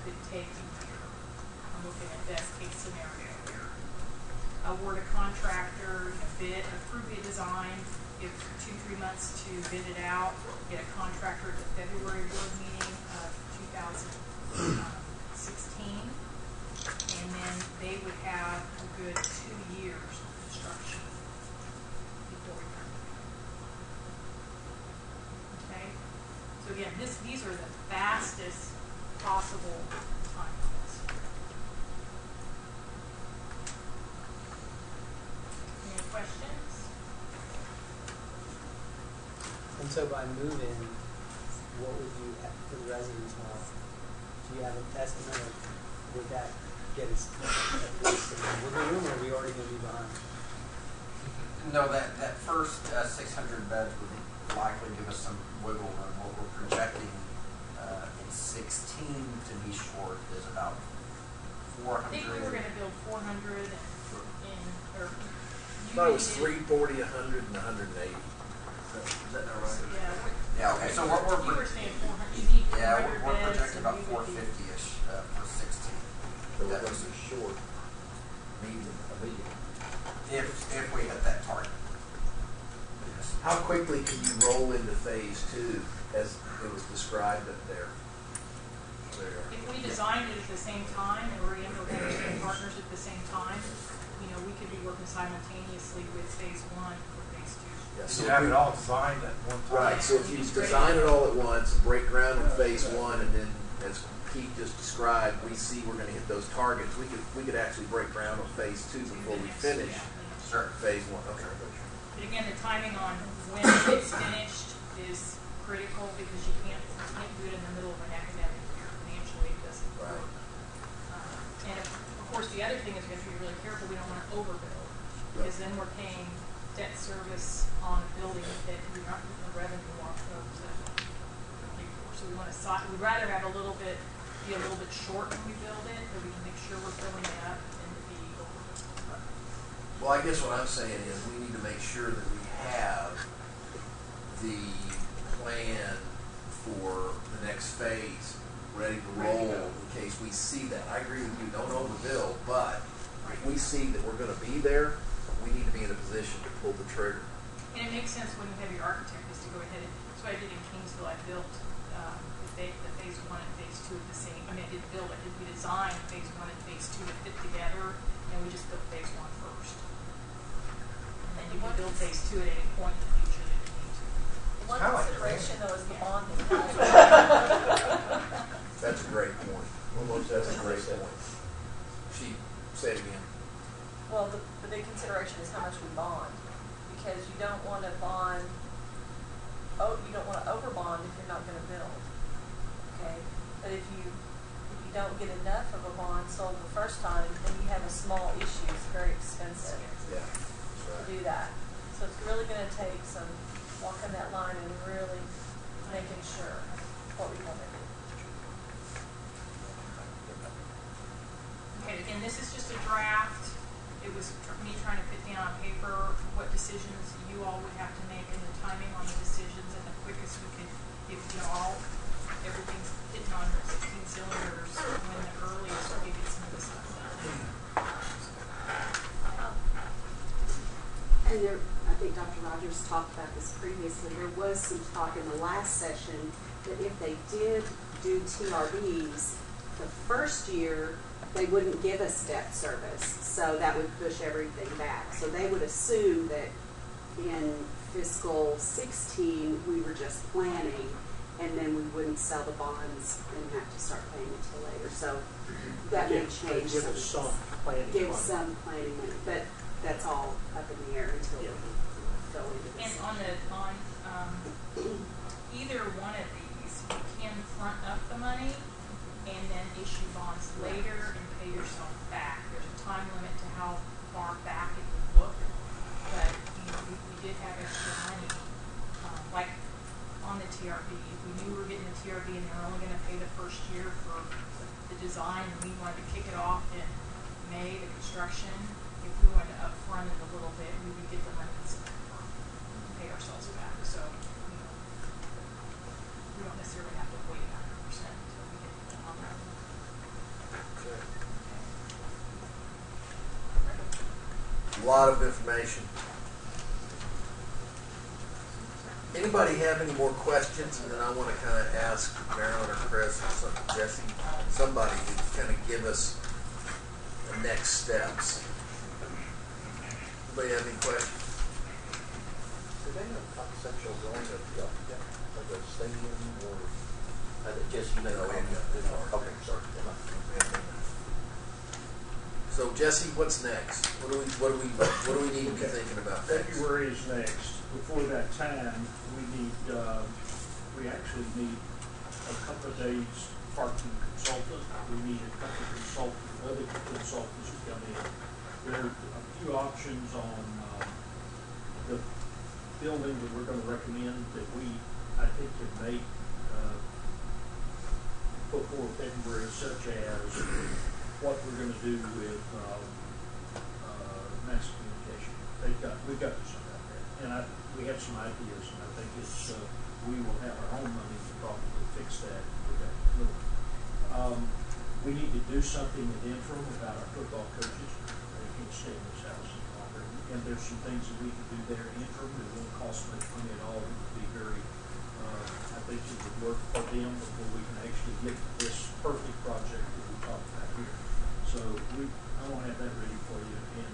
Could take a year. I'm looking at best case scenario here. Award a contractor, approve the design, give 2-3 months to bid it out, get a contractor at the February board meeting of 2016. these are the fastest possible timelines. Any questions? And so by move-in, what would you, for the residents want? Do you have an estimate of, would that get us at least in the wiggle room, or are we already going to be behind? No, that first 600 beds would likely give us some wiggle room. What we're projecting in 16 to be short is about 400. I think we were going to build 400 in, or. I thought it was 340, 100, and 180. Is that not right? Yeah. Yeah, okay, so we're You were saying 400, you need 400 yeah, beds. we're projecting and about you would be- 450-ish for 16. So we're going to be short, medium, a medium. If we hit that target. Yes. How quickly can you roll into phase 2 as it was described up there? If we designed it at the same time and we're implementing partners at the same time, you know, we could be working simultaneously with phase 1 for phase 2. Yeah, You have it all designed at one time. Right, so if you design it all at once, break ground in phase 1, and then as Keith just described, we see we're going to hit those targets, we could actually break ground on phase 2 before we finish phase 1. Okay. But again, the timing on when it's finished is critical because you can't do it in the middle of an academic year. Financially, it doesn't work. Right. And of course, the other thing is we have to be really careful. We don't want to overbuild because then we're paying debt service on a building that we're not getting the revenue off of that we pay for. So we want to, we'd rather have a little bit, be a little bit short when we build it, so we can make sure we're filling it up and to be overbuilt. Well, I guess what I'm saying is we need to make sure that we have the plan for the next phase ready to roll in case we see that. I agree with you, don't overbuild, but if we see that we're going to be there, we need to be in a position to pull the trigger. And it makes sense when you have your architect is to go ahead and, that's what I did in Kingsville. I built the phase 1 and phase 2 at the same, I mean I didn't build, I did redesign phase 1 and phase 2 to fit together, and we just built phase 1 first. And then you can build phase 2 at any point in the future that you need to. One consideration though is the bonding. That's a great point. That's a great point. She said again. Well, the big consideration is how much we bond, because you don't want to bond. Oh, you don't want to overbond if you're not going to build. Okay, but if you don't get enough of a bond sold the first time, then you have a small issue. It's very expensive to do that. So it's really going to take some walking that line and really making sure what we want to do. Okay, again, this is just a draft. It was me trying to put down on paper what decisions you all would have to make and the timing on the decisions and the quickest we could, if you know, everything's hitting on 16 cylinders, when the earliest we could get some of this stuff done. And there, I think Dr. Rogers talked about this previously, there was some talk in the last session that if they did do TRBs the first year, they wouldn't give us debt service, so that would push everything back. So they would assume that in fiscal 16, we were just planning, and then we wouldn't sell the bonds and have to start paying until later. So that may change. Give us some planning money. Give some planning money, but that's all up in the air until we go into this. And on either one of these, you can front up the money and then issue bonds later and pay yourself back. There's a time limit to how far back it would look, but you know, we did have extra money, like on the TRB. If we knew we were getting the TRB and they were only going to pay the first year for the design, and we wanted to kick it off in May, the construction, if we wanted to upfront it a little bit, we would get the money in September to pay ourselves back. So, you know, we don't necessarily have to wait 100% until we get the on that. A lot of information. Anybody have any more questions? And then I want to kind of ask Marilyn or Chris or Jesse, somebody to kind of give us the next steps. Anybody have any questions? Do they have conceptual drawing of the architect, like a stadium or Jesse, you know, okay, sorry. So Jesse, what's next? What do we need to be thinking about next? February is next. Before that time, we actually need a couple of days parking consultant. We need a couple of other consultants to come in. There are a few options on the building that we're going to recommend that I think can make before February, such as what we're going to do with mass communication. We've got to something out there, and we have some ideas, and I think we will have our own money to probably fix that with that building. We need to do something in the interim about our football coaches. They can't stay in this house any longer, and there's some things that we can do there interim that won't cost much money at all. It would be very, I think it would work for them before we can actually get this perfect project that we talked about here. So I want to have that ready for you in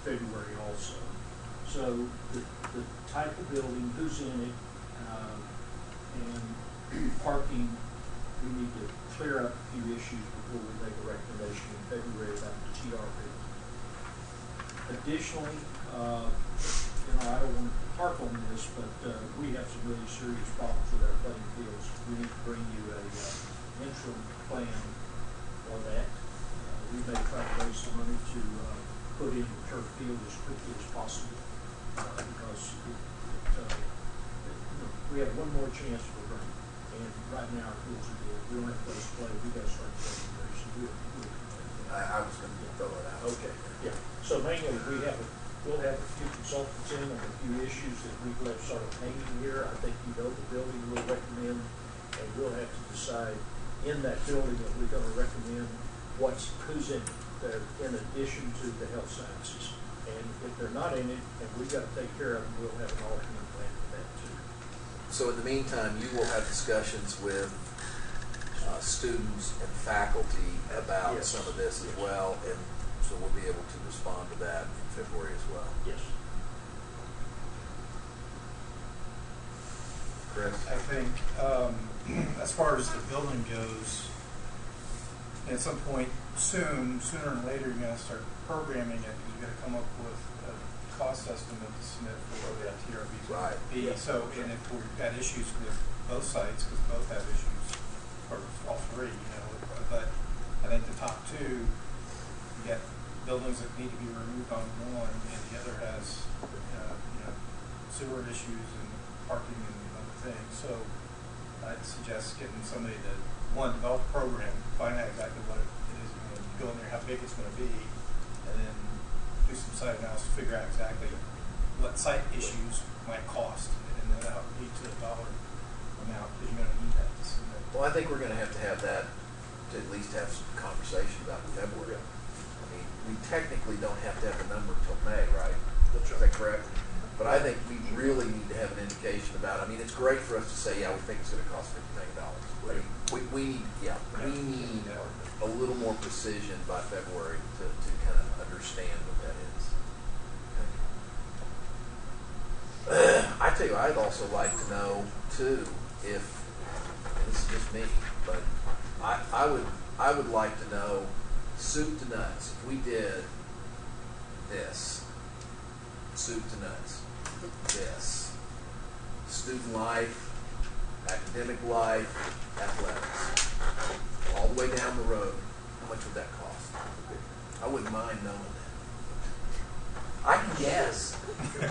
February also. So the type of building, who's in it, and parking, we need to clear up a few issues before we make a recommendation in February about the TRP. Additionally, I don't want to harp on this, but we have some really serious problems with our playing fields. We need to bring you a interim plan for that. We may try to raise some money to put in the turf field as quickly as possible because we have one more chance for rain, and right now our fields are dead. We don't have a place to play. We got to start playing very soon. I was going to throw it out. Okay, yeah. So mainly we'll have a few consultants in on a few issues that we've left sort of hanging here. I think the building we'll recommend, and we'll have to decide in that building that we're going to recommend who's in it. They're in addition to the health sciences. And if they're not in it, and we've got to take care of them, we'll have an alternate plan for that too. So in the meantime, you will have discussions with students and faculty about some of this as well, and so we'll be able to respond to that in February as well. Yes. Chris? I think as far as the building goes, at some point sooner or later, you're going to start programming it, and you're going to come up with a cost estimate to submit for that TRB. Right. So, and if we've got issues with both sites, because both have issues, or all three, but I think the top two, you got buildings that need to be removed on one, and the other has, sewer issues and parking and other things. So I'd suggest getting somebody to, one, develop a program, find out exactly what it is you're going to go in there, how big it's going to be, and then do some site analysis, figure out exactly what site issues might cost, and then that'll lead to a dollar amount that you're going to need that to submit. Well, I think we're going to have that to at least have some conversation about in February. I mean, we technically don't have to have a number until May, right? Is that correct? But I think we really need to have an indication about it. I mean, it's great for us to say, yeah, we think it's going to cost $50 million. We need a little more precision by February to kind of understand what that is. Okay. I tell you, I'd also like to know too if, and this is just me, but I would like to know soup to nuts. If we did this, soup to nuts, this, student life, academic life, athletics, all the way down the road, how much would that cost? I wouldn't mind knowing that. I can guess.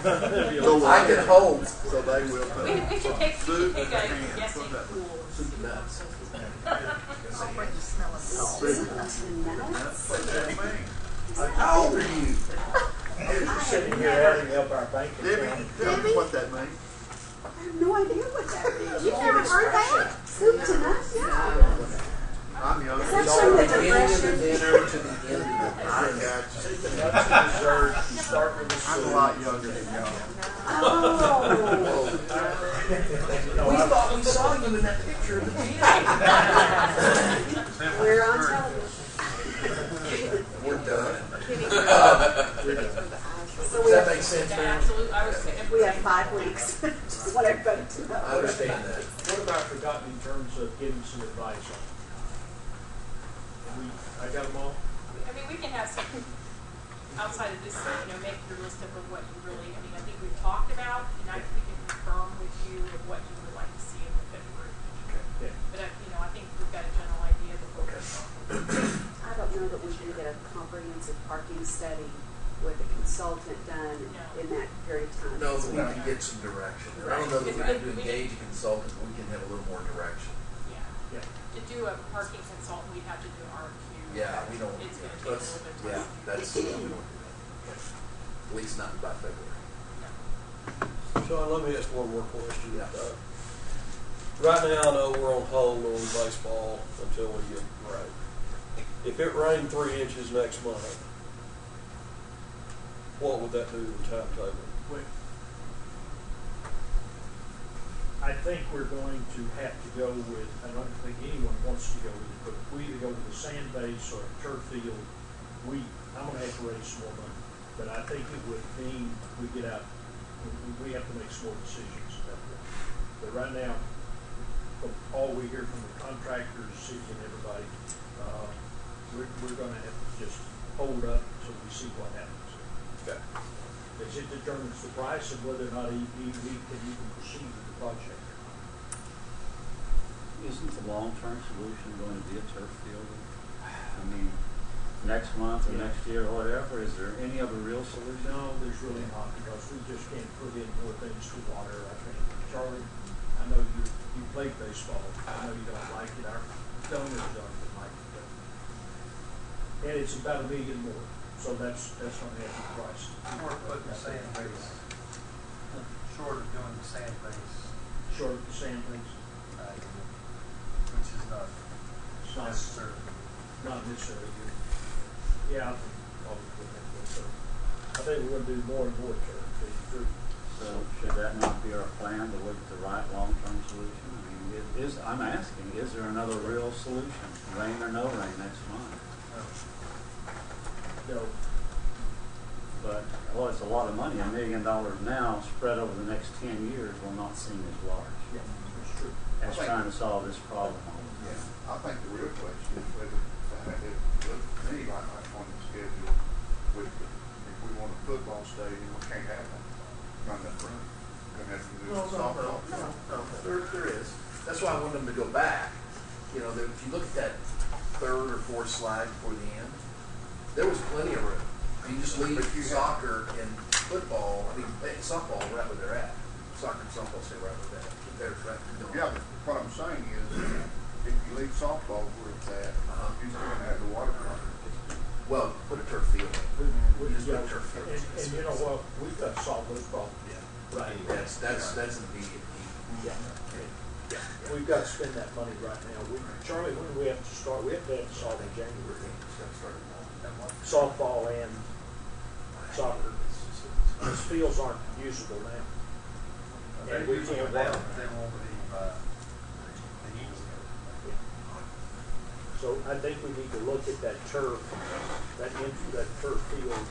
I can hope. So they will. We should take a guessing pool. Soup to nuts. I'll bring the smelling salts. How old are you? We're sitting here adding up our bank account. Tell me what that means. I have no idea what that is. You've never heard that? Soup to nuts? Yeah. I'm young. Is that It's all from the the beginning of the Depression? dinner to the end of the I dinner. got you. Soup and nuts and dessert, you start with the I'm soup. a lot younger than y'all. Oh. We thought we saw you in that picture of the gym. We're on television. We're done. So Does we that have, make sense, Yeah, ma'am? absolutely. I was saying. we have 5 weeks. Just want everybody to know. I understand that. What I forgotten in terms of giving some advice on? I got them all? I mean, we can have some, outside of this, make your list of what you really, I think we've talked about, and we can confirm with you of what you would like to see in the February. Okay. But, I think we've got a general idea of the focus. I don't know that we can get a comprehensive parking study with a consultant done in that period of time. No, but we can get some direction. I don't know that we have to engage a consultant, but we can have a little more direction. Yeah. To do a parking consultant, we'd have to do an RFQ. Yeah, we don't. It's going to take a little bit of time. Yeah, that's, we don't do that. At least not by February. Sean, let me ask one more question. Yeah. Right now, I know we're on hold on baseball until we get right. If it rained 3 inches next month, what would that do to the timetable? I think we're going to have to go with, I don't think anyone wants to go with it, but if we either go with a sand base or a turf field, I'm going to have to raise some more money. But I think it would mean we get out, we have to make some more decisions at that point. But right now, from all we hear from the contractors, city and everybody, we're going to have to just hold up until we see what happens. Okay. Because it determines the price of whether or not we can even proceed with the project. Isn't the long-term solution going to be a turf field? I mean, next month or next year or whatever, is there any other real solution? No, there's really not, because we just can't put in more things to water. I think, Charlie, I know you play baseball. I know you don't like it. Our donors don't like it. But, and it's about $1 million more. So that's going to have the price. Short of putting the sand base. Short of doing the sand base. Short of the sand base. Which is not necessary. Not necessarily good. Yeah, I think probably we'll have to go turf. I think we're going to do more and more turf. So should that not be our plan, to look at the right long-term solution? I mean, I'm asking, is there another real solution, rain or no rain next month? No. But, well, it's a lot of money. $1 million now spread over the next 10 years will not seem as large. Yeah, that's true. As trying to solve this problem. Yeah, I think the real question is whether it looks to me like on the schedule with if we want a football stadium, we can't have that. Run that run. Gonna have to do softball. No, there is. That's why I want them to go back. You know, if you look at that third or fourth slide before the end, there was plenty of room. You just leave soccer and football, softball right where they're at. Soccer and softball stay right where they're at. Yeah, but what I'm saying is, if you leave softball where it's at, you're going to have the water park. Well, put a turf field. And you know what? We've got to solve those problems. Yeah. Right. That's an immediate need. Yeah. We've got to spend that money right now. Charlie, when do we have to start? We have to solve in January. Softball and soccer. Those fields aren't usable now. And we can't They work. won't leave the Eagles. So I think we need to look at that turf, that turf field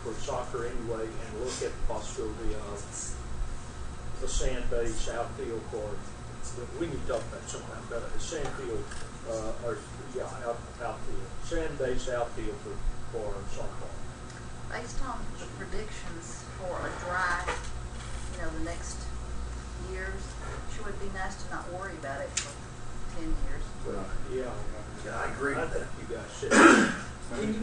for soccer anyway, and look at the possibility of the sand base outfield for. We need to talk about something about a sand field, outfield, sand base outfield for softball. Based on the predictions for a dry, the next years, sure would be nice to not worry about it for 10 years. Yeah, I agree I with think that. you guys should.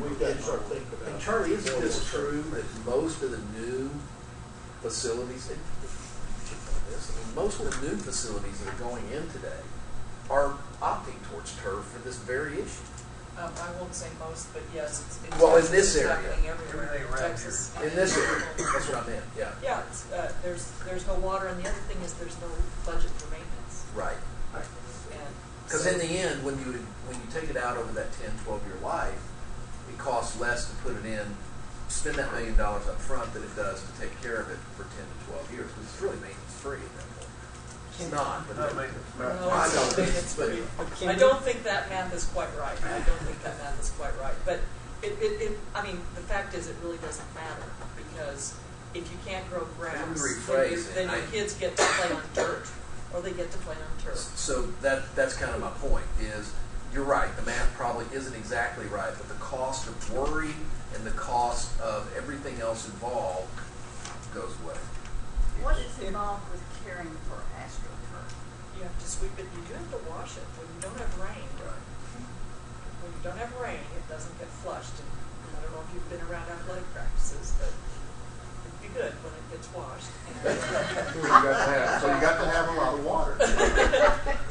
We've got to start thinking about. And Charlie, isn't this true that most of the new facilities, most of the new facilities that are going in today are opting towards turf for this very issue? I won't say most, but yes, it's Well, in this it's area. happening everywhere in Texas. In this area, that's what I meant, yeah. Yeah, there's no water, and the other thing is there's no budget for maintenance. Right. Because in the end, when you take it out over that 10, 12-year life, it costs less to put it in, spend that $1 million up front than it does to take care of it for 10 to 12 years, because it's really maintenance free at that point. It's not, but I don't think that math is quite right. But the fact is, it really doesn't matter, because if you can't grow grass, then your kids get to play on dirt, or they get to play on turf. So that's kind of my point is, you're right, the math probably isn't exactly right, but the cost of worry and the cost of everything else involved goes away. What is involved with caring for AstroTurf? You have to sweep it, you do have to wash it when you don't have rain. Right. When you don't have rain, it doesn't get flushed. And I don't know if you've been around athletic practices, but it'd be good when it gets washed. So you got to have a lot of water.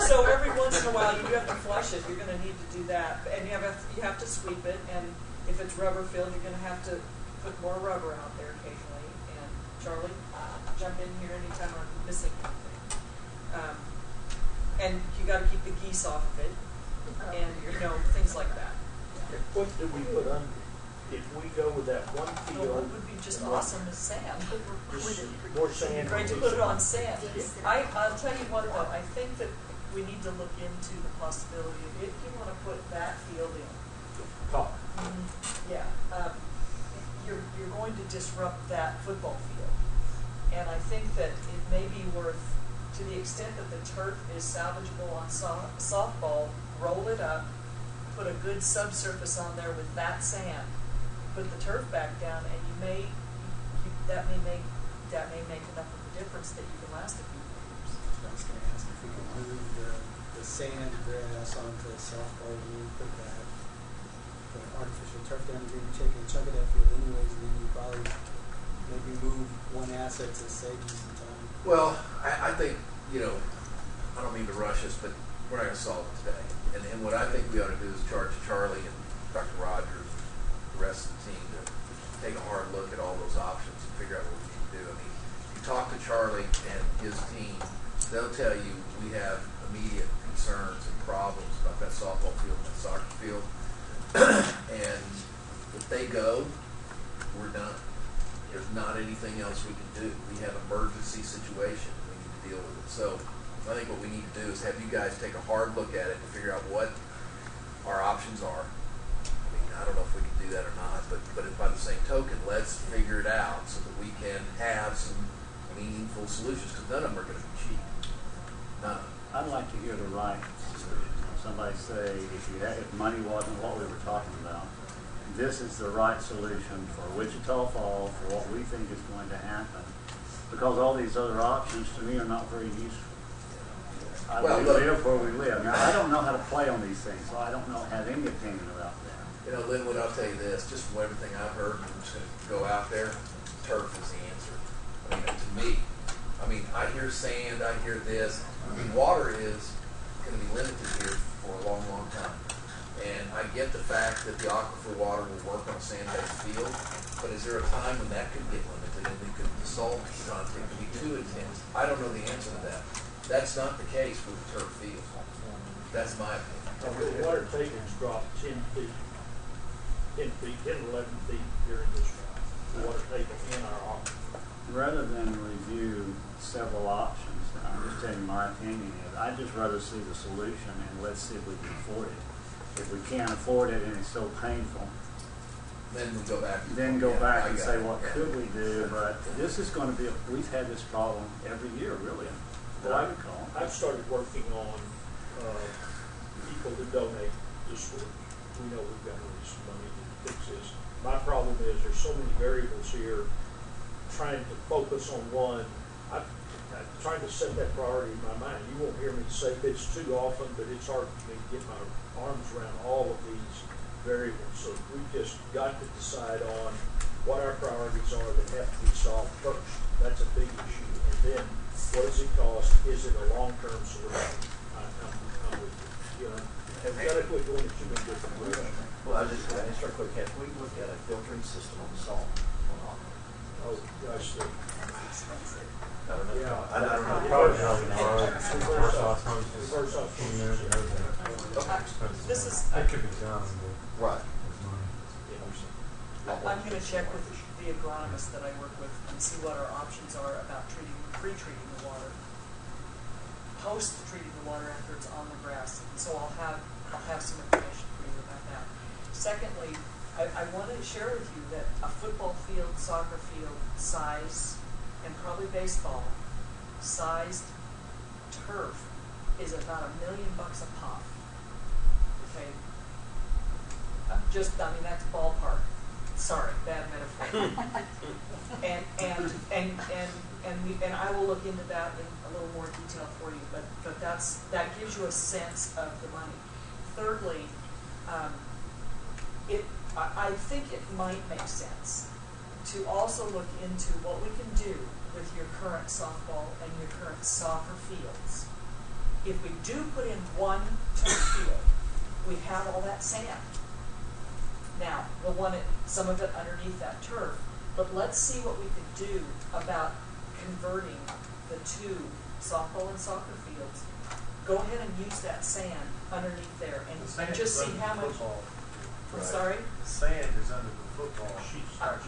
So every once in a while, you do have to flush it. You're going to need to do that, and you have to sweep it. And if it's rubber filled, you're going to have to put more rubber out there occasionally. And Charlie, jump in here anytime I'm missing anything. And you got to keep the geese off of it, and things like that. What do we put under? If we go with that one Well, field, what would be just awesome is sand. just more sand. Great to put it on sand. I'll tell you what though, I think that we need to look into the possibility of if you want to put that field in. Top. Yeah, you're going to disrupt that football field. And I think that it may be worth, to the extent that the turf is salvageable on softball, roll it up, put a good subsurface on there with that sand, put the turf back down, and that may make enough of a difference that you can last a few years. I was going to ask if we could move the sand grass onto the softball and put the artificial turf down. You're taking a chunk of that field anyways, and then you probably maybe move one asset to save you some time. Well, I think, I don't mean to rush this, but we're not going to solve it today. And what I think we ought to do is charge Charlie and Dr. Rogers, the rest of the team, to take a hard look at all those options and figure out what we need to do. I mean, you talk to Charlie and his team, they'll tell you we have immediate concerns and problems about that softball field and that soccer field. And if they go, we're done. There's not anything else we can do. We have an emergency situation. We need to deal with it. So I think what we need to do is have you guys take a hard look at it and figure out what our options are. I mean, I don't know if we can do that or not, but by the same token, let's figure it out so that we can have some meaningful solutions, because none of them are going to be cheap. None of them. I'd like to hear the right solution. Somebody say, if money wasn't what we were talking about, this is the right solution for Wichita Falls, for what we think is going to happen, because all these other options to me are not very useful. We live where we live. Now, I don't know how to play on these things, so I don't have any opinion about that. Linwood, I'll tell you this, just from everything I've heard, I'm just going to go out there, turf is the answer. I mean, to me, I hear sand, I hear this. I mean, water is going to be limited here for a long, long time. And I get the fact that the aquifer water will work on a sand-based field, but is there a time when that could get limited and the salt content could be too intense? I don't know the answer to that. That's not the case with the turf field. That's my opinion. The water tables dropped 10 feet, 10 to 11 feet during this drought. The water table in our office. Rather than review several options, I'm just telling you my opinion is, I'd just rather see the solution and let's see if we can afford it. If we can't afford it and it's so painful, then we go back. And say, what could we do? But this is going to be, we've had this problem every year, really. I've started working on people who donate to schools. We know we've got to raise some money to fix this. My problem is there's so many variables here. Trying to focus on one, I'm trying to set that priority in my mind. You won't hear me say this too often, but it's hard for me to get my arms around all of these variables. So we've just got to decide on what our priorities are that have to be solved first. That's a big issue. And then what does it cost? Is it a long-term solution? I'm with you. Have we got to quit going to too many different directions? Well, I just answer a quick. Have we looked at a filtering system on the salt? Oh, gosh. I don't know. Yeah. I don't know. Probably This is. That could be done. Right. I'm going to check with the agronomist that I work with and see what our options are about pre-treating the water, post-treating the water after it's on the grass. And so I'll have some information for you about that. Secondly, I want to share with you that a football field, soccer field size, and probably baseball sized turf is about $1 million a pop. Okay? I mean, that's ballpark. Sorry, bad metaphor. and I will look into that in a little more detail for you, but that gives you a sense of the money. Thirdly, I think it might make sense to also look into what we can do with your current softball and your current soccer fields. If we do put in one turf field, we have all that sand. Now, we'll want some of it underneath that turf, but let's see what we could do about converting the two softball and soccer fields. Go ahead and use that sand underneath there and just see how much. I'm sorry? The sand is under the football.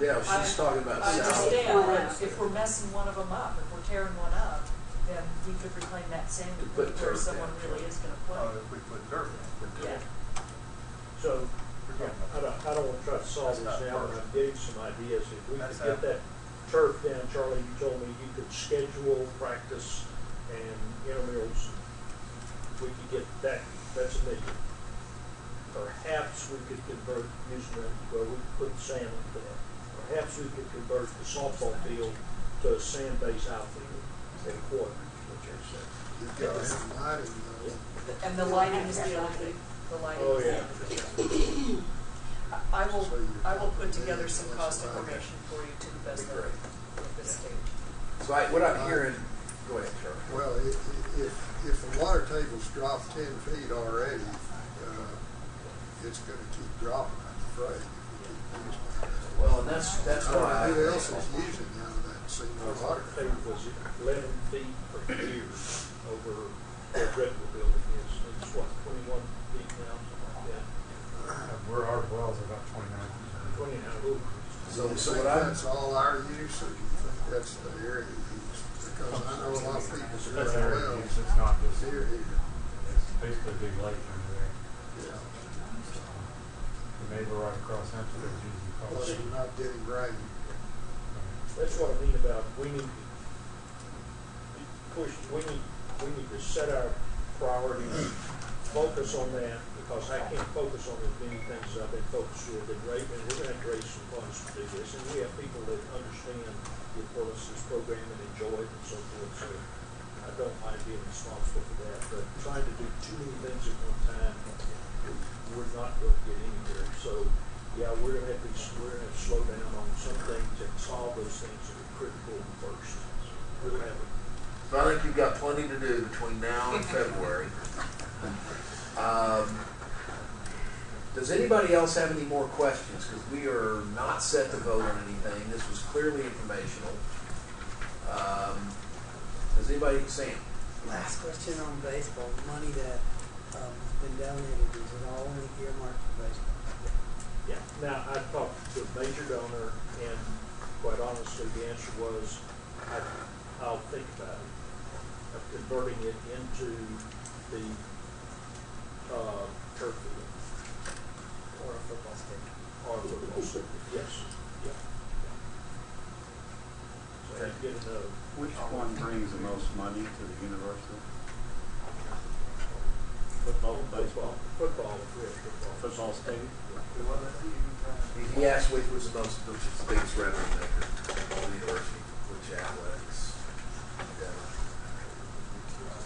Yeah, she's talking about I south. understand, but if we're messing one of them up, if we're tearing one up, then we could reclaim that sand and put it where someone really is going to play. If we put dirt in. Yeah. So, I don't want to try to solve this now, but I'm getting some ideas. If we could get that turf down, Charlie, you told me you could schedule practice and intramurals. We could get that, that's a million. Perhaps we could convert, using that, well, we could put sand on that. Perhaps we could convert the softball field to a sand-based outfield at a quarter, which I said. You've got to have lighting, though. And the lighting is the other thing. The lighting Oh, is yeah. the other thing. I will put together some cost information for you to the best of this stage. So what I'm hearing, go ahead, Charlie. Well, if the water table's dropped 10 feet already, it's going to keep dropping, I'm afraid. Well, and that's why. Who else is using out of that single Our water? water table was 11 feet per year over the Redwood building is, it's what, 21 feet now, something like that. Where our wells are about 29. 29, ooh. So that's all our use, or do you think that's the area use? Because I know a lot of people drill That's area wells use, it's not just, near here. it's basically a big lake under there. Yeah. The neighbor right across Hampton, there's usually Plus, probably. we're not getting rain. That's what I mean about, we need to push, we need to set our priorities, focus on that, because I can't focus on as many things as I've been focused with, and we're gonna have to raise some funds to do this, and we have people that understand the importance of this program and enjoy it and so forth, so I don't mind being responsible for that, but trying to do too many things at one time, we're not gonna get anywhere, so yeah, we're gonna have to slow down on some things and solve those things that are critical first. We'll have it. So I think you've got plenty to do between now and February. Does anybody else have any more questions? Because we are not set to vote on anything. This was clearly informational. Does anybody, Sam? Last question on baseball. Money that has been donated, is it all only earmarked for baseball? Yeah. Now, I talked to a major donor, and quite honestly, the answer was, I'll think about it, of converting it into the turf field. Or a football stadium? Or a football stadium, yes. Yeah. So I get another. Which one brings the most money to the university? Football, baseball. Football, yes, football. Football stadium? He asked which was the biggest revenue maker for the university, which athletics.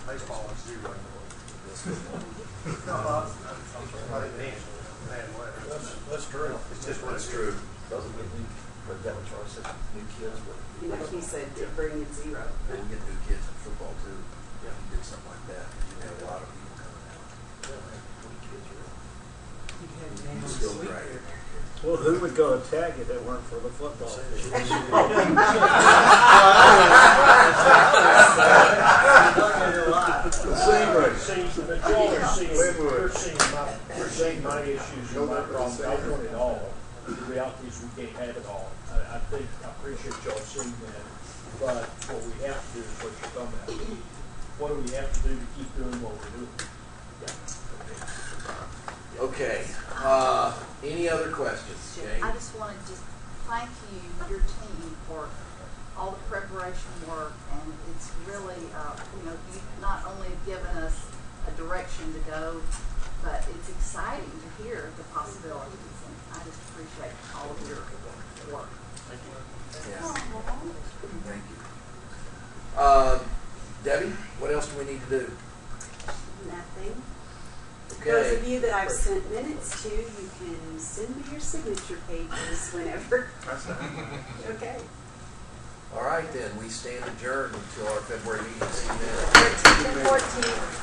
Baseball is zero. That's true. It's just what it's true. Doesn't mean but that was Charlie said, new kids, but. Like he said, to bring it zero. We'll get new kids in football too. Yeah, you did something like that. You have a lot of people coming out. You can Still great. Well, who would go attack if it weren't for the football field? You're seeing my issues and my problems. I want it all. The reality is we can't have it all. I appreciate y'all seeing that. But what we have to do is what you're talking about. What do we have to do to keep doing what we're doing? Yeah. Okay. Any other questions, Jane? I just want to thank you, your team, for all the preparation work, and it's really, you've not only given us a direction to go, but it's exciting to hear the possibilities, and I just appreciate all of your work. Thank you. Thank you. Debbie, what else do we need to do? Nothing. Okay. Those of you that I've sent minutes to, you can send me your signature pages whenever. Okay. All right, then, we stand adjourned until our February meeting. 13th and 14th.